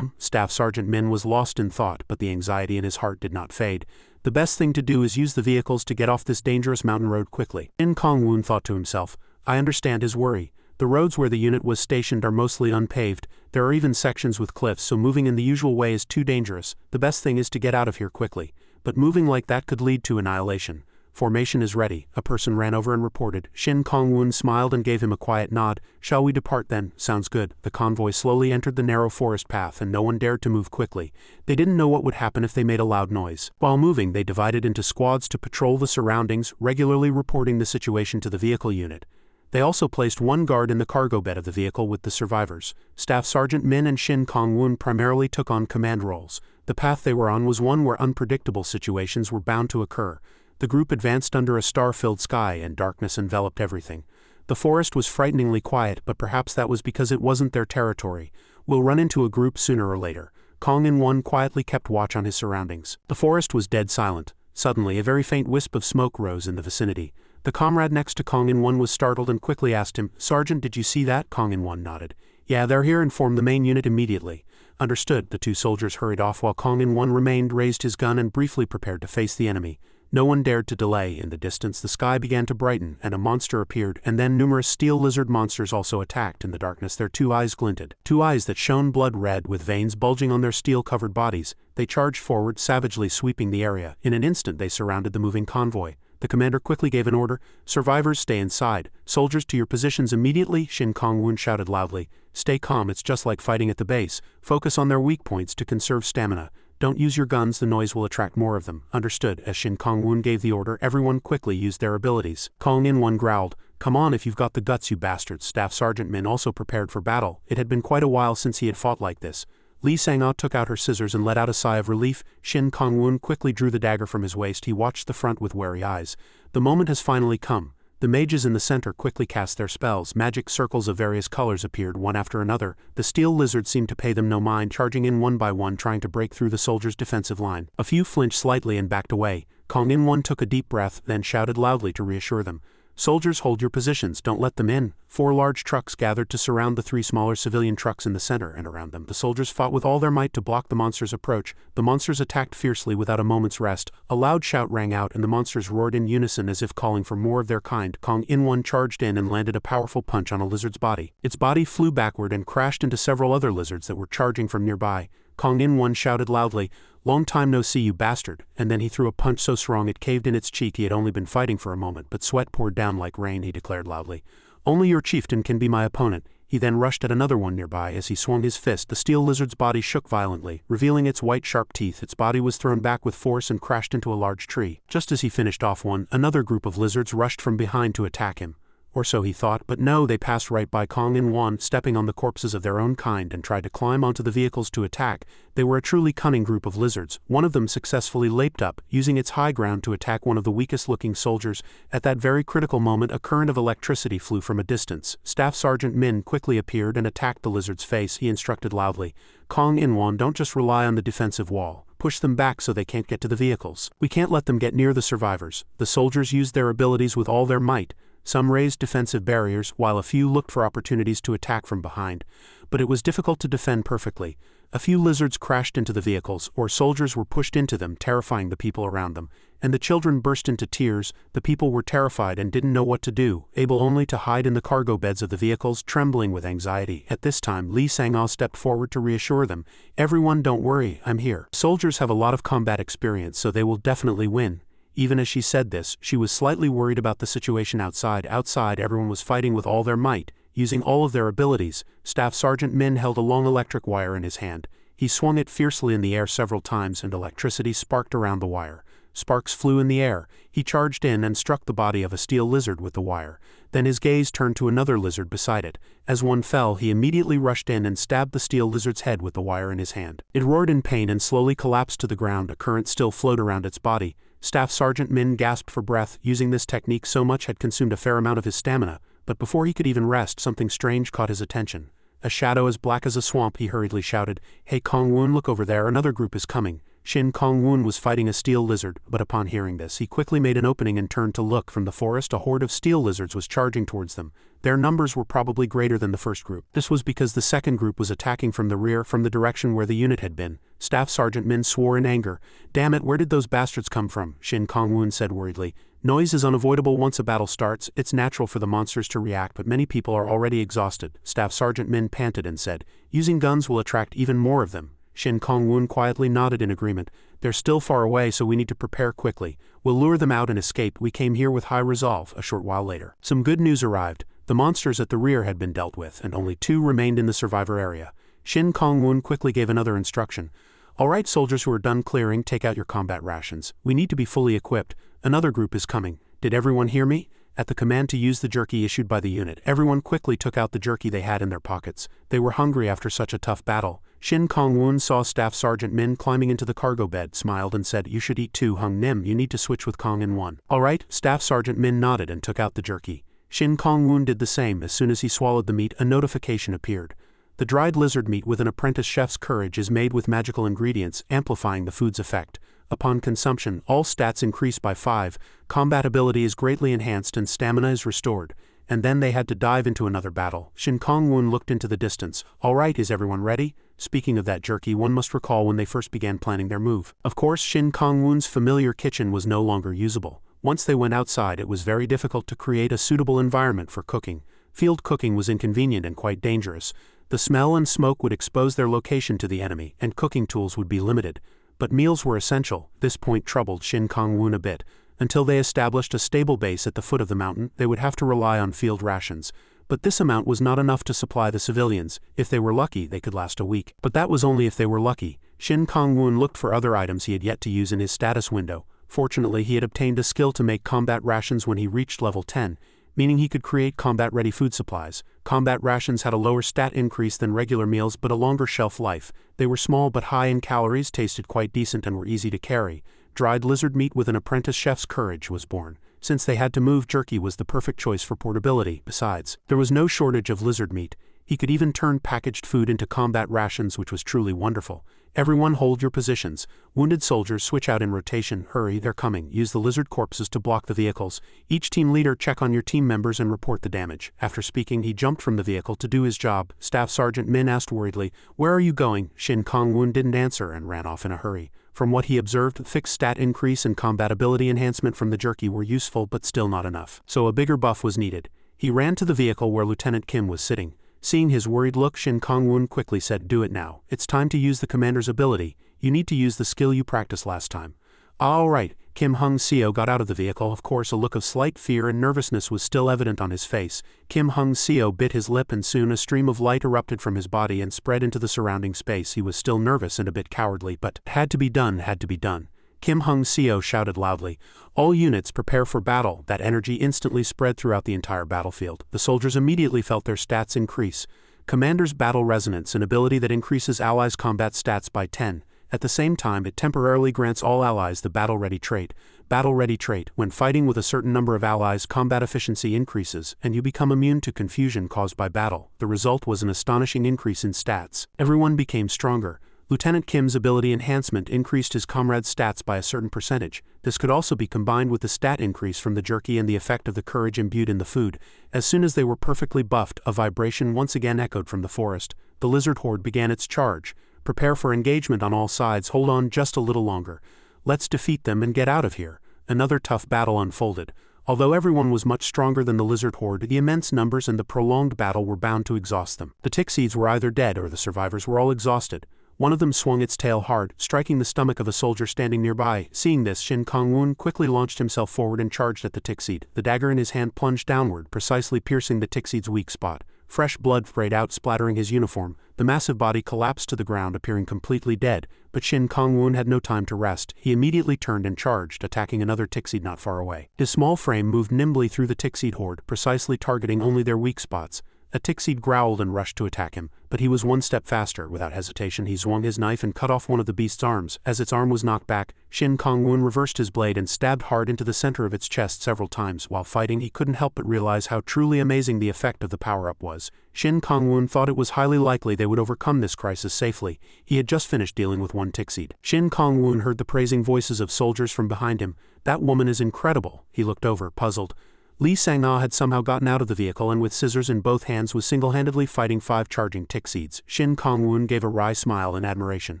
A: Staff Sergeant Min was lost in thought, but the anxiety in his heart did not fade. The best thing to do is use the vehicles to get off this dangerous mountain road quickly. Shin Kong-woon thought to himself, "I understand his worry. The roads where the unit was stationed are mostly unpaved. There are even sections with cliffs, so moving in the usual way is too dangerous. The best thing is to get out of here quickly. But moving like that could lead to annihilation. Formation is ready." A person ran over and reported. Shin Kong-woon smiled and gave him a quiet nod. "Shall we depart then?" "Sounds good." The convoy slowly entered the narrow forest path, and no one dared to move quickly. They didn't know what would happen if they made a loud noise. While moving, they divided into squads to patrol the surroundings, regularly reporting the situation to the vehicle unit. They also placed one guard in the cargo bed of the vehicle with the survivors. Staff Sergeant Min and Shin Kong-woon primarily took on command roles. The path they were on was one where unpredictable situations were bound to occur. The group advanced under a star-filled sky, and darkness enveloped everything. The forest was frighteningly quiet, but perhaps that was because it wasn't their territory. "We'll run into a group sooner or later." Kong In-won quietly kept watch on his surroundings. The forest was dead silent. Suddenly, a very faint wisp of smoke rose in the vicinity. The comrade next to Kong In-won was startled and quickly asked him, "Sergeant, did you see that?" Kong In-won nodded. "Yeah, they're here," and formed the main unit immediately. Understood. The two soldiers hurried off while Kong In-won remained, raised his gun, and briefly prepared to face the enemy. No one dared to delay. In the distance, the sky began to brighten, and a monster appeared, and then numerous steel lizard monsters also attacked. In the darkness, their two eyes glinted. Two eyes that shone blood red, with veins bulging on their steel-covered bodies. They charged forward, savagely sweeping the area. In an instant, they surrounded the moving convoy. The commander quickly gave an order. "Survivors, stay inside. Soldiers, to your positions immediately." Shin Kong-woon shouted loudly. "Stay calm, it's just like fighting at the base. Focus on their weak points to conserve stamina. Don't use your guns, the noise will attract more of them." Understood. As Shin Kong-woon gave the order, everyone quickly used their abilities. Kong In-won growled, "Come on if you've got the guts, you bastards." Staff Sergeant Min also prepared for battle. It had been quite a while since he had fought like this. Lee Sang-ah took out her scissors and let out a sigh of relief. Shin Kong-woon quickly drew the dagger from his waist. He watched the front with wary eyes. The moment has finally come. The mages in the center quickly cast their spells. Magic circles of various colors appeared one after another. The steel lizards seemed to pay them no mind, charging in one by one, trying to break through the soldiers' defensive line. A few flinched slightly and backed away. Kong In-won took a deep breath, then shouted loudly to reassure them. "Soldiers, hold your positions, don't let them in." 4 large trucks gathered to surround the 3 smaller civilian trucks in the center, and around them the soldiers fought with all their might to block the monsters' approach. The monsters attacked fiercely without a moment's rest. A loud shout rang out, and the monsters roared in unison as if calling for more of their kind. Kong In-won charged in and landed a powerful punch on a lizard's body. Its body flew backward and crashed into several other lizards that were charging from nearby. Kong In-won shouted loudly, "Long time no see, you bastard," and then he threw a punch so strong it caved in its cheek. He had only been fighting for a moment, but sweat poured down like rain. He declared loudly, "Only your chieftain can be my opponent." He then rushed at another one nearby. As he swung his fist, the steel lizard's body shook violently, revealing its white sharp teeth. Its body was thrown back with force and crashed into a large tree. Just as he finished off one, another group of lizards rushed from behind to attack him. Or so he thought, but no, they passed right by Kong In-won, stepping on the corpses of their own kind, and tried to climb onto the vehicles to attack. They were a truly cunning group of lizards. One of them successfully leaped up, using its high ground to attack one of the weakest-looking soldiers. At that very critical moment, a current of electricity flew from a distance. Staff Sergeant Min quickly appeared and attacked the lizard's face. He instructed loudly, "Kong In-won, don't just rely on the defensive wall. Push them back so they can't get to the vehicles. We can't let them get near the survivors." The soldiers used their abilities with all their might. Some raised defensive barriers, while a few looked for opportunities to attack from behind. But it was difficult to defend perfectly. A few lizards crashed into the vehicles, or soldiers were pushed into them, terrifying the people around them. And the children burst into tears. The people were terrified and didn't know what to do, able only to hide in the cargo beds of the vehicles, trembling with anxiety. At this time, Lee Sang-ah stepped forward to reassure them. "Everyone, don't worry, I'm here. Soldiers have a lot of combat experience, so they will definitely win. Even as she said this, she was slightly worried about the situation outside. Outside, everyone was fighting with all their might, using all of their abilities. Staff Sergeant Min held a long electric wire in his hand. He swung it fiercely in the air several times and electricity sparked around the wire. Sparks flew in the air. He charged in and struck the body of a steel lizard with the wire. Then his gaze turned to another lizard beside it. As one fell, he immediately rushed in and stabbed the steel lizard's head with the wire in his hand. It roared in pain and slowly collapsed to the ground. A current still flowed around its body. Staff Sergeant Min gasped for breath. Using this technique so much had consumed a fair amount of his stamina, but before he could even rest, something strange caught his attention. A shadow as black as a swamp. He hurriedly shouted, "Hey Kong-woon, look over there, another group is coming." Shin Kong-woon was fighting a steel lizard, but upon hearing this, he quickly made an opening and turned to look. From the forest, a horde of steel lizards was charging towards them. Their numbers were probably greater than the first group. This was because the second group was attacking from the rear, from the direction where the unit had been. Staff Sergeant Min swore in anger. "Damn it, where did those bastards come from?" Shin Kong-woon said worriedly. "Noise is unavoidable once a battle starts. It's natural for the monsters to react, but many people are already exhausted." Staff Sergeant Min panted and said, "Using guns will attract even more of them." Shin Kong-woon quietly nodded in agreement. "They're still far away, so we need to prepare quickly. We'll lure them out and escape. We came here with high resolve." A short while later, some good news arrived. The monsters at the rear had been dealt with, and only 2 remained in the survivor area. Shin Kong-woon quickly gave another instruction. "All right, soldiers who are done clearing, take out your combat rations. We need to be fully equipped. Another group is coming. Did everyone hear me?" At the command to use the jerky issued by the unit, everyone quickly took out the jerky they had in their pockets. They were hungry after such a tough battle. Shin Kong-woon saw Staff Sergeant Min climbing into the cargo bed, smiled and said, "You should eat too, Hung Nim. You need to switch with Kong in one." "All right." Staff Sergeant Min nodded and took out the jerky. Shin Kong-woon did the same. As soon as he swallowed the meat, a notification appeared. The dried lizard meat with an apprentice chef's courage is made with magical ingredients, amplifying the food's effect. Upon consumption, all stats increase by 5, combat ability is greatly enhanced and stamina is restored. And then they had to dive into another battle. Shin Kong-woon looked into the distance. "All right, is everyone ready?" Speaking of that jerky, one must recall when they first began planning their move. Of course, Shin Kong-woon's familiar kitchen was no longer usable. Once they went outside, it was very difficult to create a suitable environment for cooking. Field cooking was inconvenient and quite dangerous. The smell and smoke would expose their location to the enemy, and cooking tools would be limited. But meals were essential. This point troubled Shin Kong-woon a bit. Until they established a stable base at the foot of the mountain, they would have to rely on field rations. But this amount was not enough to supply the civilians. If they were lucky, they could last a week. But that was only if they were lucky. Shin Kong-woon looked for other items he had yet to use in his status window. Fortunately, he had obtained a skill to make combat rations when he reached level 10, meaning he could create combat-ready food supplies. Combat rations had a lower stat increase than regular meals but a longer shelf life. They were small but high in calories, tasted quite decent and were easy to carry. Dried lizard meat with an apprentice chef's courage was born. Since they had to move, jerky was the perfect choice for portability. Besides, there was no shortage of lizard meat. He could even turn packaged food into combat rations, which was truly wonderful. "Everyone hold your positions. Wounded soldiers switch out in rotation. Hurry, they're coming. Use the lizard corpses to block the vehicles. Each team leader check on your team members and report the damage." After speaking, he jumped from the vehicle to do his job. Staff Sergeant Min asked worriedly, "Where are you going?" Shin Kong-woon didn't answer and ran off in a hurry. From what he observed, fixed stat increase and combat ability enhancement from the jerky were useful but still not enough. So a bigger buff was needed. He ran to the vehicle where Lieutenant Kim was sitting. Seeing his worried look, Shin Kong-woon quickly said, "Do it now. It's time to use the commander's ability. You need to use the skill you practiced last time." "All right." Kim Hung-seo got out of the vehicle. Of course, a look of slight fear and nervousness was still evident on his face. Kim Hung-seo bit his lip and soon a stream of light erupted from his body and spread into the surrounding space. He was still nervous and a bit cowardly, but had to be done, had to be done. Kim Hung-seo shouted loudly, "All units prepare for battle." That energy instantly spread throughout the entire battlefield. The soldiers immediately felt their stats increase. Commander's Battle Resonance, an ability that increases allies' combat stats by 10. At the same time, it temporarily grants all allies the Battle Ready trait. Battle Ready trait: when fighting with a certain number of allies, combat efficiency increases, and you become immune to confusion caused by battle. The result was an astonishing increase in stats. Everyone became stronger. Lieutenant Kim's ability enhancement increased his comrades' stats by a certain percentage. This could also be combined with the stat increase from the jerky and the effect of the courage imbued in the food. As soon as they were perfectly buffed, a vibration once again echoed from the forest. The lizard horde began its charge. "Prepare for engagement on all sides. Hold on just a little longer. Let's defeat them and get out of here." Another tough battle unfolded. Although everyone was much stronger than the lizard horde, the immense numbers and the prolonged battle were bound to exhaust them. The tick seeds were either dead or the survivors were all exhausted. One of them swung its tail hard, striking the stomach of a soldier standing nearby. Seeing this, Shin Kong-woon quickly launched himself forward and charged at the tick-seed. The dagger in his hand plunged downward, precisely piercing the tick-seed's weak spot. Fresh blood sprayed out, splattering his uniform. The massive body collapsed to the ground, appearing completely dead, but Shin Kong-woon had no time to rest. He immediately turned and charged, attacking another tick-seed not far away. His small frame moved nimbly through the tick-seed horde, precisely targeting only their weak spots. A tick-seed growled and rushed to attack him, but he was one step faster. Without hesitation, he swung his knife and cut off one of the beast's arms. As its arm was knocked back, Shin Kong-woon reversed his blade and stabbed hard into the center of its chest several times. While fighting, he couldn't help but realize how truly amazing the effect of the power-up was. Shin Kong-woon thought it was highly likely they would overcome this crisis safely. He had just finished dealing with one tick-seed. Shin Kong-woon heard the praising voices of soldiers from behind him. "That woman is incredible." He looked over, puzzled. Lee Sang-ah had somehow gotten out of the vehicle and with scissors in both hands was single-handedly fighting 5 charging tick-seeds. Shin Kong-woon gave a wry smile in admiration.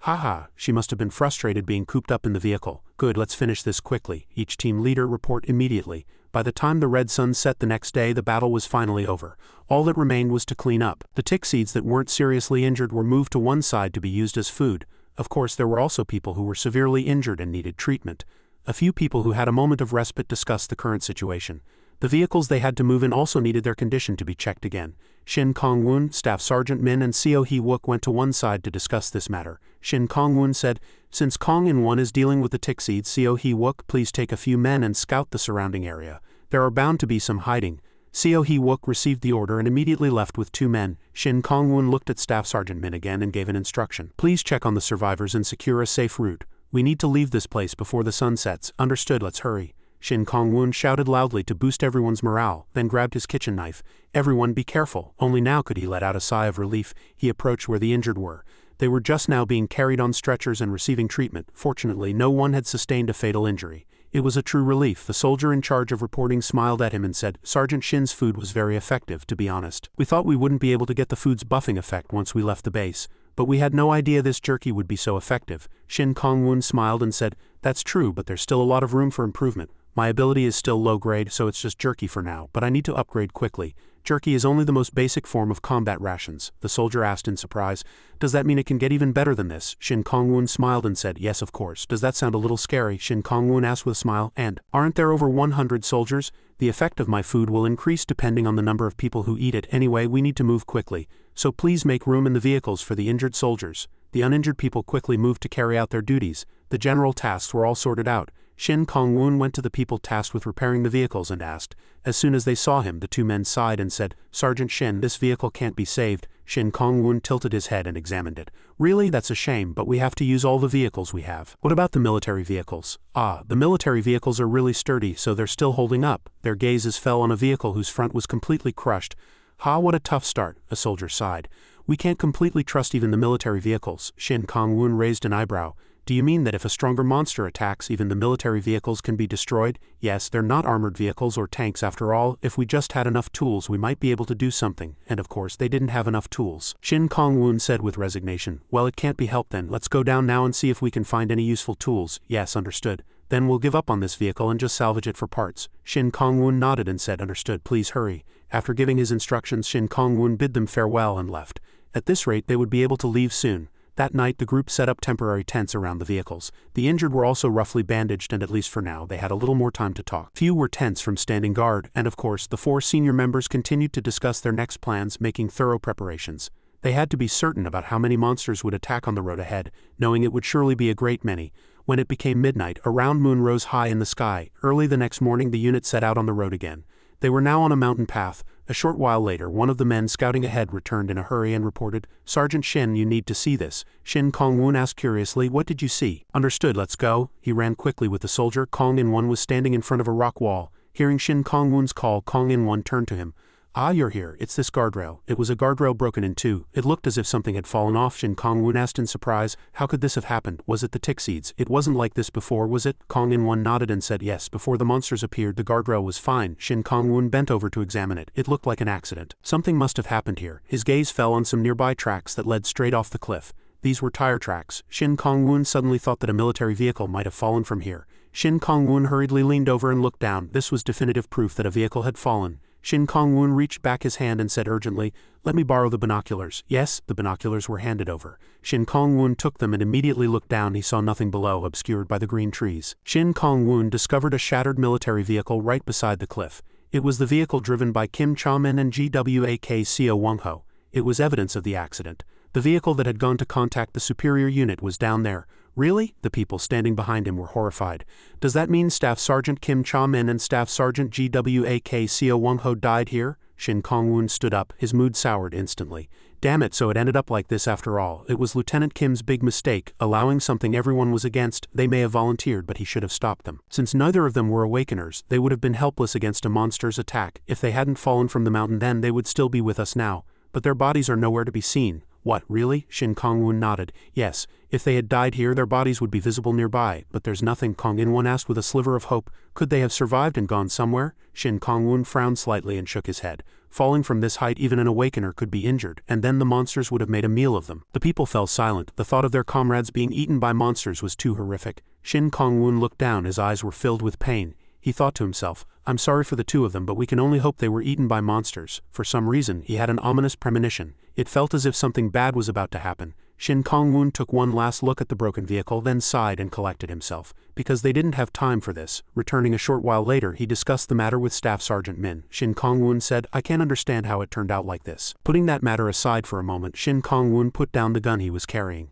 A: "Haha, she must have been frustrated being cooped up in the vehicle. Good, let's finish this quickly. Each team leader report immediately." By the time the red sun set the next day, the battle was finally over. All that remained was to clean up. The tick-seeds that weren't seriously injured were moved to one side to be used as food. Of course, there were also people who were severely injured and needed treatment. A few people who had a moment of respite discussed the current situation. The vehicles they had to move in also needed their condition to be checked again. Shin Kong-woon, Staff Sergeant Min and Seo Hee-wook went to one side to discuss this matter. Shin Kong-woon said, "Since Kong-in-won is dealing with the tick-seeds, Seo Hee-wook, please take a few men and scout the surrounding area. There are bound to be some hiding." Seo Hee-wook received the order and immediately left with 2 men. Shin Kong-woon looked at Staff Sergeant Min again and gave an instruction. "Please check on the survivors and secure a safe route. We need to leave this place before the sun sets." "Understood, let's hurry." Shin Kong-woon shouted loudly to boost everyone's morale, then grabbed his kitchen knife. "Everyone be careful." Only now could he let out a sigh of relief. He approached where the injured were. They were just now being carried on stretchers and receiving treatment. Fortunately, no one had sustained a fatal injury. It was a true relief. The soldier in charge of reporting smiled at him and said, "Sergeant Shin's food was very effective, to be honest. We thought we wouldn't be able to get the food's buffing effect once we left the base, but we had no idea this jerky would be so effective." Shin Kong-woon smiled and said, "That's true, but there's still a lot of room for improvement. My ability is still low grade, so it's just jerky for now, but I need to upgrade quickly. Jerky is only the most basic form of combat rations." The soldier asked in surprise, "Does that mean it can get even better than this?" Shin Kong-woon smiled and said, "Yes, of course." "Does that sound a little scary?" Shin Kong-woon asked with a smile. "And, aren't there over 100 soldiers? The effect of my food will increase depending on the number of people who eat it. Anyway, we need to move quickly, so please make room in the vehicles for the injured soldiers." The uninjured people quickly moved to carry out their duties. The general tasks were all sorted out. Shin Kong-woon went to the people tasked with repairing the vehicles and asked. As soon as they saw him, the 2 men sighed and said, "Sergeant Shin, this vehicle can't be saved." Shin Kong-woon tilted his head and examined it. "Really? That's a shame, but we have to use all the vehicles we have." "What about the military vehicles?" "Ah, the military vehicles are really sturdy, so they're still holding up." Their gazes fell on a vehicle whose front was completely crushed. "Ha, what a tough start," a soldier sighed. "We can't completely trust even the military vehicles." Shin Kong-woon raised an eyebrow. "Do you mean that if a stronger monster attacks, even the military vehicles can be destroyed?" "Yes, they're not armored vehicles or tanks after all. If we just had enough tools, we might be able to do something." And of course, they didn't have enough tools. Shin Kong-woon said with resignation, "Well, it can't be helped then. Let's go down now and see if we can find any useful tools." "Yes, understood. Then we'll give up on this vehicle and just salvage it for parts." Shin Kong-woon nodded and said, "Understood, please hurry." After giving his instructions, Shin Kong-woon bid them farewell and left. At this rate, they would be able to leave soon. That night, the group set up temporary tents around the vehicles. The injured were also roughly bandaged and at least for now, they had a little more time to talk. Few were tense from standing guard, and of course, the 4 senior members continued to discuss their next plans, making thorough preparations. They had to be certain about how many monsters would attack on the road ahead, knowing it would surely be a great many. When it became midnight, a round moon rose high in the sky. Early the next morning, the unit set out on the road again. They were now on a mountain path. A short while later, one of the men scouting ahead returned in a hurry and reported, "Sergeant Shin, you need to see this." Shin Kong-woon asked curiously, "What did you see?" "Understood, let's go." He ran quickly with the soldier. Kong-in-won was standing in front of a rock wall. Hearing Shin Kong-woon's call, Kong-in-won turned to him. "Ah, you're here. It's this guardrail." It was a guardrail broken in 2. It looked as if something had fallen off. Shin Kong-woon asked in surprise, "How could this have happened? Was it the tick-seeds? It wasn't like this before, was it?" Kong-in-won nodded and said, "Yes, before the monsters appeared, the guardrail was fine." Shin Kong-woon bent over to examine it. It looked like an accident. Something must have happened here. His gaze fell on some nearby tracks that led straight off the cliff. These were tire tracks. Shin Kong-woon suddenly thought that a military vehicle might have fallen from here. Shin Kong-woon hurriedly leaned over and looked down. This was definitive proof that a vehicle had fallen. Shin Kong-woon reached back his hand and said urgently, "Let me borrow the binoculars." Yes, the binoculars were handed over. Shin Kong-woon took them and immediately looked down. He saw nothing below, obscured by the green trees. Shin Kong-woon discovered a shattered military vehicle right beside the cliff. It was the vehicle driven by Kim Cha-min and Gwak-Co Wong-ho. It was evidence of the accident. The vehicle that had gone to contact the superior unit was down there. Really? The people standing behind him were horrified. Does that mean Staff Sergeant Kim Cha-min and Staff Sergeant Gwak-Co Wong-ho died here? Shin Kong-woon stood up, his mood soured instantly. Damn it, so it ended up like this after all. It was Lieutenant Kim's big mistake, allowing something everyone was against. They may have volunteered, but he should have stopped them. Since neither of them were Awakeners, they would have been helpless against a monster's attack. If they hadn't fallen from the mountain then they would still be with us now. But their bodies are nowhere to be seen. What, really? Shin Kong-woon nodded. Yes, if they had died here their bodies would be visible nearby, but there's nothing. Kong In-won asked with a sliver of hope. Could they have survived and gone somewhere? Shin Kong-woon frowned slightly and shook his head. Falling from this height even an Awakener could be injured, and then the monsters would have made a meal of them. The people fell silent. The thought of their comrades being eaten by monsters was too horrific. Shin Kong-woon looked down, his eyes were filled with pain. He thought to himself, I'm sorry for the two of them, but we can only hope they were eaten by monsters. For some reason, he had an ominous premonition. It felt as if something bad was about to happen. Shin Kong-woon took one last look at the broken vehicle, then sighed and collected himself. Because they didn't have time for this. Returning a short while later, he discussed the matter with Staff Sergeant Min. Shin Kong-woon said, I can't understand how it turned out like this. Putting that matter aside for a moment, Shin Kong-woon put down the gun he was carrying.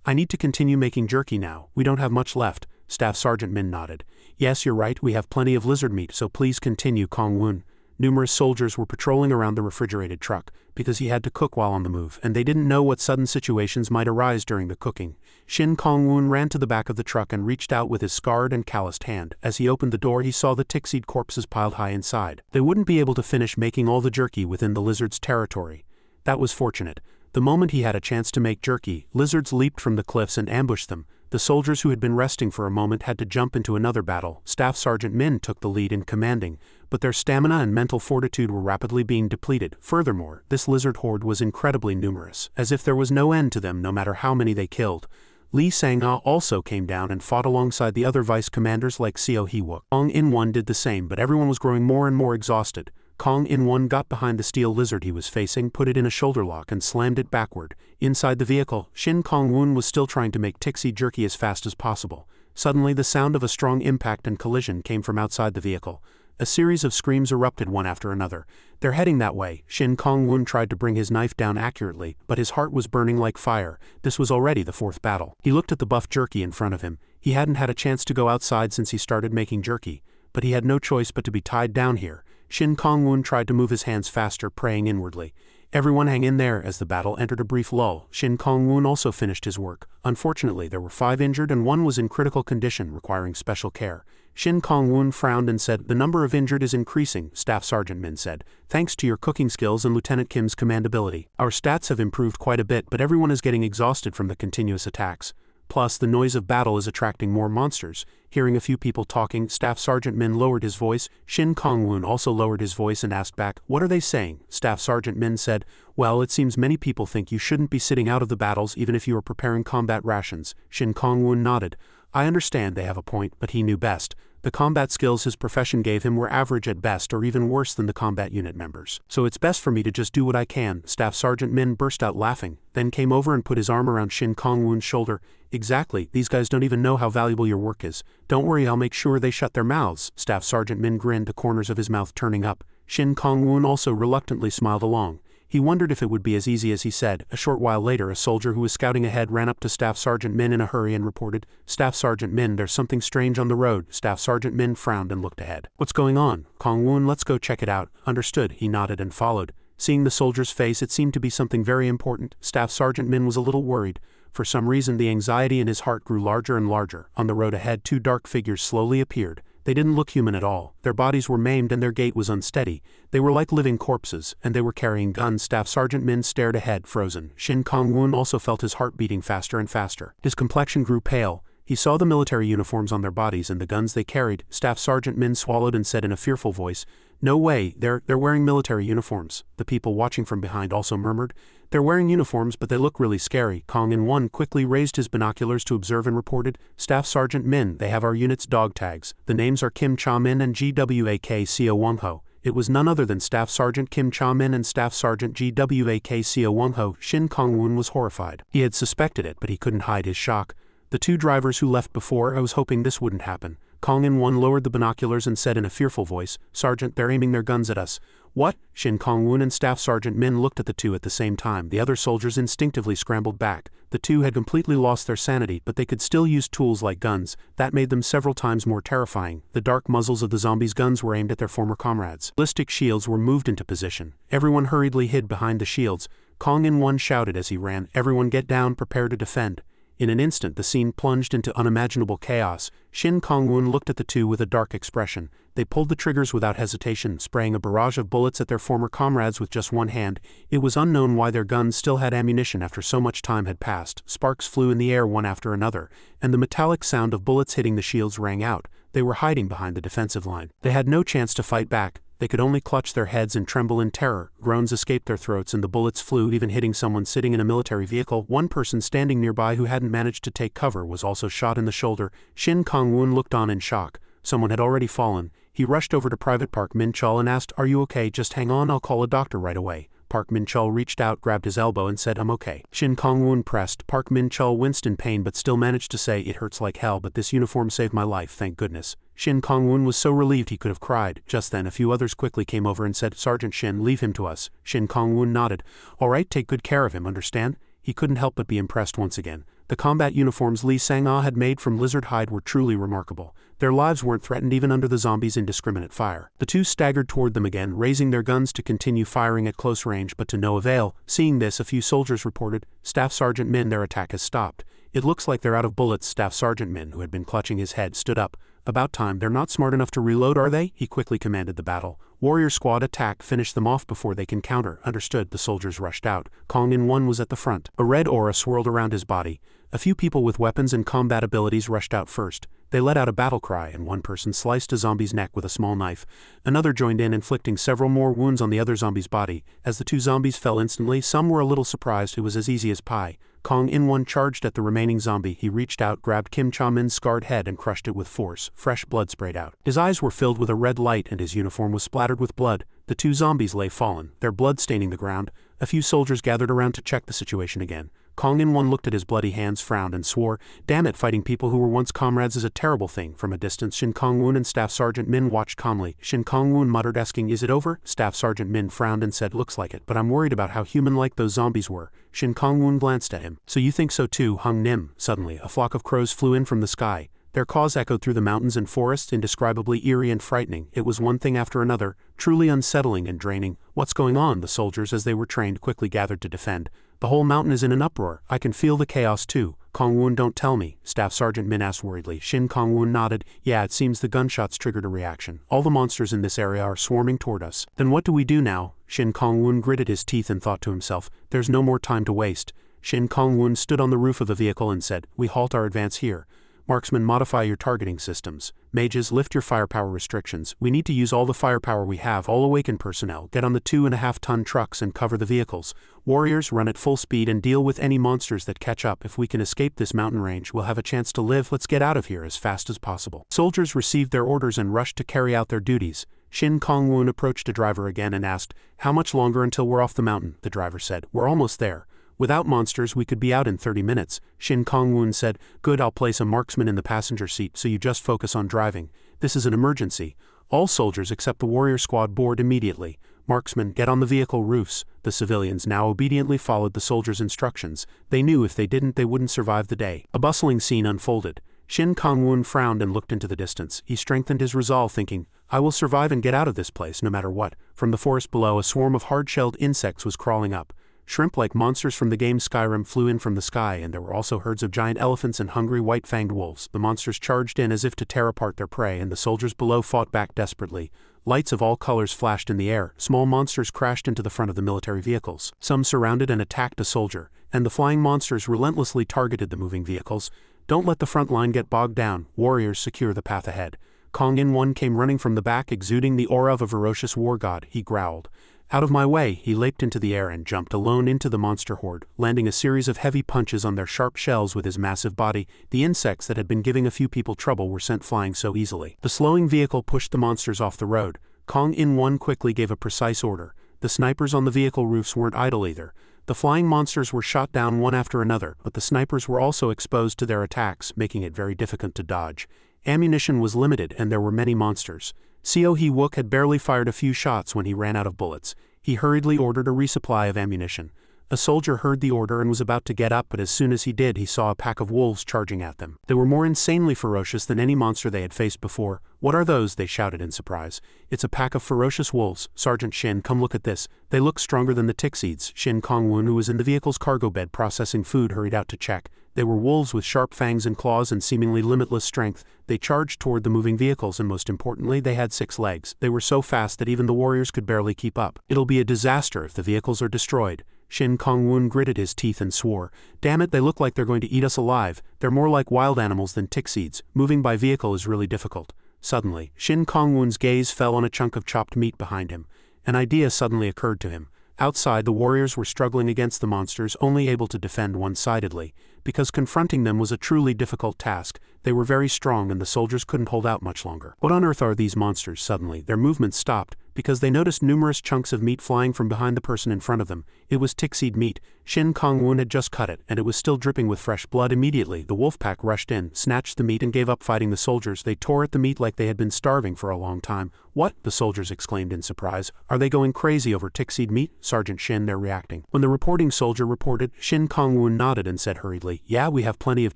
A: I need to continue making jerky now. We don't have much left. Staff Sergeant Min nodded. Yes, you're right, we have plenty of lizard meat, so please continue, Kong-woon. Numerous soldiers were patrolling around the refrigerated truck, because he had to cook while on the move, and they didn't know what sudden situations might arise during the cooking. Shin Kong-woon ran to the back of the truck and reached out with his scarred and calloused hand. As he opened the door he saw the tick-seed corpses piled high inside. They wouldn't be able to finish making all the jerky within the lizard's territory. That was fortunate. The moment he had a chance to make jerky, lizards leaped from the cliffs and ambushed them. The soldiers who had been resting for a moment had to jump into another battle. Staff Sergeant Min took the lead in commanding, but their stamina and mental fortitude were rapidly being depleted. Furthermore, this lizard horde was incredibly numerous, as if there was no end to them no matter how many they killed. Lee Sang-ah also came down and fought alongside the other vice commanders like Seo Hee-wook. Kong In-won did the same, but everyone was growing more and more exhausted. Kong In-won got behind the steel lizard he was facing, put it in a shoulder lock and slammed it backward. Inside the vehicle, Shin Kong-woon was still trying to make tick-seed jerky as fast as possible. Suddenly the sound of a strong impact and collision came from outside the vehicle. A series of screams erupted one after another. They're heading that way. Shin Kong-woon tried to bring his knife down accurately, but his heart was burning like fire. This was already the fourth battle. He looked at the buff jerky in front of him. He hadn't had a chance to go outside since he started making jerky, but he had no choice but to be tied down here. Shin Kong-woon tried to move his hands faster, praying inwardly. Everyone hang in there. As the battle entered a brief lull, Shin Kong-woon also finished his work. Unfortunately, there were 5 injured and 1 was in critical condition, requiring special care. Shin Kong-woon frowned and said, the number of injured is increasing, Staff Sergeant Min said. Thanks to your cooking skills and Lieutenant Kim's command ability. Our stats have improved quite a bit, but everyone is getting exhausted from the continuous attacks. Plus, the noise of battle is attracting more monsters. Hearing a few people talking, Staff Sergeant Min lowered his voice. Shin Kong-woon also lowered his voice and asked back, what are they saying? Staff Sergeant Min said, well, it seems many people think you shouldn't be sitting out of the battles even if you are preparing combat rations. Shin Kong-woon nodded. I understand they have a point, but he knew best. The combat skills his profession gave him were average at best or even worse than the combat unit members. So it's best for me to just do what I can. Staff Sergeant Min burst out laughing, then came over and put his arm around Shin Kong-woon's shoulder. Exactly, these guys don't even know how valuable your work is. Don't worry, I'll make sure they shut their mouths. Staff Sergeant Min grinned, the corners of his mouth turning up. Shin Kong-woon also reluctantly smiled along. He wondered if it would be as easy as he said. A short while later, a soldier who was scouting ahead ran up to Staff Sergeant Min in a hurry and reported, Staff Sergeant Min, there's something strange on the road. Staff Sergeant Min frowned and looked ahead. What's going on? Kong-woon, let's go check it out. Understood, he nodded and followed. Seeing the soldier's face, it seemed to be something very important. Staff Sergeant Min was a little worried. For some reason, the anxiety in his heart grew larger and larger. On the road ahead, 2 dark figures slowly appeared. They didn't look human at all. Their bodies were maimed and their gait was unsteady. They were like living corpses, and they were carrying guns. Staff Sergeant Min stared ahead, frozen. Shin Kong-woon also felt his heart beating faster and faster. His complexion grew pale. He saw the military uniforms on their bodies and the guns they carried. Staff Sergeant Min swallowed and said in a fearful voice, no way, they're wearing military uniforms. The people watching from behind also murmured, they're wearing uniforms but they look really scary. Kong In-won quickly raised his binoculars to observe and reported, Staff Sergeant Min, they have our unit's dog tags. The names are Kim Cha-min and Gwak-Co Wong-ho. It was none other than Staff Sergeant Kim Cha-min and Staff Sergeant Gwak Wong-ho. Shin Kong-woon was horrified. He had suspected it, but he couldn't hide his shock. The two drivers who left before, I was hoping this wouldn't happen. Kong-in-won lowered the binoculars and said in a fearful voice, Sergeant, they're aiming their guns at us. What? Shin Kong-woon and Staff Sergeant Min looked at the two at the same time. The other soldiers instinctively scrambled back. The two had completely lost their sanity, but they could still use tools like guns. That made them several times more terrifying. The dark muzzles of the zombies' guns were aimed at their former comrades. Ballistic shields were moved into position. Everyone hurriedly hid behind the shields. Kong-in-won shouted as he ran, everyone get down, prepare to defend. In an instant the scene plunged into unimaginable chaos. Shin Kong-woon looked at the two with a dark expression. They pulled the triggers without hesitation, spraying a barrage of bullets at their former comrades with just one hand. It was unknown why their guns still had ammunition after so much time had passed. Sparks flew in the air one after another, and the metallic sound of bullets hitting the shields rang out. They were hiding behind the defensive line. They had no chance to fight back. They could only clutch their heads and tremble in terror. Groans escaped their throats and the bullets flew, even hitting someone sitting in a military vehicle. One person standing nearby who hadn't managed to take cover was also shot in the shoulder. Shin Kong-woon looked on in shock. Someone had already fallen. He rushed over to Private Park Min-chul and asked, "Are you okay? Just hang on, I'll call a doctor right away." Park Min-chul reached out, grabbed his elbow and said, "I'm okay." Shin Kong-woon pressed. Park Min-chul winced in pain but still managed to say, "It hurts like hell, but this uniform saved my life, thank goodness." Shin Kong-woon was so relieved he could have cried. Just then a few others quickly came over and said, "Sergeant Shin, leave him to us." Shin Kong-woon nodded. "All right, take good care of him, understand?" He couldn't help but be impressed once again. The combat uniforms Lee Sang-ah had made from lizard hide were truly remarkable. Their lives weren't threatened even under the zombies' indiscriminate fire. The two staggered toward them again, raising their guns to continue firing at close range, but to no avail. Seeing this, a few soldiers reported, "Staff Sergeant Min, their attack has stopped." "It looks like they're out of bullets." Staff Sergeant Min, who had been clutching his head, stood up. "About time. They're not smart enough to reload, are they?" He quickly commanded the battle. "Warrior squad, attack, finish them off before they can counter." Understood. The soldiers rushed out. Kong-in-won was at the front. A red aura swirled around his body. A few people with weapons and combat abilities rushed out first. They let out a battle cry, and one person sliced a zombie's neck with a small knife. Another joined in, inflicting several more wounds on the other zombie's body. As the two zombies fell instantly, some were a little surprised. It was as easy as pie. Kong-in-won charged at the remaining zombie. He reached out, grabbed Kim Cha-min's scarred head and crushed it with force. Fresh blood sprayed out. His eyes were filled with a red light and his uniform was splattered with blood. The two zombies lay fallen, their blood staining the ground. A few soldiers gathered around to check the situation again. Kong-in-won looked at his bloody hands, frowned, and swore, "Damn it, fighting people who were once comrades is a terrible thing." From a distance, Shin Kong-woon and Staff Sergeant Min watched calmly. Shin Kong-woon muttered, asking, "Is it over?" Staff Sergeant Min frowned and said, "Looks like it, but I'm worried about how human-like those zombies were." Shin Kong-woon glanced at him. "So you think so too, Hung Nim?" Suddenly, a flock of crows flew in from the sky. Their caws echoed through the mountains and forests, indescribably eerie and frightening. It was one thing after another, truly unsettling and draining. "What's going on?" The soldiers, as they were trained, quickly gathered to defend. "The whole mountain is in an uproar. I can feel the chaos too." Kong-woon, don't tell me, Staff Sergeant Min asked worriedly. Shin Kong-woon nodded. "Yeah, it seems the gunshots triggered a reaction. All the monsters in this area are swarming toward us." "Then what do we do now?" Shin Kong-woon gritted his teeth and thought to himself, "There's no more time to waste." Shin Kong-woon stood on the roof of the vehicle and said, "We halt our advance here. Marksmen, modify your targeting systems. Mages, lift your firepower restrictions. We need to use all the firepower we have. All Awakened personnel, get on the 2.5-ton trucks and cover the vehicles. Warriors, run at full speed and deal with any monsters that catch up. If we can escape this mountain range, we'll have a chance to live. Let's get out of here as fast as possible." Soldiers received their orders and rushed to carry out their duties. Shin Kong-woon approached the driver again and asked, "How much longer until we're off the mountain?" The driver said, "We're almost there. Without monsters, we could be out in 30 minutes. Shin Kong-woon said, "Good, I'll place a marksman in the passenger seat so you just focus on driving. This is an emergency." All soldiers except the warrior squad board immediately. "Marksmen, get on the vehicle roofs." The civilians now obediently followed the soldiers' instructions. They knew if they didn't, they wouldn't survive the day. A bustling scene unfolded. Shin Kong-woon frowned and looked into the distance. He strengthened his resolve, thinking, "I will survive and get out of this place no matter what." From the forest below, a swarm of hard-shelled insects was crawling up. Shrimp-like monsters from the game Skyrim flew in from the sky, and there were also herds of giant elephants and hungry white-fanged wolves. The monsters charged in as if to tear apart their prey, and the soldiers below fought back desperately. Lights of all colors flashed in the air. Small monsters crashed into the front of the military vehicles. Some surrounded and attacked a soldier, and the flying monsters relentlessly targeted the moving vehicles. "Don't let the front line get bogged down. Warriors, secure the path ahead." Kong-in-won came running from the back, exuding the aura of a ferocious war god. He growled, "Out of my way!" He leaped into the air and jumped alone into the monster horde, landing a series of heavy punches on their sharp shells with his massive body. The insects that had been giving a few people trouble were sent flying so easily. The slowing vehicle pushed the monsters off the road. Kong In-1 quickly gave a precise order. The snipers on the vehicle roofs weren't idle either. The flying monsters were shot down one after another, but the snipers were also exposed to their attacks, making it very difficult to dodge. Ammunition was limited and there were many monsters. Seo Hee-wook had barely fired a few shots when he ran out of bullets. He hurriedly ordered a resupply of ammunition. A soldier heard the order and was about to get up, but as soon as he did, he saw a pack of wolves charging at them. They were more insanely ferocious than any monster they had faced before. "What are those?" they shouted in surprise. "It's a pack of ferocious wolves. Sergeant Shin, come look at this. They look stronger than the Tixides." Shin Kong-woon, who was in the vehicle's cargo bed processing food, hurried out to check. They were wolves with sharp fangs and claws and seemingly limitless strength. They charged toward the moving vehicles and most importantly, they had 6 legs. They were so fast that even the warriors could barely keep up. "It'll be a disaster if the vehicles are destroyed." Shin Kong-woon gritted his teeth and swore, "Damn it, they look like they're going to eat us alive. They're more like wild animals than Tixides. Moving by vehicle is really difficult." Suddenly, Shin Kong-woon's gaze fell on a chunk of chopped meat behind him. An idea suddenly occurred to him. Outside, the warriors were struggling against the monsters, only able to defend one-sidedly. Because confronting them was a truly difficult task, they were very strong and the soldiers couldn't hold out much longer. What on earth are these monsters? Suddenly, their movements stopped, because they noticed numerous chunks of meat flying from behind the person in front of them. It was Tixide meat. Shin Kong-woon had just cut it, and it was still dripping with fresh blood. Immediately, the wolf pack rushed in, snatched the meat and gave up fighting the soldiers. They tore at the meat like they had been starving for a long time. "What?" the soldiers exclaimed in surprise. "Are they going crazy over Tixide meat?" "Sergeant Shin, they're reacting." When the reporting soldier reported, Shin Kong-woon nodded and said hurriedly, "Yeah, we have plenty of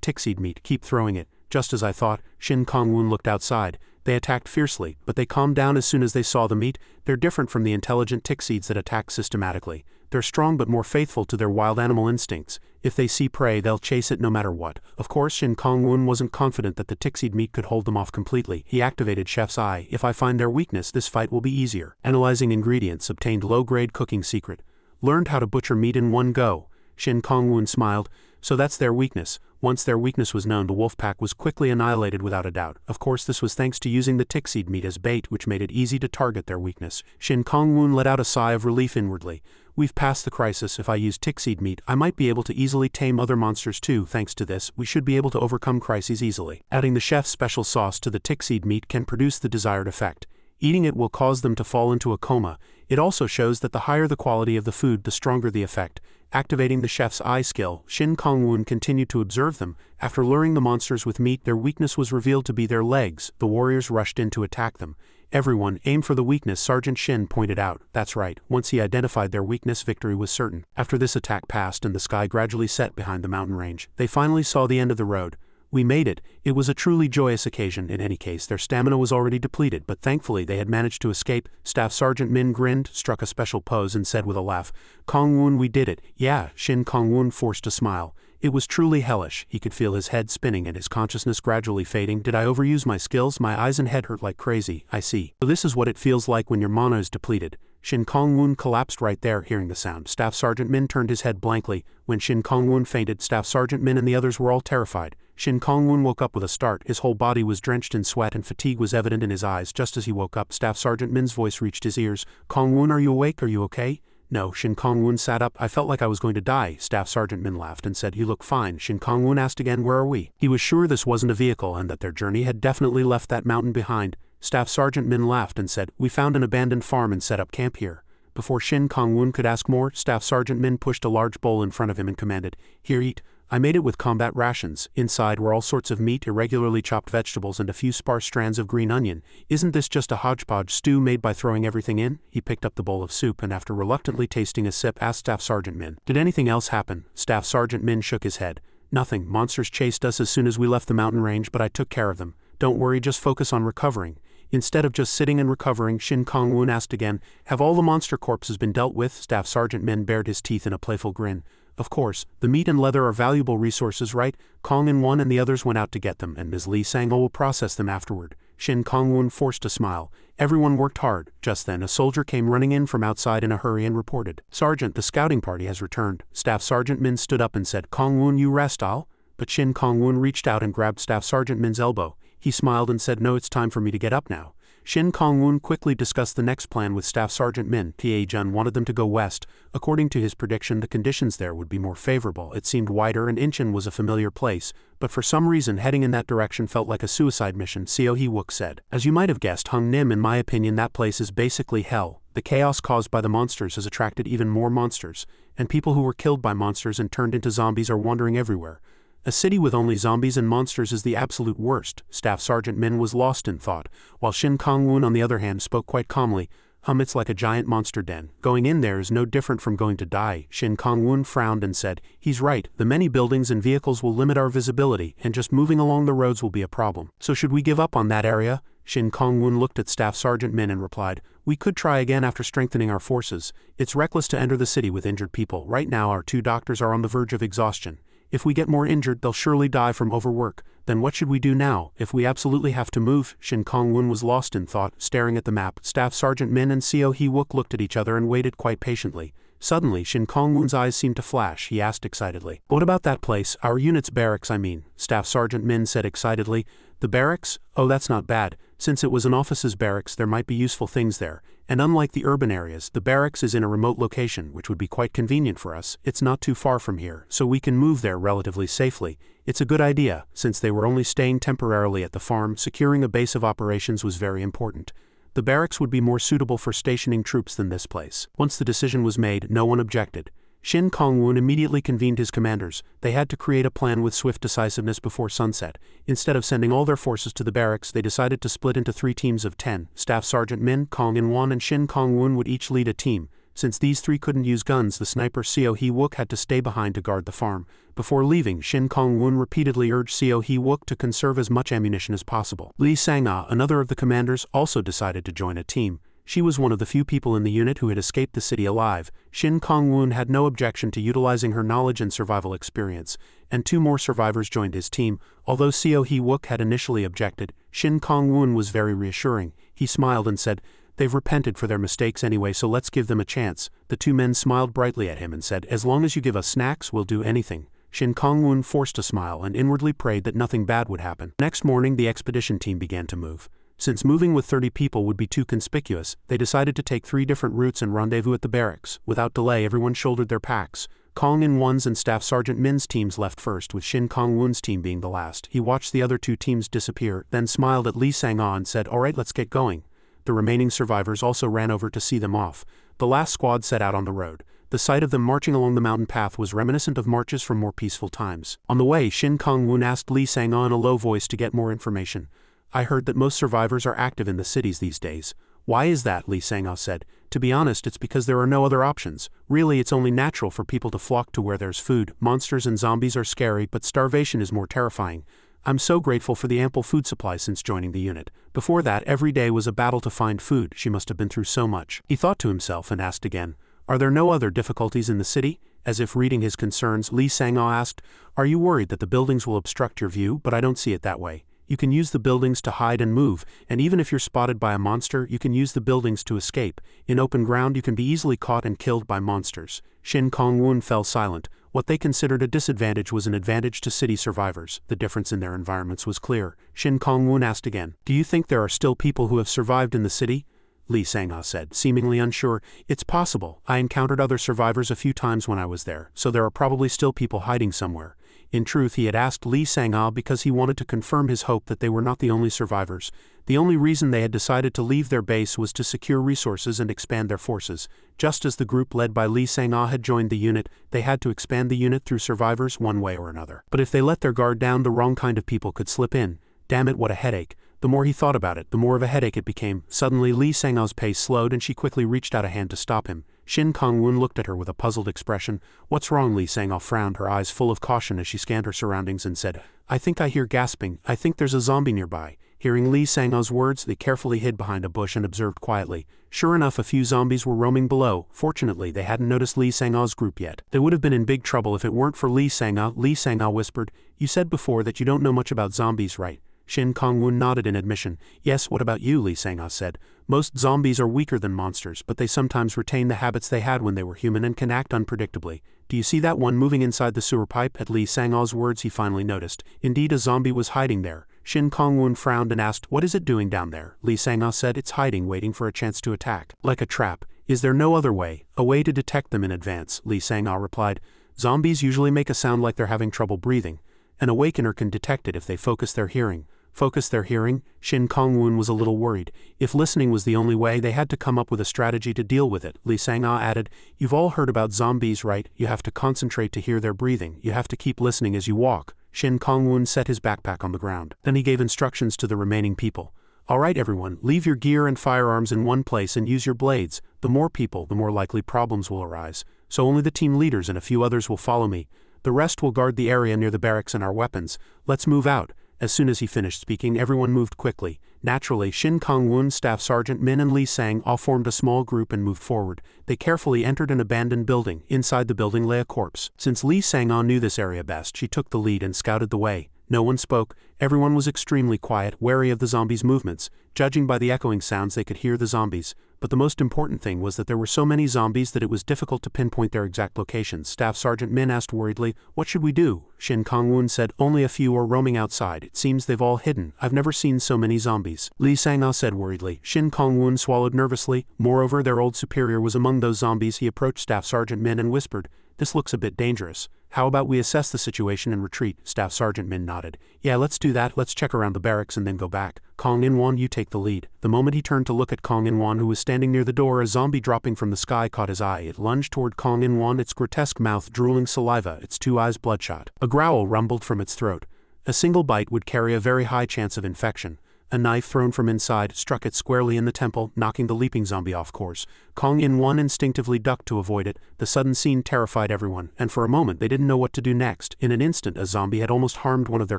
A: Tixide meat. Keep throwing it." Just as I thought. Shin Kong-woon looked outside. They attacked fiercely, but they calmed down as soon as they saw the meat. They're different from the intelligent Tixides that attack systematically. They're strong but more faithful to their wild animal instincts. If they see prey, they'll chase it no matter what. Of course, Shin Kong-woon wasn't confident that the Tixide meat could hold them off completely. He activated Chef's Eye. "If I find their weakness, this fight will be easier." Analyzing ingredients, obtained low-grade cooking secret. Learned how to butcher meat in one go. Shin Kong-woon smiled. So that's their weakness. Once their weakness was known, the wolf pack was quickly annihilated without a doubt. Of course, this was thanks to using the Tixide meat as bait, which made it easy to target their weakness. Shin Kong-woon let out a sigh of relief inwardly. "We've passed the crisis. If I use Tixide meat, I might be able to easily tame other monsters too. Thanks to this, we should be able to overcome crises easily." Adding the chef's special sauce to the Tixide meat can produce the desired effect. Eating it will cause them to fall into a coma. It also shows that the higher the quality of the food, the stronger the effect. Activating the Chef's Eye skill, Shin Kong-woon continued to observe them. After luring the monsters with meat, their weakness was revealed to be their legs. The warriors rushed in to attack them. "Everyone, aim for the weakness," Sergeant Shin pointed out. That's right, once he identified their weakness, victory was certain. After this attack passed and the sky gradually set behind the mountain range, they finally saw the end of the road. "We made it." It was a truly joyous occasion. In any case, their stamina was already depleted, but thankfully they had managed to escape. Staff Sergeant Min grinned, struck a special pose and said with a laugh, "Kong-woon, we did it." "Yeah," Shin Kong-woon forced a smile. It was truly hellish. He could feel his head spinning and his consciousness gradually fading. "Did I overuse my skills? My eyes and head hurt like crazy." "I see. So this is what it feels like when your mana is depleted." Shin Kong-woon collapsed right there, hearing the sound. Staff Sergeant Min turned his head blankly. When Shin Kong-woon fainted, Staff Sergeant Min and the others were all terrified. Shin Kong-woon woke up with a start. His whole body was drenched in sweat and fatigue was evident in his eyes. Just as he woke up, Staff Sergeant Min's voice reached his ears. "Kong-woon, are you awake? Are you okay?" "No." Shin Kong-woon sat up. "I felt like I was going to die." Staff Sergeant Min laughed and said, "You look fine." Shin Kong-woon asked again, "Where are we?" He was sure this wasn't a vehicle and that their journey had definitely left that mountain behind. Staff Sergeant Min laughed and said, "We found an abandoned farm and set up camp here." Before Shin Kong-woon could ask more, Staff Sergeant Min pushed a large bowl in front of him and commanded, "Here, eat." "I made it with combat rations." Inside were all sorts of meat, irregularly chopped vegetables, and a few sparse strands of green onion. "Isn't this just a hodgepodge stew made by throwing everything in?" He picked up the bowl of soup and after reluctantly tasting a sip asked Staff Sergeant Min, "Did anything else happen?" Staff Sergeant Min shook his head. "Nothing. Monsters chased us as soon as we left the mountain range, but I took care of them. Don't worry, just focus on recovering." Instead of just sitting and recovering, Shin Kong-woon asked again, "Have all the monster corpses been dealt with?" Staff Sergeant Min bared his teeth in a playful grin. "Of course, the meat and leather are valuable resources, right? Kong In-1 and the others went out to get them, and Ms. Lee Sang-oh will process them afterward." Shin Kong-woon forced a smile. Everyone worked hard. Just then, a soldier came running in from outside in a hurry and reported, "Sergeant, the scouting party has returned." Staff Sergeant Min stood up and said, "Kong-woon, you rest, I'll?" But Shin Kong-woon reached out and grabbed Staff Sergeant Min's elbow. He smiled and said, "No, it's time for me to get up now." Shin Kong-woon quickly discussed the next plan with Staff Sergeant Min. Tae-jun wanted them to go west. According to his prediction, the conditions there would be more favorable. It seemed wider and Incheon was a familiar place, but for some reason heading in that direction felt like a suicide mission, Seo Hee-wook said. As you might have guessed, Hung Nim, in my opinion that place is basically hell. The chaos caused by the monsters has attracted even more monsters, and people who were killed by monsters and turned into zombies are wandering everywhere. A city with only zombies and monsters is the absolute worst. Staff Sergeant Min was lost in thought, while Shin Kong-woon on the other hand spoke quite calmly. It's like a giant monster den. Going in there is no different from going to die. Shin Kong-woon frowned and said, he's right, the many buildings and vehicles will limit our visibility, and just moving along the roads will be a problem. So should we give up on that area? Shin Kong-woon looked at Staff Sergeant Min and replied, we could try again after strengthening our forces. It's reckless to enter the city with injured people. Right now our 2 doctors are on the verge of exhaustion. If we get more injured, they'll surely die from overwork. Then what should we do now, if we absolutely have to move? Shin Kong-woon was lost in thought, staring at the map. Staff Sergeant Min and Seo Hee-wook looked at each other and waited quite patiently. Suddenly, Shin Kong-woon's eyes seemed to flash. He asked excitedly, what about that place? Our unit's barracks, I mean. Staff Sergeant Min said excitedly, the barracks? Oh, that's not bad. Since it was an officer's barracks, there might be useful things there. And unlike the urban areas, the barracks is in a remote location, which would be quite convenient for us. It's not too far from here, so we can move there relatively safely. It's a good idea. Since they were only staying temporarily at the farm, securing a base of operations was very important. The barracks would be more suitable for stationing troops than this place. Once the decision was made, no one objected. Shin Kong-woon immediately convened his commanders. They had to create a plan with swift decisiveness before sunset. Instead of sending all their forces to the barracks, they decided to split into 3 teams of 10. Staff Sergeant Min, Kong In-won and Shin Kong-woon would each lead a team. Since these 3 couldn't use guns, the sniper Seo Hee-wook had to stay behind to guard the farm. Before leaving, Shin Kong-woon repeatedly urged Seo Hee-wook to conserve as much ammunition as possible. Lee Sang-ah, another of the commanders, also decided to join a team. She was one of the few people in the unit who had escaped the city alive. Shin Kong-woon had no objection to utilizing her knowledge and survival experience, and 2 more survivors joined his team. Although Seo Hee-wook had initially objected, Shin Kong-woon was very reassuring. He smiled and said, they've repented for their mistakes anyway, so let's give them a chance. The 2 men smiled brightly at him and said, as long as you give us snacks, we'll do anything. Shin Kong-woon forced a smile and inwardly prayed that nothing bad would happen. Next morning, the expedition team began to move. Since moving with 30 people would be too conspicuous, they decided to take 3 different routes and rendezvous at the barracks. Without delay, everyone shouldered their packs. Kong In-won's and Staff Sergeant Min's teams left first, with Shin Kong-woon's team being the last. He watched the other 2 teams disappear, then smiled at Lee Sang-ah and said, alright, let's get going. The remaining survivors also ran over to see them off. The last squad set out on the road. The sight of them marching along the mountain path was reminiscent of marches from more peaceful times. On the way, Shin Kong-woon asked Lee Sang-ah in a low voice to get more information. I heard that most survivors are active in the cities these days. Why is that? Lee Sang-ah said. To be honest, it's because there are no other options. Really, it's only natural for people to flock to where there's food. Monsters and zombies are scary, but starvation is more terrifying. I'm so grateful for the ample food supply since joining the unit. Before that, every day was a battle to find food. She must have been through so much. He thought to himself and asked again, are there no other difficulties in the city? As if reading his concerns, Lee Sang-ah asked, are you worried that the buildings will obstruct your view? But I don't see it that way. You can use the buildings to hide and move, and even if you're spotted by a monster, you can use the buildings to escape. In open ground, you can be easily caught and killed by monsters. Shin Kong-woon fell silent. What they considered a disadvantage was an advantage to city survivors. The difference in their environments was clear. Shin Kong-woon asked again, do you think there are still people who have survived in the city? Lee Sang-ah said, seemingly unsure, it's possible. I encountered other survivors a few times when I was there, so there are probably still people hiding somewhere. In truth, he had asked Lee Sang-ah because he wanted to confirm his hope that they were not the only survivors. The only reason they had decided to leave their base was to secure resources and expand their forces. Just as the group led by Lee Sang-ah had joined the unit, they had to expand the unit through survivors one way or another. But if they let their guard down, the wrong kind of people could slip in. Damn it, what a headache. The more he thought about it, the more of a headache it became. Suddenly Lee Sang-ah's pace slowed and she quickly reached out a hand to stop him. Shin Kong-woon looked at her with a puzzled expression. What's wrong? Lee Sang-ah frowned, her eyes full of caution as she scanned her surroundings and said, I think I hear gasping. I think there's a zombie nearby. Hearing Lee Sang-ah's words, they carefully hid behind a bush and observed quietly. Sure enough, a few zombies were roaming below. Fortunately, they hadn't noticed Lee Sang-ah's group yet. They would have been in big trouble if it weren't for Lee Sang-ah. Lee Sang-ah whispered, you said before that you don't know much about zombies, right? Shin Kong-woon nodded in admission. Yes, what about you? Lee Sang-ah said. Most zombies are weaker than monsters, but they sometimes retain the habits they had when they were human and can act unpredictably. Do you see that one moving inside the sewer pipe? At Lee Sang-ah's words, he finally noticed. Indeed, a zombie was hiding there. Shin Kongwun frowned and asked, "What is it doing down there?" Li Sangha said, "It's hiding, waiting for a chance to attack. Like a trap. Is there no other way? A way to detect them in advance?" Li Sangha replied. "Zombies usually make a sound like they're having trouble breathing. An awakener can detect it if they focus their hearing." Focus their hearing? Shin Kongwun was a little worried. If listening was the only way, they had to come up with a strategy to deal with it. Li Sangha added, "You've all heard about zombies, right? You have to concentrate to hear their breathing. You have to keep listening as you walk." Shin Kongwun set his backpack on the ground. Then he gave instructions to the remaining people. "All right, everyone, leave your gear and firearms in one place and use your blades. The more people, the more likely problems will arise. So only the team leaders and a few others will follow me. The rest will guard the area near the barracks and our weapons. Let's move out." As soon as he finished speaking, everyone moved quickly. Naturally, Shin Kongwun, Staff Sergeant Min and Li Sang all formed a small group and moved forward. They carefully entered an abandoned building. Inside the building lay a corpse. Since Li Sang knew this area best, she took the lead and scouted the way. No one spoke. Everyone was extremely quiet, wary of the zombies' movements. Judging by the echoing sounds, they could hear the zombies. But the most important thing was that there were so many zombies that it was difficult to pinpoint their exact locations. Staff Sergeant Min asked worriedly, "What should we do?" Shin Kongwun said, "Only a few are roaming outside. It seems they've all hidden. I've never seen so many zombies." Li Sangha said worriedly. Shin Kongwun swallowed nervously. Moreover, their old superior was among those zombies. He approached Staff Sergeant Min and whispered, "This looks a bit dangerous. How about we assess the situation and retreat?" Staff Sergeant Min nodded. "Yeah, let's do that. Let's check around the barracks and then go back. Kong In-won, you take the lead." The moment he turned to look at Kong In-won, who was standing near the door, a zombie dropping from the sky caught his eye. It lunged toward Kong In-won, its grotesque mouth drooling saliva, its two eyes bloodshot. A growl rumbled from its throat. A single bite would carry a very high chance of infection. A knife thrown from inside struck it squarely in the temple, knocking the leaping zombie off course. Kong In-won instinctively ducked to avoid it. The sudden scene terrified everyone, and for a moment they didn't know what to do next. In an instant, a zombie had almost harmed one of their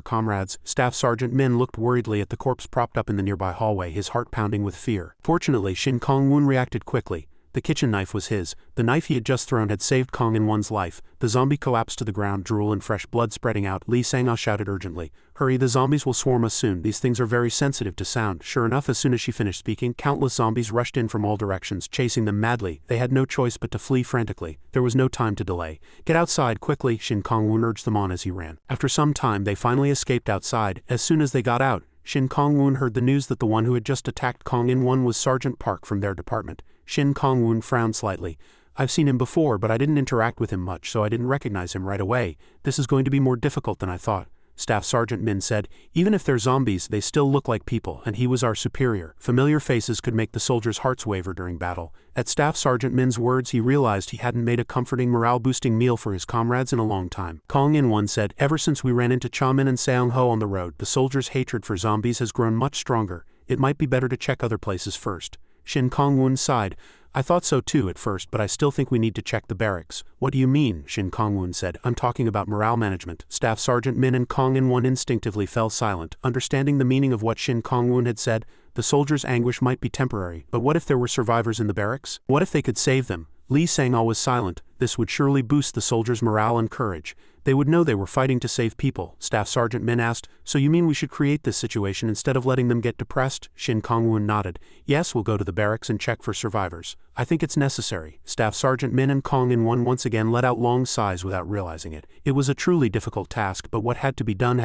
A: comrades. Staff Sergeant Min looked worriedly at the corpse propped up in the nearby hallway, his heart pounding with fear. Fortunately, Shin Kongwun reacted quickly. The kitchen knife was his. The knife he had just thrown had saved Kong In-won's life. The zombie collapsed to the ground, drool and fresh blood spreading out. Li Sangha shouted urgently, "Hurry, the zombies will swarm us soon. These things are very sensitive to sound." Sure enough, as soon as she finished speaking, countless zombies rushed in from all directions, chasing them madly. They had no choice but to flee frantically. There was no time to delay. "Get outside, quickly," Shin Kongwun urged them on as he ran. After some time, they finally escaped outside. As soon as they got out, Shin Kongwun heard the news that the one who had just attacked Kong In-won was Sergeant Park from their department. Shin Kongwun frowned slightly. "I've seen him before, but I didn't interact with him much, so I didn't recognize him right away. This is going to be more difficult than I thought." Staff Sergeant Min said, "Even if they're zombies, they still look like people, and he was our superior. Familiar faces could make the soldiers' hearts waver during battle." At Staff Sergeant Min's words, he realized he hadn't made a comforting morale-boosting meal for his comrades in a long time. Kong In-won said, "Ever since we ran into Chamin and Seong-ho on the road, the soldiers' hatred for zombies has grown much stronger. It might be better to check other places first." Shin Kongwun sighed. "I thought so too at first, but I still think we need to check the barracks." "What do you mean?" Shin Kongwun said. "I'm talking about morale management." Staff Sergeant Min and Kong In-won instinctively fell silent, understanding the meaning of what Shin Kongwun had said. The soldiers' anguish might be temporary, but what if there were survivors in the barracks? What if they could save them? Li Sangha was silent. This would surely boost the soldiers' morale and courage. They would know they were fighting to save people. Staff Sergeant Min asked, "So you mean we should create this situation instead of letting them get depressed?" Shin Kongwun nodded. "Yes, we'll go to the barracks and check for survivors. I think it's necessary." Staff Sergeant Min and Kong In-won once again let out long sighs without realizing it. It was a truly difficult task, but what had to be done,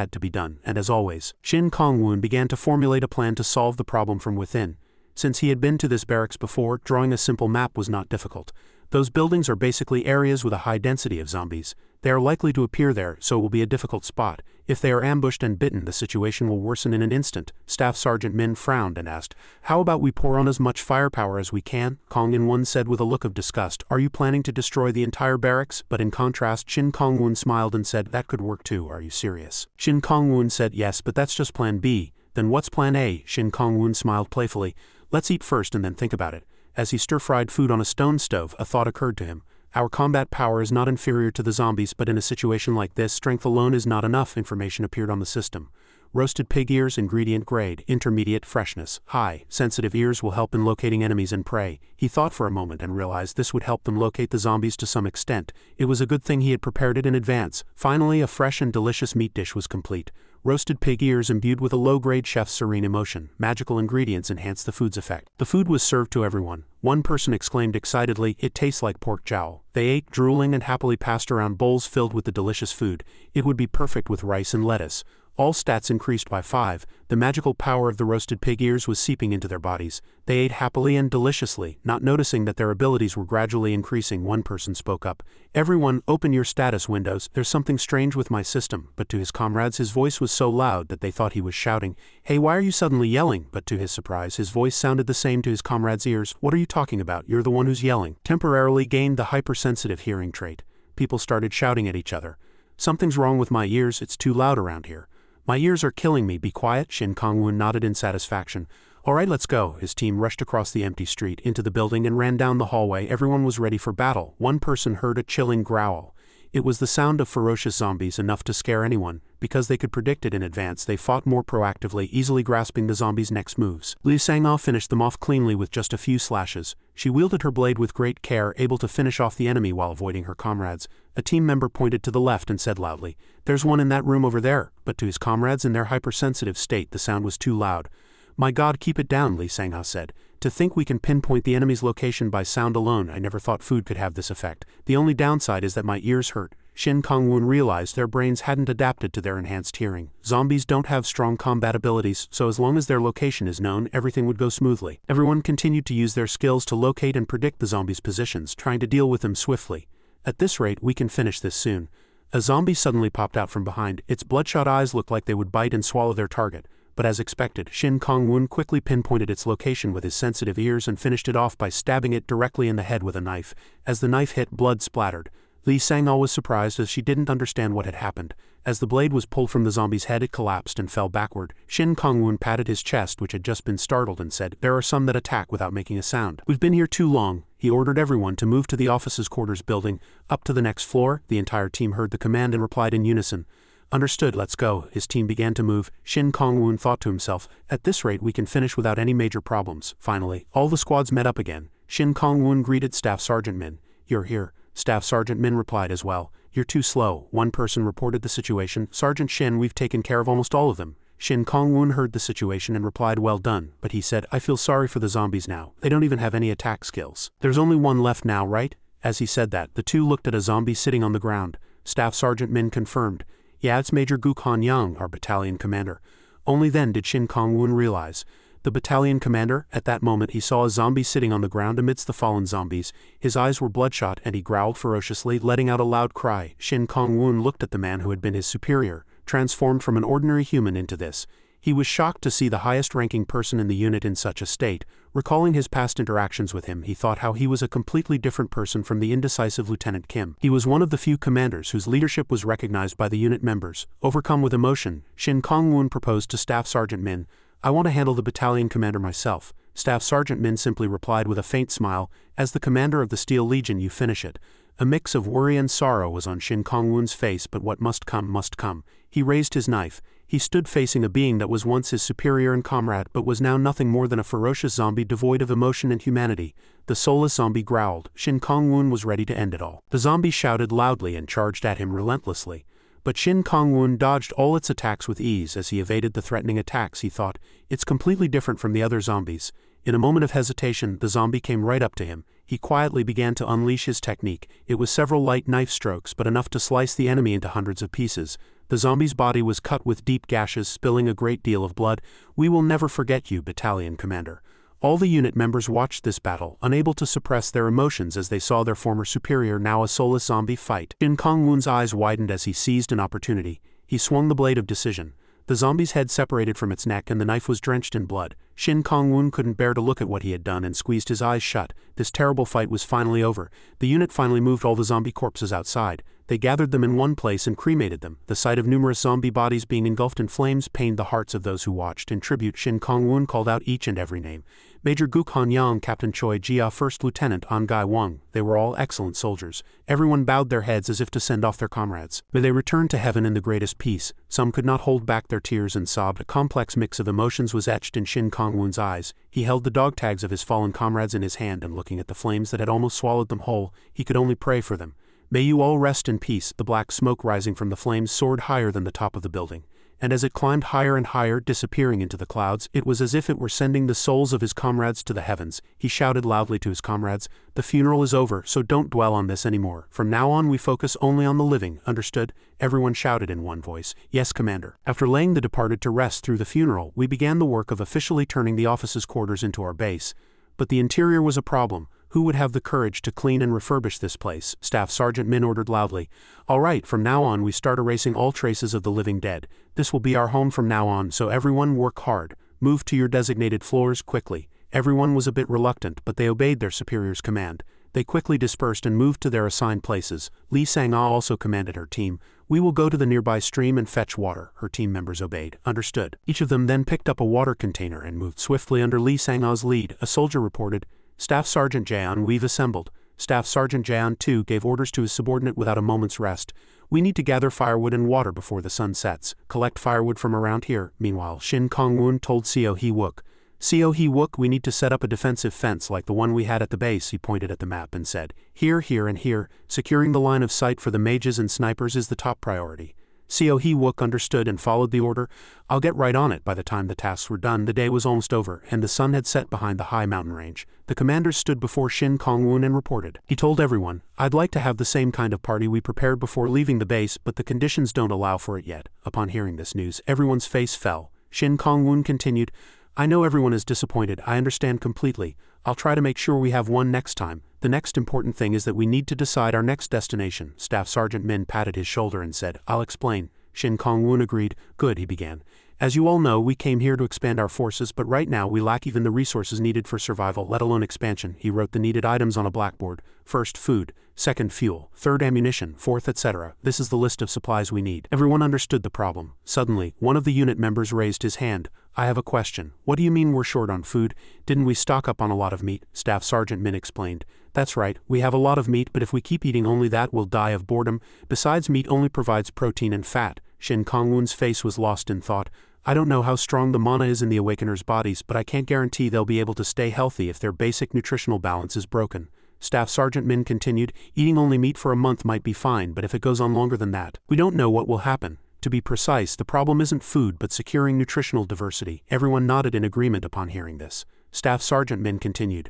A: and as always, Shin Kongwun began to formulate a plan to solve the problem from within. Since he had been to this barracks before, drawing a simple map was not difficult. Those buildings are basically areas with a high density of zombies. They are likely to appear there, so it will be a difficult spot. If they are ambushed and bitten, the situation will worsen in an instant. Staff Sergeant Min frowned and asked, "How about we pour on as much firepower as we can?" Kong In-won said with a look of disgust, "Are you planning to destroy the entire barracks?" But in contrast, Shin Kongwun smiled and said, "That could work too. Are you serious?" Shin Kongwun said, "Yes, but that's just plan B." "Then what's plan A?" Shin Kongwun smiled playfully. "Let's eat first and then think about it." As he stir-fried food on a stone stove, a thought occurred to him. Our combat power is not inferior to the zombies, but in a situation like this, strength alone is not enough. Information appeared on the system. Roasted pig ears, ingredient grade, intermediate freshness, high. Sensitive ears will help in locating enemies and prey. He thought for a moment and realized this would help them locate the zombies to some extent. It was a good thing he had prepared it in advance. Finally, a fresh and delicious meat dish was complete. Roasted pig ears imbued with a low-grade chef's serene emotion. Magical ingredients enhanced the food's effect. The food was served to everyone. One person exclaimed excitedly, "It tastes like pork jowl." They ate, drooling, and happily passed around bowls filled with the delicious food. It would be perfect with rice and lettuce. All stats increased by 5, the magical power of the roasted pig ears was seeping into their bodies. They ate happily and deliciously, not noticing that their abilities were gradually increasing. One person spoke up. "Everyone, open your status windows, there's something strange with my system." But to his comrades his voice was so loud that they thought he was shouting, "Hey, why are you suddenly yelling?" But to his surprise his voice sounded the same to his comrades' ears. "What are you talking about? You're the one who's yelling." Temporarily gained the hypersensitive hearing trait. People started shouting at each other. "Something's wrong with my ears, it's too loud around here. My ears are killing me, be quiet." Shin Kongwun nodded in satisfaction. "Alright, let's go." His team rushed across the empty street into the building and ran down the hallway. Everyone was ready for battle. One person heard a chilling growl. It was the sound of ferocious zombies, enough to scare anyone. Because they could predict it in advance, they fought more proactively, easily grasping the zombies' next moves. Li Sangao finished them off cleanly with just a few slashes. She wielded her blade with great care, able to finish off the enemy while avoiding her comrades. A team member pointed to the left and said loudly, "There's one in that room over there." But to his comrades in their hypersensitive state the sound was too loud. "My God, keep it down," Li Sangao said. "To think we can pinpoint the enemy's location by sound alone. I never thought food could have this effect. The only downside is that my ears hurt." Shin Kongwun realized their brains hadn't adapted to their enhanced hearing. Zombies don't have strong combat abilities, so as long as their location is known, everything would go smoothly. Everyone continued to use their skills to locate and predict the zombies' positions, trying to deal with them swiftly. "At this rate, we can finish this soon." A zombie suddenly popped out from behind. Its bloodshot eyes looked like they would bite and swallow their target. But as expected, Shin Kongwun quickly pinpointed its location with his sensitive ears and finished it off by stabbing it directly in the head with a knife. As the knife hit, blood splattered. Li Sangao was surprised as she didn't understand what had happened. As the blade was pulled from the zombie's head it collapsed and fell backward. Shin Kongwun patted his chest, which had just been startled, and said, "There are some that attack without making a sound. We've been here too long." He ordered everyone to move to the officers' quarters building. Up to the next floor. The entire team heard the command and replied in unison. "Understood, let's go." His team began to move. Shin Kongwun thought to himself, "At this rate we can finish without any major problems." Finally, all the squads met up again. Shin Kongwun greeted Staff Sergeant Min. "You're here." Staff Sergeant Min replied as well. "You're too slow." One person reported the situation. "Sergeant Shin, we've taken care of almost all of them." Shin Kongwun heard the situation and replied, "Well done," but he said, "I feel sorry for the zombies now. They don't even have any attack skills. There's only one left now, right?" As he said that, the two looked at a zombie sitting on the ground. Staff Sergeant Min confirmed, "Yeah, it's Major Gukhan Yang, our battalion commander." Only then did Shin Kongwun realize. The battalion commander, at that moment he saw a zombie sitting on the ground amidst the fallen zombies. His eyes were bloodshot and he growled ferociously, letting out a loud cry. Shin Kongwun looked at the man who had been his superior, transformed from an ordinary human into this. He was shocked to see the highest-ranking person in the unit in such a state. Recalling his past interactions with him, he thought how he was a completely different person from the indecisive Lieutenant Kim. He was one of the few commanders whose leadership was recognized by the unit members. Overcome with emotion, Shin Kongwun proposed to Staff Sergeant Min, "I want to handle the battalion commander myself." Staff Sergeant Min simply replied with a faint smile, "As the commander of the Steel Legion you finish it." A mix of worry and sorrow was on Shin Kongwun's face, but what must come must come. He raised his knife. He stood facing a being that was once his superior and comrade but was now nothing more than a ferocious zombie devoid of emotion and humanity. The soulless zombie growled. Shin Kongwun was ready to end it all. The zombie shouted loudly and charged at him relentlessly. But Shin Kongwun dodged all its attacks with ease as he evaded the threatening attacks. He thought, "It's completely different from the other zombies." In a moment of hesitation, the zombie came right up to him. He quietly began to unleash his technique. It was several light knife strokes, but enough to slice the enemy into hundreds of pieces. The zombie's body was cut with deep gashes, spilling a great deal of blood. "We will never forget you, battalion commander." All the unit members watched this battle, unable to suppress their emotions as they saw their former superior, now a soulless zombie, fight. Shin Kongwun's eyes widened as he seized an opportunity. He swung the blade of decision. The zombie's head separated from its neck and the knife was drenched in blood. Shin Kongwun couldn't bear to look at what he had done and squeezed his eyes shut. This terrible fight was finally over. The unit finally moved all the zombie corpses outside. They gathered them in one place and cremated them. The sight of numerous zombie bodies being engulfed in flames pained the hearts of those who watched. In tribute, Shin Kongwun called out each and every name. Major Gukhan Yang, Captain Choi Jia, First Lieutenant An Gai Wang. They were all excellent soldiers. Everyone bowed their heads as if to send off their comrades. May they return to heaven in the greatest peace. Some could not hold back their tears and sobbed. A complex mix of emotions was etched in Shin Kongwun's eyes. He held the dog tags of his fallen comrades in his hand, and looking at the flames that had almost swallowed them whole, he could only pray for them. "May you all rest in peace." The black smoke rising from the flames soared higher than the top of the building. and as it climbed higher and higher, disappearing into the clouds, it was as if it were sending the souls of his comrades to the heavens. He shouted loudly to his comrades, "The funeral is over, so don't dwell on this anymore. From now on we focus only on the living, understood?" Everyone shouted in one voice, "Yes, Commander." After laying the departed to rest through the funeral, we began the work of officially turning the office's quarters into our base. But the interior was a problem. Who would have the courage to clean and refurbish this place? Staff Sergeant Min ordered loudly. "All right, from now on we start erasing all traces of the living dead. This will be our home from now on, so everyone work hard. Move to your designated floors quickly." Everyone was a bit reluctant, but they obeyed their superior's command. They quickly dispersed and moved to their assigned places. Li Sang-ah also commanded her team. "We will go to the nearby stream and fetch water." Her team members obeyed. Understood. Each of them then picked up a water container and moved swiftly under Li Sang-ah's lead. A soldier reported, "Staff Sergeant Jaeon, we've assembled." Staff Sergeant Jaeon too gave orders to his subordinate without a moment's rest. "We need to gather firewood and water before the sun sets. Collect firewood from around here." Meanwhile, Shin Kong-woon told Seo Hee-wook, "Seo Hee-wook, we need to set up a defensive fence like the one we had at the base." He pointed at the map and said, "Here, here, and here. Securing the line of sight for the mages and snipers is the top priority." Seo Hee-wook understood and followed the order. "I'll get right on it." By the time the tasks were done, the day was almost over, and the sun had set behind the high mountain range. The commanders stood before Shin Kong-woon and reported. He told everyone, "I'd like to have the same kind of party we prepared before leaving the base, but the conditions don't allow for it yet." Upon hearing this news, everyone's face fell. Shin Kong-woon continued, "I know everyone is disappointed, I understand completely. I'll try to make sure we have one next time. The next important thing is that we need to decide our next destination." Staff Sergeant Min patted his shoulder and said, "I'll explain." Shin Kong-woon agreed. "Good," he began. "As you all know, we came here to expand our forces, but right now we lack even the resources needed for survival, let alone expansion." He wrote the needed items on a blackboard. "First, food. Second, fuel. Third, ammunition. Fourth, etc. This is the list of supplies we need." Everyone understood the problem. Suddenly, one of the unit members raised his hand. "I have a question. What do you mean we're short on food? Didn't we stock up on a lot of meat?" Staff Sergeant Min explained. "That's right, we have a lot of meat, but if we keep eating only that, we'll die of boredom. Besides, meat only provides protein and fat." Shin Kong-woon's face was lost in thought. "I don't know how strong the mana is in the Awakeners' bodies, but I can't guarantee they'll be able to stay healthy if their basic nutritional balance is broken." Staff Sergeant Min continued, "Eating only meat for a month might be fine, but if it goes on longer than that, we don't know what will happen. To be precise, the problem isn't food but securing nutritional diversity." Everyone nodded in agreement upon hearing this. Staff Sergeant Min continued,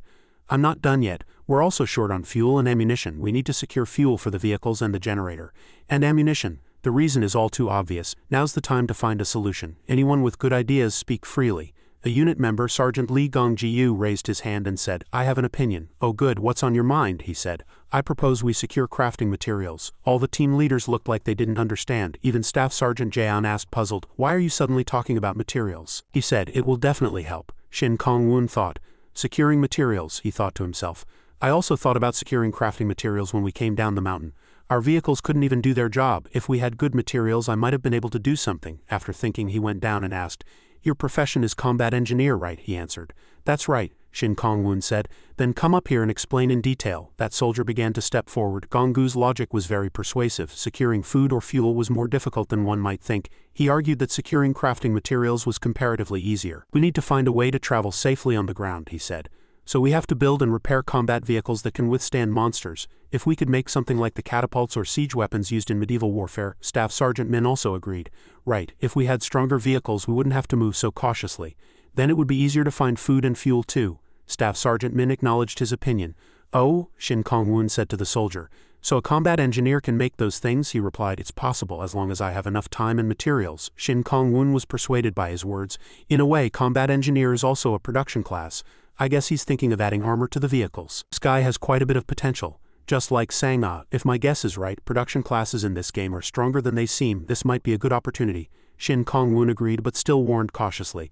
A: "I'm not done yet. We're also short on fuel and ammunition. We need to secure fuel for the vehicles and the generator. And ammunition. The reason is all too obvious. Now's the time to find a solution. Anyone with good ideas speak freely." A unit member, Sergeant Lee Gong-ji-yu, raised his hand and said, "I have an opinion." "Oh good, what's on your mind?" he said. "I propose we secure crafting materials." All the team leaders looked like they didn't understand. Even Staff Sergeant Jaeon asked puzzled, "Why are you suddenly talking about materials?" He said, "It will definitely help." Shin Kong-woon thought. "Securing materials," he thought to himself. "I also thought about securing crafting materials when we came down the mountain. Our vehicles couldn't even do their job. If we had good materials, I might have been able to do something." After thinking, he went down and asked, "Your profession is combat engineer, right?" He answered. "That's right," Shin Kong-woon said. "Then come up here and explain in detail." That soldier began to step forward. Gonggu's logic was very persuasive. Securing food or fuel was more difficult than one might think. He argued that securing crafting materials was comparatively easier. "We need to find a way to travel safely on the ground," he said. "So we have to build and repair combat vehicles that can withstand monsters. If we could make something like the catapults or siege weapons used in medieval warfare." Staff Sergeant Min also agreed. "Right, if we had stronger vehicles we wouldn't have to move so cautiously. Then it would be easier to find food and fuel too." Staff Sergeant Min acknowledged his opinion. "Oh," Shin Kong-woon said to the soldier. "So a combat engineer can make those things?" He replied, "It's possible as long as I have enough time and materials." Shin Kong-woon was persuaded by his words. In a way, combat engineer is also a production class. I guess he's thinking of adding armor to the vehicles. This guy has quite a bit of potential. Just like Sang-ah, if my guess is right, production classes in this game are stronger than they seem. This might be a good opportunity. Shin Kong-woon agreed but still warned cautiously.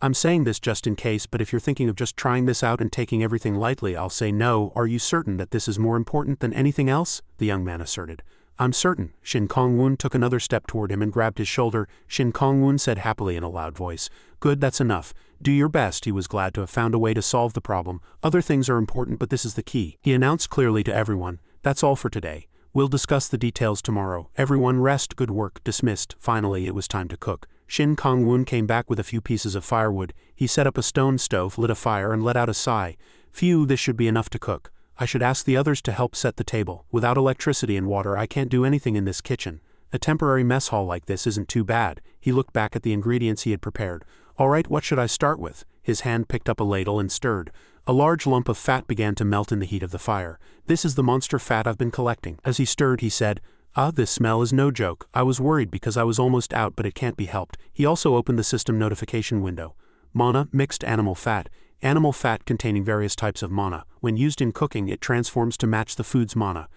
A: "I'm saying this just in case, but if you're thinking of just trying this out and taking everything lightly, I'll say no. Are you certain that this is more important than anything else?" the young man asserted. "I'm certain." Shin Kong-woon took another step toward him and grabbed his shoulder. Shin Kong-woon said happily in a loud voice, "Good, that's enough. Do your best." He was glad to have found a way to solve the problem. "Other things are important, but this is the key." He announced clearly to everyone, "That's all for today. We'll discuss the details tomorrow. Everyone rest, good work." Dismissed. Finally, it was time to cook. Shin Kong-woon came back with a few pieces of firewood. He set up a stone stove, lit a fire, and let out a sigh. "Phew, this should be enough to cook. I should ask the others to help set the table. Without electricity and water I can't do anything in this kitchen." A temporary mess hall like this isn't too bad. He looked back at the ingredients he had prepared. All right, what should I start with? His hand picked up a ladle and stirred. A large lump of fat began to melt in the heat of the fire. This is the monster fat I've been collecting. As he stirred, he said, "Ah, this smell is no joke. I was worried because I was almost out, but it can't be helped." He also opened the system notification window. Mana, mixed animal fat. Animal fat containing various types of mana. When used in cooking, it transforms to match the food's mana.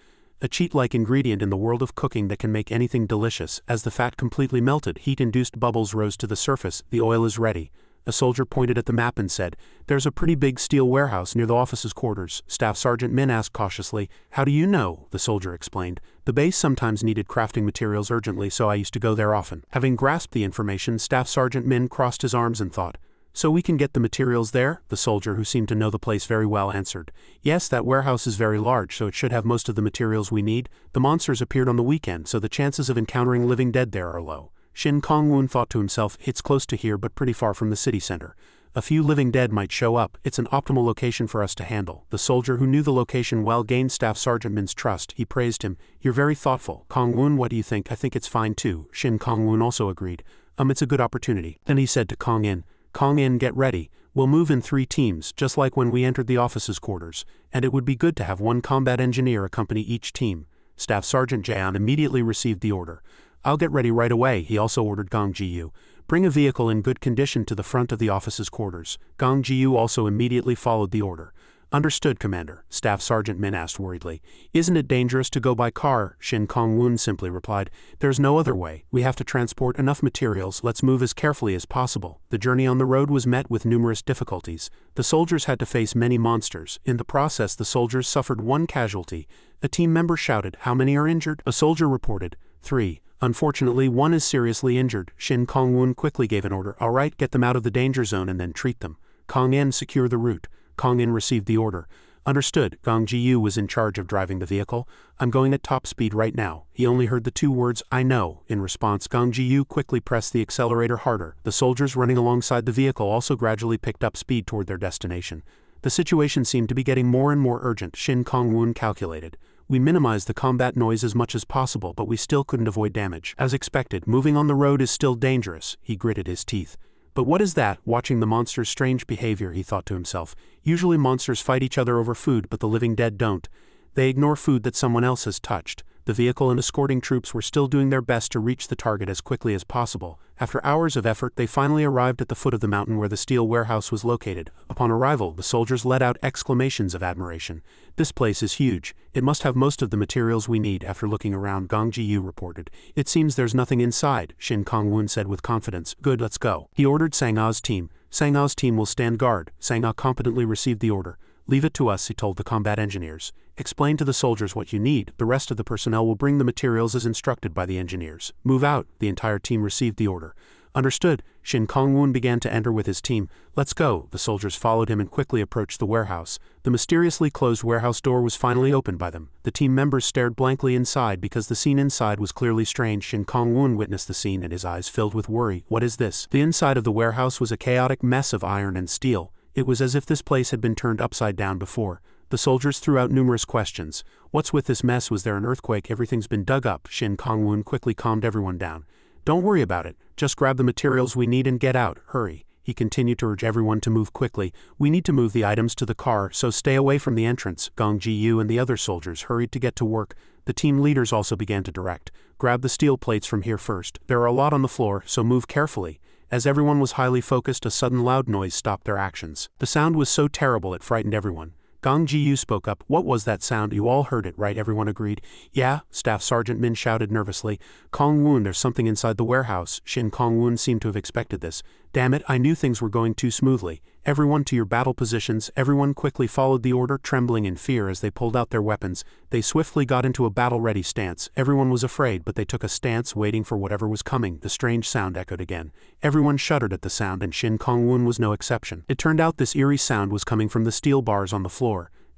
A: A cheat-like ingredient in the world of cooking that can make anything delicious. As the fat completely melted, heat-induced bubbles rose to the surface. The oil is ready. A soldier pointed at the map and said, "There's a pretty big steel warehouse near the officer's quarters." Staff Sergeant Min asked cautiously, "How do you know?" The soldier explained, "The base sometimes needed crafting materials urgently, so I used to go there often." Having grasped the information, Staff Sergeant Min crossed his arms and thought, "So we can get the materials there?" The soldier, who seemed to know the place very well, answered, "Yes, that warehouse is very large, so it should have most of the materials we need. The monsters appeared on the weekend, so the chances of encountering living dead there are low." Shin Kong-woon thought to himself, "It's close to here but pretty far from the city center. A few living dead might show up. It's an optimal location for us to handle." The soldier, who knew the location well, gained Staff Sergeant Min's trust. He praised him. "You're very thoughtful. Kong-woon, what do you think?" "I think it's fine too." Shin Kong-woon also agreed. It's a good opportunity." Then he said to Kong-in, "Kong-in, get ready. We'll move in 3 teams, just like when we entered the officer's quarters, and it would be good to have 1 combat engineer accompany each team." Staff Sergeant Jaeon immediately received the order. "I'll get ready right away." He also ordered Gong Ji-yu, "Bring a vehicle in good condition to the front of the officer's quarters." Gong Ji-yu also immediately followed the order. "Understood, Commander." Staff Sergeant Min asked worriedly, "Isn't it dangerous to go by car?" Shin Kong-woon simply replied, "There's no other way. We have to transport enough materials. Let's move as carefully as possible." The journey on the road was met with numerous difficulties. The soldiers had to face many monsters. In the process, the soldiers suffered 1 casualty. A team member shouted, "How many are injured?" A soldier reported, 3. "Unfortunately, 1 is seriously injured." Shin Kong-woon quickly gave an order. "All right, get them out of the danger zone and then treat them. Kong-in, secure the route." Kong-in received the order. "Understood." Gong Ji-yu was in charge of driving the vehicle. "I'm going at top speed right now." He only heard the 2 words, "I know." In response, Gong Ji-yu quickly pressed the accelerator harder. The soldiers running alongside the vehicle also gradually picked up speed toward their destination. The situation seemed to be getting more and more urgent. Shin Kong-woon calculated, "We minimized the combat noise as much as possible, but we still couldn't avoid damage. As expected, moving on the road is still dangerous." He gritted his teeth. "But what is that?" Watching the monster's strange behavior, he thought to himself. Usually monsters fight each other over food, but the living dead don't. They ignore food that someone else has touched. The vehicle and escorting troops were still doing their best to reach the target as quickly as possible. After hours of effort, they finally arrived at the foot of the mountain where the steel warehouse was located. Upon arrival, the soldiers let out exclamations of admiration. "This place is huge. It must have most of the materials we need." After looking around, Gong Ji-yu reported, "It seems there's nothing inside." Shin Kong-woon said with confidence, "Good, let's go." He ordered Sang-a's team. Sang-a's team will stand guard. Sang-a competently received the order. "Leave it to us," he told the combat engineers. "Explain to the soldiers what you need. The rest of the personnel will bring the materials as instructed by the engineers. Move out." The entire team received the order. "Understood." Shin Kong-woon began to enter with his team. "Let's go." The soldiers followed him and quickly approached the warehouse. The mysteriously closed warehouse door was finally opened by them. The team members stared blankly inside because the scene inside was clearly strange. Shin Kong-woon witnessed the scene and his eyes filled with worry. "What is this?" The inside of the warehouse was a chaotic mess of iron and steel. It was as if this place had been turned upside down before. The soldiers threw out numerous questions. "What's with this mess? Was there an earthquake? Everything's been dug up." Shin Kong-woon quickly calmed everyone down. "Don't worry about it. Just grab the materials we need and get out. Hurry." He continued to urge everyone to move quickly. "We need to move the items to the car, so stay away from the entrance." Gong Ji-yu and the other soldiers hurried to get to work. The team leaders also began to direct. "Grab the steel plates from here first. There are a lot on the floor, so move carefully." As everyone was highly focused, a sudden loud noise stopped their actions. The sound was so terrible it frightened everyone. Gong Ji-yu spoke up. "What was that sound?" "You all heard it, right?" Everyone agreed. "Yeah," Staff Sergeant Min shouted nervously. "Kong-woon, there's something inside the warehouse." Shin Kong-woon seemed to have expected this. "Damn it, I knew things were going too smoothly." "Everyone to your battle positions." Everyone quickly followed the order, trembling in fear as they pulled out their weapons. They swiftly got into a battle-ready stance. Everyone was afraid, but they took a stance, waiting for whatever was coming. The strange sound echoed again. Everyone shuddered at the sound, and Shin Kong-woon was no exception. It turned out this eerie sound was coming from the steel bars on the floor.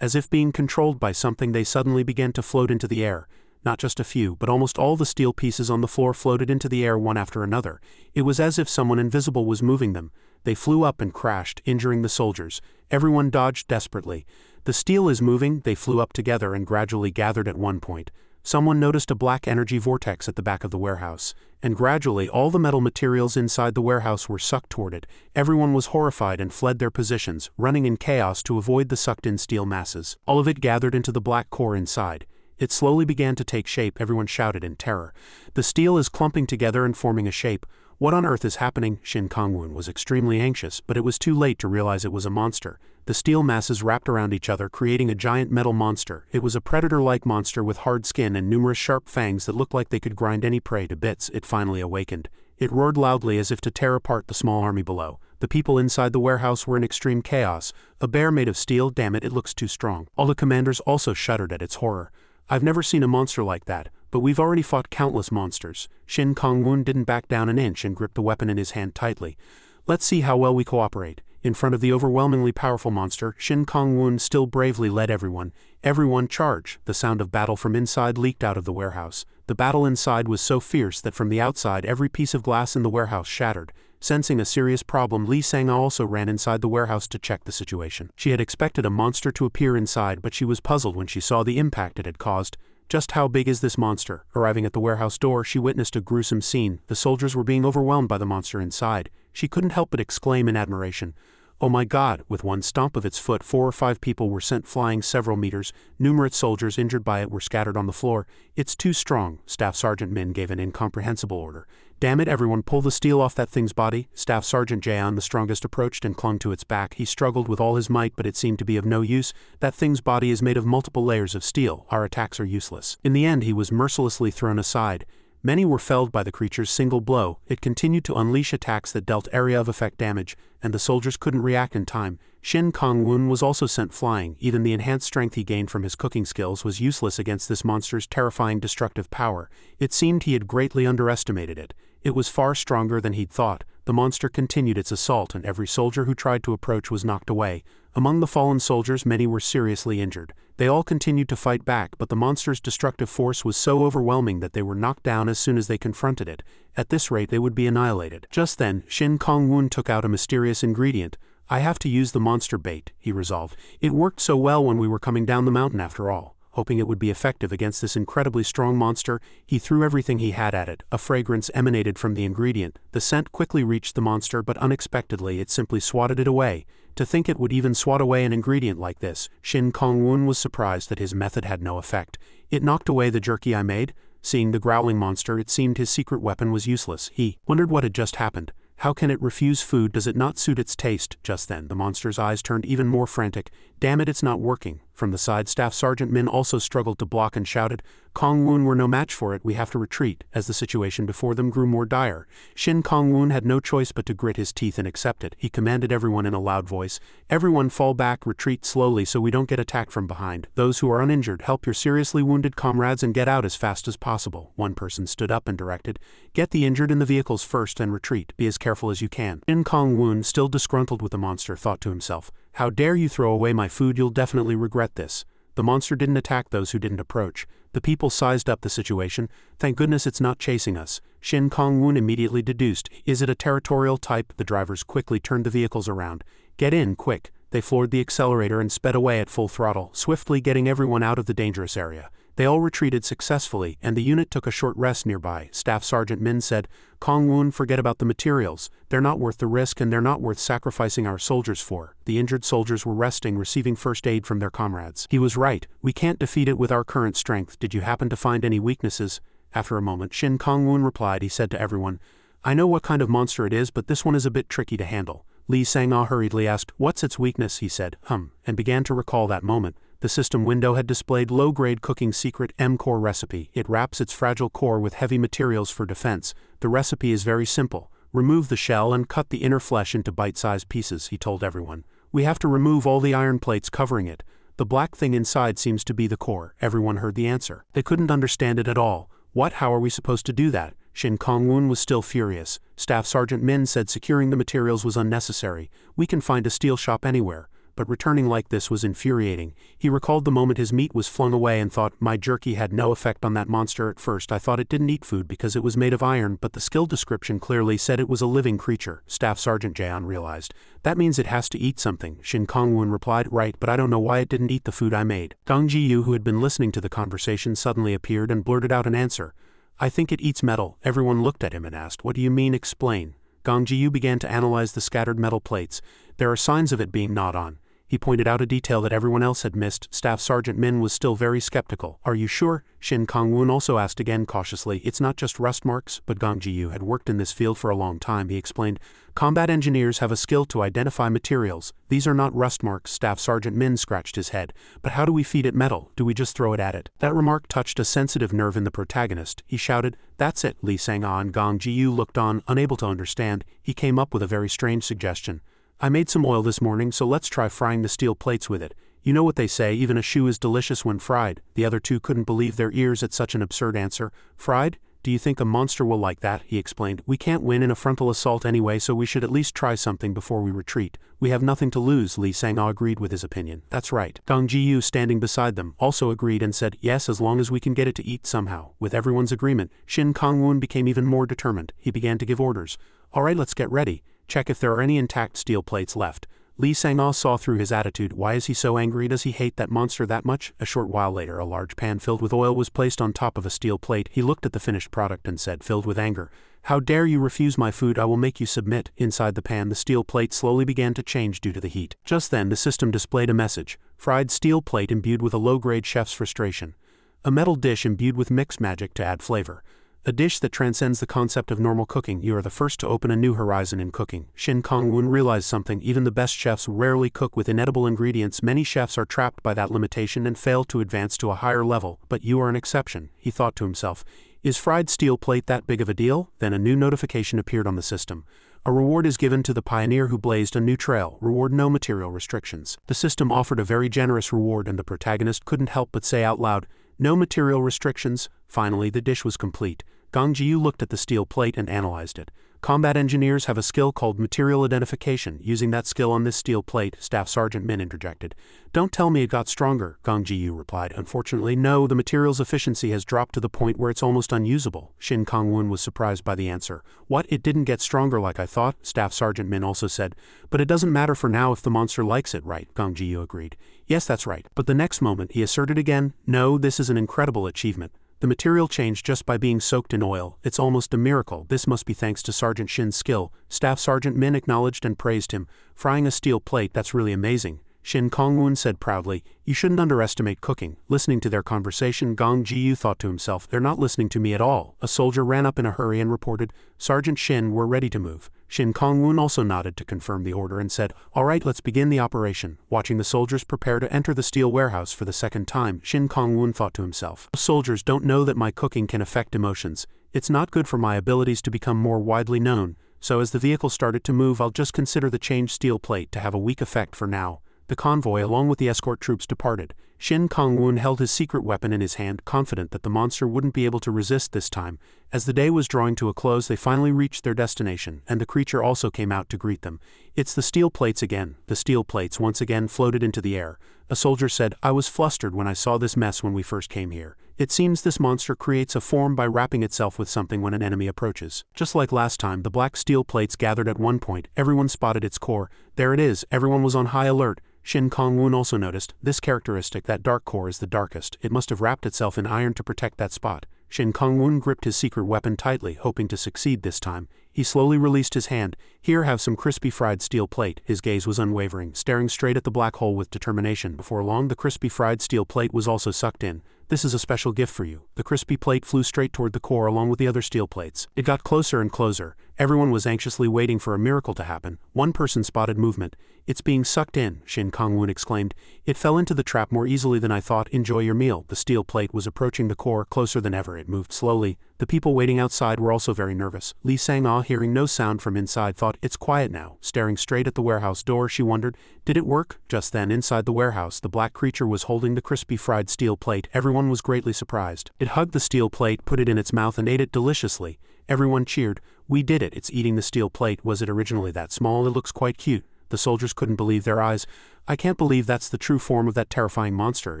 A: As if being controlled by something, they suddenly began to float into the air. Not just a few, but almost all the steel pieces on the floor floated into the air one after another. It was as if someone invisible was moving them. They flew up and crashed, injuring the soldiers. Everyone dodged desperately. "The steel is moving." They flew up together and gradually gathered at one point. Someone noticed a black energy vortex at the back of the warehouse, and gradually all the metal materials inside the warehouse were sucked toward it. Everyone was horrified and fled their positions, running in chaos to avoid the sucked-in steel masses. All of it gathered into the black core inside. It slowly began to take shape. Everyone shouted in terror. The steel is clumping together and forming a shape. What on earth is happening? Shin Kong-woon was extremely anxious, but it was too late to realize it was a monster. The steel masses wrapped around each other, creating a giant metal monster. It was a predator-like monster with hard skin and numerous sharp fangs that looked like they could grind any prey to bits. It finally awakened. It roared loudly as if to tear apart the small army below. The people inside the warehouse were in extreme chaos. A bear made of steel, damn it, it looks too strong. All the commanders also shuddered at its horror. I've never seen a monster like that, but we've already fought countless monsters. Shin Kong-woon didn't back down an inch and gripped the weapon in his hand tightly. Let's see how well we cooperate. In front of the overwhelmingly powerful monster, Shin Kong-woon still bravely led everyone. Everyone charge! The sound of battle from inside leaked out of the warehouse. The battle inside was so fierce that from the outside every piece of glass in the warehouse shattered. Sensing a serious problem, Lee Sang-ah also ran inside the warehouse to check the situation. She had expected a monster to appear inside, but she was puzzled when she saw the impact it had caused. Just how big is this monster? Arriving at the warehouse door, she witnessed a gruesome scene. The soldiers were being overwhelmed by the monster inside. She couldn't help but exclaim in admiration. Oh my God! With one stomp of its foot, 4 or 5 people were sent flying several meters. Numerous soldiers injured by it were scattered on the floor. It's too strong. Staff Sergeant Min gave an incomprehensible order. Damn it, everyone, pull the steel off that thing's body. Staff Sergeant Jaeon, the strongest, approached and clung to its back. He struggled with all his might, but it seemed to be of no use. That thing's body is made of multiple layers of steel. Our attacks are useless. In the end, he was mercilessly thrown aside. Many were felled by the creature's single blow. It continued to unleash attacks that dealt area of effect damage, and the soldiers couldn't react in time. Shin Kong-woon was also sent flying. Even the enhanced strength he gained from his cooking skills was useless against this monster's terrifying destructive power. It seemed he had greatly underestimated it. It was far stronger than he'd thought. The monster continued its assault, and every soldier who tried to approach was knocked away. Among the fallen soldiers, many were seriously injured. They all continued to fight back, but the monster's destructive force was so overwhelming that they were knocked down as soon as they confronted it. At this rate, they would be annihilated. Just then, Shin Kong-woon took out a mysterious ingredient. I have to use the monster bait, he resolved. It worked so well when we were coming down the mountain after all. Hoping it would be effective against this incredibly strong monster, he threw everything he had at it. A fragrance emanated from the ingredient. The scent quickly reached the monster, but unexpectedly it simply swatted it away. To think it would even swat away an ingredient like this, Shin Kong-woon was surprised that his method had no effect. It knocked away the jerky I made. Seeing the growling monster, it seemed his secret weapon was useless. He wondered what had just happened. How can it refuse food? Does it not suit its taste? Just then, the monster's eyes turned even more frantic. Damn it, it's not working. From the side, Staff Sergeant Min also struggled to block and shouted, Kong-woon, we're no match for it, we have to retreat. As the situation before them grew more dire, Shin Kong-woon had no choice but to grit his teeth and accept it. He commanded everyone in a loud voice, everyone fall back, retreat slowly so we don't get attacked from behind. Those who are uninjured, help your seriously wounded comrades and get out as fast as possible. One person stood up and directed, get the injured in the vehicles first and retreat. Be as careful as you can. Shin Kong-woon, still disgruntled with the monster, thought to himself, how dare you throw away my food? You'll definitely regret this. The monster didn't attack those who didn't approach. The people sized up the situation. Thank goodness it's not chasing us. Shin Kong-woon immediately deduced, is it a territorial type? The drivers quickly turned the vehicles around. Get in, quick. They floored the accelerator and sped away at full throttle, swiftly getting everyone out of the dangerous area. They all retreated successfully, and the unit took a short rest nearby. Staff Sergeant Min said, Kong-woon, forget about the materials. They're not worth the risk and they're not worth sacrificing our soldiers for. The injured soldiers were resting, receiving first aid from their comrades. He was right. We can't defeat it with our current strength. Did you happen to find any weaknesses? After a moment, Shin Kong-woon replied. He said to everyone, I know what kind of monster it is, but this one is a bit tricky to handle. Lee Sang-ah hurriedly asked, what's its weakness? He said, and began to recall that moment. The system window had displayed low-grade cooking secret M-core recipe. It wraps its fragile core with heavy materials for defense. The recipe is very simple. Remove the shell and cut the inner flesh into bite-sized pieces, he told everyone. We have to remove all the iron plates covering it. The black thing inside seems to be the core. Everyone heard the answer. They couldn't understand it at all. What? How are we supposed to do that? Shin Kong-woon was still furious. Staff Sergeant Min said securing the materials was unnecessary. We can find a steel shop anywhere. but returning like this was infuriating. He recalled the moment his meat was flung away and thought, my jerky had no effect on that monster. At first I thought it didn't eat food because it was made of iron, but the skill description clearly said it was a living creature. Staff Sergeant Jaeon realized. That means it has to eat something. Shin Kong-woon replied, right, but I don't know why it didn't eat the food I made. Gong Ji-yu, who had been listening to the conversation, suddenly appeared and blurted out an answer. I think it eats metal. Everyone looked at him and asked, what do you mean? Explain. Gong Ji-yu began to analyze the scattered metal plates. There are signs of it being gnawed on. He pointed out a detail that everyone else had missed. Staff Sergeant Min was still very skeptical. Are you sure? Shin Kong-woon also asked again cautiously. It's not just rust marks, but Gong Ji-yu had worked in this field for a long time. He explained, combat engineers have a skill to identify materials. These are not rust marks. Staff Sergeant Min scratched his head. But how do we feed it metal? Do we just throw it at it? That remark touched a sensitive nerve in the protagonist. He shouted, that's it. Lee Sang-ah and Gong Ji-yu looked on, unable to understand. He came up with a very strange suggestion. I made some oil this morning, so let's try frying the steel plates with it. You know what they say, even a shoe is delicious when fried. The other two couldn't believe their ears at such an absurd answer. Fried? Do you think a monster will like that? He explained. We can't win in a frontal assault anyway, so we should at least try something before we retreat. We have nothing to lose. Lee Sang-ah agreed with his opinion. That's right. Gong Ji-yu, standing beside them, also agreed and said, yes, as long as we can get it to eat somehow. With everyone's agreement, Shin Kong-woon became even more determined. He began to give orders. All right, let's get ready. Check if there are any intact steel plates left. Lee Sang-ah saw through his attitude. Why is he so angry? Does he hate that monster that much? A short while later, a large pan filled with oil was placed on top of a steel plate. He looked at the finished product and said, filled with anger, how dare you refuse my food? I will make you submit. Inside the pan, the steel plate slowly began to change due to the heat. Just then, the system displayed a message. Fried steel plate imbued with a low-grade chef's frustration. A metal dish imbued with mixed magic to add flavor. A dish that transcends the concept of normal cooking. You are the first to open a new horizon in cooking. Shin Kong-woon realized something. Even the best chefs rarely cook with inedible ingredients. Many chefs are trapped by that limitation and fail to advance to a higher level. But you are an exception, he thought to himself. Is fried steel plate that big of a deal? Then a new notification appeared on the system. A reward is given to the pioneer who blazed a new trail. Reward no material restrictions. The system offered a very generous reward and the protagonist couldn't help but say out loud, no material restrictions. Finally, the dish was complete. Gong Ji-yu looked at the steel plate and analyzed it. Combat engineers have a skill called material identification. Using that skill on this steel plate, Staff Sergeant Min interjected. Don't tell me it got stronger, Gong Ji-yu replied. Unfortunately, no, the material's efficiency has dropped to the point where it's almost unusable. Shin Kong-woon was surprised by the answer. What, it didn't get stronger like I thought? Staff Sergeant Min also said. But it doesn't matter for now if the monster likes it, right? Gong Ji-yu agreed. Yes, that's right. But the next moment, he asserted again, no, this is an incredible achievement. The material changed just by being soaked in oil. It's almost a miracle. This must be thanks to Sergeant Shin's skill. Staff Sergeant Min acknowledged and praised him. Frying a steel plate, that's really amazing. Shin Kong-woon said proudly, you shouldn't underestimate cooking. Listening to their conversation, Gong Ji-yu thought to himself, they're not listening to me at all. A soldier ran up in a hurry and reported, Sergeant Shin, we're ready to move. Shin Kong-woon also nodded to confirm the order and said, all right, let's begin the operation. Watching the soldiers prepare to enter the steel warehouse for the second time, Shin Kong-woon thought to himself, soldiers don't know that my cooking can affect emotions. It's not good for my abilities to become more widely known. So as the vehicle started to move, I'll just consider the changed steel plate to have a weak effect for now. The convoy along with the escort troops departed. Shin Kong-woon held his secret weapon in his hand, confident that the monster wouldn't be able to resist this time. As the day was drawing to a close, they finally reached their destination, and the creature also came out to greet them. It's the steel plates again. The steel plates once again floated into the air. A soldier said, I was flustered when I saw this mess when we first came here. It seems this monster creates a form by wrapping itself with something when an enemy approaches. Just like last time, the black steel plates gathered at one point. Everyone spotted its core. There it is. Everyone was on high alert. Shin Kong-woon also noticed, this characteristic, that dark core is the darkest. It must have wrapped itself in iron to protect that spot. Shin Kong-woon gripped his secret weapon tightly, hoping to succeed this time. He slowly released his hand. Here, have some crispy fried steel plate. His gaze was unwavering, staring straight at the black hole with determination. Before long, the crispy fried steel plate was also sucked in. This is a special gift for you. The crispy plate flew straight toward the core along with the other steel plates. It got closer and closer. Everyone was anxiously waiting for a miracle to happen. One person spotted movement. It's being sucked in, Shin Kong-woon exclaimed. It fell into the trap more easily than I thought. Enjoy your meal. The steel plate was approaching the core, closer than ever. It moved slowly. The people waiting outside were also very nervous. Lee Sang-ah, hearing no sound from inside, thought, it's quiet now. Staring straight at the warehouse door, she wondered, did it work? Just then, inside the warehouse, the black creature was holding the crispy fried steel plate. Everyone was greatly surprised. It hugged the steel plate, put it in its mouth and ate it deliciously. Everyone cheered. We did it. It's eating the steel plate. Was it originally that small? It looks quite cute. The soldiers couldn't believe their eyes. I can't believe that's the true form of that terrifying monster.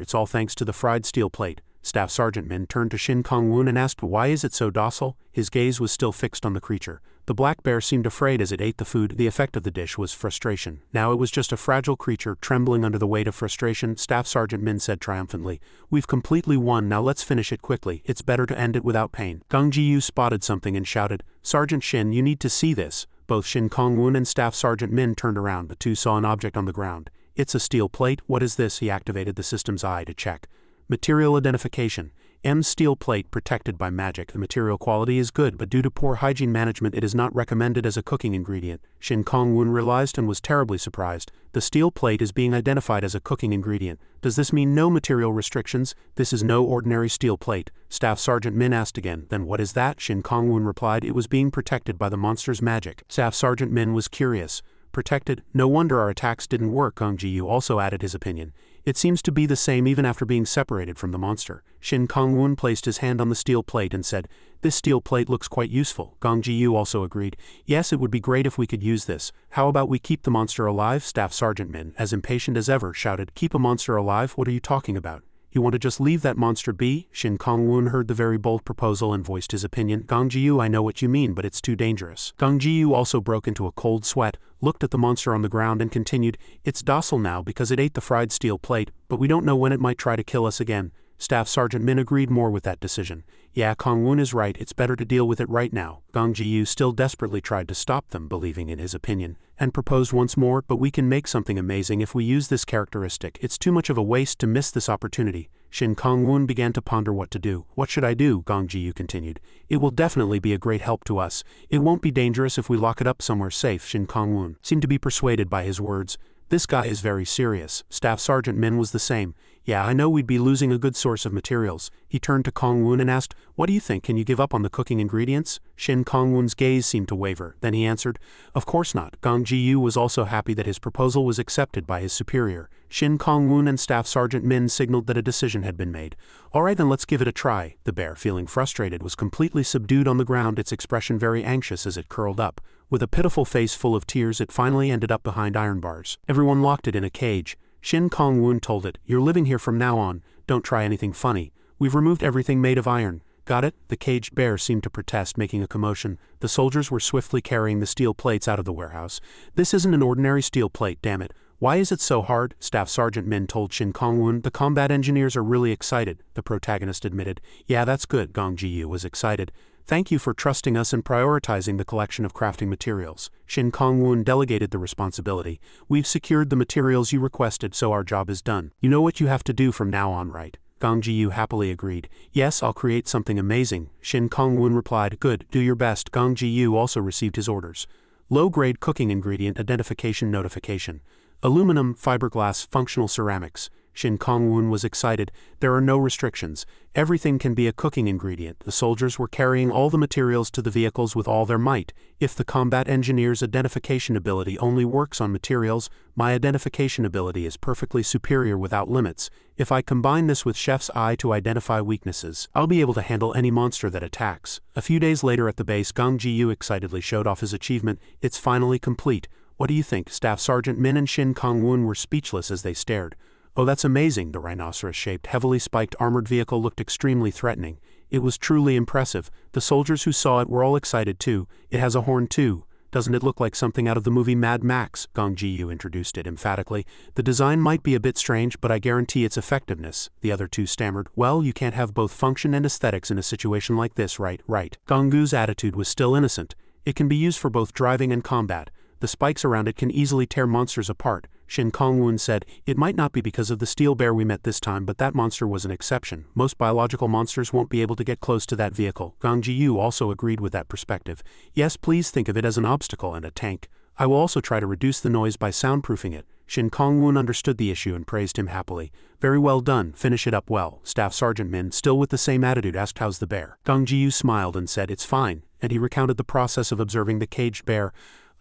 A: It's all thanks to the fried steel plate. Staff Sergeant Min turned to Shin Kong-woon and asked, why is it so docile? His gaze was still fixed on the creature. The black bear seemed afraid as it ate the food. The effect of the dish was frustration. Now it was just a fragile creature trembling under the weight of frustration. Staff Sergeant Min said triumphantly, we've completely won, now let's finish it quickly. It's better to end it without pain. Gang Ji-yu spotted something and shouted, Sergeant Shin, you need to see this. Both Shin Kong-woon and Staff Sergeant Min turned around. The two saw an object on the ground. It's a steel plate. What is this? He activated the system's eye to check. Material identification. M steel plate protected by magic. The material quality is good, but due to poor hygiene management it is not recommended as a cooking ingredient. Shin Kong-woon realized and was terribly surprised. The steel plate is being identified as a cooking ingredient. Does this mean no material restrictions? This is no ordinary steel plate. Staff Sergeant Min asked again. Then what is that? Shin Kong-woon replied, it was being protected by the monster's magic. Staff Sergeant Min was curious. Protected? No wonder our attacks didn't work. Gang Ji-yu also added his opinion. It seems to be the same even after being separated from the monster. Shin Kong-woon placed his hand on the steel plate and said, this steel plate looks quite useful. Gang Ji-yu also agreed. Yes, it would be great if we could use this. How about we keep the monster alive? Staff Sergeant Min, as impatient as ever, shouted, keep a monster alive? What are you talking about? You want to just leave that monster be? Shin Kong-woon heard the very bold proposal and voiced his opinion. Gang Ji-yu, I know what you mean, but it's too dangerous. Gang Ji-yu also broke into a cold sweat, looked at the monster on the ground and continued, it's docile now because it ate the fried steel plate, but we don't know when it might try to kill us again. Staff Sergeant Min agreed more with that decision. Yeah, Kong-woon is right, it's better to deal with it right now. Gang Ji-yu still desperately tried to stop them, believing in his opinion, and proposed once more, but we can make something amazing if we use this characteristic. It's too much of a waste to miss this opportunity. Shin Kong-woon began to ponder what to do. What should I do? Gang Ji-yu continued. It will definitely be a great help to us. It won't be dangerous if we lock it up somewhere safe. Shin Kong-woon seemed to be persuaded by his words. This guy is very serious. Staff Sergeant Min was the same. Yeah, I know we'd be losing a good source of materials. He turned to Kong-woon and asked, what do you think? Can you give up on the cooking ingredients? Shin Kong-woon's gaze seemed to waver. Then he answered, of course not. Gang Ji-yu was also happy that his proposal was accepted by his superior. Shin Kong-woon and Staff Sergeant Min signaled that a decision had been made. All right, then let's give it a try. The bear, feeling frustrated, was completely subdued on the ground, its expression very anxious as it curled up. With a pitiful face full of tears, it finally ended up behind iron bars. Everyone locked it in a cage. Shin Kong-woon told it, you're living here from now on. Don't try anything funny. We've removed everything made of iron. Got it? The caged bear seemed to protest, making a commotion. The soldiers were swiftly carrying the steel plates out of the warehouse. This isn't an ordinary steel plate, damn it. Why is it so hard? Staff Sergeant Min told Shin Kong-woon. The combat engineers are really excited, the protagonist admitted. Yeah, that's good. Gang Ji-yu was excited. Thank you for trusting us and prioritizing the collection of crafting materials. Shin Kong-woon delegated the responsibility. We've secured the materials you requested, so our job is done. You know what you have to do from now on, right? Gang Ji-yu happily agreed. Yes, I'll create something amazing. Shin Kong-woon replied, good, do your best. Gang Ji-yu also received his orders. Low-grade cooking ingredient identification notification. Aluminum, fiberglass, functional ceramics. Shin Kong-woon was excited. There are no restrictions. Everything can be a cooking ingredient. The soldiers were carrying all the materials to the vehicles with all their might. If the combat engineer's identification ability only works on materials, my identification ability is perfectly superior without limits. If I combine this with Chef's Eye to identify weaknesses, I'll be able to handle any monster that attacks. A few days later at the base, Gang Ji-yu excitedly showed off his achievement. It's finally complete. What do you think? Staff Sergeant Min and Shin Kong-woon were speechless as they stared. Oh, that's amazing. The rhinoceros-shaped, heavily spiked armored vehicle looked extremely threatening. It was truly impressive. The soldiers who saw it were all excited too. It has a horn too. Doesn't it look like something out of the movie Mad Max? Gang Ji-yu introduced it emphatically. The design might be a bit strange, but I guarantee its effectiveness. The other two stammered. Well, you can't have both function and aesthetics in a situation like this, right? Right. Gang-gu's attitude was still innocent. It can be used for both driving and combat. The spikes around it can easily tear monsters apart. Shin Kong-woon said, it might not be because of the steel bear we met this time, but that monster was an exception. Most biological monsters won't be able to get close to that vehicle. Gang Ji-yu also agreed with that perspective. Yes, please think of it as an obstacle and a tank. I will also try to reduce the noise by soundproofing it. Shin Kong-woon understood the issue and praised him happily. Very well done, finish it up well. Staff Sergeant Min, still with the same attitude, asked how's the bear. Gang Ji-yu smiled and said, it's fine, and he recounted the process of observing the caged bear.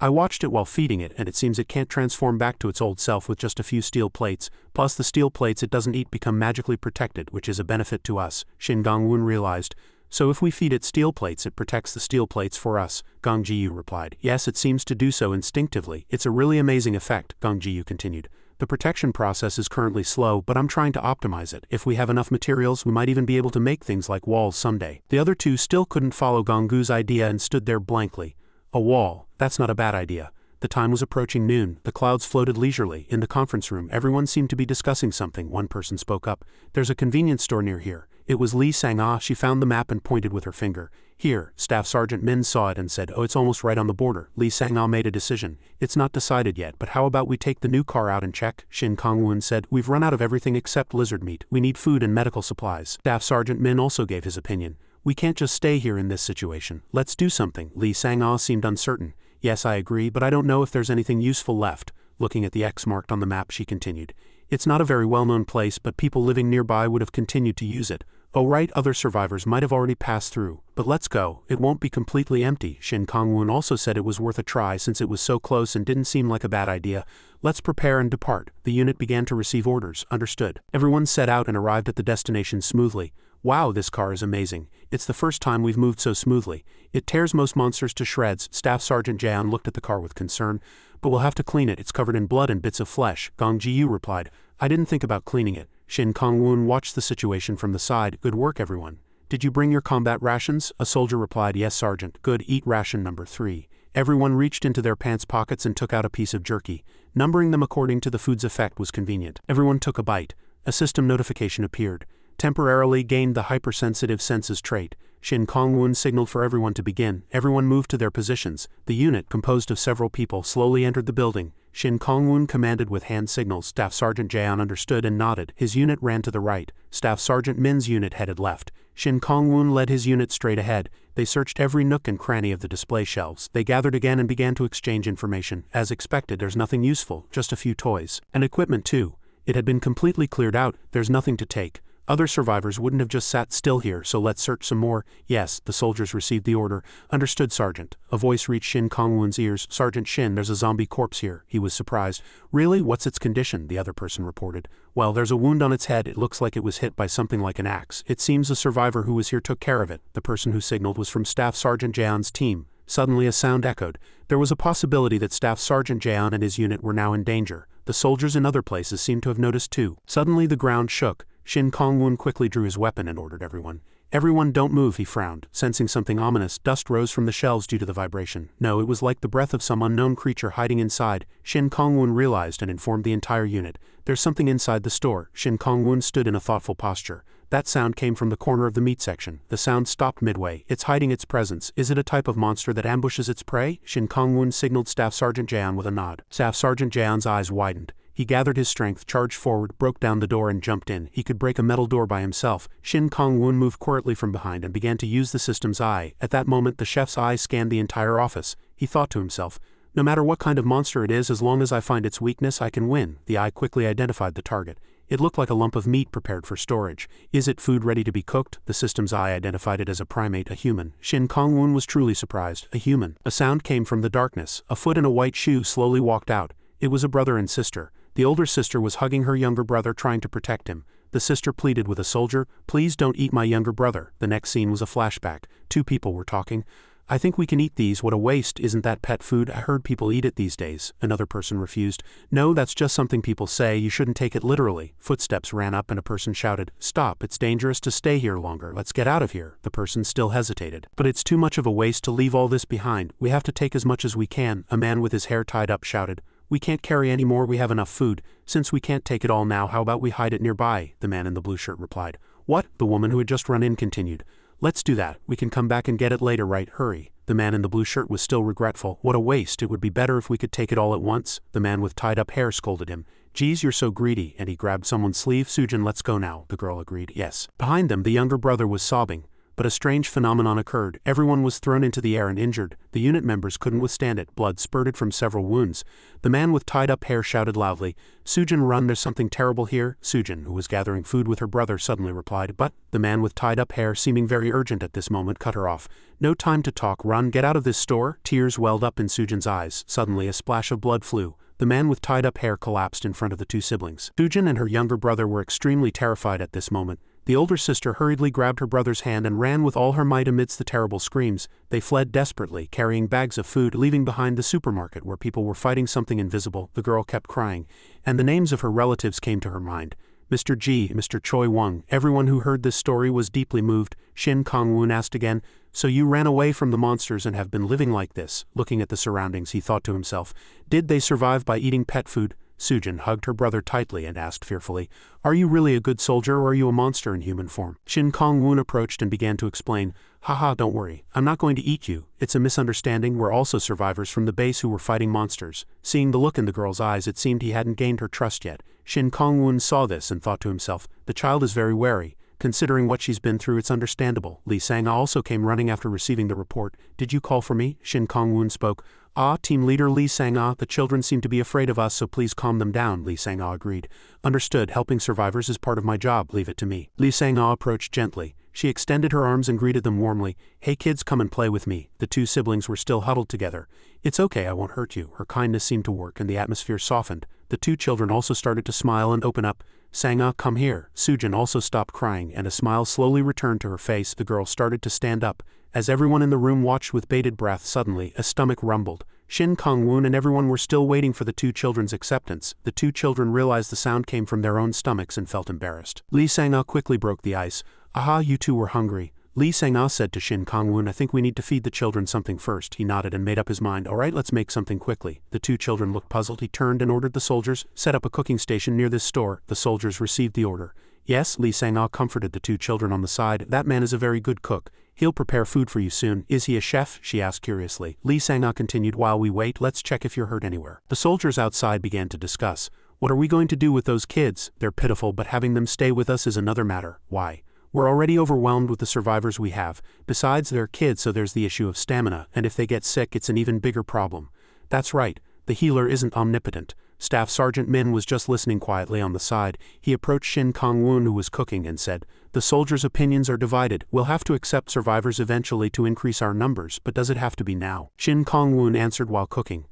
A: I watched it while feeding it, and it seems it can't transform back to its old self with just a few steel plates, plus the steel plates it doesn't eat become magically protected, which is a benefit to us. Shin Kong-woon realized. So if we feed it steel plates it protects the steel plates for us, Gong Jiyu replied. Yes, it seems to do so instinctively. It's a really amazing effect, Gong Jiyu continued. The protection process is currently slow, but I'm trying to optimize it. If we have enough materials, we might even be able to make things like walls someday. The other two still couldn't follow Gonggu's idea and stood there blankly. A wall, that's not a bad idea. The time was approaching noon. The clouds floated leisurely. In the conference room, everyone seemed to be discussing something. One person spoke up. There's a convenience store near here. It was Li Sang-ah. She found the map and pointed with her finger. Here, Staff Sergeant Min saw it and said, oh, it's almost right on the border. Li Sang-ah made a decision. It's not decided yet, but how about we take the new car out and check? Shin Kong-woon said, we've run out of everything except lizard meat. We need food and medical supplies. Staff Sergeant Min also gave his opinion. We can't just stay here in this situation. Let's do something. Li Sang-ah seemed uncertain. Yes, I agree, but I don't know if there's anything useful left. Looking at the X marked on the map, she continued. It's not a very well-known place, but people living nearby would have continued to use it. Oh right, other survivors might have already passed through. But let's go. It won't be completely empty. Shin Kong-woon also said it was worth a try since it was so close and didn't seem like a bad idea. Let's prepare and depart. The unit began to receive orders. Understood. Everyone set out and arrived at the destination smoothly. Wow, this car is amazing. It's the first time we've moved so smoothly. It tears most monsters to shreds. Staff Sergeant Jaeon looked at the car with concern. But we'll have to clean it. It's covered in blood and bits of flesh. Gong Jiyu replied. I didn't think about cleaning it. Shin Kong-woon watched the situation from the side. Good work, everyone. Did you bring your combat rations? A soldier replied. Yes, Sergeant. Good. Eat ration number 3. Everyone reached into their pants pockets and took out a piece of jerky. Numbering them according to the food's effect was convenient. Everyone took a bite. A system notification appeared. Temporarily gained the hypersensitive senses trait. Shin Kong-woon signaled for everyone to begin. Everyone moved to their positions. The unit, composed of several people, slowly entered the building. Shin Kong-woon commanded with hand signals. Staff Sergeant Jaeon understood and nodded. His unit ran to the right. Staff Sergeant Min's unit headed left. Shin Kong-woon led his unit straight ahead. They searched every nook and cranny of the display shelves. They gathered again and began to exchange information. As expected, there's nothing useful, just a few toys. And equipment too. It had been completely cleared out. There's nothing to take. Other survivors wouldn't have just sat still here, so let's search some more. Yes, the soldiers received the order. Understood, Sergeant. A voice reached Shin Kong-woon's ears. Sergeant Shin, there's a zombie corpse here. He was surprised. Really? What's its condition? The other person reported. Well, there's a wound on its head. It looks like it was hit by something like an axe. It seems the survivor who was here took care of it. The person who signaled was from Staff Sergeant Jaeon's team. Suddenly a sound echoed. There was a possibility that Staff Sergeant Jaeon and his unit were now in danger. The soldiers in other places seemed to have noticed too. Suddenly the ground shook. Shin Kong-woon quickly drew his weapon and ordered everyone. Everyone don't move, he frowned. Sensing something ominous, dust rose from the shelves due to the vibration. No, it was like the breath of some unknown creature hiding inside. Shin Kong-woon realized and informed the entire unit. There's something inside the store. Shin Kong-woon stood in a thoughtful posture. That sound came from the corner of the meat section. The sound stopped midway. It's hiding its presence. Is it a type of monster that ambushes its prey? Shin Kong-woon signaled Staff Sergeant Jaeon with a nod. Staff Sergeant Jaeon's eyes widened. He gathered his strength, charged forward, broke down the door and jumped in. He could break a metal door by himself. Shin Kong-woon moved quietly from behind and began to use the system's eye. At that moment the chef's eye scanned the entire office. He thought to himself, no matter what kind of monster it is, as long as I find its weakness I can win. The eye quickly identified the target. It looked like a lump of meat prepared for storage. Is it food ready to be cooked? The system's eye identified it as a primate, a human. Shin Kong-woon was truly surprised. A human. A sound came from the darkness. A foot in a white shoe slowly walked out. It was a brother and sister. The older sister was hugging her younger brother, trying to protect him. The sister pleaded with a soldier, please don't eat my younger brother. The next scene was a flashback. Two people were talking. I think we can eat these. What a waste. Isn't that pet food? I heard people eat it these days. Another person refused. No, that's just something people say. You shouldn't take it literally. Footsteps ran up and a person shouted, stop, it's dangerous to stay here longer. Let's get out of here. The person still hesitated. But it's too much of a waste to leave all this behind. We have to take as much as we can. A man with his hair tied up shouted. We can't carry any more, we have enough food. Since we can't take it all now, how about we hide it nearby? The man in the blue shirt replied. What? The woman who had just run in continued. Let's do that. We can come back and get it later, right? Hurry. The man in the blue shirt was still regretful. What a waste. It would be better if we could take it all at once. The man with tied up hair scolded him. Geez, you're so greedy. And he grabbed someone's sleeve. Sujin, let's go now. The girl agreed. Yes. Behind them, the younger brother was sobbing. But a strange phenomenon occurred. Everyone was thrown into the air and injured. The unit members couldn't withstand it. Blood spurted from several wounds. The man with tied-up hair shouted loudly, Sujin, run, there's something terrible here. Sujin, who was gathering food with her brother, suddenly replied, but the man with tied-up hair, seeming very urgent at this moment, cut her off. No time to talk, run, get out of this store. Tears welled up in Sujin's eyes. Suddenly a splash of blood flew. The man with tied-up hair collapsed in front of the two siblings. Sujin and her younger brother were extremely terrified at this moment. The older sister hurriedly grabbed her brother's hand and ran with all her might amidst the terrible screams. They fled desperately, carrying bags of food, leaving behind the supermarket where people were fighting something invisible. The girl kept crying, and the names of her relatives came to her mind. Mr. G, Mr. Choi Wang. Everyone who heard this story was deeply moved. Shin Kong-woon asked again, "So you ran away from the monsters and have been living like this?" Looking at the surroundings, he thought to himself, "Did they survive by eating pet food?" Sujin hugged her brother tightly and asked fearfully, "Are you really a good soldier or are you a monster in human form?" Shin Kong-woon approached and began to explain, "Haha, don't worry. I'm not going to eat you. It's a misunderstanding. We're also survivors from the base who were fighting monsters." Seeing the look in the girl's eyes, it seemed he hadn't gained her trust yet. Shin Kong-woon saw this and thought to himself, "The child is very wary. Considering what she's been through, it's understandable." Lee Sang-ah also came running after receiving the report. "Did you call for me?" Shin Kong-woon spoke. "Ah, team leader Lee Sang-ah, the children seem to be afraid of us, so please calm them down." Lee Sang-ah agreed. "Understood, helping survivors is part of my job, leave it to me." Lee Sang-ah approached gently. She extended her arms and greeted them warmly. "Hey kids, come and play with me." The two siblings were still huddled together. "It's okay, I won't hurt you." Her kindness seemed to work and the atmosphere softened. The two children also started to smile and open up. "Sang-ah, come here." Sujin also stopped crying and a smile slowly returned to her face. The girl started to stand up. As everyone in the room watched with bated breath, suddenly a stomach rumbled. Shin Kong-woon and everyone were still waiting for the two children's acceptance. The two children realized the sound came from their own stomachs and felt embarrassed. Lee Sang-ah quickly broke the ice. "Aha, you two were hungry." Lee Sang-ah said to Shin Kong-woon, "I think we need to feed the children something first." He nodded and made up his mind. "Alright, let's make something quickly." The two children looked puzzled. He turned and ordered the soldiers, "Set up a cooking station near this store." The soldiers received the order. "Yes," Lee Sang-ah comforted the two children on the side. "That man is a very good cook. He'll prepare food for you soon." "Is he a chef?" she asked curiously. Lee Sang-ah continued, "While we wait, let's check if you're hurt anywhere." The soldiers outside began to discuss. "What are we going to do with those kids? They're pitiful, but having them stay with us is another matter." "Why?" "We're already overwhelmed with the survivors we have. Besides, they're kids, so there's the issue of stamina, and if they get sick, it's an even bigger problem." "That's right. The healer isn't omnipotent." Staff Sergeant Min was just listening quietly on the side. He approached Shin Kong-woon, who was cooking, and said, "The soldiers' opinions are divided. We'll have to accept survivors eventually to increase our numbers, but does it have to be now?" Shin Kong-woon answered while cooking,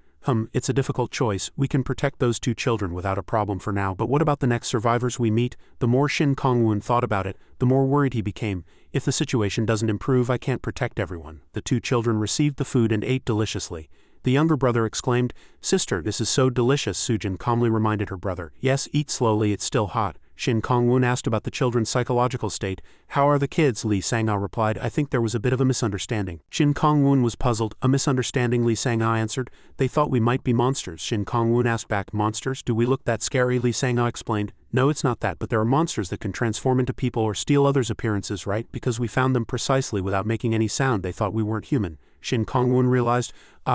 A: It's a difficult choice. We can protect those two children without a problem for now, but what about the next survivors we meet?" The more Shin Kong-woon thought about it, the more worried he became. "If the situation doesn't improve, I can't protect everyone." The two children received the food and ate deliciously. The younger brother exclaimed, "Sister, this is so delicious." Sujin calmly reminded her brother, "Yes, eat slowly, it's still hot." Shin Kong-woon asked about the children's psychological state. "How are the kids?" Lee Sang-ah replied, "I think there was a bit of a misunderstanding." Shin Kong-woon was puzzled. "A misunderstanding?" Lee Sang-ah answered. "They thought we might be monsters." Shin Kong-woon asked back, "Monsters? Do we look that scary?" Lee Sang-ah explained, "No, it's not that, but there are monsters that can transform into people or steal others' appearances, right? Because we found them precisely without making any sound, they thought we weren't human." Shin Kong-woon realized,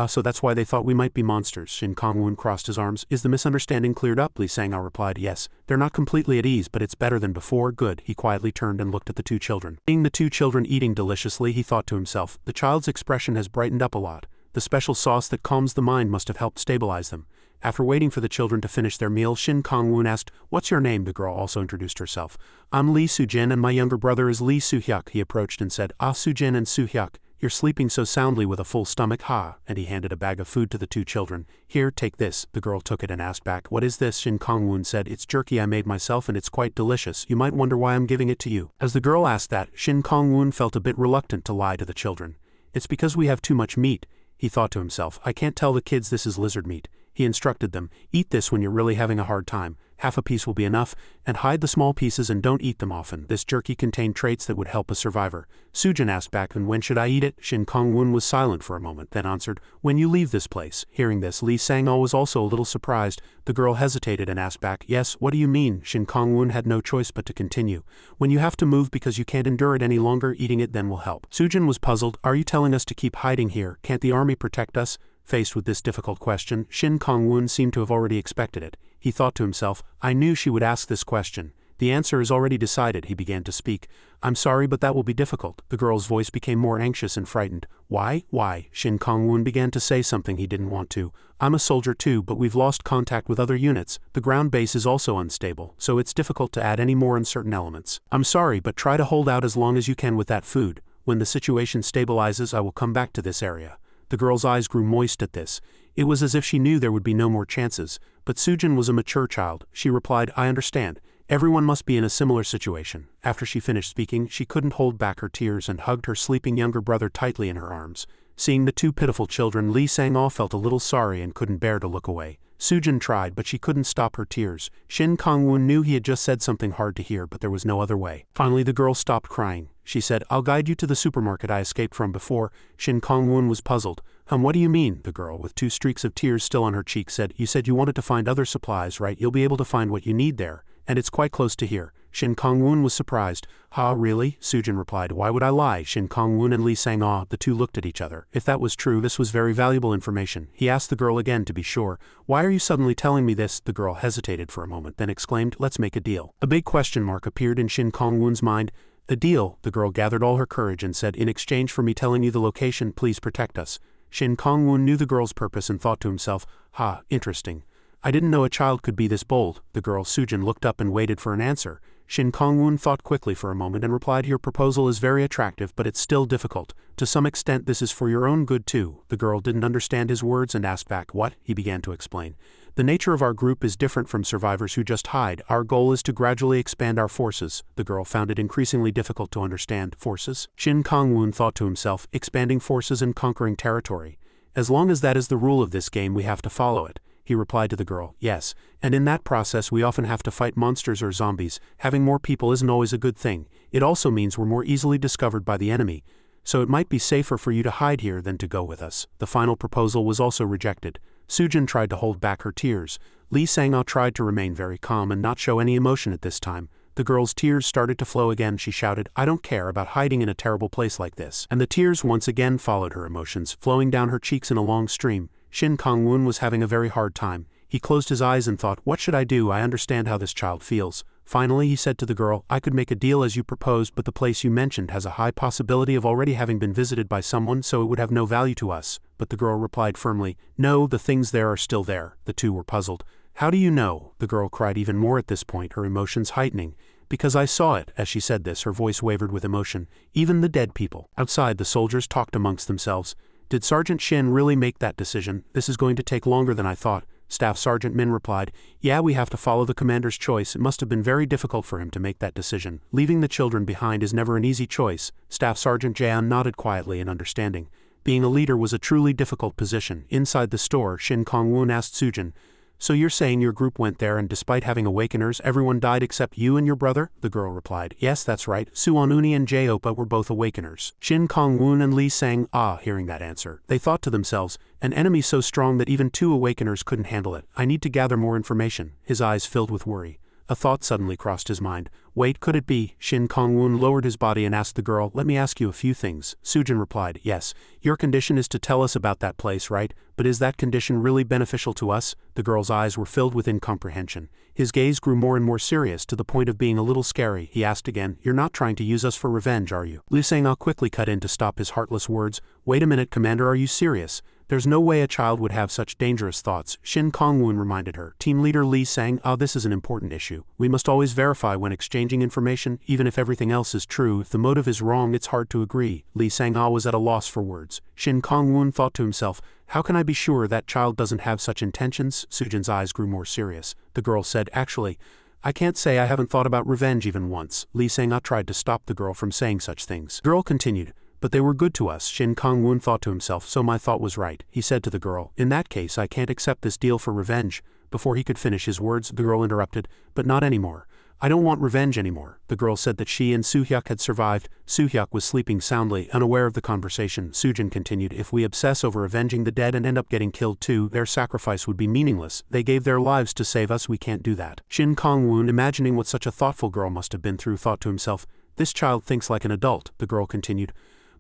A: so that's why they thought we might be monsters." Shin Kong-woon crossed his arms. "Is the misunderstanding cleared up?" Lee Sang-ah replied, "Yes. They're not completely at ease, but it's better than before." "Good." He quietly turned and looked at the two children. Seeing the two children eating deliciously, he thought to himself, the child's expression has brightened up a lot. The special sauce that calms the mind must have helped stabilize them. After waiting for the children to finish their meal, Shin Kong-woon asked, "What's your name?" The girl also introduced herself. "I'm Lee Soo-jin and my younger brother is Lee Soo-hyuk." He approached and said, "Ah, Soo-jin and Soo-hyuk. You're sleeping so soundly with a full stomach, ha," and he handed a bag of food to the two children. "Here, take this." The girl took it and asked back, "What is this?" Shin Kong-woon said, "It's jerky I made myself and it's quite delicious. You might wonder why I'm giving it to you." As the girl asked that, Shin Kong-woon felt a bit reluctant to lie to the children. "It's because we have too much meat." He thought to himself, "I can't tell the kids this is lizard meat." He instructed them, "Eat this when you're really having a hard time. Half a piece will be enough, and hide the small pieces and don't eat them often." This jerky contained traits that would help a survivor. Sujin asked back, "And when should I eat it?" Shin Kong-woon was silent for a moment, then answered, "When you leave this place." Hearing this, Lee Sang-ah was also a little surprised. The girl hesitated and asked back, "Yes, what do you mean?" Shin Kong-woon had no choice but to continue. "When you have to move because you can't endure it any longer, eating it then will help." Sujin was puzzled. "Are you telling us to keep hiding here? Can't the army protect us?" Faced with this difficult question, Shin Kong-woon seemed to have already expected it. He thought to himself, "I knew she would ask this question. The answer is already decided." He began to speak. "I'm sorry, but that will be difficult." The girl's voice became more anxious and frightened. "Why? Why?" Shin Kong-woon began to say something he didn't want to. "I'm a soldier too, but we've lost contact with other units. The ground base is also unstable, so it's difficult to add any more uncertain elements. I'm sorry, but try to hold out as long as you can with that food. When the situation stabilizes, I will come back to this area." The girl's eyes grew moist at this. It was as if she knew there would be no more chances. But Sujin was a mature child. She replied, "I understand. Everyone must be in a similar situation. After she finished speaking, she couldn't hold back her tears and hugged her sleeping younger brother tightly in her arms. Seeing the two pitiful children, Lee Sang-ah felt a little sorry and couldn't bear to look away. Sujin tried, but she couldn't stop her tears. Shin Kong-woon knew he had just said something hard to hear, but there was no other way. Finally the girl stopped crying. She said, "I'll guide you to the supermarket I escaped from before." Shin Kong-woon was puzzled. What do you mean?" The girl, with 2 streaks of tears still on her cheeks, said. "You said you wanted to find other supplies, right? You'll be able to find what you need there. And it's quite close to here." Shin Kong-woon was surprised. "Ha, really?" Sujin replied. "Why would I lie?" Shin Kong-woon and Lee Sang-ah, the two looked at each other. If that was true, this was very valuable information. He asked the girl again to be sure. "Why are you suddenly telling me this?" The girl hesitated for a moment, then exclaimed, "Let's make a deal." A big question mark appeared in Shin Kong-woon's mind. "A deal?" The girl gathered all her courage and said, "In exchange for me telling you the location, please protect us." Shin Kong-woon knew the girl's purpose and thought to himself, "Ha, interesting. I didn't know a child could be this bold." The girl Sujin looked up and waited for an answer. Shin Kong-woon thought quickly for a moment and replied, "Your proposal is very attractive, but it's still difficult. To some extent this is for your own good too." The girl didn't understand his words and asked back, "What?" He began to explain. "The nature of our group is different from survivors who just hide. Our goal is to gradually expand our forces." The girl found it increasingly difficult to understand. Forces? Shin Kong-woon thought to himself, expanding forces and conquering territory. "As long as that is the rule of this game, we have to follow it." He replied to the girl, "Yes, and in that process we often have to fight monsters or zombies. Having more people isn't always a good thing. It also means we're more easily discovered by the enemy. So it might be safer for you to hide here than to go with us." The final proposal was also rejected. Sujin tried to hold back her tears. Lee Sang-ah tried to remain very calm and not show any emotion at this time. The girl's tears started to flow again. She shouted, "I don't care about hiding in a terrible place like this." And the tears once again followed her emotions, flowing down her cheeks in a long stream. Shin Kong-woon was having a very hard time. He closed his eyes and thought, "What should I do? I understand how this child feels." Finally he said to the girl, "I could make a deal as you proposed, but the place you mentioned has a high possibility of already having been visited by someone, so it would have no value to us." But the girl replied firmly, "No, the things there are still there." The two were puzzled. "How do you know?" The girl cried even more at this point, her emotions heightening. "Because I saw it." As she said this, her voice wavered with emotion. "Even the dead people." Outside, the soldiers talked amongst themselves. "Did Sergeant Shin really make that decision? This is going to take longer than I thought." Staff Sergeant Min replied, "Yeah, we have to follow the commander's choice. It must have been very difficult for him to make that decision. Leaving the children behind is never an easy choice." Staff Sergeant Jaeon nodded quietly in understanding. Being a leader was a truly difficult position. Inside the store, Shin Kong-woon asked Sujin, "So you're saying your group went there and despite having awakeners, everyone died except you and your brother?" The girl replied, "Yes, that's right. Suwon-uni and Jae-oppa were both awakeners." Shin Kong-woon and Lee Sang-ah, hearing that answer, they thought to themselves, "An enemy so strong that even 2 awakeners couldn't handle it. I need to gather more information." His eyes filled with worry. A thought suddenly crossed his mind. Wait, could it be? Shin Kong-woon lowered his body and asked the girl, "Let me ask you a few things." Sujin replied, "Yes. Your condition is to tell us about that place, right? But is that condition really beneficial to us?" The girl's eyes were filled with incomprehension. His gaze grew more and more serious, to the point of being a little scary. He asked again, "You're not trying to use us for revenge, are you?" Lee Sang-ah quickly cut in to stop his heartless words. "Wait a minute, Commander, are you serious? There's no way a child would have such dangerous thoughts." Shin Kong-woon reminded her. Team leader Lee Sang-ah, this is an important issue. We must always verify when exchanging information, even if everything else is true. If the motive is wrong, it's hard to agree. Lee Sang-ah was at a loss for words. Shin Kong-woon thought to himself, "How can I be sure that child doesn't have such intentions?" Sujin's eyes grew more serious. The girl said, "Actually, I can't say I haven't thought about revenge even once." Lee Sang-ah tried to stop the girl from saying such things. The girl continued, "But they were good to us." Shin Kong-woon thought to himself, "So my thought was right." He said to the girl, "In that case I can't accept this deal for revenge." Before he could finish his words, the girl interrupted, "But not anymore. I don't want revenge anymore." The girl said that she and Soo-hyuk had survived. Soo-hyuk was sleeping soundly, unaware of the conversation. Sujin continued, "If we obsess over avenging the dead and end up getting killed too, their sacrifice would be meaningless. They gave their lives to save us, we can't do that." Shin Kong-woon, imagining what such a thoughtful girl must have been through, thought to himself, "This child thinks like an adult." The girl continued,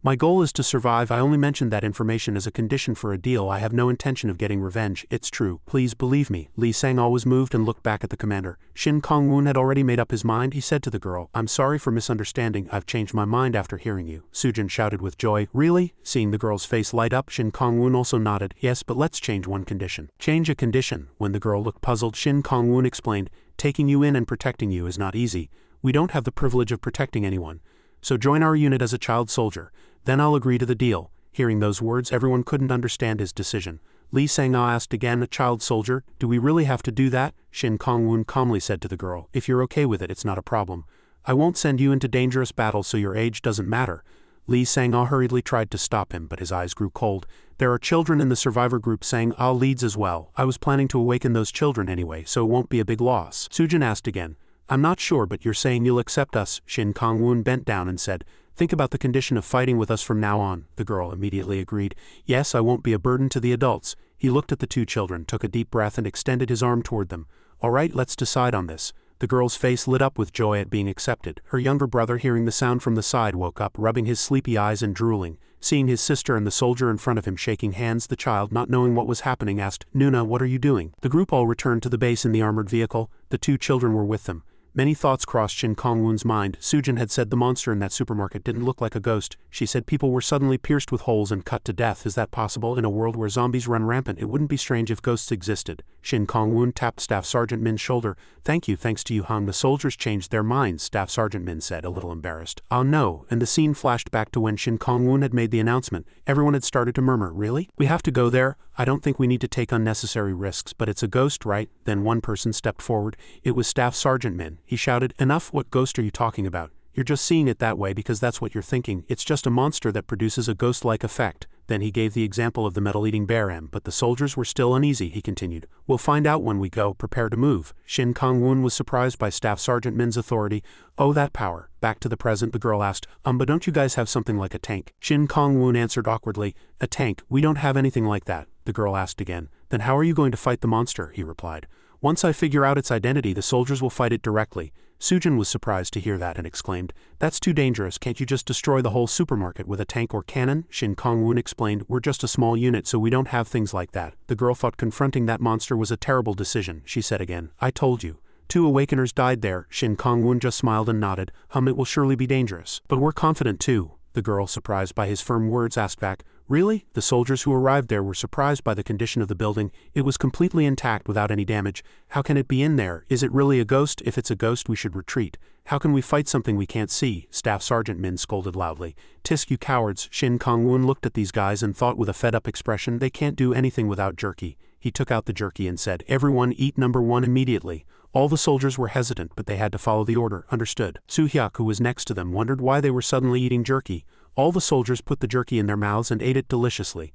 A: "My goal is to survive. I only mentioned that information as a condition for a deal. I have no intention of getting revenge. It's true. Please believe me." Lee Sang-ah was moved and looked back at the commander. Shin Kong-woon had already made up his mind. He said to the girl, "I'm sorry for misunderstanding. I've changed my mind after hearing you." Sujin shouted with joy, "Really?" Seeing the girl's face light up, Shin Kong-woon also nodded. "Yes, but let's change one condition." "Change a condition?" When the girl looked puzzled, Shin Kong-woon explained, "Taking you in and protecting you is not easy. We don't have the privilege of protecting anyone. So join our unit as a child soldier. Then I'll agree to the deal." Hearing those words, everyone couldn't understand his decision. Li Sang-ah asked again, a child soldier. Do we really have to do that? Shin Kong-woon calmly said to the girl. If you're okay with it, it's not a problem. I won't send you into dangerous battles so your age doesn't matter. Li Sang-ah hurriedly tried to stop him, but his eyes grew cold. There are children in the survivor group. Sang-ah leads as well. I was planning to awaken those children anyway, so it won't be a big loss. Sujin asked again. I'm not sure, but you're saying you'll accept us? Shin Kong-woon bent down and said, think about the condition of fighting with us from now on. The girl immediately agreed. Yes, I won't be a burden to the adults. He looked at the two children, took a deep breath and extended his arm toward them. All right, let's decide on this. The girl's face lit up with joy at being accepted. Her younger brother, hearing the sound from the side, woke up, rubbing his sleepy eyes and drooling. Seeing his sister and the soldier in front of him shaking hands, the child, not knowing what was happening, asked, Nuna, what are you doing? The group all returned to the base in the armored vehicle. The two children were with them. Many thoughts crossed Shin Kong-woon's mind. Sujin had said the monster in that supermarket didn't look like a ghost. She said people were suddenly pierced with holes and cut to death. Is that possible? In a world where zombies run rampant, it wouldn't be strange if ghosts existed. Shin Kong-woon tapped Staff Sergeant Min's shoulder. Thanks to you, Hung. The soldiers changed their minds, Staff Sergeant Min said, a little embarrassed. Oh no, and the scene flashed back to when Shin Kong-woon had made the announcement. Everyone had started to murmur, really? We have to go there? I don't think we need to take unnecessary risks, but it's a ghost, right? Then one person stepped forward. It was Staff Sergeant Min. He shouted, Enough, what ghost are you talking about? You're just seeing it that way because that's what you're thinking. It's just a monster that produces a ghost-like effect. Then he gave the example of the metal-eating bear but the soldiers were still uneasy. He continued, We'll find out when we go, prepare to move. Shin Kong-woon was surprised by Staff Sergeant Min's authority. Oh, that power. Back to the present, the girl asked, but don't you guys have something like a tank? Shin Kong-woon answered awkwardly, a tank? We don't have anything like that. The girl asked again. Then how are you going to fight the monster? He replied. Once I figure out its identity, the soldiers will fight it directly. Sujin was surprised to hear that and exclaimed, That's too dangerous. Can't you just destroy the whole supermarket with a tank or cannon? Shin Kong-woon explained, We're just a small unit, so we don't have things like that. The girl thought confronting that monster was a terrible decision. She said again, I told you. 2 awakeners died there. Shin Kong-woon just smiled and nodded. It will surely be dangerous. But we're confident too. The girl, surprised by his firm words, asked back, Really? The soldiers who arrived there were surprised by the condition of the building. It was completely intact without any damage. How can it be in there? Is it really a ghost? If it's a ghost, we should retreat. How can we fight something we can't see? Staff Sergeant Min scolded loudly. Tisk, you cowards. Shin Kong-woon looked at these guys and thought with a fed-up expression, they can't do anything without jerky. He took out the jerky and said, Everyone eat number 1 immediately. All the soldiers were hesitant, but they had to follow the order. Understood. Soo-hyuk, who was next to them, wondered why they were suddenly eating jerky. All the soldiers put the jerky in their mouths and ate it deliciously.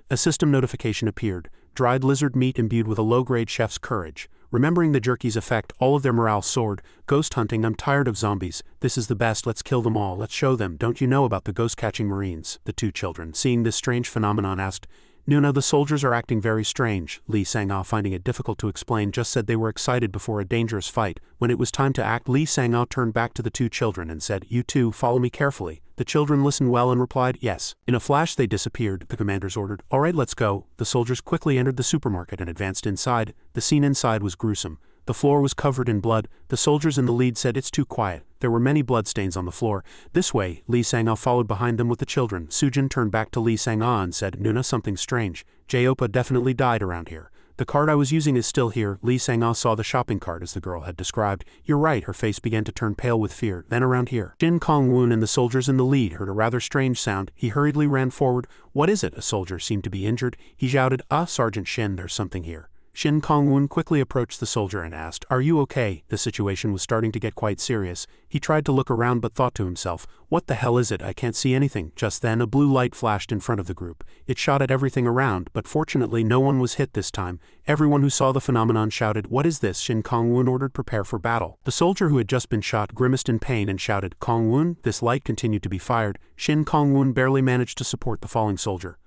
A: A system notification appeared. Dried lizard meat imbued with a low-grade chef's courage. Remembering the jerky's effect, all of their morale soared. Ghost hunting, I'm tired of zombies. This is the best, let's kill them all, let's show them. Don't you know about the ghost-catching Marines? The 2 children, seeing this strange phenomenon, asked, Nuna, the soldiers are acting very strange. Li Sang-ah, finding it difficult to explain, just said they were excited before a dangerous fight. When it was time to act, Li Sang-ah turned back to the 2 children and said, You two, follow me carefully. The children listened well and replied, yes. In a flash they disappeared. The commanders ordered, All right, let's go. The soldiers quickly entered the supermarket and advanced inside. The scene inside was gruesome. The floor was covered in blood. The soldiers in the lead said, It's too quiet. There were many bloodstains on the floor. This way. Li Sang-ah followed behind them with the children. Sujin turned back to Li Sang-ah and said, Nuna, something strange. J-Opa definitely died around here. The cart I was using is still here. Li Sang-ah saw the shopping cart as the girl had described. You're right, her face began to turn pale with fear. Then around here. Shin Kong-woon and the soldiers in the lead heard a rather strange sound. He hurriedly ran forward. What is it? A soldier seemed to be injured. He shouted, Sergeant Shin, there's something here. Shin Kong-woon quickly approached the soldier and asked, Are you okay? The situation was starting to get quite serious. He tried to look around but thought to himself, What the hell is it? I can't see anything. Just then a blue light flashed in front of the group. It shot at everything around, but fortunately no one was hit this time. Everyone who saw the phenomenon shouted, What is this? Shin Kong-woon ordered, Prepare for battle. The soldier who had just been shot grimaced in pain and shouted, Kong-woon? This light continued to be fired. Shin Kong-woon barely managed to support the falling soldier.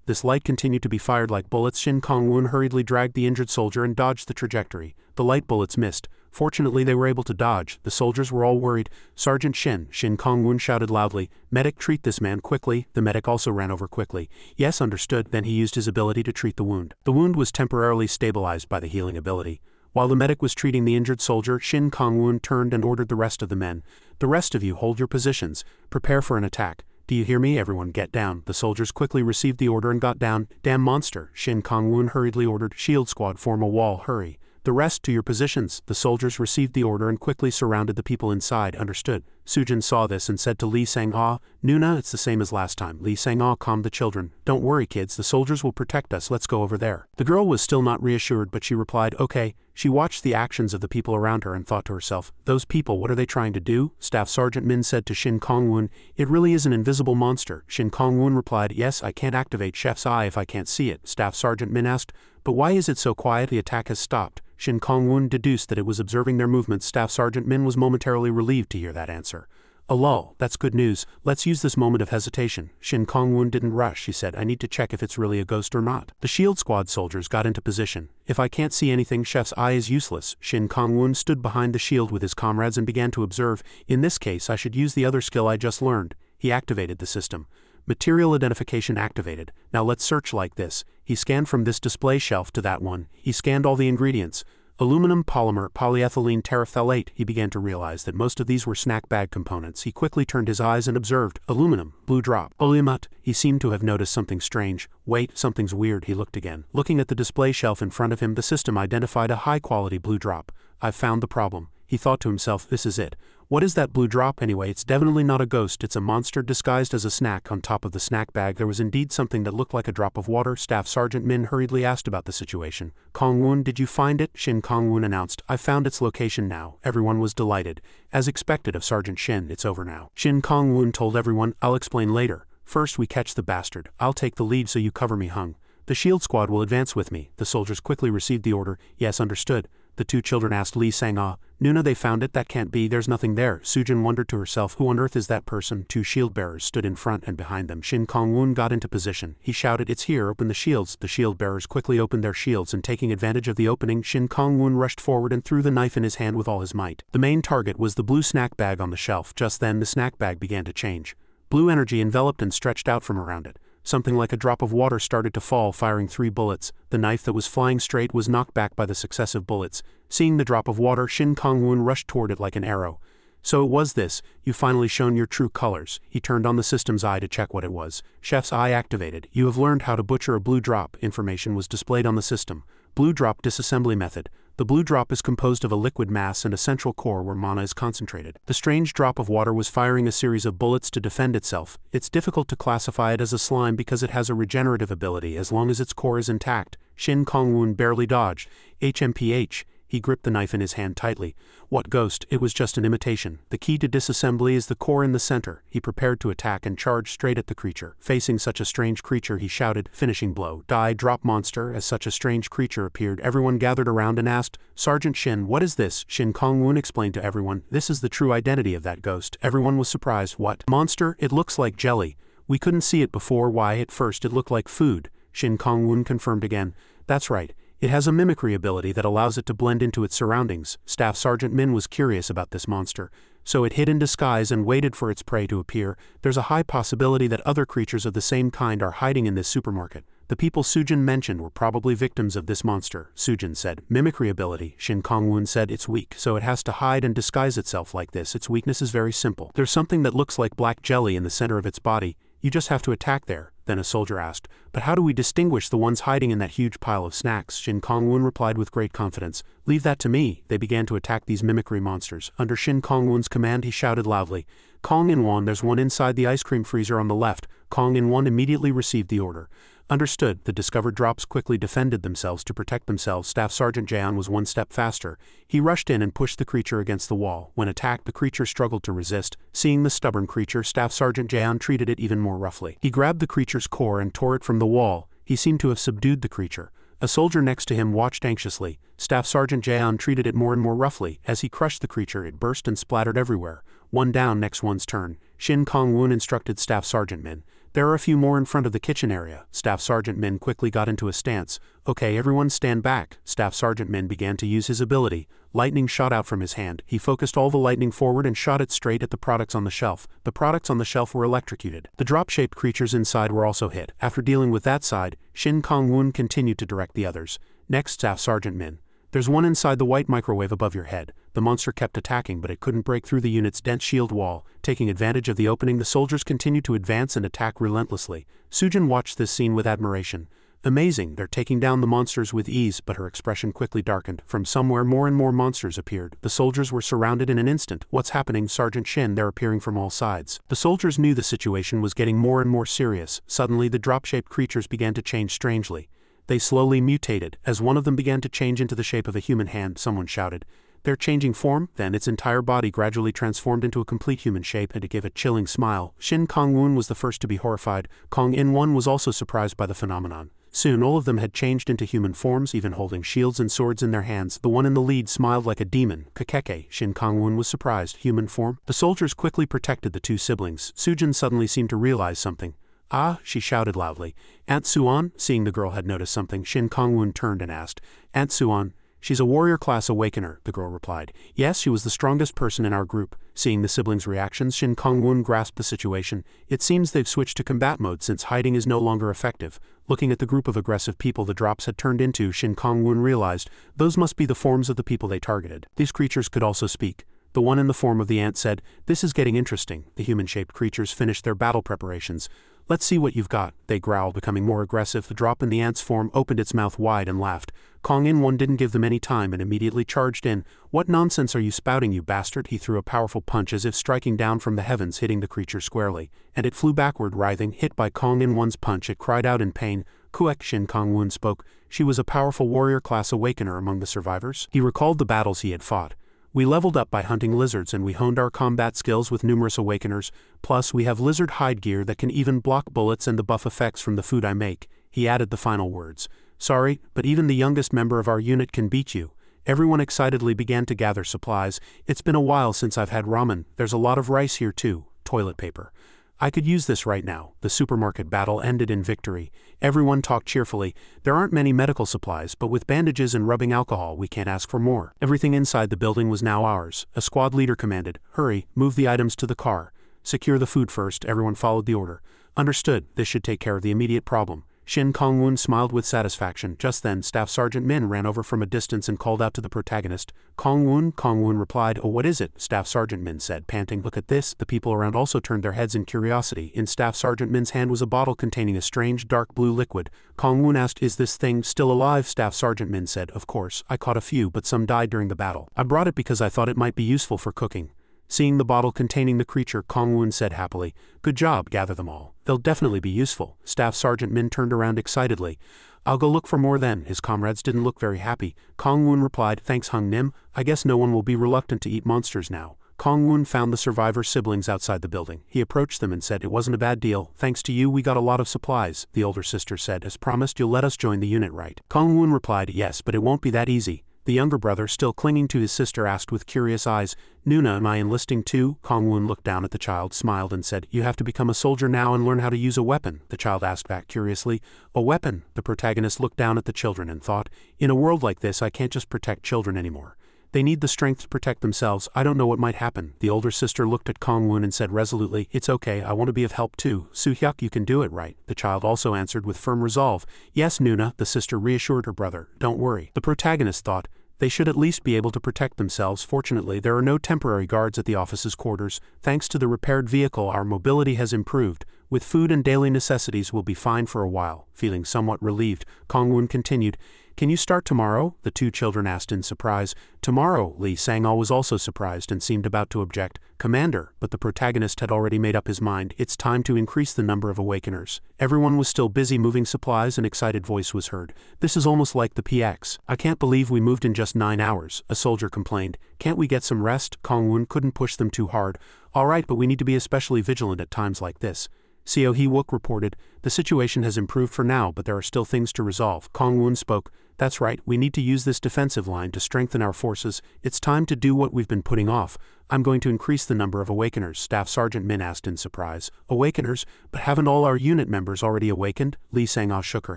A: This light continued to be fired like bullets. Shin Kong-woon hurriedly dragged the injured soldier and dodged the trajectory. The light bullets missed. Fortunately they were able to dodge. The soldiers were all worried. Sergeant Shin, Shin Kong-woon shouted loudly, Medic, treat this man quickly. The medic also ran over quickly. Yes, understood. Then he used his ability to treat the wound. The wound was temporarily stabilized by the healing ability. While the medic was treating the injured soldier, Shin Kong-woon turned and ordered the rest of the men. The rest of you hold your positions. Prepare for an attack. Do you hear me? Everyone get down. The soldiers quickly received the order and got down. Damn monster. Shin Kong-woon hurriedly ordered, Shield squad, form a wall, hurry. The rest to your positions. The soldiers received the order and quickly surrounded the people inside. Understood. Sujin saw this and said to Lee Sang-ah, Nuna, it's the same as last time. Lee Sang-ah calmed the children. Don't worry kids, the soldiers will protect us, let's go over there. The girl was still not reassured but she replied, okay. She watched the actions of the people around her and thought to herself, those people, what are they trying to do? Staff Sergeant Min said to Shin Kong-woon, it really is an invisible monster. Shin Kong-woon replied, yes, I can't activate Chef's Eye if I can't see it. Staff Sergeant Min asked, but why is it so quiet? The attack has stopped. Shin Kong-woon deduced that it was observing their movements. Staff Sergeant Min was momentarily relieved to hear that answer. A lull, that's good news, let's use this moment of hesitation. Shin Kong-woon didn't rush, she said, I need to check if it's really a ghost or not. The shield squad soldiers got into position. If I can't see anything, Chef's Eye is useless. Shin Kong-woon stood behind the shield with his comrades and began to observe. In this case, I should use the other skill I just learned. He activated the system. Material identification activated. Now let's search like this. He scanned from this display shelf to that one. He scanned all the ingredients. Aluminum, polymer, polyethylene terephthalate. He began to realize that most of these were snack bag components. He quickly turned his eyes and observed. Aluminum, blue drop, polymut. He seemed to have noticed something strange. Wait, something's weird. He looked again. Looking at the display shelf in front of him, the system identified a high-quality blue drop. I've found the problem. He thought to himself, this is it. What is that blue drop anyway? It's definitely not a ghost, it's a monster disguised as a snack. On top of the snack bag there was indeed something that looked like a drop of water. Staff Sergeant Min hurriedly asked about the situation. Kong-woon, did you find it? Shin Kong-woon announced, I found its location now. Everyone was delighted. As expected of Sergeant Shin, it's over now. Shin Kong-woon told everyone, I'll explain later. First we catch the bastard. I'll take the lead so you cover me hung. The shield squad will advance with me. The soldiers quickly received the order. Yes, understood. The two children asked Lee Sang-ah, Nuna, they found it? That can't be, there's nothing there. Sujin wondered to herself, who on earth is that person? Two shield bearers stood in front and behind them. Shin Kong-woon got into position. He shouted, it's here, open the shields. The shield bearers quickly opened their shields and taking advantage of the opening, Shin Kong-woon rushed forward and threw the knife in his hand with all his might. The main target was the blue snack bag on the shelf. Just then the snack bag began to change. Blue energy enveloped and stretched out from around it. Something like a drop of water started to fall, firing 3 bullets. The knife that was flying straight was knocked back by the successive bullets. Seeing the drop of water, Shin Kong-woon rushed toward it like an arrow. So it was this. You've finally shown your true colors. He turned on the system's eye to check what it was. Chef's Eye activated. You have learned how to butcher a blue drop. Information was displayed on the system. Blue drop disassembly method. The blue drop is composed of a liquid mass and a central core where mana is concentrated. The strange drop of water was firing a series of bullets to defend itself. It's difficult to classify it as a slime because it has a regenerative ability as long as its core is intact. Shin Kong-woon barely dodged. HMPH. He gripped the knife in his hand tightly. What ghost? It was just an imitation. The key to disassembly is the core in the center. He prepared to attack and charged straight at the creature. Facing such a strange creature, he shouted, finishing blow. Die, drop monster. As such a strange creature appeared, everyone gathered around and asked, Sergeant Shin, what is this? Shin Kong-woon explained to everyone, this is the true identity of that ghost. Everyone was surprised. What? Monster? It looks like jelly. We couldn't see it before. Why, at first it looked like food. Shin Kong-woon confirmed again. That's right. It has a mimicry ability that allows it to blend into its surroundings. Staff Sergeant Min was curious about this monster, so it hid in disguise and waited for its prey to appear. There's a high possibility that other creatures of the same kind are hiding in this supermarket. The people Sujin mentioned were probably victims of this monster. Sujin said, mimicry ability. Shin Kong-woon said, it's weak, so it has to hide and disguise itself like this. Its weakness is very simple. There's something that looks like black jelly in the center of its body. You just have to attack there. Then a soldier asked, but how do we distinguish the ones hiding in that huge pile of snacks? Shin Kong-woon replied with great confidence, leave that to me. They began to attack these mimicry monsters. Under Shin Kong-woon's command he shouted loudly, Kong In-won, there's one inside the ice cream freezer on the left. Kong In-won immediately received the order. Understood. The discovered drops quickly defended themselves to protect themselves. Staff Sergeant Jaeon was one step faster. He rushed in and pushed the creature against the wall. When attacked, the creature struggled to resist. Seeing the stubborn creature, Staff Sergeant Jaeon treated it even more roughly. He grabbed the creature's core and tore it from the wall. He seemed to have subdued the creature. A soldier next to him watched anxiously. Staff Sergeant Jaeon treated it more and more roughly. As he crushed the creature, it burst and splattered everywhere. One down, next one's turn. Shin Kong-woon instructed Staff Sergeant Min. There are a few more in front of the kitchen area. Staff Sergeant Min quickly got into a stance. Okay, everyone stand back. Staff Sergeant Min began to use his ability. Lightning shot out from his hand. He focused all the lightning forward and shot it straight at the products on the shelf. The products on the shelf were electrocuted. The drop-shaped creatures inside were also hit. After dealing with that side, Shin Kong-woon continued to direct the others. Next, Staff Sergeant Min. There's one inside the white microwave above your head. The monster kept attacking, but it couldn't break through the unit's dense shield wall. Taking advantage of the opening, the soldiers continued to advance and attack relentlessly. Sujin watched this scene with admiration. Amazing, they're taking down the monsters with ease, but her expression quickly darkened. From somewhere more and more monsters appeared. The soldiers were surrounded in an instant. What's happening, Sergeant Shin? They're appearing from all sides. The soldiers knew the situation was getting more and more serious. Suddenly the drop-shaped creatures began to change strangely. They slowly mutated. As one of them began to change into the shape of a human hand, someone shouted. They're changing form, then its entire body gradually transformed into a complete human shape, and it gave a chilling smile. Shin Kong-woon was the first to be horrified. Kong In-won was also surprised by the phenomenon. Soon all of them had changed into human forms, even holding shields and swords in their hands. The one in the lead smiled like a demon. Kakeke, Shin Kong-woon was surprised. Human form? The soldiers quickly protected the two siblings. Sujin suddenly seemed to realize something. Ah, she shouted loudly. Aunt Suan? Seeing the girl had noticed something, Shin Kong-woon turned and asked, Aunt Suan? She's a warrior-class awakener, the girl replied. Yes, she was the strongest person in our group. Seeing the siblings' reactions, Shin Kong-woon grasped the situation. It seems they've switched to combat mode since hiding is no longer effective. Looking at the group of aggressive people the drops had turned into, Shin Kong-woon realized those must be the forms of the people they targeted. These creatures could also speak. The one in the form of the ant said, This is getting interesting. The human-shaped creatures finished their battle preparations. Let's see what you've got, they growled, becoming more aggressive. The drop in the ant's form opened its mouth wide and laughed. Kong In-won didn't give them any time and immediately charged in. What nonsense are you spouting, you bastard? He threw a powerful punch as if striking down from the heavens, hitting the creature squarely. And it flew backward, writhing. Hit by Kong In-won's punch, it cried out in pain. Kuek, Shin Kong-woon spoke. She was a powerful warrior-class awakener among the survivors. He recalled the battles he had fought. We leveled up by hunting lizards and we honed our combat skills with numerous awakeners, plus we have lizard hide gear that can even block bullets and the buff effects from the food I make. He added the final words. Sorry, but even the youngest member of our unit can beat you. Everyone excitedly began to gather supplies. It's been a while since I've had ramen. There's a lot of rice here too. Toilet paper. I could use this right now. The supermarket battle ended in victory. Everyone talked cheerfully. There aren't many medical supplies, but with bandages and rubbing alcohol we can't ask for more. Everything inside the building was now ours. A squad leader commanded, Hurry, move the items to the car. Secure the food first. Everyone followed the order. Understood, this should take care of the immediate problem. Shin Kong-woon smiled with satisfaction. Just then, Staff Sergeant Min ran over from a distance and called out to the protagonist. Kong-woon? Kong-woon replied, Oh, what is it? Staff Sergeant Min said, panting. Look at this. The people around also turned their heads in curiosity. In Staff Sergeant Min's hand was a bottle containing a strange dark blue liquid. Kong-woon asked, Is this thing still alive? Staff Sergeant Min said, Of course. I caught a few, but some died during the battle. I brought it because I thought it might be useful for cooking. Seeing the bottle containing the creature, Kong-woon said happily, Good job, gather them all. They'll definitely be useful. Staff Sergeant Min turned around excitedly. I'll go look for more then. His comrades didn't look very happy. Kong-woon replied, Thanks Hung Nim, I guess no one will be reluctant to eat monsters now. Kong-woon found the survivor siblings outside the building. He approached them and said, It wasn't a bad deal. Thanks to you we got a lot of supplies. The older sister said, As promised you'll let us join the unit, right? Kong-woon replied, Yes, but it won't be that easy. The younger brother, still clinging to his sister, asked with curious eyes, Nuna, am I enlisting too? Kong-woon looked down at the child, smiled and said, You have to become a soldier now and learn how to use a weapon. The child asked back curiously, A weapon? The protagonist looked down at the children and thought, In a world like this I can't just protect children anymore. They need the strength to protect themselves. I don't know what might happen. The older sister looked at Kong-woon and said resolutely, It's okay, I want to be of help too. Soo-hyuk, you can do it, right? The child also answered with firm resolve. Yes, Nuna, the sister reassured her brother. Don't worry. The protagonist thought, They should at least be able to protect themselves. Fortunately, there are no temporary guards at the office's quarters. Thanks to the repaired vehicle, our mobility has improved. With food and daily necessities, we'll be fine for a while. Feeling somewhat relieved, Kong-woon continued, Can you start tomorrow? The two children asked in surprise. Tomorrow? Lee Sang-al was also surprised and seemed about to object. Commander, but the protagonist had already made up his mind. It's time to increase the number of awakeners. Everyone was still busy moving supplies. An excited voice was heard. This is almost like the PX. I can't believe we moved in just 9 hours. A soldier complained. Can't we get some rest? Kong-woon couldn't push them too hard. All right, but we need to be especially vigilant at times like this. Seo Hee-wook reported, The situation has improved for now, but there are still things to resolve. Kong-woon spoke, That's right, we need to use this defensive line to strengthen our forces. It's time to do what we've been putting off. I'm going to increase the number of awakeners, Staff Sergeant Min asked in surprise. Awakeners? But haven't all our unit members already awakened? Lee Sang-ah shook her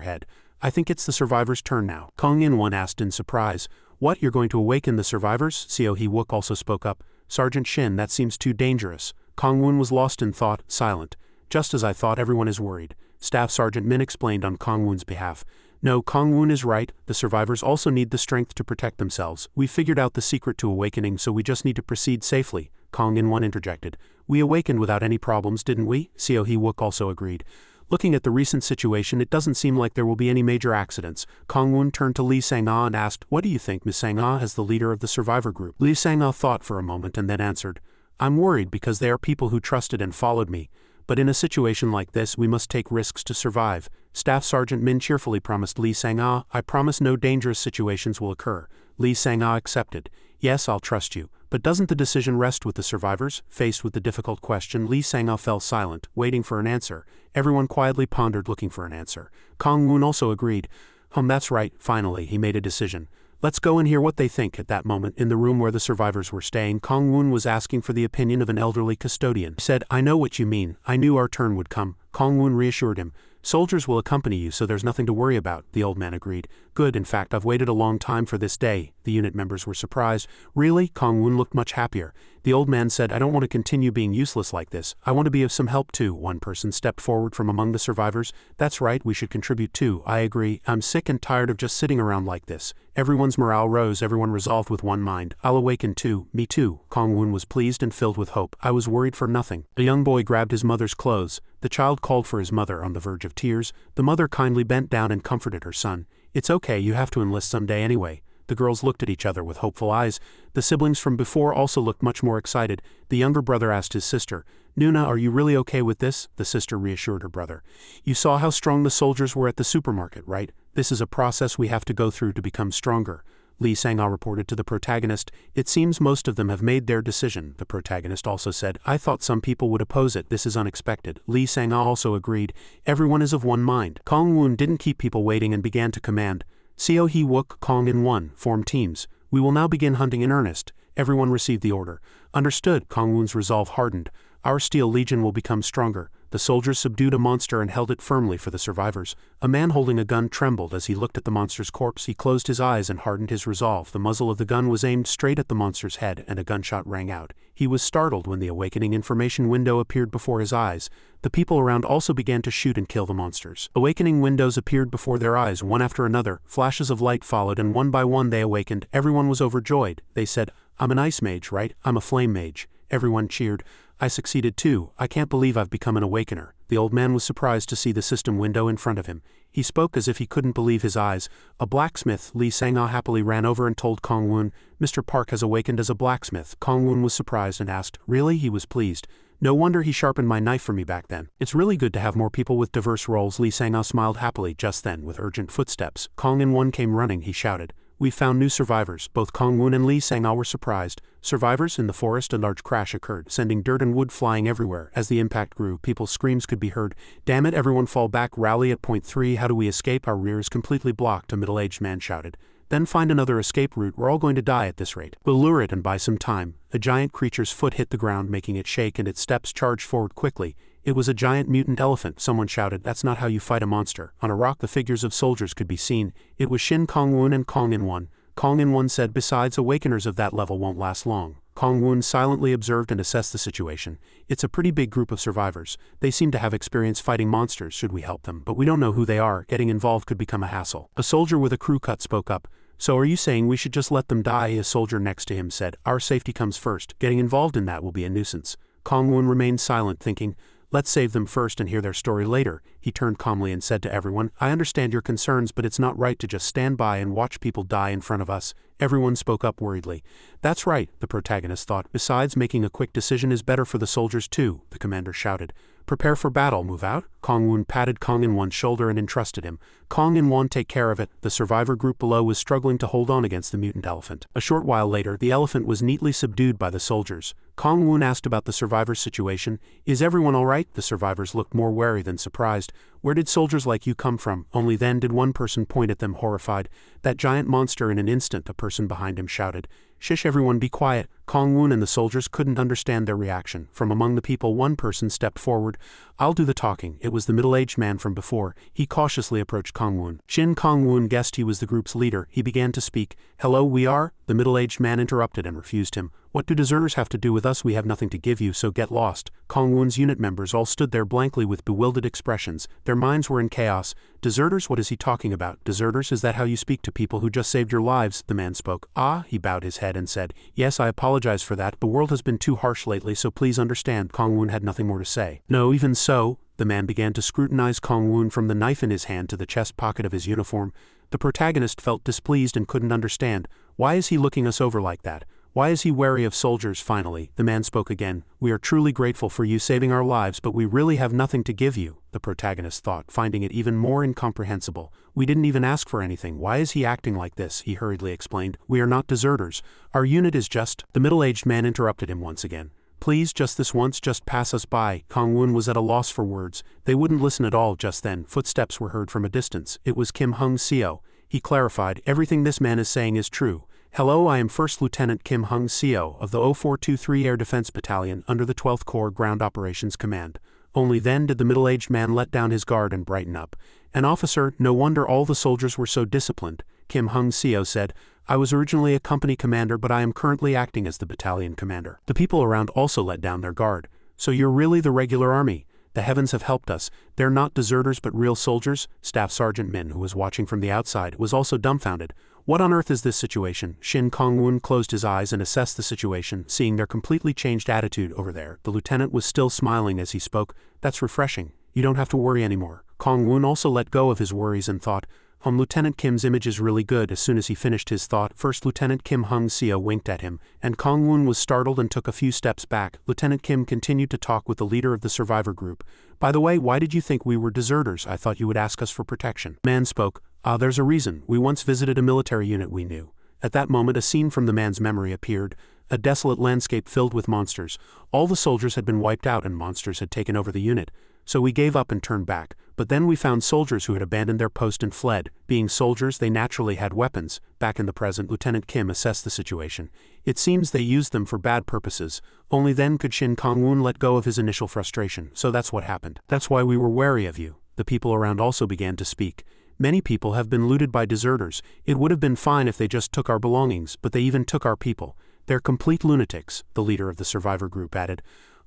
A: head. I think it's the survivors' turn now. Kong In-won asked in surprise. What, you're going to awaken the survivors? Seo Hee-wook also spoke up. Sergeant Shin, that seems too dangerous. Kong-woon was lost in thought, silent. Just as I thought, everyone is worried. Staff Sergeant Min explained on Kong-woon's behalf. No, Kong-woon is right. The survivors also need the strength to protect themselves. We figured out the secret to awakening, so we just need to proceed safely. Kong In-won interjected. We awakened without any problems, didn't we? Seo Hee-wook also agreed. Looking at the recent situation, it doesn't seem like there will be any major accidents. Kong Woon turned to Li Sang-ah and asked, "What do you think, Miss Sang-ah, as the leader of the survivor group?" Li Sang-ah thought for a moment and then answered, "I'm worried because they are people who trusted and followed me. But in a situation like this, we must take risks to survive." Staff Sergeant Min cheerfully promised Li Sang-ah, "I promise no dangerous situations will occur." Li Sang-ah accepted. "Yes, I'll trust you. But doesn't the decision rest with the survivors?" Faced with the difficult question, Li Sang-ah fell silent, waiting for an answer. Everyone quietly pondered, looking for an answer. Kong Woon also agreed. That's right." Finally, he made a decision. "Let's go and hear what they think." At that moment, in the room where the survivors were staying, Kong Woon was asking for the opinion of an elderly custodian. He said, "I know what you mean. I knew our turn would come." Kong Woon reassured him. "Soldiers will accompany you, so there's nothing to worry about." The old man agreed. "Good, in fact, I've waited a long time for this day." The unit members were surprised. "Really?" Kong Woon looked much happier. The old man said, "I don't want to continue being useless like this. I want to be of some help too." One person stepped forward from among the survivors. "That's right, we should contribute too." "I agree. I'm sick and tired of just sitting around like this." Everyone's morale rose, everyone resolved with one mind. "I'll awaken too." "Me too." Kong Woon was pleased and filled with hope. "I was worried for nothing." A young boy grabbed his mother's clothes. The child called for his mother on the verge of tears. The mother kindly bent down and comforted her son. "It's okay, you have to enlist someday anyway." The girls looked at each other with hopeful eyes. The siblings from before also looked much more excited. The younger brother asked his sister, "Nuna, are you really okay with this?" The sister reassured her brother. "You saw how strong the soldiers were at the supermarket, right? This is a process we have to go through to become stronger." Li Sang-ah reported to the protagonist, "It seems most of them have made their decision." The protagonist also said, "I thought some people would oppose it. This is unexpected." Li Sang-ah also agreed. "Everyone is of one mind." Kong Woon didn't keep people waiting and began to command. Seo Hee Wook, Kong and Won, form teams. "We will now begin hunting in earnest." Everyone received the order. "Understood." Kong Woon's resolve hardened. "Our Steel Legion will become stronger." The soldiers subdued a monster and held it firmly for the survivors. A man holding a gun trembled as he looked at the monster's corpse. He closed his eyes and hardened his resolve. The muzzle of the gun was aimed straight at the monster's head, and a gunshot rang out. He was startled when the awakening information window appeared before his eyes. The people around also began to shoot and kill the monsters. Awakening windows appeared before their eyes, one after another. Flashes of light followed, and one by one they awakened. Everyone was overjoyed. They said, "I'm an ice mage, right? I'm a flame mage." Everyone cheered. "I succeeded too. I can't believe I've become an awakener." The old man was surprised to see the system window in front of him. He spoke as if he couldn't believe his eyes. "A blacksmith." Li Sang-ah happily ran over and told Kong Woon, "Mr. Park has awakened as a blacksmith." Kong Woon was surprised and asked, "Really?" He was pleased. "No wonder he sharpened my knife for me back then." "It's really good to have more people with diverse roles." Li Sang-ah smiled happily. Just then, with urgent footsteps, Kong and Won came running. He shouted, "We found new survivors." Both Kong Woon and Li Sang-ah were surprised. Survivors in the forest. A large crash occurred, sending dirt and wood flying everywhere. As the impact grew, people's screams could be heard. "Damn it, everyone fall back, rally at point 3. How do we escape? Our rear is completely blocked," a middle-aged man shouted. "Then find another escape route. We're all going to die at this rate." "We'll lure it and buy some time." A giant creature's foot hit the ground, making it shake, and its steps charged forward quickly. It was a giant mutant elephant. Someone shouted, "That's not how you fight a monster." On a rock, the figures of soldiers could be seen. It was Shin Kong Woon and Kong In Won. Kong In Won said, "Besides, awakeners of that level won't last long." Kong Woon silently observed and assessed the situation. "It's a pretty big group of survivors. They seem to have experience fighting monsters. Should we help them? But we don't know who they are. Getting involved could become a hassle." A soldier with a crew cut spoke up. "So are you saying we should just let them die?" A soldier next to him said, "Our safety comes first. Getting involved in that will be a nuisance." Kong Woon remained silent, thinking, "Let's save them first and hear their story later." He turned calmly and said to everyone, "I understand your concerns, but it's not right to just stand by and watch people die in front of us." Everyone spoke up worriedly. "That's right," the protagonist thought. "Besides, making a quick decision is better for the soldiers too." The commander shouted, "Prepare for battle, move out." Kong Woon patted Kong In Won's shoulder and entrusted him. "Kong In Won, take care of it." The survivor group below was struggling to hold on against the mutant elephant. A short while later, the elephant was neatly subdued by the soldiers. Kong Woon asked about the survivors' situation. "Is everyone all right?" The survivors looked more wary than surprised. "Where did soldiers like you come from?" Only then did one person point at them, horrified. "That giant monster!" In an instant, a person behind him shouted, "Shish, everyone, be quiet." Kong Woon and the soldiers couldn't understand their reaction. From among the people, one person stepped forward. "I'll do the talking." It was the middle-aged man from before. He cautiously approached Kong Woon. Shin Kong Woon guessed he was the group's leader. He began to speak. "Hello, we are—" The middle-aged man interrupted and refused him. "What do deserters have to do with us? We have nothing to give you, so get lost." Kong Woon's unit members all stood there blankly with bewildered expressions. Their minds were in chaos. "Deserters? What is he talking about? Deserters? Is that how you speak to people who just saved your lives?" The man spoke. "Ah," he bowed his head and said, "Yes, I apologize for that. The world has been too harsh lately, so please understand." Kong Woon had nothing more to say. "No, even so." The man began to scrutinize Kong Woon from the knife in his hand to the chest pocket of his uniform. The protagonist felt displeased and couldn't understand. Why is he looking us over like that? Why is he wary of soldiers? Finally, the man spoke again. We are truly grateful for you saving our lives, but we really have nothing to give you, the protagonist thought, finding it even more incomprehensible. We didn't even ask for anything. Why is he acting like this? He hurriedly explained. We are not deserters. Our unit is just... The middle-aged man interrupted him once again. Please, just this once, just pass us by. Kong Woon was at a loss for words. They wouldn't listen at all just then. Footsteps were heard from a distance. It was Kim Hung Seo. He clarified, everything this man is saying is true. Hello, I am First Lieutenant Kim Hung Seo of the 0423 Air Defense Battalion under the 12th Corps Ground Operations Command. Only then did the middle-aged man let down his guard and brighten up. An officer, no wonder all the soldiers were so disciplined, Kim Hung Seo said. I was originally a company commander, but I am currently acting as the battalion commander. The people around also let down their guard. So you're really the regular army? The heavens have helped us. They're not deserters but real soldiers? Staff Sergeant Min, who was watching from the outside, was also dumbfounded. What on earth is this situation? Shin Kong-woon closed his eyes and assessed the situation, seeing their completely changed attitude over there. The lieutenant was still smiling as he spoke. That's refreshing. You don't have to worry anymore. Kong-woon also let go of his worries and thought, Lieutenant Kim's image is really good. As soon as he finished his thought, First Lieutenant Kim Hung Seo winked at him, and Kong-woon was startled and took a few steps back. Lieutenant Kim continued to talk with the leader of the survivor group. By the way, why did you think we were deserters? I thought you would ask us for protection. Man spoke. There's a reason. We once visited a military unit we knew. At that moment a scene from the man's memory appeared. A desolate landscape filled with monsters. All the soldiers had been wiped out and monsters had taken over the unit. So we gave up and turned back. But then we found soldiers who had abandoned their post and fled. Being soldiers, they naturally had weapons. Back in the present, Lieutenant Kim assessed the situation. It seems they used them for bad purposes. Only then could Shin Kong-woon let go of his initial frustration. So that's what happened. That's why we were wary of you. The people around also began to speak. Many people have been looted by deserters. It would have been fine if they just took our belongings, but they even took our people. They're complete lunatics, the leader of the survivor group added.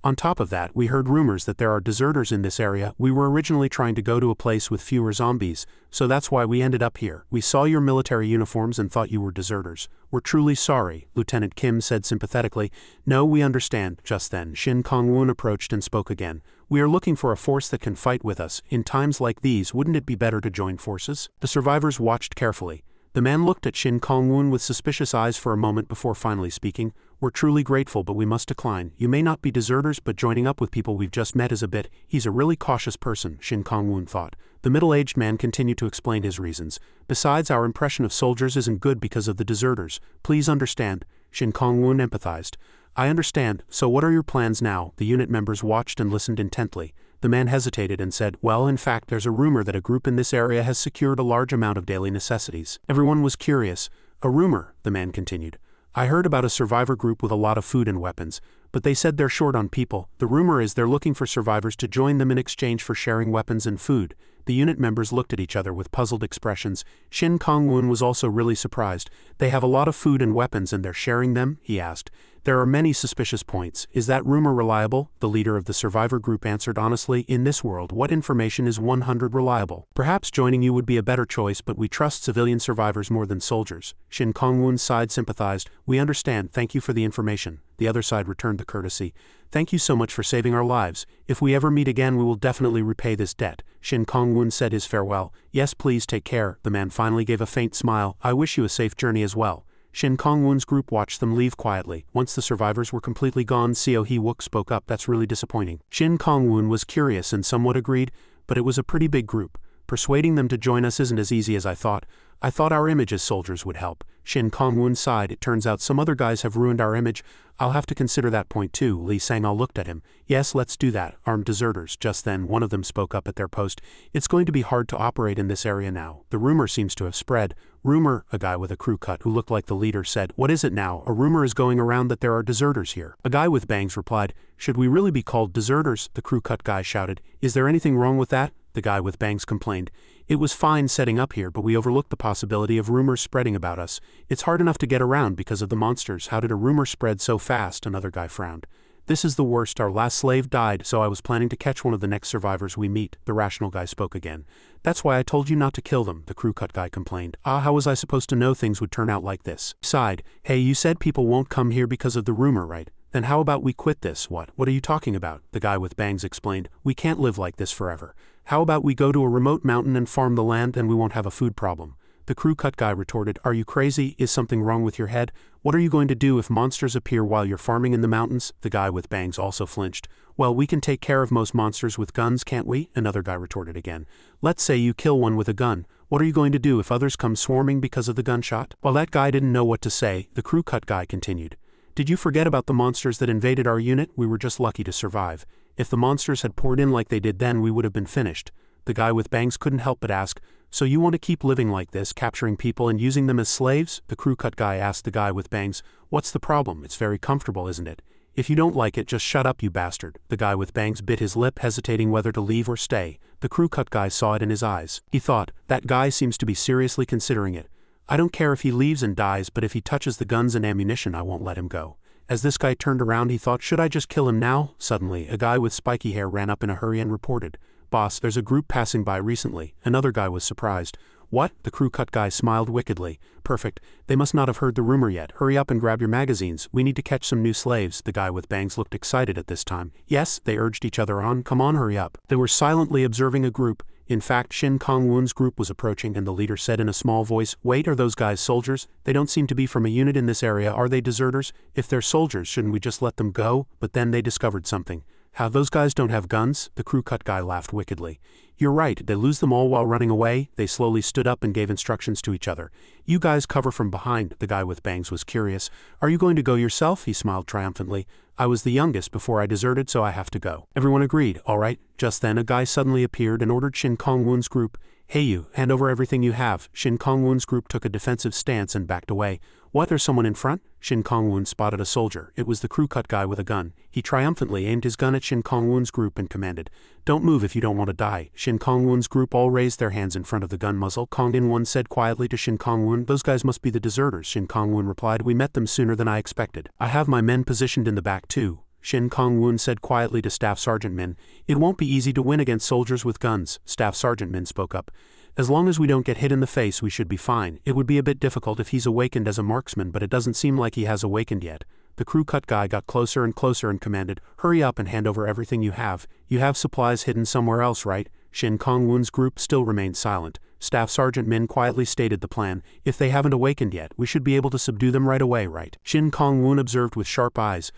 A: On top of that, we heard rumors that there are deserters in this area. We were originally trying to go to a place with fewer zombies, so that's why we ended up here. We saw your military uniforms and thought you were deserters. We're truly sorry, Lieutenant Kim said sympathetically. No, we understand. Just then, Shin Kong-woon approached and spoke again. We are looking for a force that can fight with us. In times like these, wouldn't it be better to join forces? The survivors watched carefully. The man looked at Shin Kong-woon with suspicious eyes for a moment before finally speaking. We're truly grateful, but we must decline. You may not be deserters, but joining up with people we've just met is a bit... He's a really cautious person, Shin Kong-woon thought. The middle-aged man continued to explain his reasons. Besides, our impression of soldiers isn't good because of the deserters. Please understand. Shin Kong-woon empathized. I understand. So what are your plans now? The unit members watched and listened intently. The man hesitated and said, well, in fact, there's a rumor that a group in this area has secured a large amount of daily necessities. Everyone was curious. A rumor, the man continued. I heard about a survivor group with a lot of food and weapons, but they said they're short on people. The rumor is they're looking for survivors to join them in exchange for sharing weapons and food. The unit members looked at each other with puzzled expressions. Shin Kong-woon was also really surprised. They have a lot of food and weapons and they're sharing them? He asked. There are many suspicious points. Is that rumor reliable? The leader of the survivor group answered honestly. In this world, what information is 100% reliable? Perhaps joining you would be a better choice, but we trust civilian survivors more than soldiers. Shin Kong-woon's side sympathized. We understand. Thank you for the information. The other side returned the courtesy. Thank you so much for saving our lives. If we ever meet again, we will definitely repay this debt. Shin Kong-woon said his farewell. Yes, please take care. The man finally gave a faint smile. I wish you a safe journey as well. Shin Kong-woon's group watched them leave quietly. Once the survivors were completely gone, Seo Hee-wook spoke up. That's really disappointing. Shin Kong-woon was curious and somewhat agreed, but it was a pretty big group. Persuading them to join us isn't as easy as I thought. I thought our image as soldiers would help. Shin Kong-woon sighed. It turns out some other guys have ruined our image. I'll have to consider that point too. Lee Sang-al looked at him. Yes, let's do that. Armed deserters. Just then, one of them spoke up at their post. It's going to be hard to operate in this area now. The rumor seems to have spread. Rumor, a guy with a crew cut who looked like the leader said. What is it now? A rumor is going around that there are deserters here. A guy with bangs replied. Should we really be called deserters? The crew cut guy shouted. Is there anything wrong with that? The guy with bangs complained. It was fine setting up here, but we overlooked the possibility of rumors spreading about us. It's hard enough to get around because of the monsters. How did a rumor spread so fast? Another guy frowned. This is the worst. Our last slave died, so I was planning to catch one of the next survivors we meet. The rational guy spoke again. That's why I told you not to kill them, the crew cut guy complained. How was I supposed to know things would turn out like this? Sighed. Hey, you said people won't come here because of the rumor, right? Then how about we quit this? What are you talking about? The guy with bangs explained. We can't live like this forever. How about we go to a remote mountain and farm the land and we won't have a food problem? The crew cut guy retorted, are you crazy? Is something wrong with your head? What are you going to do if monsters appear while you're farming in the mountains? The guy with bangs also flinched. Well, we can take care of most monsters with guns, can't we? Another guy retorted again. Let's say you kill one with a gun. What are you going to do if others come swarming because of the gunshot? While that guy didn't know what to say, the crew cut guy continued. Did you forget about the monsters that invaded our unit? We were just lucky to survive. If the monsters had poured in like they did then, we would have been finished. The guy with bangs couldn't help but ask, so you want to keep living like this, capturing people and using them as slaves? The crew cut guy asked the guy with bangs, what's the problem? It's very comfortable, isn't it? If you don't like it, just shut up, you bastard. The guy with bangs bit his lip, hesitating whether to leave or stay. The crew cut guy saw it in his eyes. He thought, that guy seems to be seriously considering it. I don't care if he leaves and dies, but if he touches the guns and ammunition, I won't let him go. As this guy turned around, he thought, should I just kill him now? Suddenly, a guy with spiky hair ran up in a hurry and reported, Boss, there's a group passing by recently. Another guy was surprised. What? The crew cut guy smiled wickedly. Perfect. They must not have heard the rumor yet. Hurry up and grab your magazines. We need to catch some new slaves. The guy with bangs looked excited at this time. Yes, they urged each other on. Come on, hurry up. They were silently observing a group. In fact, Shin Kong-woon's group was approaching and the leader said in a small voice, wait, are those guys soldiers? They don't seem to be from a unit in this area. Are they deserters? If they're soldiers, shouldn't we just let them go? But then they discovered something. How, those guys don't have guns? The crew cut guy laughed wickedly. You're right, they lose them all while running away. They slowly stood up and gave instructions to each other. You guys cover from behind. The guy with bangs was curious. Are you going to go yourself? He smiled triumphantly. I was the youngest before I deserted, so I have to go. Everyone agreed. All right. Just then a guy suddenly appeared and ordered Shin Kong-woon's group, hey you, hand over everything you have. Shin Kong-woon's group took a defensive stance and backed away. What, there's someone in front? Shin Kong-woon spotted a soldier. It was the crew cut guy with a gun. He triumphantly aimed his gun at Shin Kong-woon's group and commanded, don't move if you don't want to die. Shin Kong-woon's group all raised their hands in front of the gun muzzle. Kong-in-won said quietly to Shin Kong-woon, those guys must be the deserters. Shin Kong-woon replied, we met them sooner than I expected. I have my men positioned in the back too. Shin Kong-woon said quietly to Staff Sergeant Min, it won't be easy to win against soldiers with guns. Staff Sergeant Min spoke up. As long as we don't get hit in the face, we should be fine. It would be a bit difficult if he's awakened as a marksman, but it doesn't seem like he has awakened yet. The crew cut guy got closer and closer and commanded, hurry up and hand over everything you have. You have supplies hidden somewhere else, right? Shin Kong-woon's group still remained silent. Staff Sergeant Min quietly stated the plan. If they haven't awakened yet, we should be able to subdue them right away, right? Shin Kong-woon observed with sharp eyes.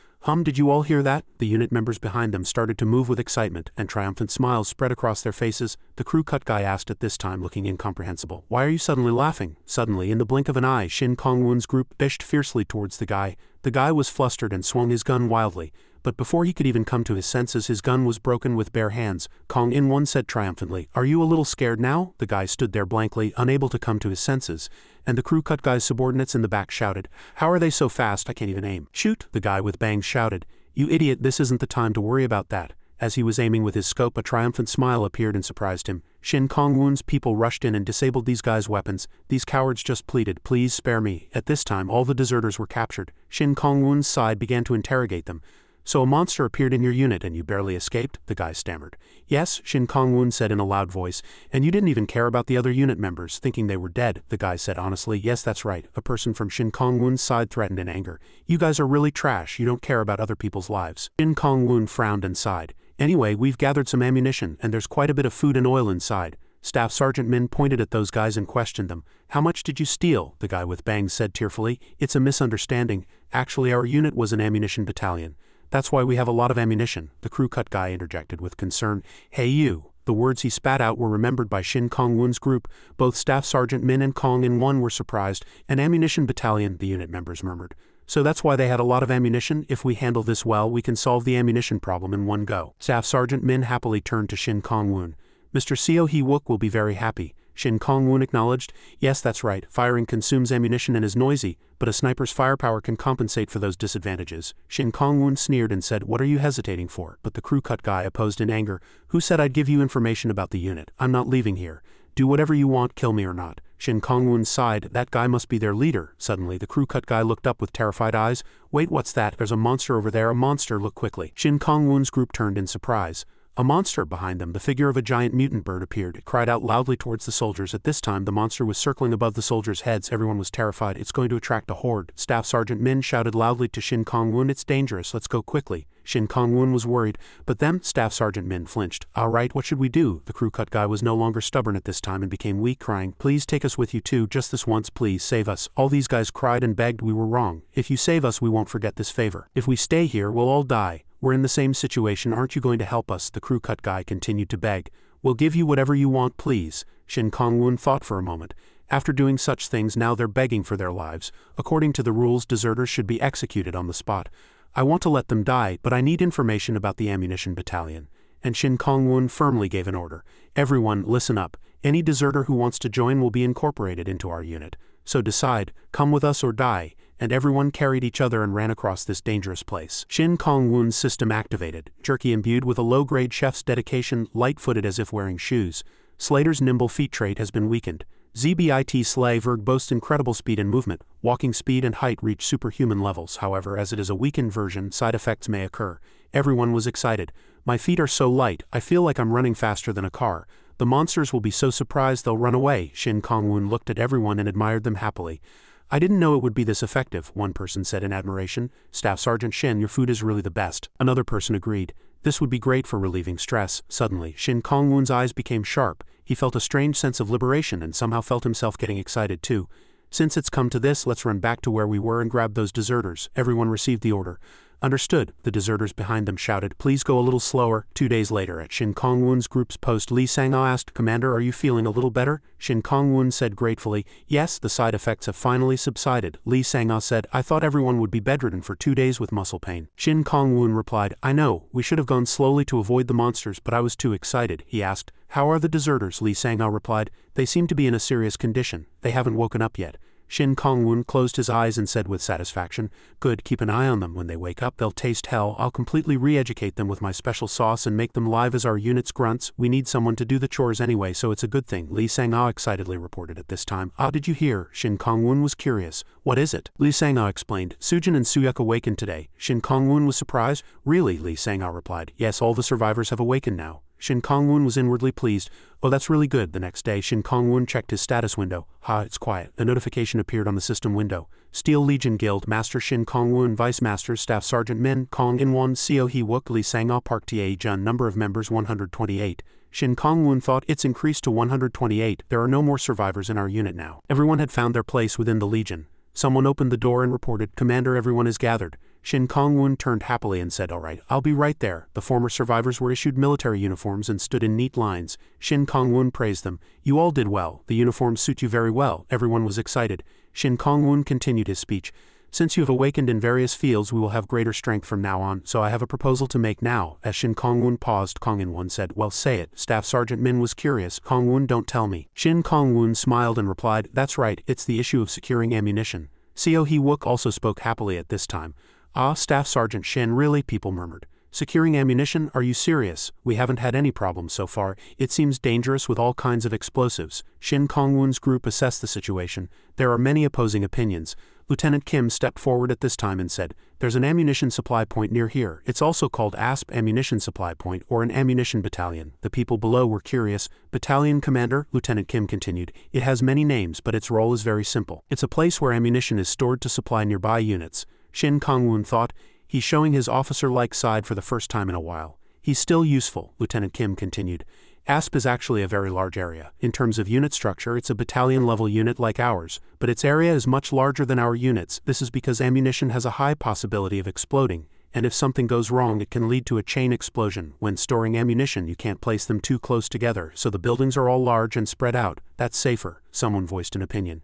A: Did you all hear that? The unit members behind them started to move with excitement, and triumphant smiles spread across their faces. The crew cut guy asked at this time, looking incomprehensible. Why are you suddenly laughing? Suddenly, in the blink of an eye, Shin Kong-woon's group dashed fiercely towards the guy. The guy was flustered and swung his gun wildly. But before he could even come to his senses, his gun was broken with bare hands. Kong-in-won said triumphantly, are you a little scared now? The guy stood there blankly, unable to come to his senses. And the crew cut guy's subordinates in the back shouted, how are they so fast? I can't even aim. Shoot! The guy with bangs shouted. You idiot, this isn't the time to worry about that. As he was aiming with his scope, a triumphant smile appeared and surprised him. Shin Kong-woon's people rushed in and disabled these guys' weapons. These cowards just pleaded, please spare me. At this time, all the deserters were captured. Shin Kong-woon's side began to interrogate them. So a monster appeared in your unit and you barely escaped? The guy stammered. Yes, Shin Kong-woon said in a loud voice. And you didn't even care about the other unit members, thinking they were dead? The guy said honestly. Yes, that's right. A person from Shin Kong-woon's side threatened in anger. You guys are really trash. You don't care about other people's lives. Shin Kong-woon frowned and sighed. Anyway, we've gathered some ammunition and there's quite a bit of food and oil inside. Staff Sergeant Min pointed at those guys and questioned them. How much did you steal? The guy with bangs said tearfully. It's a misunderstanding. Actually, our unit was an ammunition battalion. That's why we have a lot of ammunition, the crew cut guy interjected with concern. Hey you! The words he spat out were remembered by Shin Kong-woon's group. Both Staff Sergeant Min and Kong-in-won were surprised. An ammunition battalion, the unit members murmured. So that's why they had a lot of ammunition? If we handle this well, we can solve the ammunition problem in one go. Staff Sergeant Min happily turned to Shin Kong-woon. Mr. Seo Hee-wook will be very happy. Shin Kong-woon acknowledged. Yes, that's right. Firing consumes ammunition and is noisy, but a sniper's firepower can compensate for those disadvantages. Shin Kong-woon sneered and said, what are you hesitating for? But the crew cut guy opposed in anger. Who said I'd give you information about the unit? I'm not leaving here. Do whatever you want, kill me or not. Shin Kong-woon sighed. That guy must be their leader. Suddenly, the crew cut guy looked up with terrified eyes. Wait, what's that? There's a monster over there. A monster, look quickly. Shin Kong-woon's group turned in surprise. A monster behind them, the figure of a giant mutant bird, appeared. It cried out loudly towards the soldiers. At this time, the monster was circling above the soldiers' heads. Everyone was terrified. It's going to attract a horde. Staff Sergeant Min shouted loudly to Shin Kong-woon, "It's dangerous, let's go quickly." Shin Kong-woon was worried, but then Staff Sergeant Min flinched. "All right, what should we do?" The crew cut guy was no longer stubborn at this time and became weak, crying, "Please take us with you too, just this once, please, save us." All these guys cried and begged. "We were wrong. If you save us, we won't forget this favor. If we stay here, we'll all die. We're in the same situation, aren't you going to help us?" The crew cut guy continued to beg. "We'll give you whatever you want, please." Shin Kong-woon thought for a moment. After doing such things, now they're begging for their lives. According to the rules, deserters should be executed on the spot. I want to let them die, but I need information about the ammunition battalion. And Shin Kong-woon firmly gave an order. "Everyone, listen up. Any deserter who wants to join will be incorporated into our unit. So decide, come with us or die." And everyone carried each other and ran across this dangerous place. Shin Kong-woon's system activated, jerky imbued with a low-grade chef's dedication, light-footed as if wearing shoes. Slater's nimble feet trait has been weakened. ZBIT Slay-Verg boasts incredible speed and movement. Walking speed and height reach superhuman levels. However, as it is a weakened version, side effects may occur. Everyone was excited. "My feet are so light, I feel like I'm running faster than a car. The monsters will be so surprised they'll run away." Shin Kong-woon looked at everyone and admired them happily. "I didn't know it would be this effective," one person said in admiration. "Staff Sergeant Shin, your food is really the best." Another person agreed. "This would be great for relieving stress." Suddenly, Shin Kong-woon's eyes became sharp. He felt a strange sense of liberation and somehow felt himself getting excited too. "Since it's come to this, let's run back to where we were and grab those deserters." Everyone received the order. "Understood," the deserters behind them shouted. "Please go a little slower." 2 days later, at Shin Kong-woon's group's post, Lee Sang-ah asked, "Commander, are you feeling a little better?" Shin Kong-woon said gratefully, "Yes, the side effects have finally subsided." Lee Sang-ah said, "I thought everyone would be bedridden for 2 days with muscle pain." Shin Kong-woon replied, "I know, we should have gone slowly to avoid the monsters, but I was too excited." He asked, "How are the deserters?" Lee Sang-ah replied, "They seem to be in a serious condition. They haven't woken up yet." Shin Kong-woon closed his eyes and said with satisfaction, "Good, keep an eye on them. When they wake up, they'll taste hell. I'll completely re-educate them with my special sauce and make them live as our unit's grunts. We need someone to do the chores anyway, so it's a good thing," Lee Sang-ah excitedly reported at this time. "Ah, did you hear?" Shin Kong-woon was curious. "What is it?" Lee Sang-ah explained. "Sujin and Suyuk awakened today." Shin Kong-woon was surprised. "Really?" Lee Sang-ah replied. "Yes, all the survivors have awakened now." Shin Kong-woon was inwardly pleased. "Oh, that's really good." The next day, Shin Kong-woon checked his status window. It's quiet. A notification appeared on the system window. Steel Legion Guild, Master Shin Kong-woon, Vice Master, Staff Sergeant Min, Kong In-won, Seo Hee-wook, Lee Sang-ah, Park Tae-jun, number of members 128. Shin Kong-woon thought, "It's increased to 128. There are no more survivors in our unit now." Everyone had found their place within the Legion. Someone opened the door and reported, "Commander, everyone is gathered." Shin Kong-woon turned happily and said, "All right, I'll be right there." The former survivors were issued military uniforms and stood in neat lines. Shin Kong-woon praised them. "You all did well. The uniforms suit you very well." Everyone was excited. Shin Kong-woon continued his speech. "Since you have awakened in various fields, we will have greater strength from now on, so I have a proposal to make now." As Shin Kong-woon paused, Kong In-won said, "Well, say it." Staff Sergeant Min was curious. "Kong-woon, don't tell me." Shin Kong-woon smiled and replied, "That's right, it's the issue of securing ammunition." Seo Hee-wook also spoke happily at this time. "Ah, Staff Sergeant Shin, really?" people murmured. "Securing ammunition? Are you serious? We haven't had any problems so far. It seems dangerous with all kinds of explosives." Shin Kong-woon's group assessed the situation. There are many opposing opinions. Lieutenant Kim stepped forward at this time and said, "There's an ammunition supply point near here. It's also called ASP Ammunition Supply Point or an ammunition battalion." The people below were curious. "Battalion Commander," Lieutenant Kim continued, "it has many names, but its role is very simple. It's a place where ammunition is stored to supply nearby units." Shin Kong-woon thought, "He's showing his officer-like side for the first time in a while. He's still useful," Lieutenant Kim continued. ASP is actually a very large area. In terms of unit structure, it's a battalion-level unit like ours, but its area is much larger than our units. This is because ammunition has a high possibility of exploding, and if something goes wrong, it can lead to a chain explosion. When storing ammunition, you can't place them too close together, so the buildings are all large and spread out. That's safer," someone voiced an opinion.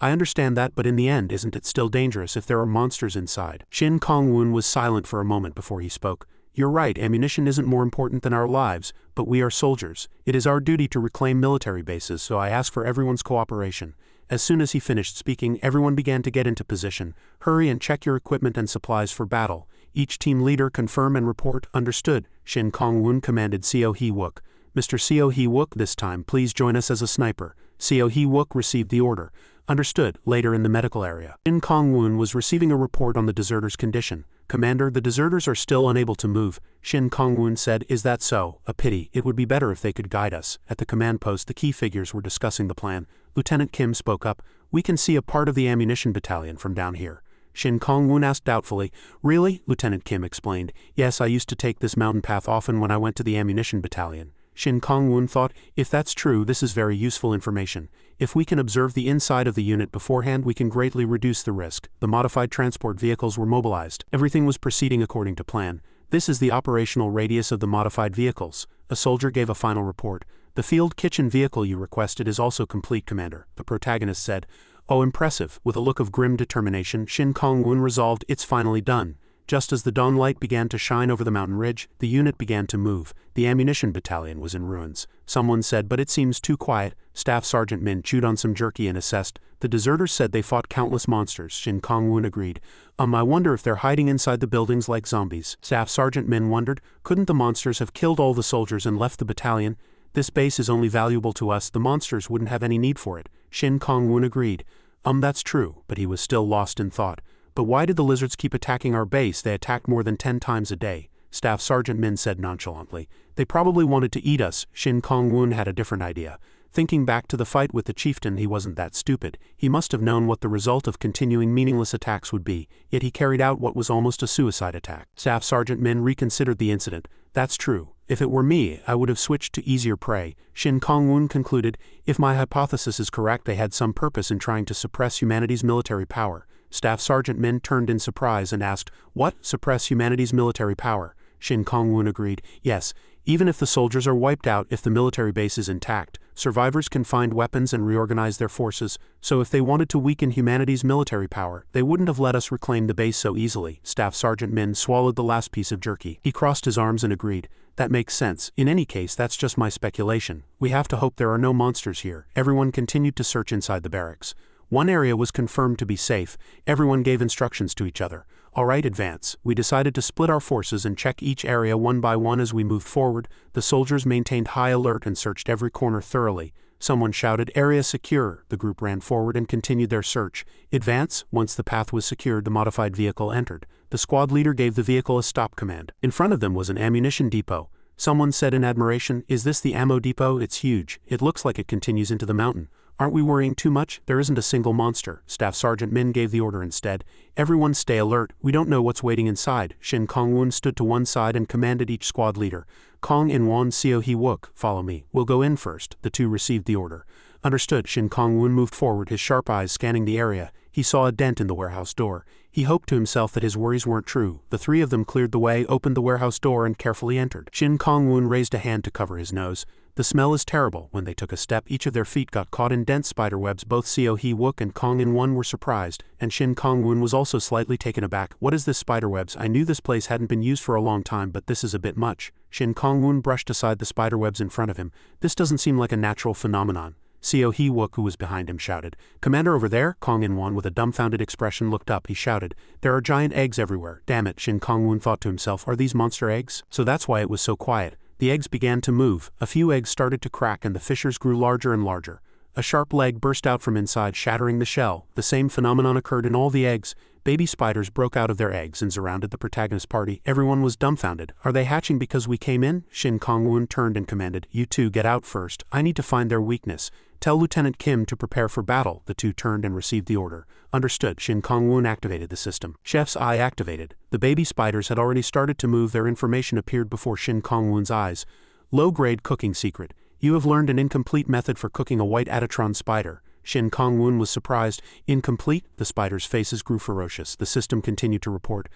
A: "I understand that, but in the end, isn't it still dangerous if there are monsters inside?" Shin Kong-woon was silent for a moment before he spoke. "You're right, ammunition isn't more important than our lives, but we are soldiers. It is our duty to reclaim military bases, so I ask for everyone's cooperation." As soon as he finished speaking, everyone began to get into position. "Hurry and check your equipment and supplies for battle. Each team leader confirm and report." "Understood," Shin Kong-woon commanded Seo Hee-wook. "Mr. Seo Hee-wook, this time, please join us as a sniper." Seo Hee-wook received the order. "Understood." Later in the medical area, Shin Kong-woon was receiving a report on the deserters' condition. Commander, the deserters are still unable to move, Shin Kong-woon said. Is that so? A pity. It would be better if they could guide us. At the command post, the key figures were discussing the plan. Lieutenant Kim spoke up. We can see a part of the ammunition battalion from down here. Shin Kong-woon asked doubtfully. Really? Lieutenant Kim explained. Yes, I used to take this mountain path often when I went to the ammunition battalion. Shin Kong-woon thought, if that's true, this is very useful information. If we can observe the inside of the unit beforehand, we can greatly reduce the risk. The modified transport vehicles were mobilized. Everything was proceeding according to plan. This is the operational radius of the modified vehicles. A soldier gave a final report. The field kitchen vehicle you requested is also complete, Commander, the protagonist said. Oh, impressive. With a look of grim determination, Shin Kong-woon resolved, it's finally done. Just as the dawn light began to shine over the mountain ridge, the unit began to move. The ammunition battalion was in ruins. Someone said, but it seems too quiet. Staff Sergeant Min chewed on some jerky and assessed. The deserters said they fought countless monsters. Shin Kong-woon agreed. I wonder if they're hiding inside the buildings like zombies. Staff Sergeant Min wondered, couldn't the monsters have killed all the soldiers and left the battalion? This base is only valuable to us. The monsters wouldn't have any need for it. Shin Kong-woon agreed. That's true, but he was still lost in thought. But why did the lizards keep attacking our base? They attacked more than 10 times a day. Staff Sergeant Min said nonchalantly. They probably wanted to eat us. Shin Kong-woon had a different idea. Thinking back to the fight with the chieftain, he wasn't that stupid. He must have known what the result of continuing meaningless attacks would be, yet he carried out what was almost a suicide attack. Staff Sergeant Min reconsidered the incident. That's true. If it were me, I would have switched to easier prey. Shin Kong-woon concluded, if my hypothesis is correct, they had some purpose in trying to suppress humanity's military power. Staff Sergeant Min turned in surprise and asked, what? Suppress humanity's military power? Shin Kong-woon agreed, yes. Even if the soldiers are wiped out, if the military base is intact, survivors can find weapons and reorganize their forces, so if they wanted to weaken humanity's military power, they wouldn't have let us reclaim the base so easily. Staff Sergeant Min swallowed the last piece of jerky. He crossed his arms and agreed. That makes sense. In any case, that's just my speculation. We have to hope there are no monsters here. Everyone continued to search inside the barracks. One area was confirmed to be safe. Everyone gave instructions to each other. All right, advance. We decided to split our forces and check each area one by one as we moved forward. The soldiers maintained high alert and searched every corner thoroughly. Someone shouted, area secure. The group ran forward and continued their search. Advance. Once the path was secured, the modified vehicle entered. The squad leader gave the vehicle a stop command. In front of them was an ammunition depot. Someone said in admiration, is this the ammo depot? It's huge. It looks like it continues into the mountain. Aren't we worrying too much? There isn't a single monster. Staff Sergeant Min gave the order instead. Everyone stay alert. We don't know what's waiting inside. Shin Kong-woon stood to one side and commanded each squad leader. Kong In-won, Seo Hee-wook, follow me. We'll go in first. The two received the order. Understood. Shin Kong-woon moved forward, his sharp eyes scanning the area. He saw a dent in the warehouse door. He hoped to himself that his worries weren't true. The three of them cleared the way, opened the warehouse door, and carefully entered. Shin Kong-woon raised a hand to cover his nose. The smell is terrible. When they took a step, each of their feet got caught in dense spider webs. Both Seo Hee-wook and Kong In-won were surprised, and Shin Kong-woon was also slightly taken aback. What is this spider webs? I knew this place hadn't been used for a long time, but this is a bit much. Shin Kong-woon brushed aside the spider webs in front of him. This doesn't seem like a natural phenomenon. Seo Hee-wook, who was behind him, shouted. Commander, over there? Kong In-won, with a dumbfounded expression, looked up. He shouted. There are giant eggs everywhere. Damn it, Shin Kong-woon thought to himself. Are these monster eggs? So that's why it was so quiet. The eggs began to move. A few eggs started to crack and the fissures grew larger and larger. A sharp leg burst out from inside, shattering the shell. The same phenomenon occurred in all the eggs. Baby spiders broke out of their eggs and surrounded the protagonist party. Everyone was dumbfounded. Are they hatching because we came in? Shin Kong-woon turned and commanded. You two get out first. I need to find their weakness. Tell Lieutenant Kim to prepare for battle. The two turned and received the order. Understood. Shin Kong-woon activated the system. Chef's eye activated. The baby spiders had already started to move. Their information appeared before Shin Kong-woon's eyes. Low-grade cooking secret. You have learned an incomplete method for cooking a white Atatron spider. Shin Kong-woon was surprised. Incomplete? The spiders' faces grew ferocious. The system continued to report.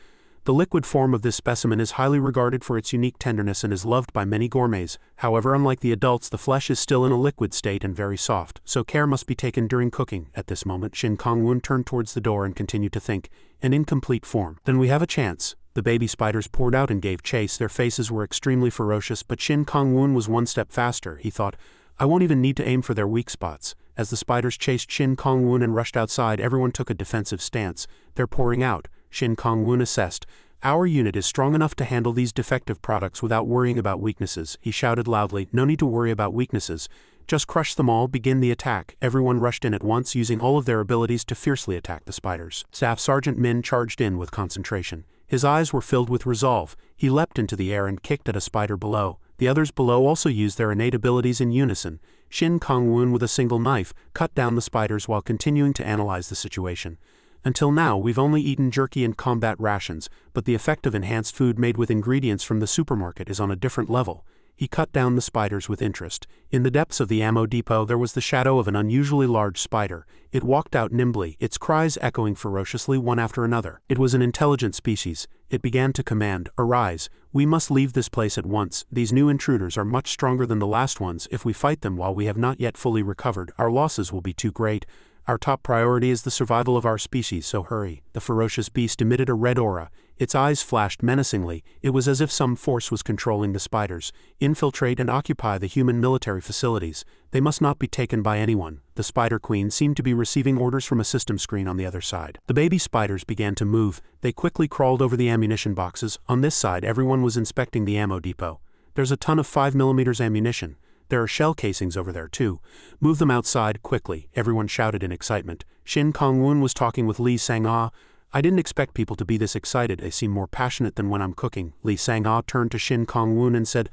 A: The liquid form of this specimen is highly regarded for its unique tenderness and is loved by many gourmets. However, unlike the adults, the flesh is still in a liquid state and very soft, so care must be taken during cooking. At this moment, Shin Kong-woon turned towards the door and continued to think. An incomplete form. Then we have a chance. The baby spiders poured out and gave chase. Their faces were extremely ferocious, but Shin Kong-woon was one step faster. He thought, I won't even need to aim for their weak spots. As the spiders chased Shin Kong-woon and rushed outside, everyone took a defensive stance. They're pouring out. Shin Kong-woon assessed. Our unit is strong enough to handle these defective products without worrying about weaknesses. He shouted loudly, no need to worry about weaknesses. Just crush them all, begin the attack. Everyone rushed in at once, using all of their abilities to fiercely attack the spiders. Staff Sergeant Min charged in with concentration. His eyes were filled with resolve. He leapt into the air and kicked at a spider below. The others below also used their innate abilities in unison. Shin Kong-woon with a single knife cut down the spiders while continuing to analyze the situation. Until now we've only eaten jerky and combat rations, but the effect of enhanced food made with ingredients from the supermarket is on a different level. He cut down the spiders with interest. In the depths of the ammo depot there was the shadow of an unusually large spider. It walked out nimbly, its cries echoing ferociously one after another. It was an intelligent species. It began to command, "Arise, we must leave this place at once. These new intruders are much stronger than the last ones. If we fight them while we have not yet fully recovered, our losses will be too great. Our top priority is the survival of our species, so hurry." The ferocious beast emitted a red aura. Its eyes flashed menacingly. It was as if some force was controlling the spiders. Infiltrate and occupy the human military facilities. They must not be taken by anyone. The Spider Queen seemed to be receiving orders from a system screen on the other side. The baby spiders began to move. They quickly crawled over the ammunition boxes. On this side everyone was inspecting the ammo depot. There's a ton of 5mm ammunition. There are shell casings over there too. Move them outside, quickly, everyone shouted in excitement. Shin Kong-woon was talking with Lee Sang-ah. I didn't expect people to be this excited. They seem more passionate than when I'm cooking. Lee Sang-ah turned to Shin Kong-woon and said,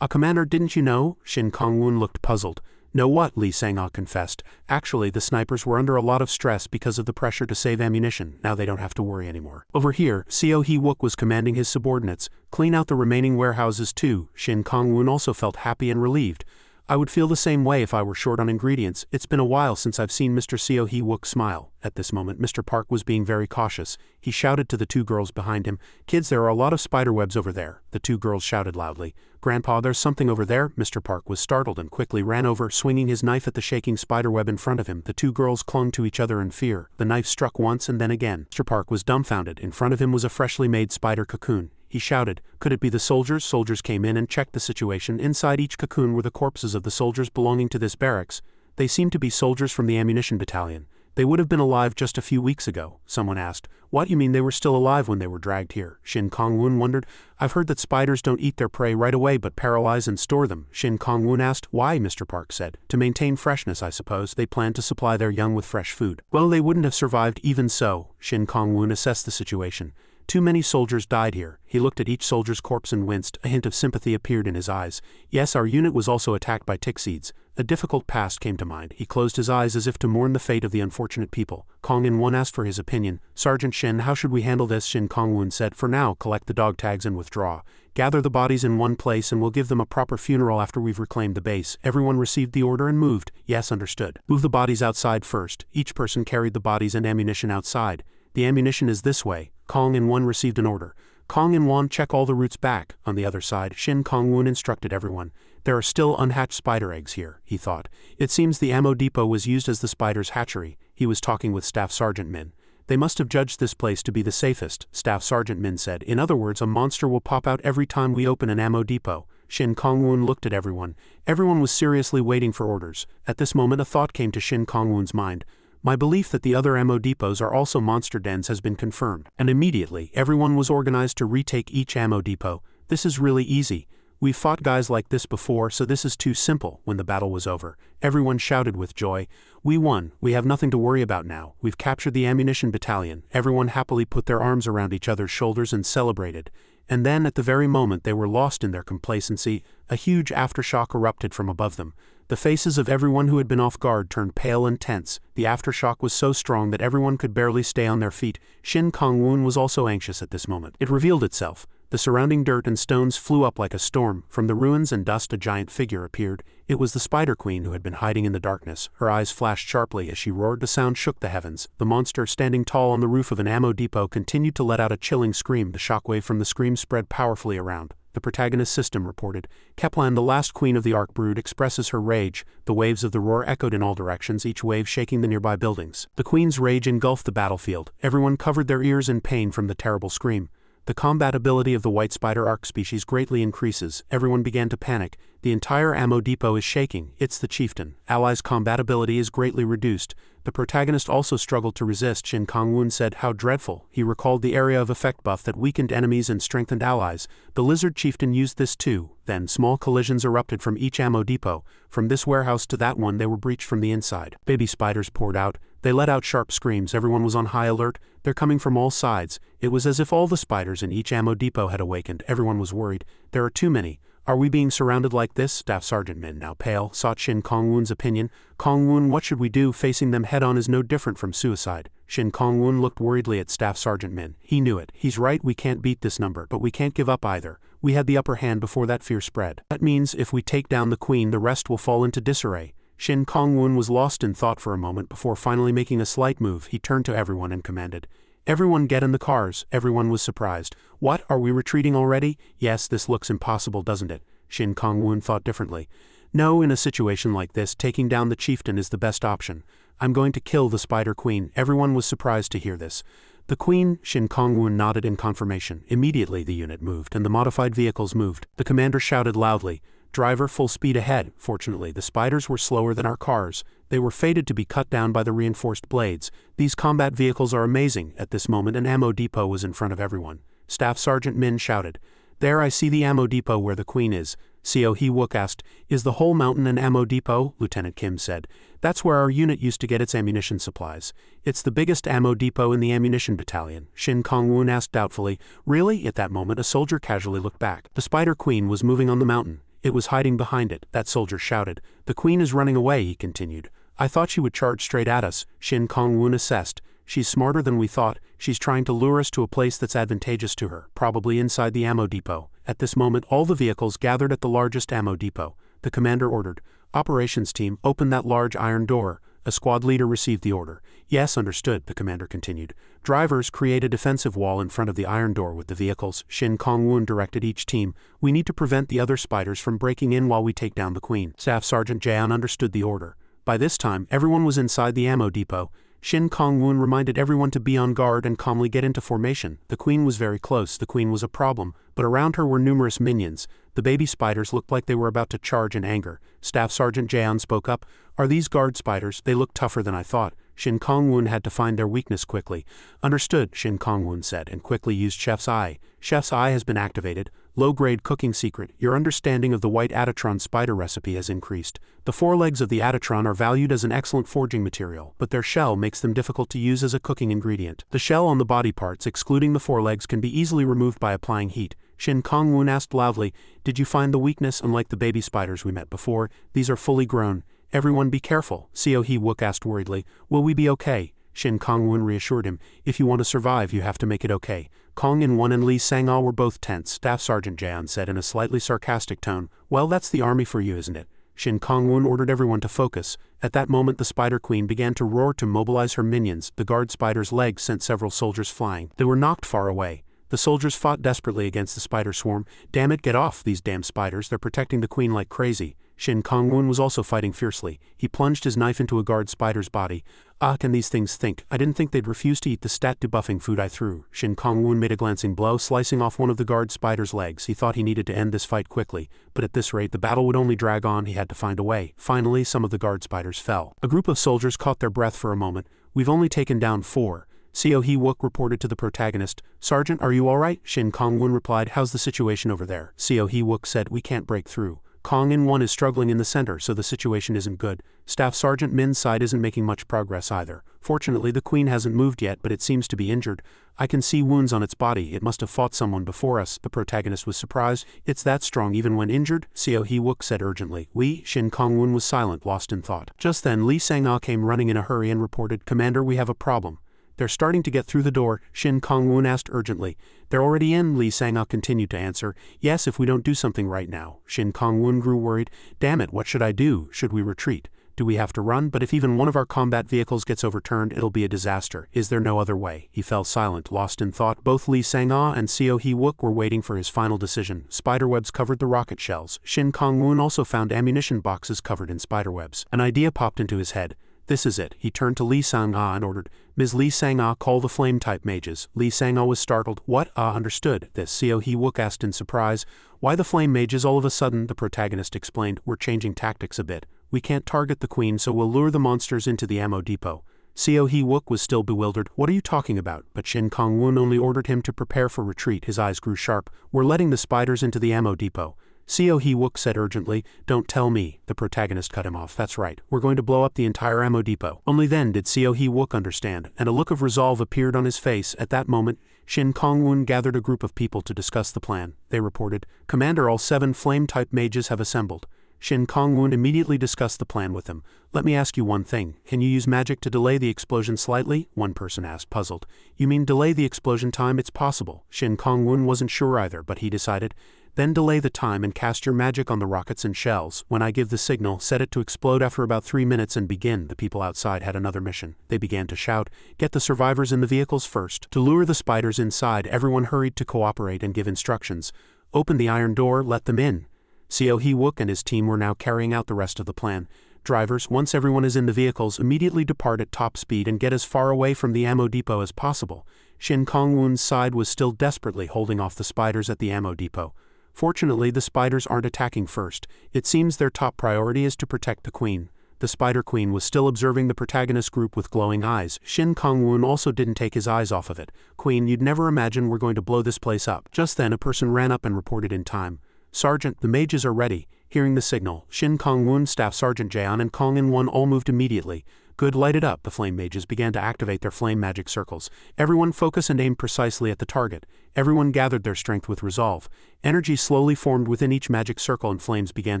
A: Commander, didn't you know? Shin Kong-woon looked puzzled. Know what? Lee Sang-ah confessed. Actually, the snipers were under a lot of stress because of the pressure to save ammunition. Now they don't have to worry anymore. Over here, Seo Hee-wook was commanding his subordinates. Clean out the remaining warehouses too. Shin Kong-woon also felt happy and relieved. I would feel the same way if I were short on ingredients. It's been a while since I've seen Mr. Seo Hee-wook smile. At this moment, Mr. Park was being very cautious. He shouted to the two girls behind him, Kids, there are a lot of spiderwebs over there. The two girls shouted loudly. Grandpa, there's something over there. Mr. Park was startled and quickly ran over, swinging his knife at the shaking spiderweb in front of him. The two girls clung to each other in fear. The knife struck once and then again. Mr. Park was dumbfounded. In front of him was a freshly made spider cocoon. He shouted, could it be the soldiers? Soldiers came in and checked the situation. Inside each cocoon were the corpses of the soldiers belonging to this barracks. They seemed to be soldiers from the ammunition battalion. They would have been alive just a few weeks ago. Someone asked, what, you mean they were still alive when they were dragged here? Shin Kong-woon wondered. I've heard that spiders don't eat their prey right away but paralyze and store them. Shin Kong-woon asked, why? Mr. Park said. To maintain freshness, I suppose. They planned to supply their young with fresh food. Well, they wouldn't have survived even so. Shin Kong-woon assessed the situation. Too many soldiers died here. He looked at each soldier's corpse and winced. A hint of sympathy appeared in his eyes. Yes, our unit was also attacked by tick seeds. A difficult past came to mind. He closed his eyes as if to mourn the fate of the unfortunate people. Kong-in-won asked for his opinion. Sergeant Shin, how should we handle this? Shin Kong-woon said, for now, collect the dog tags and withdraw. Gather the bodies in one place and we'll give them a proper funeral after we've reclaimed the base. Everyone received the order and moved. Yes, understood. Move the bodies outside first. Each person carried the bodies and ammunition outside. The ammunition is this way. Kong-in-won received an order. Kong-in-won, check all the routes back. On the other side, Shin Kong-woon instructed everyone. There are still unhatched spider eggs here, he thought. It seems the ammo depot was used as the spider's hatchery. He was talking with Staff Sergeant Min. They must have judged this place to be the safest, Staff Sergeant Min said. In other words, a monster will pop out every time we open an ammo depot. Shin Kong-woon looked at everyone. Everyone was seriously waiting for orders. At this moment a thought came to Shin Kong-woon's mind. My belief that the other ammo depots are also monster dens has been confirmed, and immediately everyone was organized to retake each ammo depot. This is really easy. We've fought guys like this before, so this is too simple. When the battle was over, everyone shouted with joy. We won. We have nothing to worry about now. We've captured the ammunition battalion. Everyone happily put their arms around each other's shoulders and celebrated. And then, at the very moment they were lost in their complacency, a huge aftershock erupted from above them. The faces of everyone who had been off guard turned pale and tense. The aftershock was so strong that everyone could barely stay on their feet. Shin Kong-woon was also anxious at this moment. It revealed itself. The surrounding dirt and stones flew up like a storm. From the ruins and dust a giant figure appeared. It was the Spider Queen who had been hiding in the darkness. Her eyes flashed sharply as she roared. The sound shook the heavens. The monster, standing tall on the roof of an ammo depot, continued to let out a chilling scream. The shockwave from the scream spread powerfully around. The protagonist system reported. Keplan, the last queen of the Ark Brood, expresses her rage. The waves of the roar echoed in all directions, each wave shaking the nearby buildings. The queen's rage engulfed the battlefield. Everyone covered their ears in pain from the terrible scream. The combat ability of the white spider ark species greatly increases. Everyone began to panic. The entire ammo depot is shaking. It's the chieftain. Allies' combat ability is greatly reduced. The protagonist also struggled to resist. Shin Kong-woon said, how dreadful. He recalled the area of effect buff that weakened enemies and strengthened allies. The lizard chieftain used this too. Then small collisions erupted from each ammo depot. From this warehouse to that one they were breached from the inside. Baby spiders poured out. They let out sharp screams. Everyone was on high alert. They're coming from all sides. It was as if all the spiders in each ammo depot had awakened. Everyone was worried. There are too many. Are we being surrounded like this? Staff Sergeant Min, now pale, sought Shin Kong-woon's opinion. Kong-woon, what should we do? Facing them head-on is no different from suicide. Shin Kong-woon looked worriedly at Staff Sergeant Min. He knew it. He's right, we can't beat this number, but we can't give up either. We had the upper hand before that fear spread. That means if we take down the queen, the rest will fall into disarray. Shin Kong-woon was lost in thought for a moment before finally making a slight move. He turned to everyone and commanded, "Everyone get in the cars." Everyone was surprised. What, are we retreating already? Yes, this looks impossible, doesn't it? Shin Kong-woon thought differently. No, in a situation like this, taking down the chieftain is the best option. I'm going to kill the Spider Queen. Everyone was surprised to hear this. The Queen? Shin Kong-woon nodded in confirmation. Immediately the unit moved and the modified vehicles moved. The commander shouted loudly, "Driver, full speed ahead." Fortunately, the spiders were slower than our cars. They were fated to be cut down by the reinforced blades. These combat vehicles are amazing. At this moment, an ammo depot was in front of everyone. Staff Sergeant Min shouted, "There, I see the ammo depot where the queen is." Co. Hee-wook asked, "Is the whole mountain an ammo depot?" Lieutenant Kim said, "That's where our unit used to get its ammunition supplies. It's the biggest ammo depot in the ammunition battalion." Shin Kong-woon asked doubtfully, "Really?" At that moment, a soldier casually looked back. The Spider Queen was moving on the mountain. It was hiding behind it. That soldier shouted. "The queen is running away," he continued. "I thought she would charge straight at us," Shin Kong-woon assessed. "She's smarter than we thought. She's trying to lure us to a place that's advantageous to her, probably inside the ammo depot." At this moment, all the vehicles gathered at the largest ammo depot. The commander ordered, "Operations team, open that large iron door." A squad leader received the order. "Yes, understood," the commander continued. "Drivers, create a defensive wall in front of the iron door with the vehicles." Shin Kong-woon directed each team. "We need to prevent the other spiders from breaking in while we take down the queen." Staff Sergeant Jaeon understood the order. By this time, everyone was inside the ammo depot. Shin Kong-woon reminded everyone to be on guard and calmly get into formation. The queen was very close. The queen was a problem, but around her were numerous minions. The baby spiders looked like they were about to charge in anger. Staff Sergeant Jaeon spoke up, "Are these guard spiders? They look tougher than I thought." Shin Kong-woon had to find their weakness quickly. "Understood," Shin Kong-woon said, and quickly used Chef's Eye. Chef's Eye has been activated. Low-grade cooking secret. Your understanding of the white Adatron spider recipe has increased. The forelegs of the Adatron are valued as an excellent forging material, but their shell makes them difficult to use as a cooking ingredient. The shell on the body parts, excluding the forelegs, can be easily removed by applying heat. Shin Kong-woon asked loudly, "Did you find the weakness? Unlike the baby spiders we met before, these are fully grown." "Everyone be careful," Co. Hee-wook asked worriedly. "Will we be okay?" Shin Kong-woon reassured him, "If you want to survive, you have to make it okay." Kong In-won and Lee Sang-ah were both tense. Staff Sergeant Jaeon said in a slightly sarcastic tone, "Well, that's the army for you, isn't it?" Shin Kong-woon ordered everyone to focus. At that moment, the Spider Queen began to roar to mobilize her minions. The guard spider's legs sent several soldiers flying. They were knocked far away. The soldiers fought desperately against the spider swarm. "Damn it, get off, these damn spiders, they're protecting the queen like crazy." Shin Kong-woon was also fighting fiercely. He plunged his knife into a guard spider's body. "Ah, can these things think? I didn't think they'd refuse to eat the stat debuffing food I threw." Shin Kong-woon made a glancing blow, slicing off one of the guard spider's legs. He thought he needed to end this fight quickly, but at this rate the battle would only drag on. He had to find a way. Finally, some of the guard spiders fell. A group of soldiers caught their breath for a moment. "We've only taken down 4. Co. Hee-wook reported to the protagonist. "Sergeant, are you alright?" Shin Kong-woon replied, "How's the situation over there?" Co. Hee-wook said, "We can't break through. Kong In-won is struggling in the center, so the situation isn't good. Staff Sergeant Min's side isn't making much progress either. Fortunately, the queen hasn't moved yet, but it seems to be injured. I can see wounds on its body. It must have fought someone before us." The protagonist was surprised. "It's that strong even when injured?" Co. Hee-wook said urgently. "We?" Shin Kong-woon was silent, lost in thought. Just then, Lee Sang-ah came running in a hurry and reported, "Commander, we have a problem." "They're starting to get through the door," Shin Kong-woon asked urgently. "They're already in," Lee Sang-ah continued to answer. "Yes, if we don't do something right now." Shin Kong-woon grew worried. "Damn it, what should I do? Should we retreat? Do we have to run? But if even one of our combat vehicles gets overturned, it'll be a disaster. Is there no other way?" He fell silent, lost in thought. Both Lee Sang-ah and Co. Hee-wook were waiting for his final decision. Spiderwebs covered the rocket shells. Shin Kong-woon also found ammunition boxes covered in spiderwebs. An idea popped into his head. "This is it." He turned to Lee Sang-ah and ordered, "Ms. Lee Sang-ah, call the flame-type mages." Lee Sang-ah was startled. "What? Understood." This Co. Hee-wook asked in surprise. "Why the flame mages all of a sudden?" The protagonist explained. "We're changing tactics a bit. We can't target the queen, so we'll lure the monsters into the ammo depot." Co. Hee-wook was still bewildered. "What are you talking about?" But Shin Kong-woon only ordered him to prepare for retreat. His eyes grew sharp. "We're letting the spiders into the ammo depot." Seo Hee-wook said urgently. Don't tell me, the protagonist cut him off. That's right, we're going to blow up the entire ammo depot. Only then did Seo Hee-wook understand, and a look of resolve appeared on his face. At that moment, Shin Kong-woon gathered a group of people to discuss the plan. They reported, Commander, all 7 flame-type mages have assembled. Shin Kong-woon immediately discussed the plan with them. Let me ask you one thing, can you use magic to delay the explosion slightly? One person asked, puzzled. You mean delay the explosion time? It's possible. Shin Kong-woon wasn't sure either, but he decided. Then delay the time and cast your magic on the rockets and shells. When I give the signal, set it to explode after about 3 minutes and begin. The people outside had another mission. They began to shout, get the survivors in the vehicles first. To lure the spiders inside, everyone hurried to cooperate and give instructions. Open the iron door, let them in. Seo Hee-wook and his team were now carrying out the rest of the plan. Drivers, once everyone is in the vehicles, immediately depart at top speed and get as far away from the ammo depot as possible. Shin Kong-woon's side was still desperately holding off the spiders at the ammo depot. Fortunately, the spiders aren't attacking first. It seems their top priority is to protect the queen. The Spider Queen was still observing the protagonist group with glowing eyes. Shin Kong-woon also didn't take his eyes off of it. Queen, you'd never imagine we're going to blow this place up. Just then a person ran up and reported in time. Sergeant, the mages are ready. Hearing the signal, Shin Kong-woon, Staff Sergeant Jaeon and Kong In-won all moved immediately. Good, light it up. The flame mages began to activate their flame magic circles. Everyone focus and aim precisely at the target. Everyone gathered their strength with resolve. Energy slowly formed within each magic circle and flames began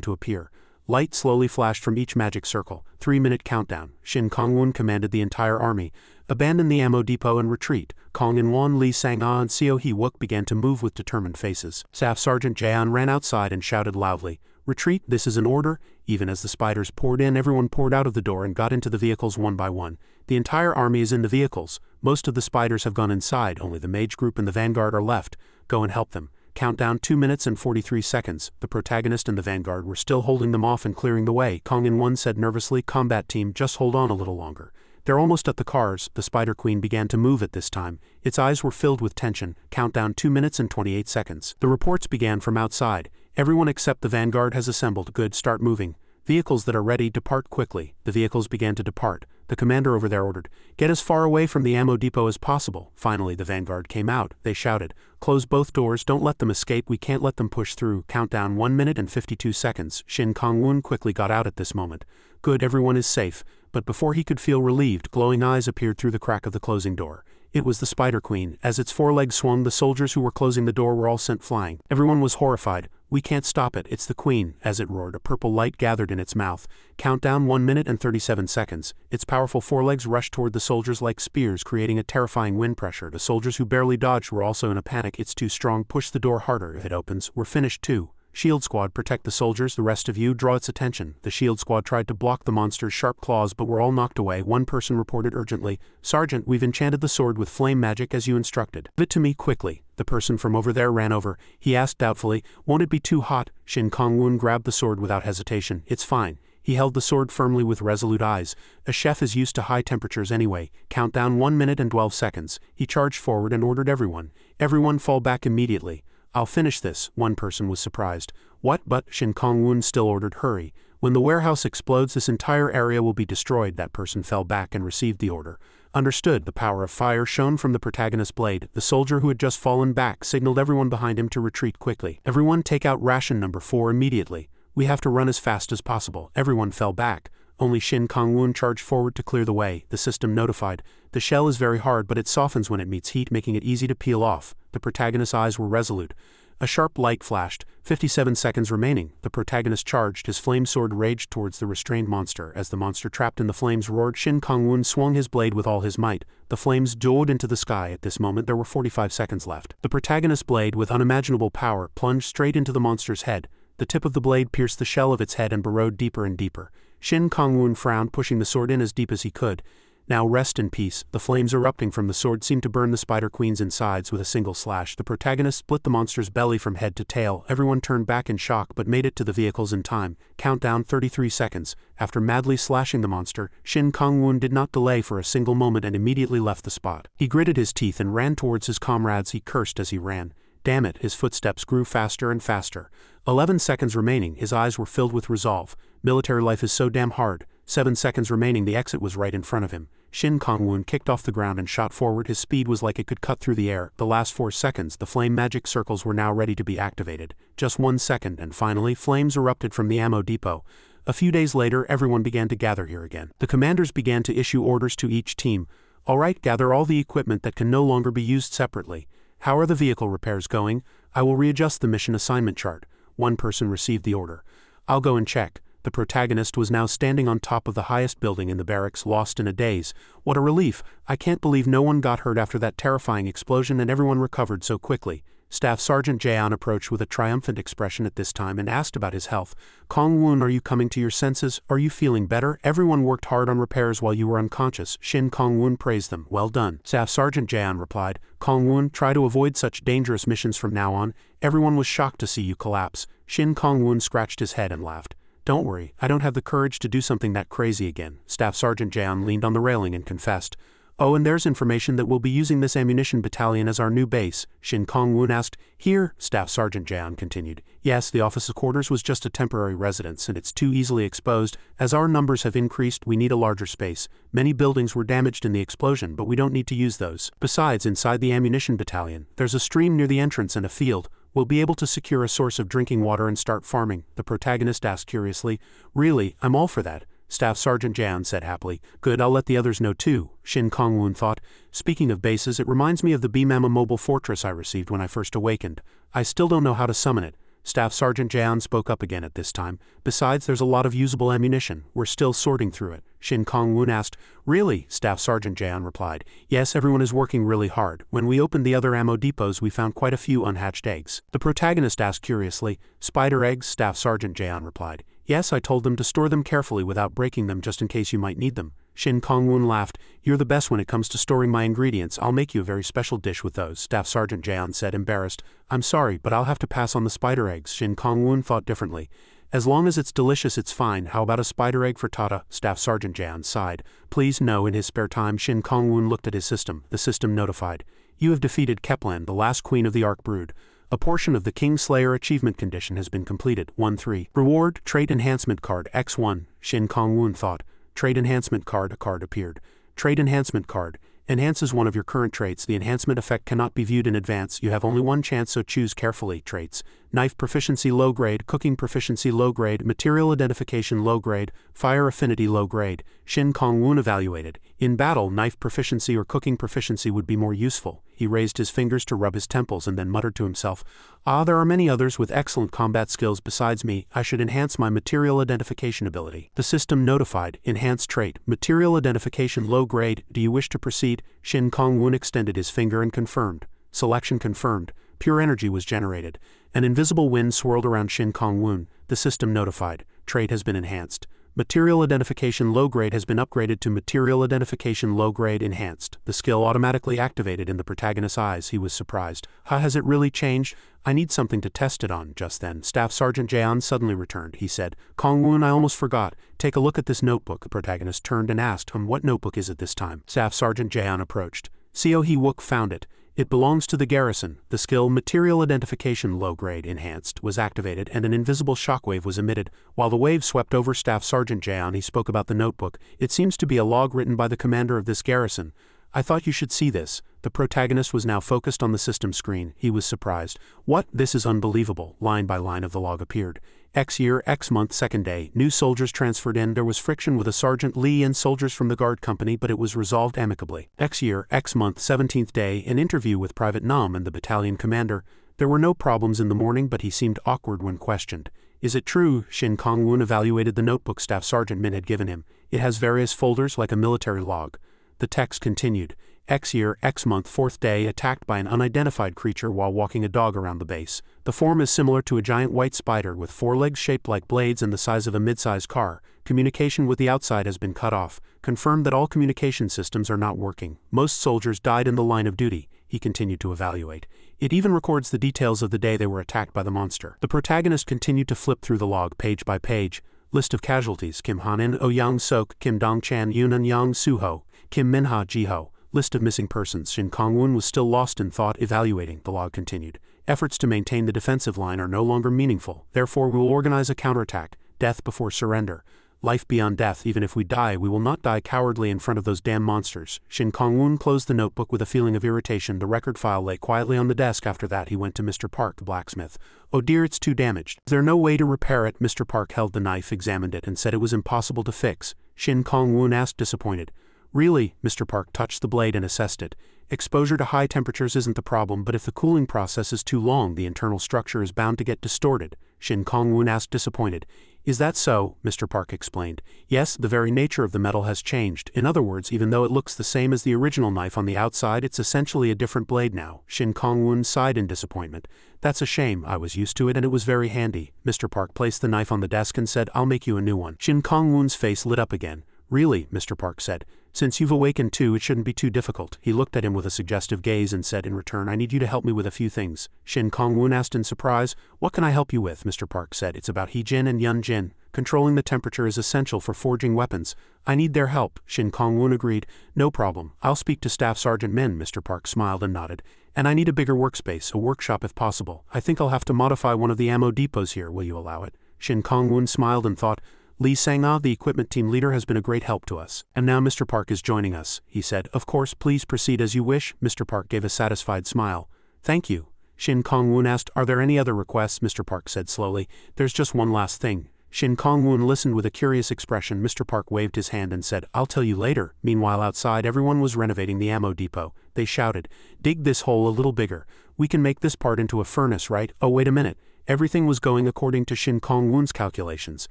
A: to appear. Light slowly flashed from each magic circle. 3-minute countdown. Shin Kong-woon commanded the entire army. Abandon the ammo depot and retreat. Kong In-won, Lee Sang-ah and Seo Hee-wook began to move with determined faces. Staff Sergeant Jaeon ran outside and shouted loudly, retreat, this is an order. Even as the spiders poured in, everyone poured out of the door and got into the vehicles one by one. The entire army is in the vehicles. Most of the spiders have gone inside, only the mage group and the vanguard are left. Go and help them. Countdown 2 minutes and 43 seconds. The protagonist and the vanguard were still holding them off and clearing the way. Kong In-won said nervously, combat team, just hold on a little longer. They're almost at the cars. The Spider Queen began to move at this time. Its eyes were filled with tension. Countdown 2 minutes and 28 seconds. The reports began from outside. Everyone except the vanguard has assembled. Good, start moving. Vehicles that are ready, depart quickly. The vehicles began to depart. The commander over there ordered, get as far away from the ammo depot as possible. Finally the vanguard came out. They shouted, close both doors, don't let them escape, we can't let them push through. Countdown 1 minute and 52 seconds. Shin Kong-woon quickly got out at this moment. Good, everyone is safe. But before he could feel relieved, glowing eyes appeared through the crack of the closing door. It was the Spider Queen. As its forelegs swung, the soldiers who were closing the door were all sent flying. Everyone was horrified. We can't stop it, it's the queen. As it roared, a purple light gathered in its mouth. Countdown 1 minute and 37 seconds. Its powerful forelegs rushed toward the soldiers like spears, creating a terrifying wind pressure. The soldiers who barely dodged were also in a panic. It's too strong, push the door harder. If it opens, we're finished too. Shield Squad, protect the soldiers, the rest of you, draw its attention. The Shield Squad tried to block the monster's sharp claws but were all knocked away. One person reported urgently, Sergeant, we've enchanted the sword with flame magic as you instructed. Give it to me quickly. The person from over there ran over. He asked doubtfully, won't it be too hot? Shin Kong-woon grabbed the sword without hesitation. It's fine. He held the sword firmly with resolute eyes. A chef is used to high temperatures anyway. Countdown 1 minute and 12 seconds. He charged forward and ordered everyone fall back immediately. I'll finish this. One person was surprised. What? But Shin Kong-woon still ordered, hurry. When the warehouse explodes, this entire area will be destroyed. That person fell back and received the order. Understood. The power of fire shone from the protagonist's blade. The soldier who had just fallen back signaled everyone behind him to retreat quickly. Everyone take out ration number 4 immediately. We have to run as fast as possible. Everyone fell back. Only Shin Kong-woon charged forward to clear the way. The system notified. The shell is very hard, but it softens when it meets heat, making it easy to peel off. The protagonist's eyes were resolute. A sharp light flashed. 57 seconds remaining. The protagonist charged. His flame sword raged towards the restrained monster. As the monster trapped in the flames roared, Shin Kong-woon swung his blade with all his might. The flames dueled into the sky. At this moment there were 45 seconds left. The protagonist's blade, with unimaginable power, plunged straight into the monster's head. The tip of the blade pierced the shell of its head and burrowed deeper and deeper. Shin Kong-woon frowned, pushing the sword in as deep as he could. Now rest in peace. The flames erupting from the sword seemed to burn the Spider Queen's insides with a single slash. The protagonist split the monster's belly from head to tail. Everyone turned back in shock but made it to the vehicles in time. Countdown 33 seconds. After madly slashing the monster, Shin Kong-woon did not delay for a single moment and immediately left the spot. He gritted his teeth and ran towards his comrades. He cursed as he ran. Damn it, his footsteps grew faster and faster. 11 seconds remaining. His eyes were filled with resolve. Military life is so damn hard. 7 seconds remaining. The exit was right in front of him. Shin Kong-woon kicked off the ground and shot forward. His speed was like it could cut through the air. The last 4 seconds, the flame magic circles were now ready to be activated. Just 1 second, and finally, flames erupted from the ammo depot. A few days later, everyone began to gather here again. The commanders began to issue orders to each team. All right, gather all the equipment that can no longer be used separately. How are the vehicle repairs going? I will readjust the mission assignment chart. One person received the order. I'll go and check. The protagonist was now standing on top of the highest building in the barracks, lost in a daze. What a relief! I can't believe no one got hurt after that terrifying explosion and everyone recovered so quickly. Staff Sergeant Jaeon approached with a triumphant expression at this time and asked about his health. Kong-woon, are you coming to your senses? Are you feeling better? Everyone worked hard on repairs while you were unconscious. Shin Kong-woon praised them. Well done. Staff Sergeant Jaeon replied. Kong-woon, try to avoid such dangerous missions from now on. Everyone was shocked to see you collapse. Shin Kong-woon scratched his head and laughed. Don't worry, I don't have the courage to do something that crazy again. Staff Sergeant Jaeon leaned on the railing and confessed. Oh, and there's information that we'll be using this ammunition battalion as our new base. Shin Kong-woon asked. Here, Staff Sergeant Jaeon continued. Yes, the office quarters was just a temporary residence and it's too easily exposed. As our numbers have increased, we need a larger space. Many buildings were damaged in the explosion, but we don't need to use those. Besides, inside the ammunition battalion, there's a stream near the entrance and a field. We'll be able to secure a source of drinking water and start farming, the protagonist asked curiously. Really, I'm all for that. Staff Sergeant Jaeon said happily. Good, I'll let the others know too, Shin Kong-woon thought. Speaking of bases, it reminds me of the B-Mama mobile fortress I received when I first awakened. I still don't know how to summon it. Staff Sergeant Jaeon spoke up again at this time. Besides, there's a lot of usable ammunition. We're still sorting through it. Shin Kong-woon asked. Really? Staff Sergeant Jaeon replied. Yes, everyone is working really hard. When we opened the other ammo depots, we found quite a few unhatched eggs. The protagonist asked curiously. Spider eggs? Staff Sergeant Jaeon replied. Yes, I told them to store them carefully without breaking them just in case you might need them. Shin Kong-woon laughed. You're the best when it comes to storing my ingredients. I'll make you a very special dish with those, Staff Sergeant Jaeon said, embarrassed. I'm sorry, but I'll have to pass on the spider eggs. Shin Kong-woon thought differently. As long as it's delicious, it's fine. How about a spider egg frittata? Staff Sergeant Jaeon sighed. Please, no. In his spare time, Shin Kong-woon looked at his system. The system notified. You have defeated Keplan, the last queen of the Ark Brood. A portion of the Kingslayer achievement condition has been completed. 1-3. Reward, Trait Enhancement Card, X1. Shin Kong-woon thought. Trait Enhancement Card. A card appeared. Trait Enhancement Card. Enhances one of your current traits. The enhancement effect cannot be viewed in advance. You have only one chance, so choose carefully. Traits. Knife Proficiency Low Grade, Cooking Proficiency Low Grade, Material Identification Low Grade, Fire Affinity Low Grade. Shin Kong-woon evaluated. In battle, Knife Proficiency or Cooking Proficiency would be more useful. He raised his fingers to rub his temples and then muttered to himself, Ah, there are many others with excellent combat skills besides me. I should enhance my Material Identification ability. The system notified. Enhanced Trait. Material Identification Low Grade. Do you wish to proceed? Shin Kong-woon extended his finger and confirmed. Selection confirmed. Pure energy was generated. An invisible wind swirled around Shin Kong-woon. The system notified. Trait has been enhanced. Material Identification Low Grade has been upgraded to Material Identification Low Grade Enhanced. The skill automatically activated in the protagonist's eyes. He was surprised. Has it really changed? I need something to test it on. Just then, Staff Sergeant Jaeon suddenly returned. He said, Kong-woon, I almost forgot. Take a look at this notebook. The protagonist turned and asked, what notebook is it this time? Staff Sergeant Jaeon approached. Seo Hee-wook found it. It belongs to the garrison. The skill Material Identification Low Grade Enhanced was activated and an invisible shockwave was emitted. While the wave swept over Staff Sergeant Jaeon, he spoke about the notebook. It seems to be a log written by the commander of this garrison. I thought you should see this. The protagonist was now focused on the system screen. He was surprised. What? This is unbelievable. Line by line of the log appeared. X year, X month, second day. New soldiers transferred in. There was friction with a Sergeant Lee and soldiers from the guard company, but it was resolved amicably. X year, X month, 17th day. An interview with Private Nam and the battalion commander. There were no problems in the morning, but he seemed awkward when questioned. Is it true? Shin Kong-woon evaluated the notebook Staff Sergeant Min had given him. It has various folders like a military log. The text continued. X year, X month, 4th day, attacked by an unidentified creature while walking a dog around the base. The form is similar to a giant white spider with 4 legs shaped like blades and the size of a mid-sized car. Communication with the outside has been cut off. Confirmed that all communication systems are not working. Most soldiers died in the line of duty. He continued to evaluate. It even records the details of the day they were attacked by the monster. The protagonist continued to flip through the log page by page. List of casualties: Kim Han-in, Oh Yang-sok, Kim Dong-chan, Yoon Yang Suho, Kim Minha Jiho. List of missing persons. Shin Kong-woon was still lost in thought, evaluating. The log continued. Efforts to maintain the defensive line are no longer meaningful. Therefore, we will organize a counterattack. Death before surrender. Life beyond death. Even if we die, we will not die cowardly in front of those damn monsters. Shin Kong-woon closed the notebook with a feeling of irritation. The record file lay quietly on the desk. After that he went to Mr. Park, the blacksmith. Oh dear, it's too damaged. Is there no way to repair it? Mr. Park held the knife, examined it, and said it was impossible to fix. Shin Kong-woon asked, disappointed. Really? Mr. Park touched the blade and assessed it. Exposure to high temperatures isn't the problem, but if the cooling process is too long, the internal structure is bound to get distorted. Shin Kong-woon asked, disappointed. Is that so? Mr. Park explained. Yes, the very nature of the metal has changed. In other words, even though it looks the same as the original knife on the outside, it's essentially a different blade now. Shin Kong-woon sighed in disappointment. That's a shame. I was used to it and it was very handy. Mr. Park placed the knife on the desk and said, I'll make you a new one. Shin Kong-woon's face lit up again. Really? Mr. Park said. Since you've awakened too, it shouldn't be too difficult. He looked at him with a suggestive gaze and said, in return, I need you to help me with a few things. Shin Kong-woon asked in surprise. What can I help you with? Mr. Park said. It's about He-jin and Yun-jin. Controlling the temperature is essential for forging weapons. I need their help. Shin Kong-woon agreed. No problem. I'll speak to Staff Sergeant Min. Mr. Park smiled and nodded. And I need a bigger workspace, a workshop if possible. I think I'll have to modify one of the ammo depots here. Will you allow it? Shin Kong-woon smiled and thought, Lee Sang-ah, the equipment team leader, has been a great help to us. And now Mr. Park is joining us, he said. Of course, please proceed as you wish. Mr. Park gave a satisfied smile. Thank you. Shin Kong-woon asked, Are there any other requests? Mr. Park said slowly. There's just one last thing. Shin Kong-woon listened with a curious expression. Mr. Park waved his hand and said, I'll tell you later. Meanwhile, outside, everyone was renovating the ammo depot. They shouted, Dig this hole a little bigger. We can make this part into a furnace, right? Oh, wait a minute. Everything was going according to Shin Kong-woon's calculations.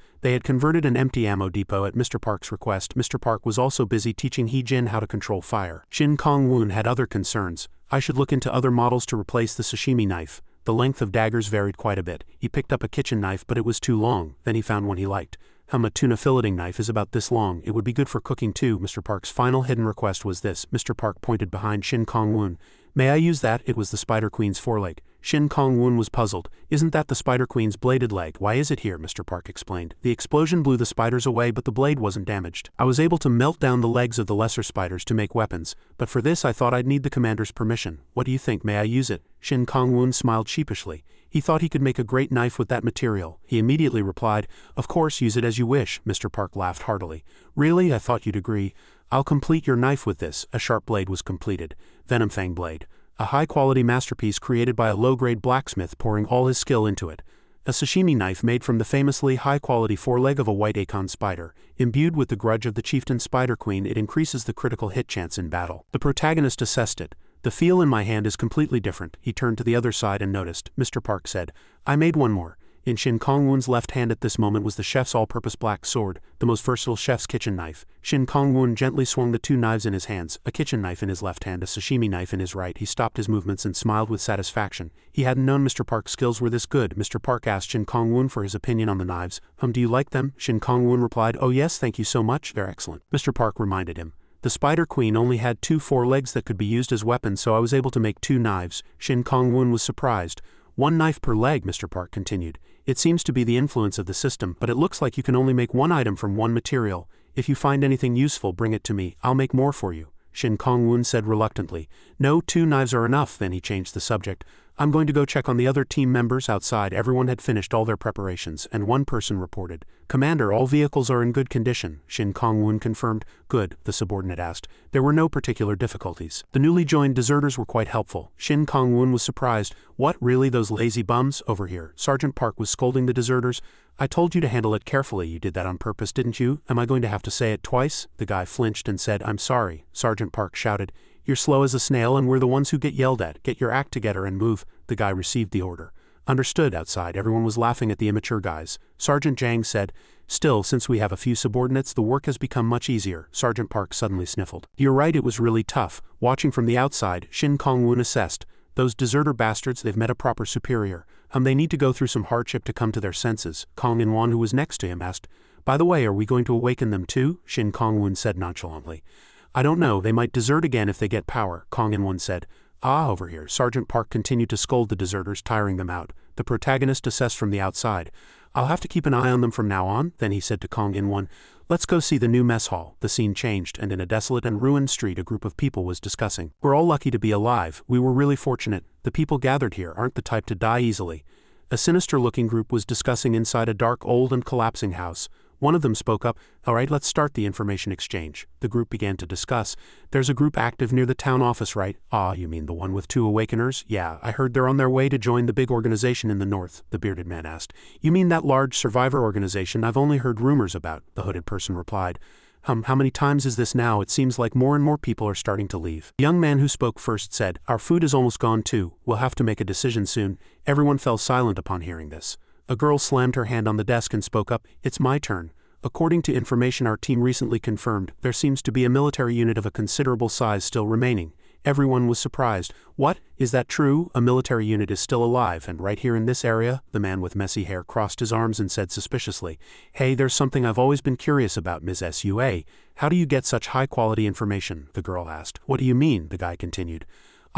A: They had converted an empty ammo depot at Mr. Park's request. Mr. Park was also busy teaching He-jin how to control fire. Shin Kong-woon had other concerns. I should look into other models to replace the sashimi knife. The length of daggers varied quite a bit. He picked up a kitchen knife, but it was too long. Then he found one he liked. A tuna filleting knife is about this long. It would be good for cooking too. Mr. Park's final hidden request was this. Mr. Park pointed behind Shin Kong-woon. May I use that? It was the Spider Queen's foreleg. Shin Kong-woon was puzzled. Isn't that the Spider Queen's bladed leg? Why is it here? Mr. Park explained. The explosion blew the spiders away, but the blade wasn't damaged. I was able to melt down the legs of the lesser spiders to make weapons, but for this I thought I'd need the commander's permission. What do you think? May I use it? Shin Kong-woon smiled sheepishly. He thought he could make a great knife with that material. He immediately replied, Of course, use it as you wish. Mr. Park laughed heartily. Really? I thought you'd agree. I'll complete your knife with this. A sharp blade was completed. Venom Fang blade. A high-quality masterpiece created by a low-grade blacksmith pouring all his skill into it. A sashimi knife made from the famously high-quality foreleg of a white Akon spider. Imbued with the grudge of the chieftain Spider Queen, it increases the critical hit chance in battle. The protagonist assessed it. The feel in my hand is completely different. He turned to the other side and noticed. Mr. Park said, I made one more. In Shin Kong-woon's left hand at this moment was the chef's all-purpose black sword, the most versatile chef's kitchen knife. Shin Kong-woon gently swung the two knives in his hands, a kitchen knife in his left hand, a sashimi knife in his right. He stopped his movements and smiled with satisfaction. He hadn't known Mr. Park's skills were this good. Mr. Park asked Shin Kong-woon for his opinion on the knives. Do you like them? Shin Kong-woon replied, Oh yes, thank you so much, they're excellent. Mr. Park reminded him. The Spider Queen only had 2 forelegs that could be used as weapons, so I was able to make 2 knives. Shin Kong-woon was surprised. 1 knife per leg, Mr. Park continued. It seems to be the influence of the system, but it looks like you can only make 1 item from 1 material. If you find anything useful, bring it to me. I'll make more for you. Shin Kong-woon said reluctantly. No, 2 knives are enough. Then he changed the subject. I'm going to go check on the other team members outside. Everyone had finished all their preparations, and one person reported. Commander, all vehicles are in good condition. Shin Kong-woon confirmed. Good, the subordinate asked. There were no particular difficulties. The newly joined deserters were quite helpful. Shin Kong-woon was surprised. What, really, those lazy bums? Over here. Sergeant Park was scolding the deserters. I told you to handle it carefully. You did that on purpose, didn't you? Am I going to have to say it twice? The guy flinched and said, I'm sorry. Sergeant Park shouted. You're slow as a snail and we're the ones who get yelled at. Get your act together and move. The guy received the order. Understood. Outside, everyone was laughing at the immature guys. Sergeant Jang said, Still, since we have a few subordinates, the work has become much easier. Sergeant Park suddenly sniffled. You're right, it was really tough. Watching from the outside, Shin Kong-woon assessed. Those deserter bastards, they've met a proper superior. They need to go through some hardship to come to their senses. Kong In-won, who was next to him, asked, By the way, are we going to awaken them too? Shin Kong-woon said nonchalantly. I don't know, they might desert again if they get power, Kong In-won said. Ah, over here. Sergeant Park continued to scold the deserters, tiring them out. The protagonist assessed from the outside. I'll have to keep an eye on them from now on. Then he said to Kong In-won, Let's go see the new mess hall. The scene changed, and in a desolate and ruined street a group of people was discussing. We're all lucky to be alive. We were really fortunate. The people gathered here aren't the type to die easily. A sinister-looking group was discussing inside a dark, old and collapsing house. One of them spoke up, "Alright, let's start the information exchange." The group began to discuss. "There's a group active near the town office, right?" "Ah, you mean the one with 2 awakeners?" "Yeah, I heard they're on their way to join the big organization in the north," the bearded man asked. "You mean that large survivor organization I've only heard rumors about?" the hooded person replied. How many times is this now? It seems like more and more people are starting to leave." The young man who spoke first said, "Our food is almost gone too. We'll have to make a decision soon." Everyone fell silent upon hearing this. A girl slammed her hand on the desk and spoke up, "It's my turn. According to information our team recently confirmed, there seems to be a military unit of a considerable size still remaining." Everyone was surprised. "What? Is that true? A military unit is still alive, and right here in this area?" The man with messy hair crossed his arms and said suspiciously, "Hey, there's something I've always been curious about, Ms. SUA. How do you get such high-quality information?" the girl asked. "What do you mean?" the guy continued.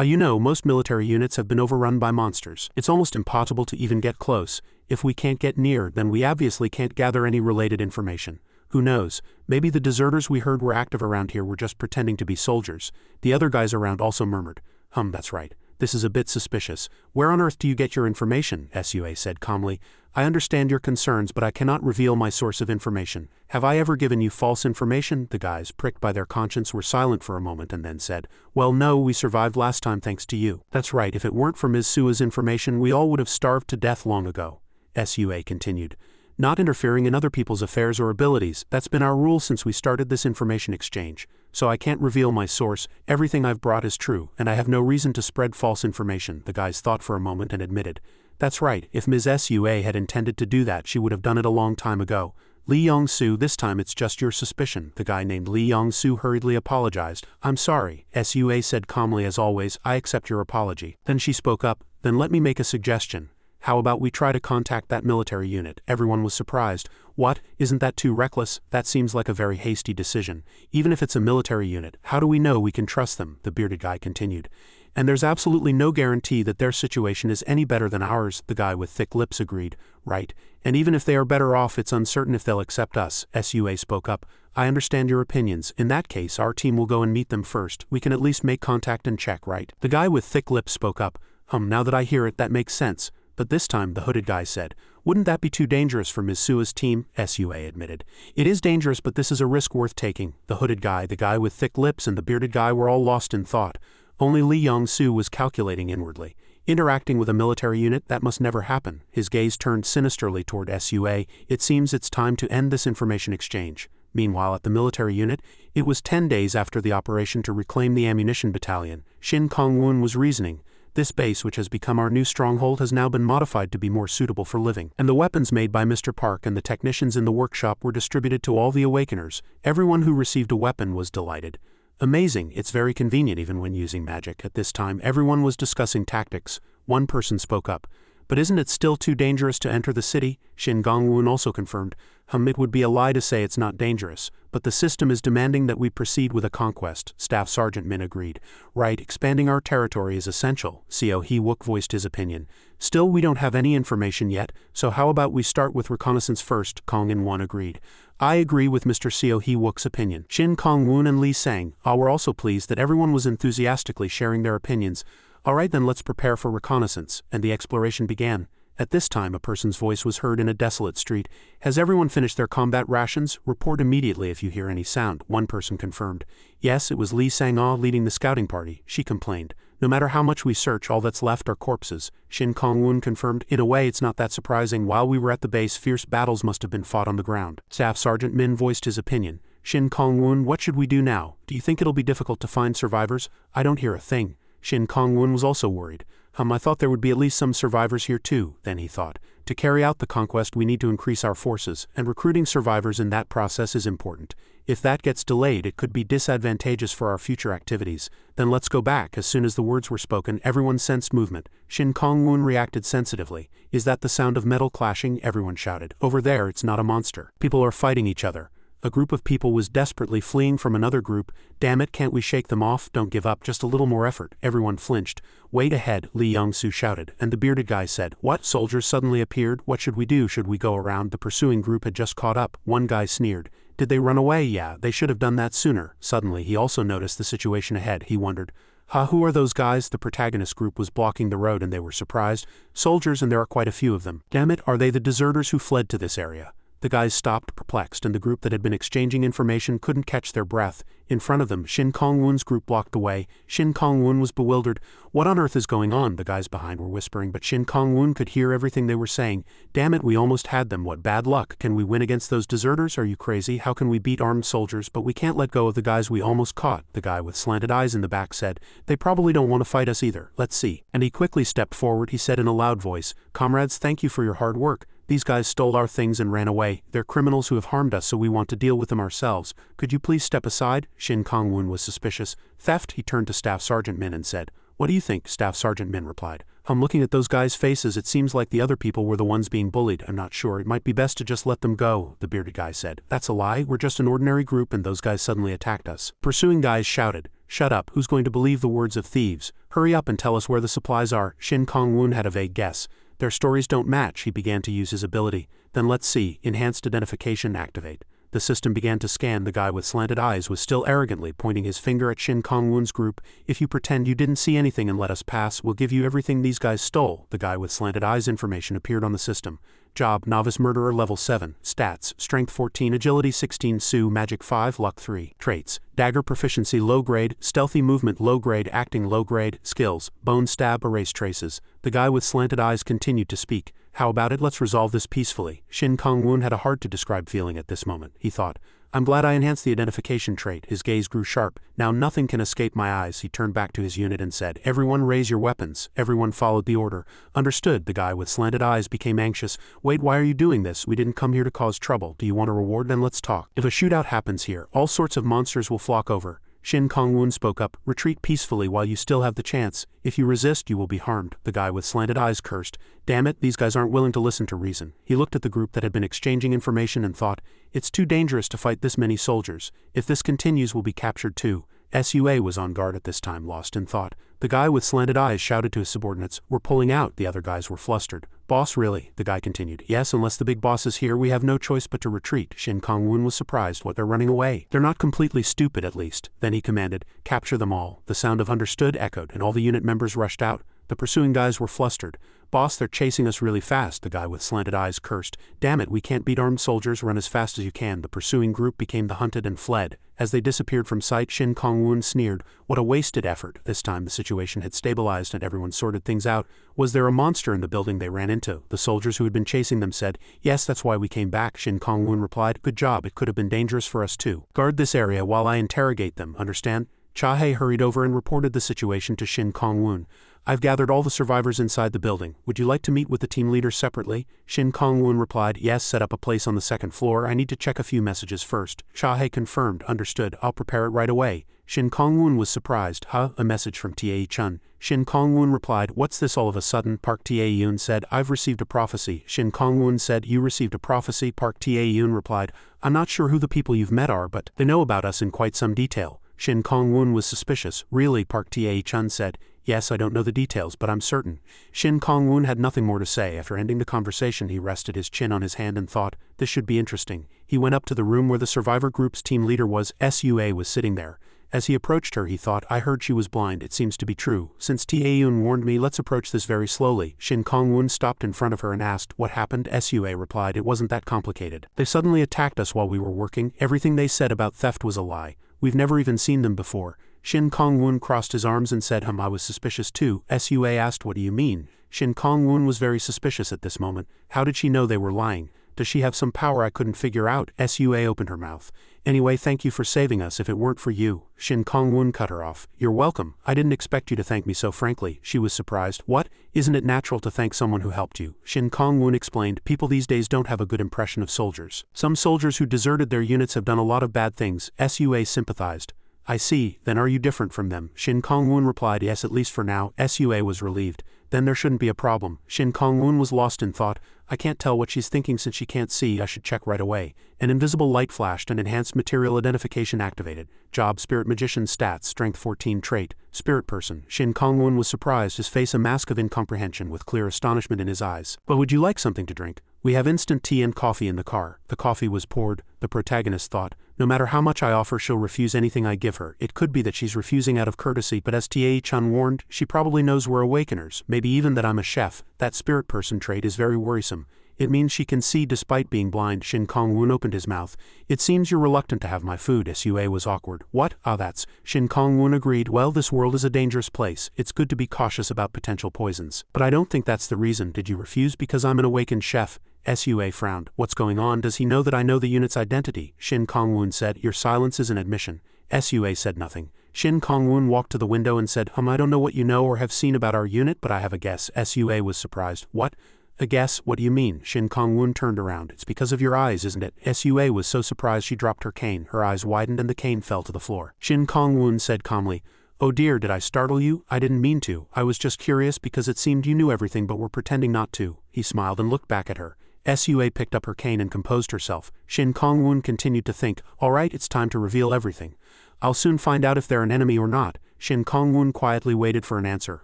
A: You know, most military units have been overrun by monsters. It's almost impossible to even get close. If we can't get near, then we obviously can't gather any related information. Who knows, maybe the deserters we heard were active around here were just pretending to be soldiers." The other guys around also murmured, That's right. This is a bit suspicious. Where on earth do you get your information?" SUA said calmly. "I understand your concerns, but I cannot reveal my source of information. Have I ever given you false information?" The guys, pricked by their conscience, were silent for a moment and then said, "Well, no, we survived last time thanks to you." "That's right, if it weren't for Ms. Sua's information, we all would have starved to death long ago," SUA continued. "Not interfering in other people's affairs or abilities, that's been our rule since we started this information exchange. So I can't reveal my source. Everything I've brought is true, and I have no reason to spread false information." The guys thought for a moment and admitted, "That's right, if Ms. SUA had intended to do that, she would have done it a long time ago." "Lee Yong-soo, this time it's just your suspicion." The guy named Lee Yong-soo hurriedly apologized. "I'm sorry," SUA said calmly as always, "I accept your apology." Then she spoke up, "Then let me make a suggestion. How about we try to contact that military unit?" Everyone was surprised. "What? Isn't that too reckless? That seems like a very hasty decision. Even if it's a military unit, how do we know we can trust them?" the bearded guy continued. "And there's absolutely no guarantee that their situation is any better than ours," the guy with thick lips agreed. "Right. And even if they are better off, it's uncertain if they'll accept us." SUA spoke up. "I understand your opinions. In that case, our team will go and meet them first. We can at least make contact and check, right?" The guy with thick lips spoke up. Now that I hear it, that makes sense. But this time, the hooded guy said, "Wouldn't that be too dangerous for Ms. Sua's team?" SUA admitted. "It is dangerous, but this is a risk worth taking." The hooded guy, the guy with thick lips, and the bearded guy were all lost in thought. Only Lee Yong-soo was calculating inwardly. Interacting with a military unit, that must never happen. His gaze turned sinisterly toward SUA. "It seems it's time to end this information exchange." Meanwhile, at the military unit, it was 10 days after the operation to reclaim the ammunition battalion. Shin Kong-woon was reasoning. "This base, which has become our new stronghold, has now been modified to be more suitable for living. And the weapons made by Mr. Park and the technicians in the workshop were distributed to all the awakeners. Everyone who received a weapon was delighted. Amazing, it's very convenient even when using magic." At this time, everyone was discussing tactics. One person spoke up. "But isn't it still too dangerous to enter the city?" Shin Gong-woon also confirmed. It would be a lie to say it's not dangerous, but the system is demanding that we proceed with a conquest," Staff Sergeant Min agreed. "Right, expanding our territory is essential," Seo Hee-wook voiced his opinion. "Still, we don't have any information yet, so how about we start with reconnaissance first?" Kong In-won agreed. "I agree with Mr. Seo Hee-wook's opinion." Shin Kong-woon and Lee Sang were also pleased that everyone was enthusiastically sharing their opinions. "Alright then, let's prepare for reconnaissance," and the exploration began. At this time, a person's voice was heard in a desolate street. "Has everyone finished their combat rations? Report immediately if you hear any sound," one person confirmed. Yes, it was Lee Sang-ah leading the scouting party. She complained. "No matter how much we search, all that's left are corpses." Shin Kong-woon confirmed. "In a way, it's not that surprising. While we were at the base, fierce battles must have been fought on the ground." Staff Sergeant Min voiced his opinion. Shin Kong-woon, "What should we do now? Do you think it'll be difficult to find survivors?" "I don't hear a thing." Shin Kong-woon was also worried. I thought there would be at least some survivors here too." Then he thought, "To carry out the conquest we need to increase our forces, and recruiting survivors in that process is important. If that gets delayed, it could be disadvantageous for our future activities. Then let's go back." As soon as the words were spoken, everyone sensed movement. Shin Kong-woon reacted sensitively. "Is that the sound of metal clashing?" everyone shouted. "Over there, it's not a monster. People are fighting each other." A group of people was desperately fleeing from another group. "Damn it, can't we shake them off? Don't give up, just a little more effort." Everyone flinched. "Wait ahead," Lee Yong-soo shouted, and the bearded guy said, "What?" Soldiers suddenly appeared. "What should we do? Should we go around?" The pursuing group had just caught up. One guy sneered. "Did they run away?" "Yeah, they should have done that sooner." Suddenly, he also noticed the situation ahead. He wondered, who are those guys?" The protagonist group was blocking the road and they were surprised. "Soldiers, and there are quite a few of them." "Damn it, are they the deserters who fled to this area?" The guys stopped, perplexed, and the group that had been exchanging information couldn't catch their breath. In front of them, Shin Kong-woon's group blocked the way. Shin Kong-woon was bewildered. What on earth is going on? The guys behind were whispering, but Shin Kong-woon could hear everything they were saying. Damn it, we almost had them. What bad luck. Can we win against those deserters? Are you crazy? How can we beat armed soldiers? But we can't let go of the guys we almost caught. The guy with slanted eyes in the back said. They probably don't want to fight us either. Let's see. And he quickly stepped forward. He said in a loud voice, Comrades, thank you for your hard work. These guys stole our things and ran away. They're criminals who have harmed us, so we want to deal with them ourselves. Could you please step aside? Shin Kong-woon was suspicious. Theft? He turned to Staff Sergeant Min and said. What do you think? Staff Sergeant Min replied. Looking at those guys' faces, it seems like the other people were the ones being bullied. I'm not sure. It might be best to just let them go, the bearded guy said. That's a lie. We're just an ordinary group and those guys suddenly attacked us. Pursuing guys shouted. Shut up. Who's going to believe the words of thieves? Hurry up and tell us where the supplies are. Shin Kong-woon had a vague guess. Their stories don't match. He began to use his ability. Then let's see. Enhanced identification activate. The system began to scan. The guy with slanted eyes was still arrogantly pointing his finger at Shin Kong-woon's group. If you pretend you didn't see anything and let us pass, we'll give you everything these guys stole. The guy with slanted eyes information appeared on the system. Job, Novice Murderer level 7. Stats, Strength 14, Agility 16, Sue, Magic 5, Luck 3. Traits, Dagger Proficiency low grade, Stealthy Movement low grade, Acting low grade. Skills, Bone Stab, Erase Traces. The guy with slanted eyes continued to speak. How about it? Let's resolve this peacefully. Shin Kong-woon had a hard to describe feeling at this moment. He thought, I'm glad I enhanced the identification trait. His gaze grew sharp. Now nothing can escape my eyes. He turned back to his unit and said, Everyone raise your weapons. Everyone followed the order. Understood. The guy with slanted eyes became anxious. Wait, why are you doing this? We didn't come here to cause trouble. Do you want a reward? Then let's talk. If a shootout happens here, all sorts of monsters will flock over. Shin Kong-woon spoke up. Retreat peacefully while you still have the chance. If you resist, you will be harmed. The guy with slanted eyes cursed. Damn it, these guys aren't willing to listen to reason. He looked at the group that had been exchanging information and thought, it's too dangerous to fight this many soldiers. If this continues, we'll be captured too. SUA was on guard at this time, lost in thought. The guy with slanted eyes shouted to his subordinates, We're pulling out. The other guys were flustered. Boss, really? The guy continued. Yes, unless the big boss is here, we have no choice but to retreat. Shin Kong-woon was surprised. What, they're running away? They're not completely stupid, at least. Then he commanded, Capture them all. The sound of understood echoed, and all the unit members rushed out. The pursuing guys were flustered. Boss, they're chasing us really fast, the guy with slanted eyes cursed. Damn it, we can't beat armed soldiers. Run as fast as you can. The pursuing group became the hunted and fled. As they disappeared from sight, Shin Kong-woon sneered. What a wasted effort. This time the situation had stabilized and everyone sorted things out. Was there a monster in the building they ran into? The soldiers who had been chasing them said, Yes, that's why we came back. Shin Kong-woon replied, Good job, it could have been dangerous for us too. Guard this area while I interrogate them, understand? Cha-hae hurried over and reported the situation to Shin Kong-woon. I've gathered all the survivors inside the building. Would you like to meet with the team leader separately? Shin Kong-woon replied, Yes, set up a place on the second floor. I need to check a few messages first. Cha-hae confirmed, Understood, I'll prepare it right away. Shin Kong-woon was surprised. Huh? A message from Tae-chun. Shin Kong-woon replied, What's this all of a sudden? Park Tae-yoon said, I've received a prophecy. Shin Kong-woon said, You received a prophecy? Park Tae-yoon replied, I'm not sure who the people you've met are, but they know about us in quite some detail. Shin Kong-woon was suspicious. Really? Park Tae-chun said, Yes, I don't know the details, but I'm certain. Shin Kong-woon had nothing more to say. After ending the conversation, he rested his chin on his hand and thought, This should be interesting. He went up to the room where the survivor group's team leader was. SUA was sitting there. As he approached her, he thought, I heard she was blind. It seems to be true. Since Tae-yoon warned me, let's approach this very slowly. Shin Kong-woon stopped in front of her and asked, What happened? SUA replied, It wasn't that complicated. They suddenly attacked us while we were working. Everything they said about theft was a lie. We've never even seen them before. Shin Kong-woon crossed his arms and said, I was suspicious too. SUA asked, What do you mean? Shin Kong-woon was very suspicious at this moment. How did she know they were lying? Does she have some power I couldn't figure out? SUA opened her mouth. Anyway, thank you for saving us. If it weren't for you. Shin Kong-woon cut her off. You're welcome. I didn't expect you to thank me so frankly. She was surprised. What? Isn't it natural to thank someone who helped you? Shin Kong-woon explained, People these days don't have a good impression of soldiers. Some soldiers who deserted their units have done a lot of bad things. SUA sympathized. I see. Then are you different from them? Shin Kong-woon replied, Yes, at least for now. SUA was relieved. Then there shouldn't be a problem. Shin Kong-woon was lost in thought. I can't tell what she's thinking since she can't see. I should check right away. An invisible light flashed and enhanced material identification activated. Job, Spirit Magician stats, Strength 14 trait, Spirit Person. Shin Kong-woon was surprised, his face a mask of incomprehension with clear astonishment in his eyes. But would you like something to drink? We have instant tea and coffee in the car. The coffee was poured. The protagonist thought, No matter how much I offer, she'll refuse anything I give her. It could be that she's refusing out of courtesy, but as Tae-chun warned, she probably knows we're Awakeners, maybe even that I'm a chef. That Spirit Person trait is very worrisome. It means she can see despite being blind. Shin Kong-woon opened his mouth. It seems you're reluctant to have my food. Sua was awkward. What? Ah, that's. Shin Kong-woon agreed. Well, this world is a dangerous place. It's good to be cautious about potential poisons. But I don't think that's the reason. Did you refuse because I'm an awakened chef? Sua frowned. What's going on? Does he know that I know the unit's identity? Shin Kong-woon said. Your silence is an admission. Sua said nothing. Shin Kong-woon walked to the window and said, I don't know what you know or have seen about our unit, but I have a guess. Sua was surprised. What? A guess? What do you mean? Shin Kong-woon turned around. It's because of your eyes, isn't it? Sua was so surprised she dropped her cane. Her eyes widened and the cane fell to the floor. Shin Kong-woon said calmly, Oh dear, did I startle you? I didn't mean to. I was just curious because it seemed you knew everything but were pretending not to. He smiled and looked back at her. Sua picked up her cane and composed herself. Shin Kong-woon continued to think, all right, it's time to reveal everything. I'll soon find out if they're an enemy or not. Shin Kong-woon quietly waited for an answer.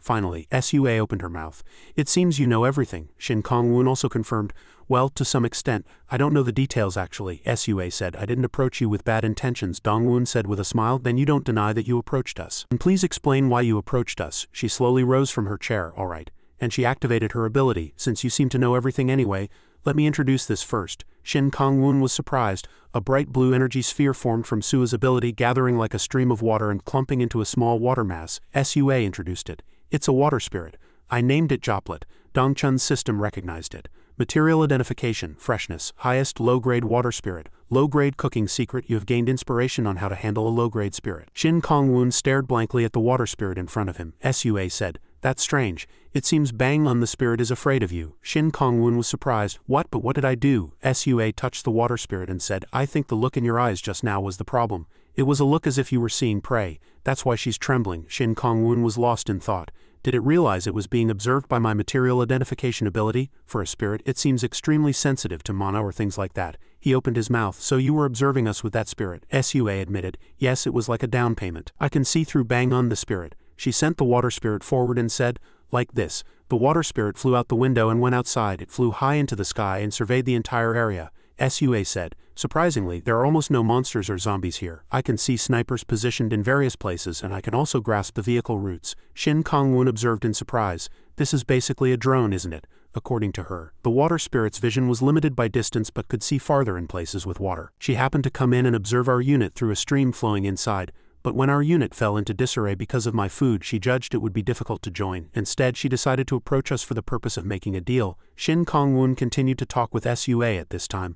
A: Finally, Sua opened her mouth. It seems you know everything. Shin Kong-woon also confirmed, well, to some extent. I don't know the details actually. Sua said, I didn't approach you with bad intentions. Dong-woon said with a smile, then you don't deny that you approached us. And please explain why you approached us. She slowly rose from her chair. All right. And she activated her ability. Since you seem to know everything anyway, let me introduce this first. Shin Kong-woon was surprised. A bright blue energy sphere formed from Sua's ability, gathering like a stream of water and clumping into a small water mass. Sua introduced it. It's a water spirit. I named it Joplet. Dongchun's system recognized it. Material identification, freshness, highest low-grade water spirit, low-grade cooking secret. You have gained inspiration on how to handle a low-grade spirit. Shin Kong-woon stared blankly at the water spirit in front of him. Sua said, that's strange. It seems Bang on the spirit is afraid of you. Shin Kong-woon was surprised. What? But what did I do? Sua touched the water spirit and said, I think the look in your eyes just now was the problem. It was a look as if you were seeing prey. That's why she's trembling. Shin Kong-woon was lost in thought. Did it realize it was being observed by my material identification ability? For a spirit, it seems extremely sensitive to mana or things like that. He opened his mouth. So you were observing us with that spirit? Sua admitted. Yes, it was like a down payment. I can see through Bang on the spirit. She sent the water spirit forward and said, like this. The water spirit flew out the window and went outside. It flew high into the sky and surveyed the entire area. Sua said, surprisingly, there are almost no monsters or zombies here. I can see snipers positioned in various places and I can also grasp the vehicle routes. Shin Kong-woon observed in surprise. This is basically a drone, isn't it? According to her, the water spirit's vision was limited by distance but could see farther in places with water. She happened to come in and observe our unit through a stream flowing inside. But when our unit fell into disarray because of my food, she judged it would be difficult to join. Instead, she decided to approach us for the purpose of making a deal. Shin Kong-woon continued to talk with Sua at this time.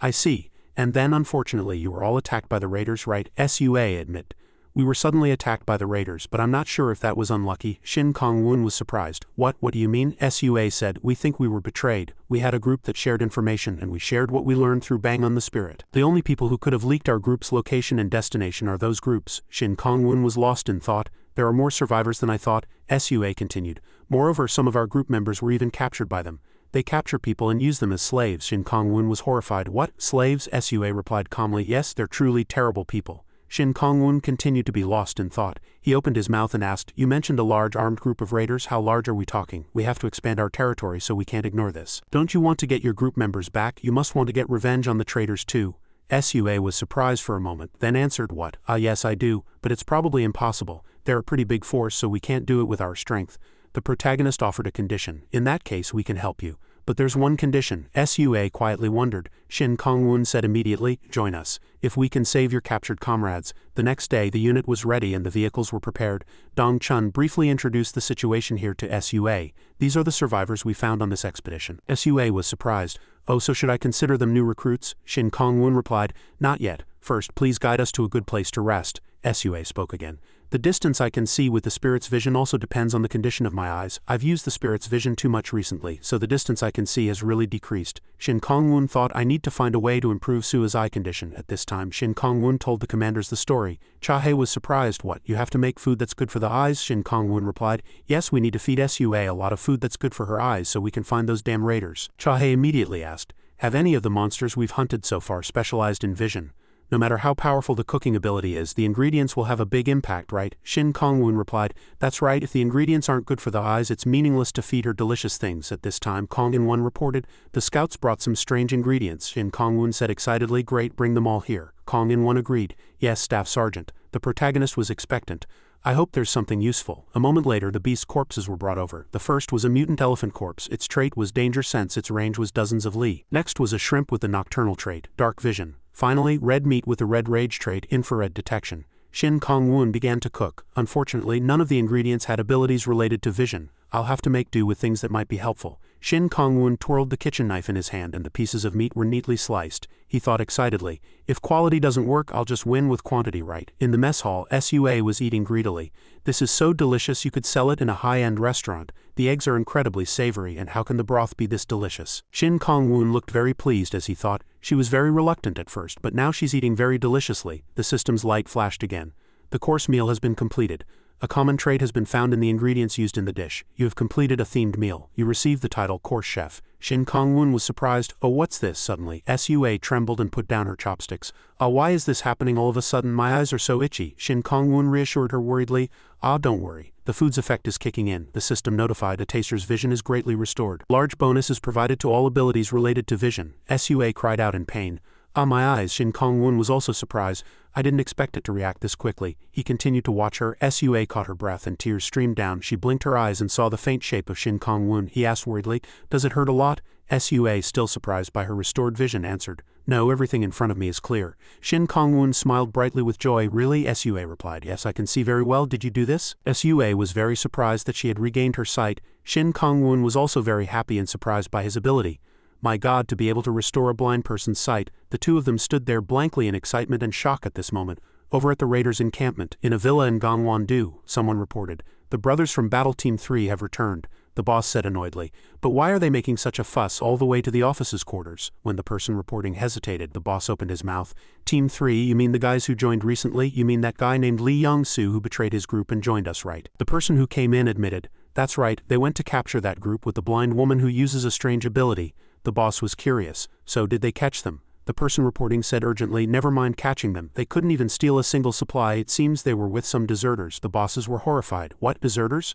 A: I see. And then, unfortunately, you were all attacked by the raiders, right? Sua admitted. We were suddenly attacked by the raiders, but I'm not sure if that was unlucky. Shin Kong-woon was surprised. What do you mean? Sua said, we think we were betrayed. We had a group that shared information and we shared what we learned through Bang on the spirit. The only people who could have leaked our group's location and destination are those groups. Shin Kong-woon was lost in thought. There are more survivors than I thought. Sua continued. Moreover, some of our group members were even captured by them. They capture people and use them as slaves. Shin Kong-woon was horrified. What? Slaves? Sua replied calmly. Yes, they're truly terrible people. Shin Kong-woon continued to be lost in thought. He opened his mouth and asked, you mentioned a large armed group of raiders. How large are we talking? We have to expand our territory so we can't ignore this. Don't you want to get your group members back? You must want to get revenge on the traitors too. Sua was surprised for a moment, then answered, what? Yes I do, but it's probably impossible. They're a pretty big force so we can't do it with our strength. The protagonist offered a condition. In that case we can help you. But there's one condition. Sua quietly wondered. Shin Kong-woon said immediately, join us. If we can save your captured comrades. The next day the unit was ready and the vehicles were prepared. Dong-chun briefly introduced the situation here to Sua. These are the survivors we found on this expedition. Sua was surprised. Oh, so should I consider them new recruits? Shin Kong-woon replied, not yet. First, please guide us to a good place to rest. Sua spoke again. The distance I can see with the spirit's vision also depends on the condition of my eyes. I've used the spirit's vision too much recently, so the distance I can see has really decreased. Shin Kong-woon thought, I need to find a way to improve Sua's eye condition. At this time, Shin Kong-woon told the commanders the story. Cha-hae was surprised. What, you have to make food that's good for the eyes? Shin Kong-woon replied, yes, we need to feed Sua a lot of food that's good for her eyes so we can find those damn raiders. Cha-hae immediately asked, have any of the monsters we've hunted so far specialized in vision? No matter how powerful the cooking ability is, the ingredients will have a big impact, right? Shin Kong-woon replied, that's right, if the ingredients aren't good for the eyes, it's meaningless to feed her delicious things. At this time, Kong-in-one reported, the scouts brought some strange ingredients. Shin Kong-woon said excitedly, great, bring them all here. Kong-in-one agreed, yes, Staff Sergeant. The protagonist was expectant. I hope there's something useful. A moment later the beast's corpses were brought over. The first was a mutant elephant corpse. Its trait was danger sense. Its range was dozens of li. Next was a shrimp with the nocturnal trait, dark vision. Finally, red meat with the red rage trait, infrared detection. Shin Kong-woon began to cook. Unfortunately, none of the ingredients had abilities related to vision. I'll have to make do with things that might be helpful. Shin Kong-woon twirled the kitchen knife in his hand and the pieces of meat were neatly sliced. He thought excitedly, if quality doesn't work, I'll just win with quantity, right? In the mess hall, Sua was eating greedily. This is so delicious you could sell it in a high-end restaurant. The eggs are incredibly savory, and how can the broth be this delicious? Shin Kong-woon looked very pleased as he thought. She was very reluctant at first, but now she's eating very deliciously. The system's light flashed again. The course meal has been completed. A common trait has been found in the ingredients used in the dish. You have completed a themed meal. You received the title Course Chef. Shin Kong-woon was surprised. Oh, what's this? Suddenly, Sua trembled and put down her chopsticks. Why is this happening all of a sudden? My eyes are so itchy. Shin Kong-woon reassured her worriedly. Don't worry. The food's effect is kicking in. The system notified. A taster's vision is greatly restored. Large bonus is provided to all abilities related to vision. Sua cried out in pain. My eyes. Shin Kong-woon was also surprised. I didn't expect it to react this quickly. He continued to watch her. Sua caught her breath and tears streamed down. She blinked her eyes and saw the faint shape of Shin Kong-woon. He asked worriedly, does it hurt a lot? Sua, still surprised by her restored vision, answered, no, everything in front of me is clear. Shin Kong-woon smiled brightly with joy. Really? Sua replied, yes, I can see very well. Did you do this? Sua was very surprised that she had regained her sight. Shin Kong-woon was also very happy and surprised by his ability. My God, to be able to restore a blind person's sight. The two of them stood there blankly in excitement and shock at this moment. Over at the raiders' encampment, in a villa in Gangwon-do, someone reported, the brothers from Battle Team 3 have returned, the boss said annoyedly. But why are they making such a fuss all the way to the officer's quarters? When the person reporting hesitated, the boss opened his mouth. Team 3, you mean the guys who joined recently? You mean that guy named Lee Young-soo who betrayed his group and joined us, right? The person who came in admitted, that's right, they went to capture that group with the blind woman who uses a strange ability. The boss was curious. So did they catch them? The person reporting said urgently, never mind catching them. They couldn't even steal a single supply. It seems they were with some deserters. The bosses were horrified. What, deserters?